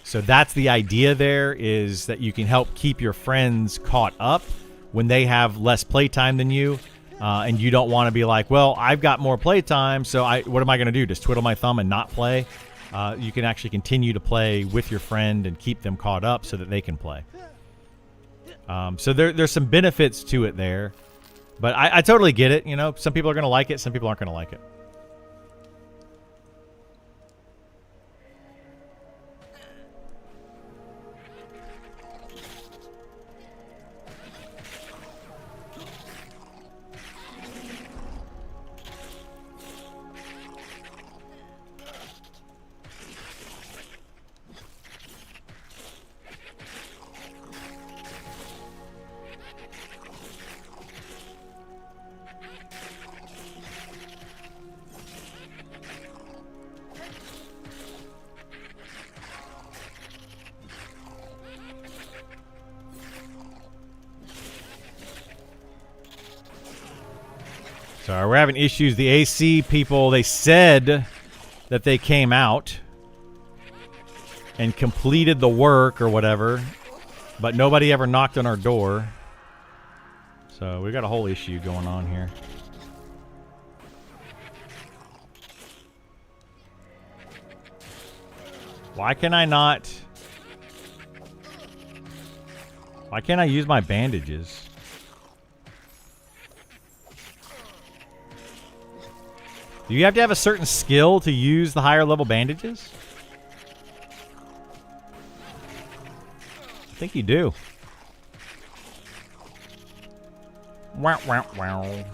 So that's the idea there, is that you can help keep your friends caught up when they have less playtime than you, and you don't want to be like, well, I've got more playtime, so what am I going to do? Just twiddle my thumb and not play? You can actually continue to play with your friend and keep them caught up so that they can play. So there's some benefits to it there, but I totally get it. You know, some people are going to like it, some people aren't going to like it. Sorry, we're having issues. The AC people, they said that they came out and completed the work or whatever, but nobody ever knocked on our door. So we got a whole issue going on here. Why can't I use my bandages? Do you have to have a certain skill to use the higher level bandages? I think you do. Wow, wow, wow.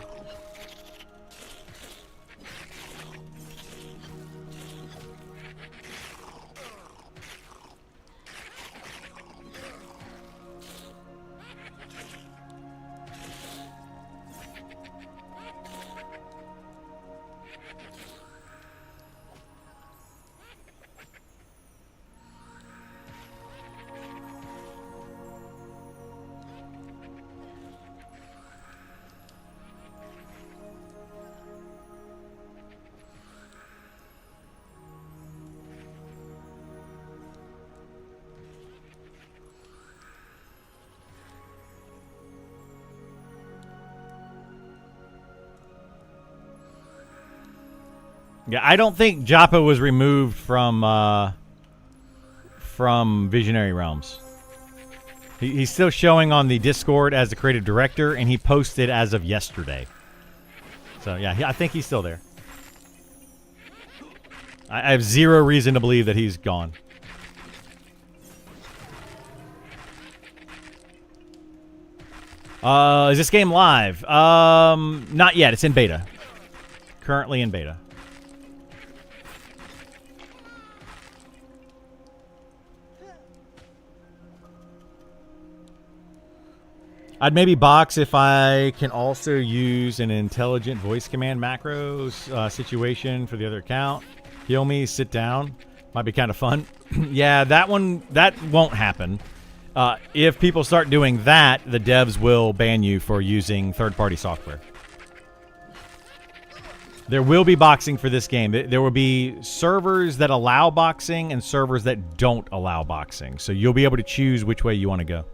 Yeah, I don't think Joppa was removed from Visionary Realms. He's still showing on the Discord as the creative director, and he posted as of yesterday. So yeah, I think he's still there. I have zero reason to believe that he's gone. Is this game live? Not yet. It's in beta. Currently in beta. I'd maybe box if I can also use an intelligent voice command macros situation for the other account. Heal me, sit down. Might be kind of fun. Yeah, that won't happen. If people start doing that, the devs will ban you for using third-party software. There will be boxing for this game. There will be servers that allow boxing and servers that don't allow boxing. So you'll be able to choose which way you want to go.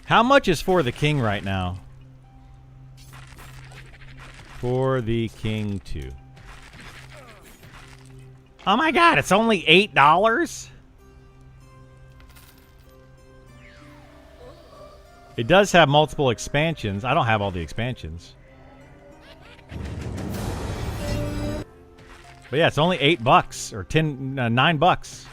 How much is For the King right now? For the King 2. Oh my god, it's only $8? It does have multiple expansions. I don't have all the expansions. But yeah, it's only $8 or $9.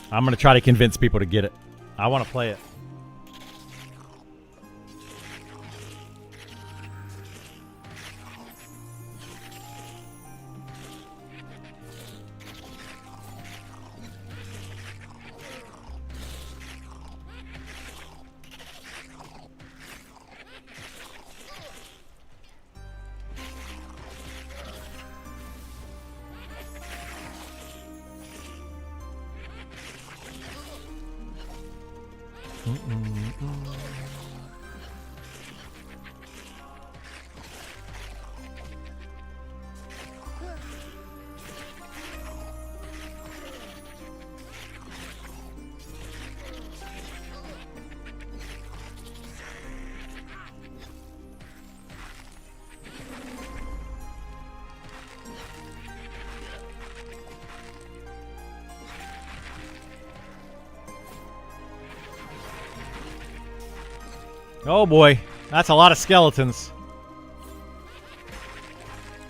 I'm going to try to convince people to get it. I want to play it. Oh boy, that's a lot of skeletons.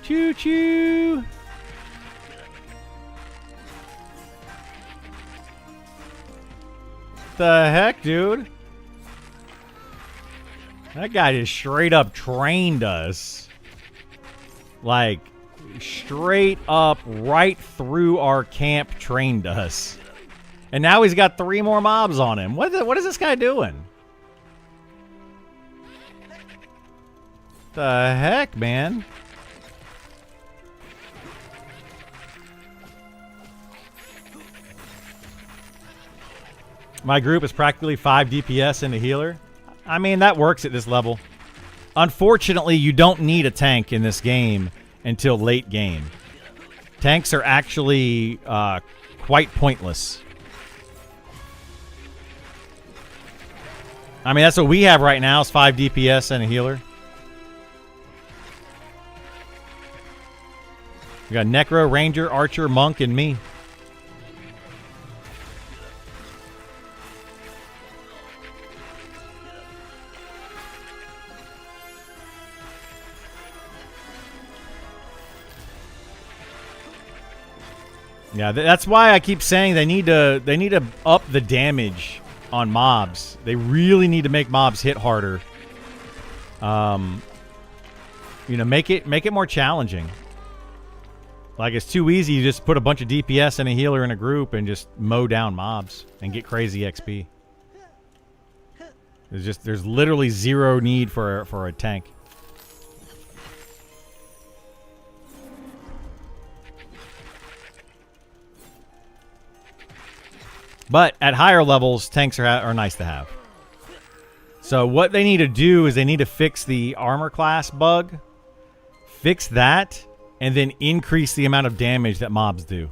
Choo choo. The heck, dude? That guy just straight up trained us. Like, straight up right through our camp trained us. And now he's got 3 more mobs on him. What is this guy doing? The heck, man? My group is practically 5 DPS and a healer. I mean, that works at this level. Unfortunately, you don't need a tank in this game until late game. Tanks are actually quite pointless. I mean, that's what we have right now is 5 DPS and a healer. We got Necro, Ranger, Archer, Monk, and me. Yeah, that's why I keep saying they need to up the damage on mobs. They really need to make mobs hit harder. You know, make it more challenging. Like, it's too easy. You just put a bunch of DPS and a healer in a group and just mow down mobs and get crazy XP. There's literally zero need for a tank. But at higher levels, tanks are nice to have. So what they need to do is they need to fix the armor class bug, fix that, and then increase the amount of damage that mobs do.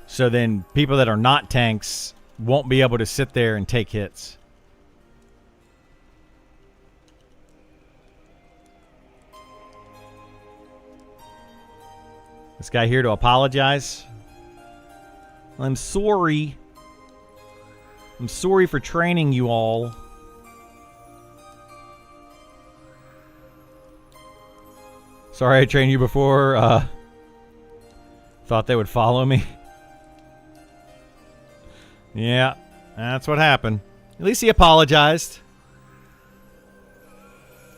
So then people that are not tanks won't be able to sit there and take hits. This guy here to apologize. I'm sorry. I'm sorry for training you all. Sorry I trained you before. Thought they would follow me. Yeah, that's what happened. At least he apologized.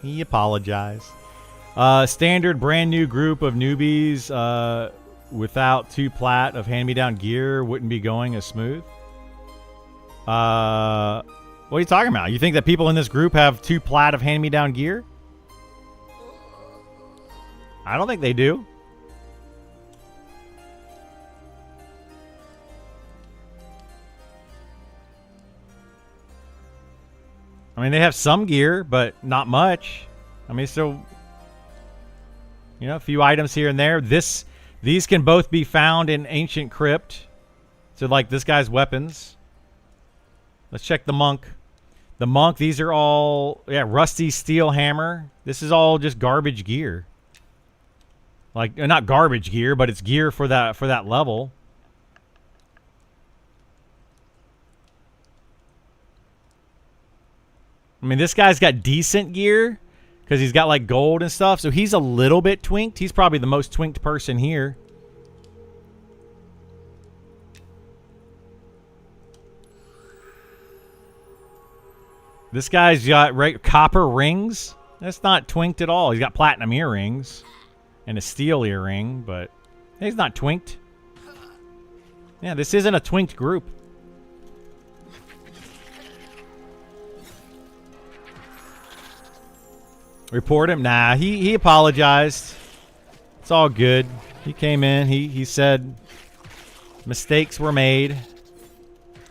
He apologized. Standard brand new group of newbies without 2 plat of hand-me-down gear wouldn't be going as smooth. What are you talking about? You think that people in this group have 2 plat of hand-me-down gear? I don't think they do. I mean, they have some gear, but not much. I mean, so, you know, a few items here and there. These can both be found in Ancient Crypt. So, like, this guy's weapons. Let's check the monk. The monk, these are all, yeah, rusty steel hammer. This is all just garbage gear. Like, not garbage gear, but it's gear for that level. I mean, this guy's got decent gear because he's got, like, gold and stuff. So he's a little bit twinked. He's probably the most twinked person here. This guy's got copper rings. That's not twinked at all. He's got platinum earrings and a steel earring, but he's not twinked. Yeah, this isn't a twinked group. Report him? Nah, he apologized. It's all good. He came in. He said mistakes were made.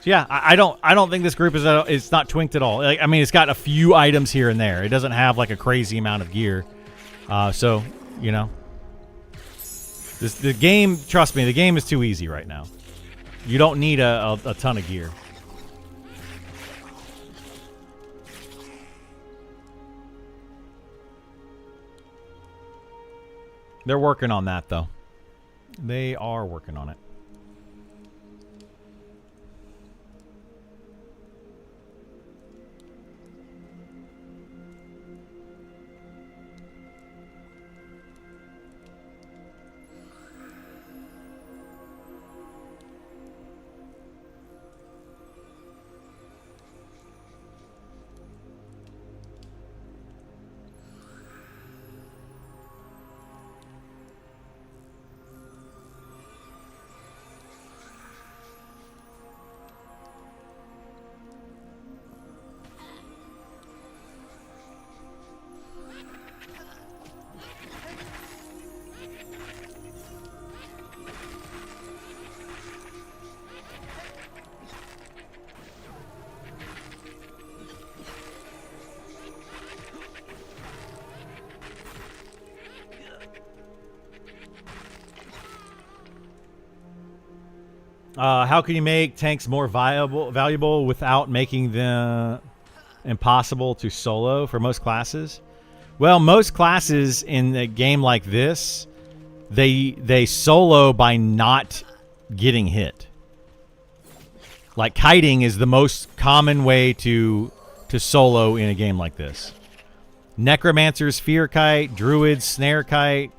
So yeah, I don't think this group is not twinked at all. Like, I mean, it's got a few items here and there. It doesn't have like a crazy amount of gear. So you know, the game. Trust me, the game is too easy right now. You don't need a ton of gear. They're working on that, though. They are working on it. How can you make tanks more valuable without making them impossible to solo for most classes? Well, most classes in a game like this, they solo by not getting hit. Like, kiting is the most common way to solo in a game like this. Necromancers fear kite, druids snare kite,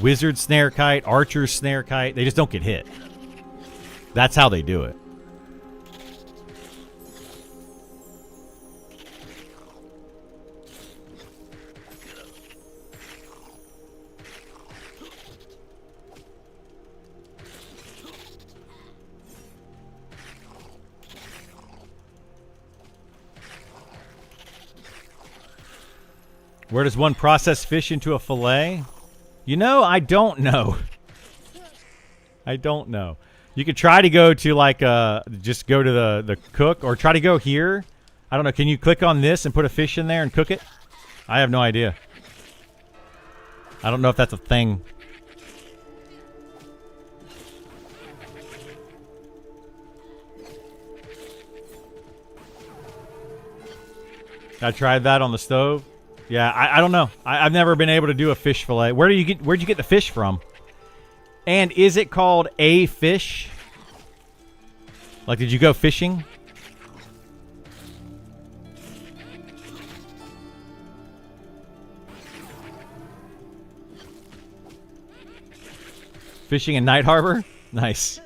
wizard snare kite, archer snare kite. They just don't get hit. That's how they do it. Where does one process fish into a fillet? You know, I don't know. I don't know. You could try to go to like just go to the cook, or try to go here. I don't know. Can you click on this and put a fish in there and cook it? I have no idea. I don't know if that's a thing. I tried that on the stove. Yeah, I don't know. I've never been able to do a fish fillet. Where'd you get the fish from? And is it called a fish? Like, did you go fishing? Fishing in Night Harbor? Nice.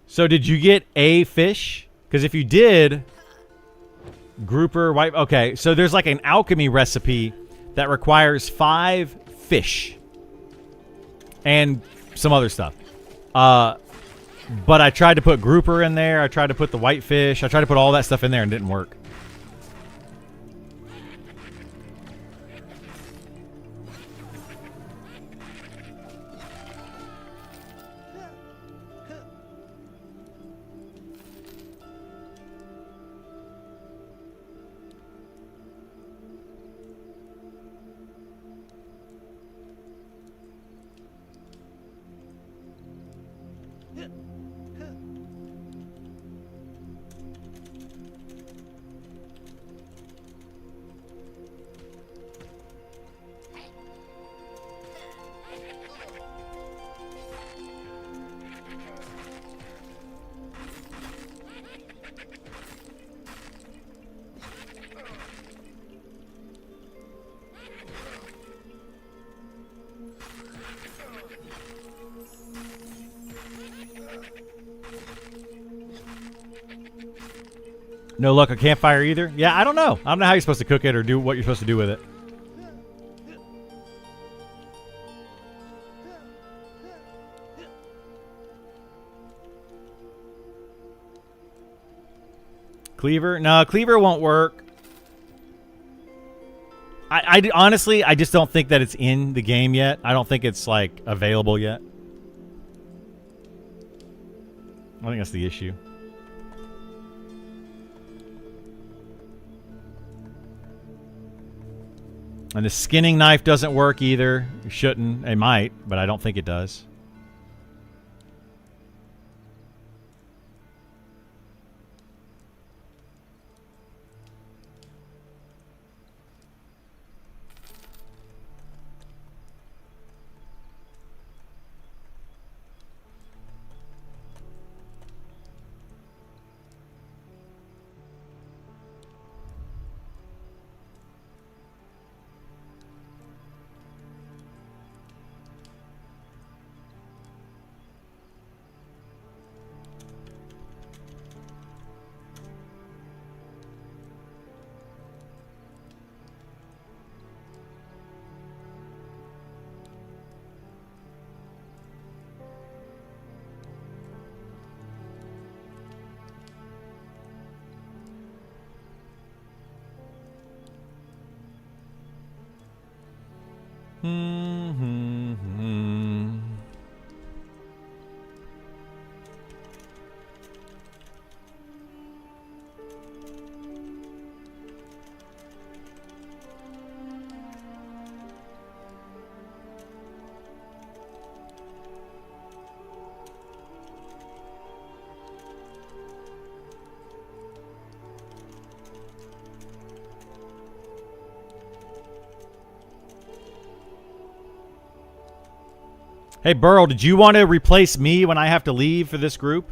So did you get a fish? Because if you did, grouper, white... Okay, so there's like an alchemy recipe that requires 5 fish. And some other stuff. But I tried to put grouper in there. I tried to put the whitefish. I tried to put all that stuff in there and it didn't work. No luck, a campfire either? Yeah, I don't know. I don't know how you're supposed to cook it or do what you're supposed to do with it. Cleaver? No, cleaver won't work. I honestly, I just don't think that it's in the game yet. I don't think it's, like, available yet. I think that's the issue. And the skinning knife doesn't work either. It shouldn't. It might, but I don't think it does. Hey, Burl, did you want to replace me when I have to leave for this group?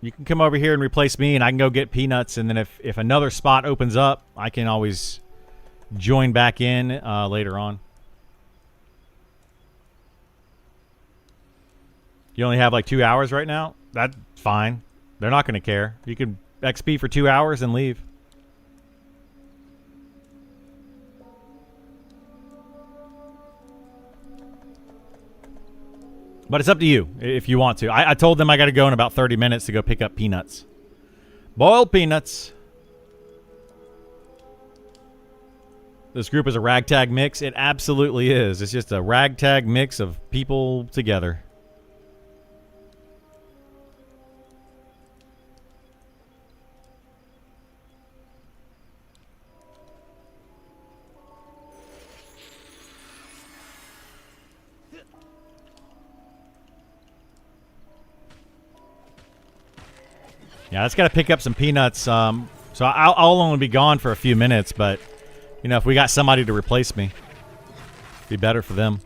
You can come over here and replace me, and I can go get peanuts, and then if another spot opens up, I can always join back in later on. You only have like 2 hours right now? That's fine. They're not going to care. You can XP for 2 hours and leave. But it's up to you if you want to. I told them I got to go in about 30 minutes to go pick up peanuts. Boiled peanuts. This group is a ragtag mix. It absolutely is. It's just a ragtag mix of people together. Yeah, let's got to pick up some peanuts. So I'll only be gone for a few minutes, but you know, if we got somebody to replace me, it'd be better for them.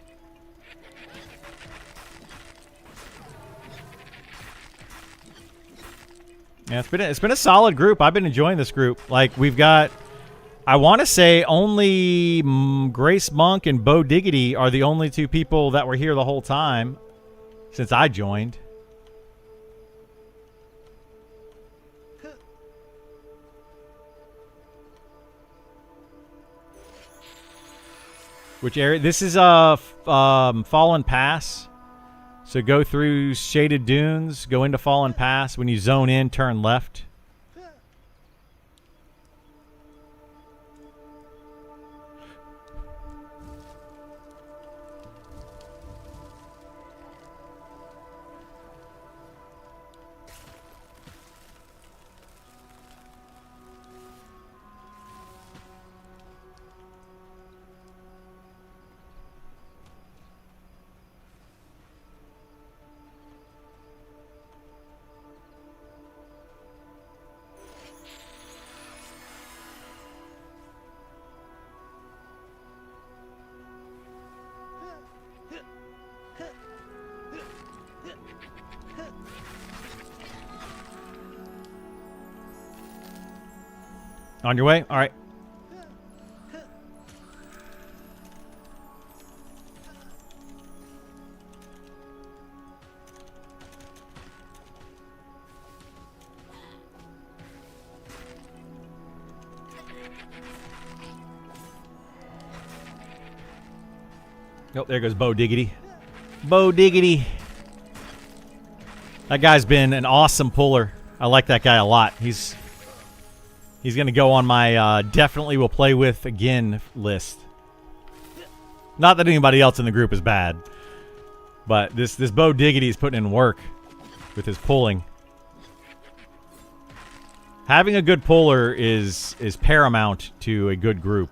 Yeah, it's been a solid group. I've been enjoying this group. Like, we've got, I want to say only Grace Monk and Bo Diggity are the only two people that were here the whole time since I joined. Which area? This is Fallen Pass. So go through Shaded Dunes, go into Fallen Pass. When you zone in, turn left. On your way? All right. Oh, there goes Bo Diggity. Bo Diggity. That guy's been an awesome puller. I like that guy a lot. He's going to go on my definitely will play with again list. Not that anybody else in the group is bad, but this Bo Diggity is putting in work with his pulling. Having a good puller is paramount to a good group.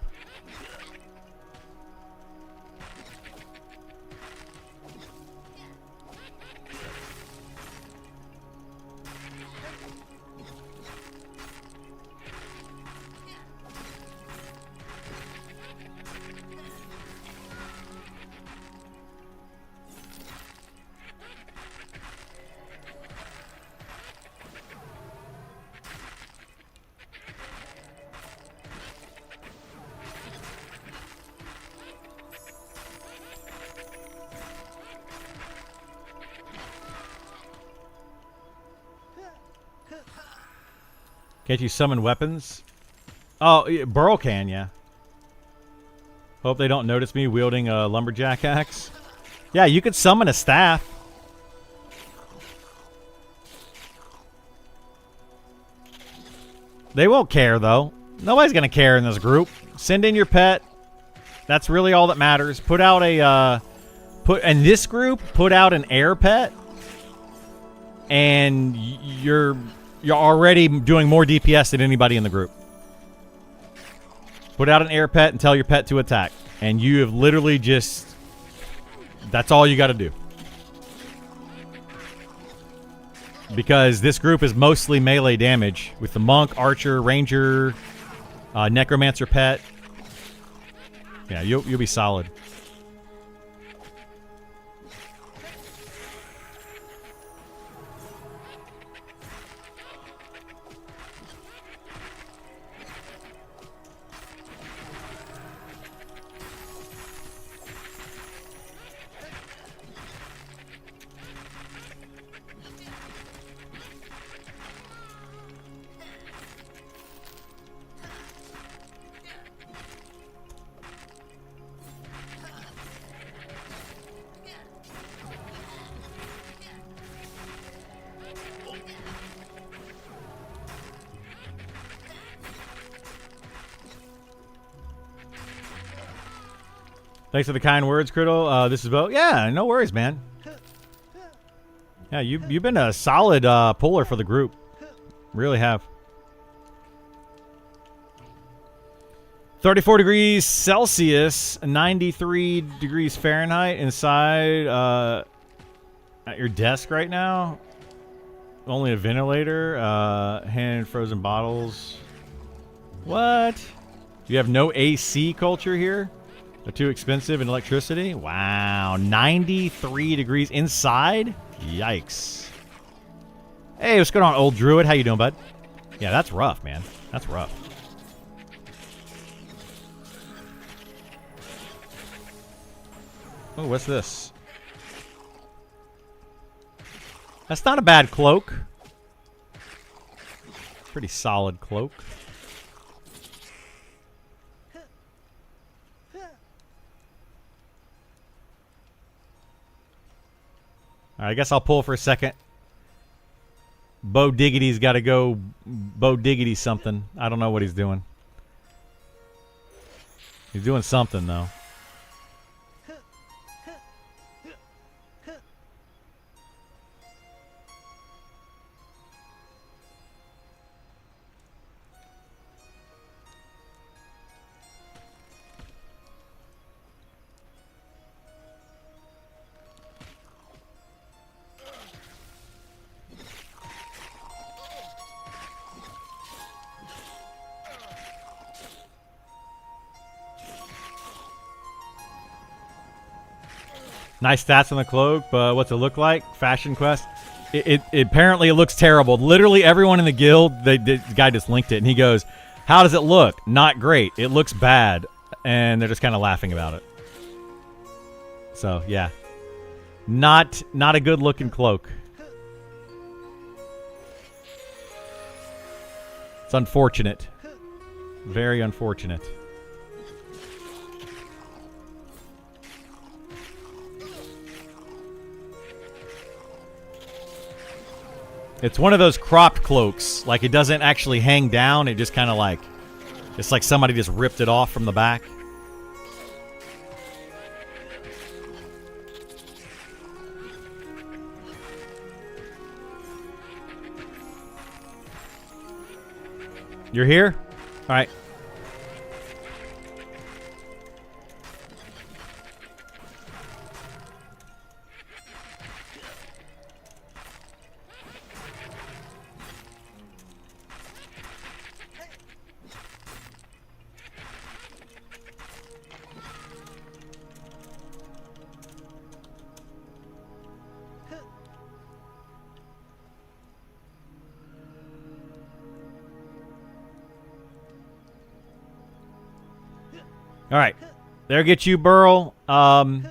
Can't you summon weapons? Oh, Burl can, yeah. Hope they don't notice me wielding a lumberjack axe. Yeah, you could summon a staff. They won't care, though. Nobody's going to care in this group. Send in your pet. That's really all that matters. Put out a... in this group, put out an air pet. And you're already doing more DPS than anybody in the group. Put out an air pet and tell your pet to attack. And you have literally just... That's all you got to do. Because this group is mostly melee damage. With the monk, archer, ranger, necromancer pet. Yeah, you'll be solid. Thanks for the kind words, Criddle. This is Bo. Yeah, no worries, man. Yeah, you've been a solid puller for the group. Really have. 34 degrees Celsius, 93 degrees Fahrenheit inside at your desk right now. Only a ventilator, hand frozen bottles. What? You have no AC culture here? They're too expensive in electricity? Wow, 93 degrees inside? Yikes. Hey, what's going on, old druid? How you doing, bud? Yeah, that's rough, man. That's rough. Oh, what's this? That's not a bad cloak. Pretty solid cloak. All right, I guess I'll pull for a second. Bo Diggity's got to go Bo Diggity something. I don't know what he's doing. He's doing something, though. Nice stats on the cloak, but what's it look like? Fashion Quest. It apparently it looks terrible. Literally everyone in the guild, the guy just linked it, and he goes, "How does it look? Not great. It looks bad," and they're just kind of laughing about it. So yeah, not a good looking cloak. It's unfortunate. Very unfortunate. It's one of those cropped cloaks. Like, it doesn't actually hang down. It just kind of like... It's like somebody just ripped it off from the back. You're here? All right. All right, there gets you, Burl. And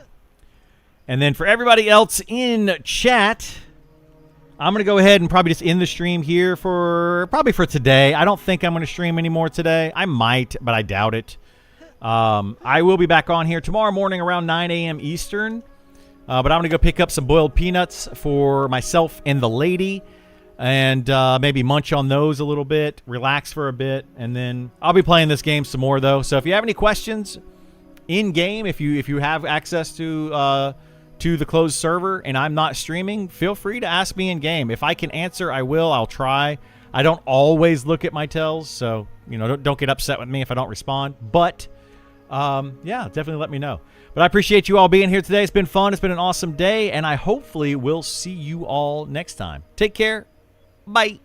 then for everybody else in chat, I'm going to go ahead and probably just end the stream here for today. I don't think I'm going to stream anymore today. I might, but I doubt it. I will be back on here tomorrow morning around 9 a.m. Eastern. But I'm going to go pick up some boiled peanuts for myself and the lady. And maybe munch on those a little bit, relax for a bit, and then I'll be playing this game some more, though. So if you have any questions in game, if you have access to the closed server and I'm not streaming, feel free to ask me in game. If I can answer, I will. I'll try. I don't always look at my tells, so don't get upset with me if I don't respond. But yeah, definitely let me know. But I appreciate you all being here today. It's been fun. It's been an awesome day, and I hopefully will see you all next time. Take care. Bye.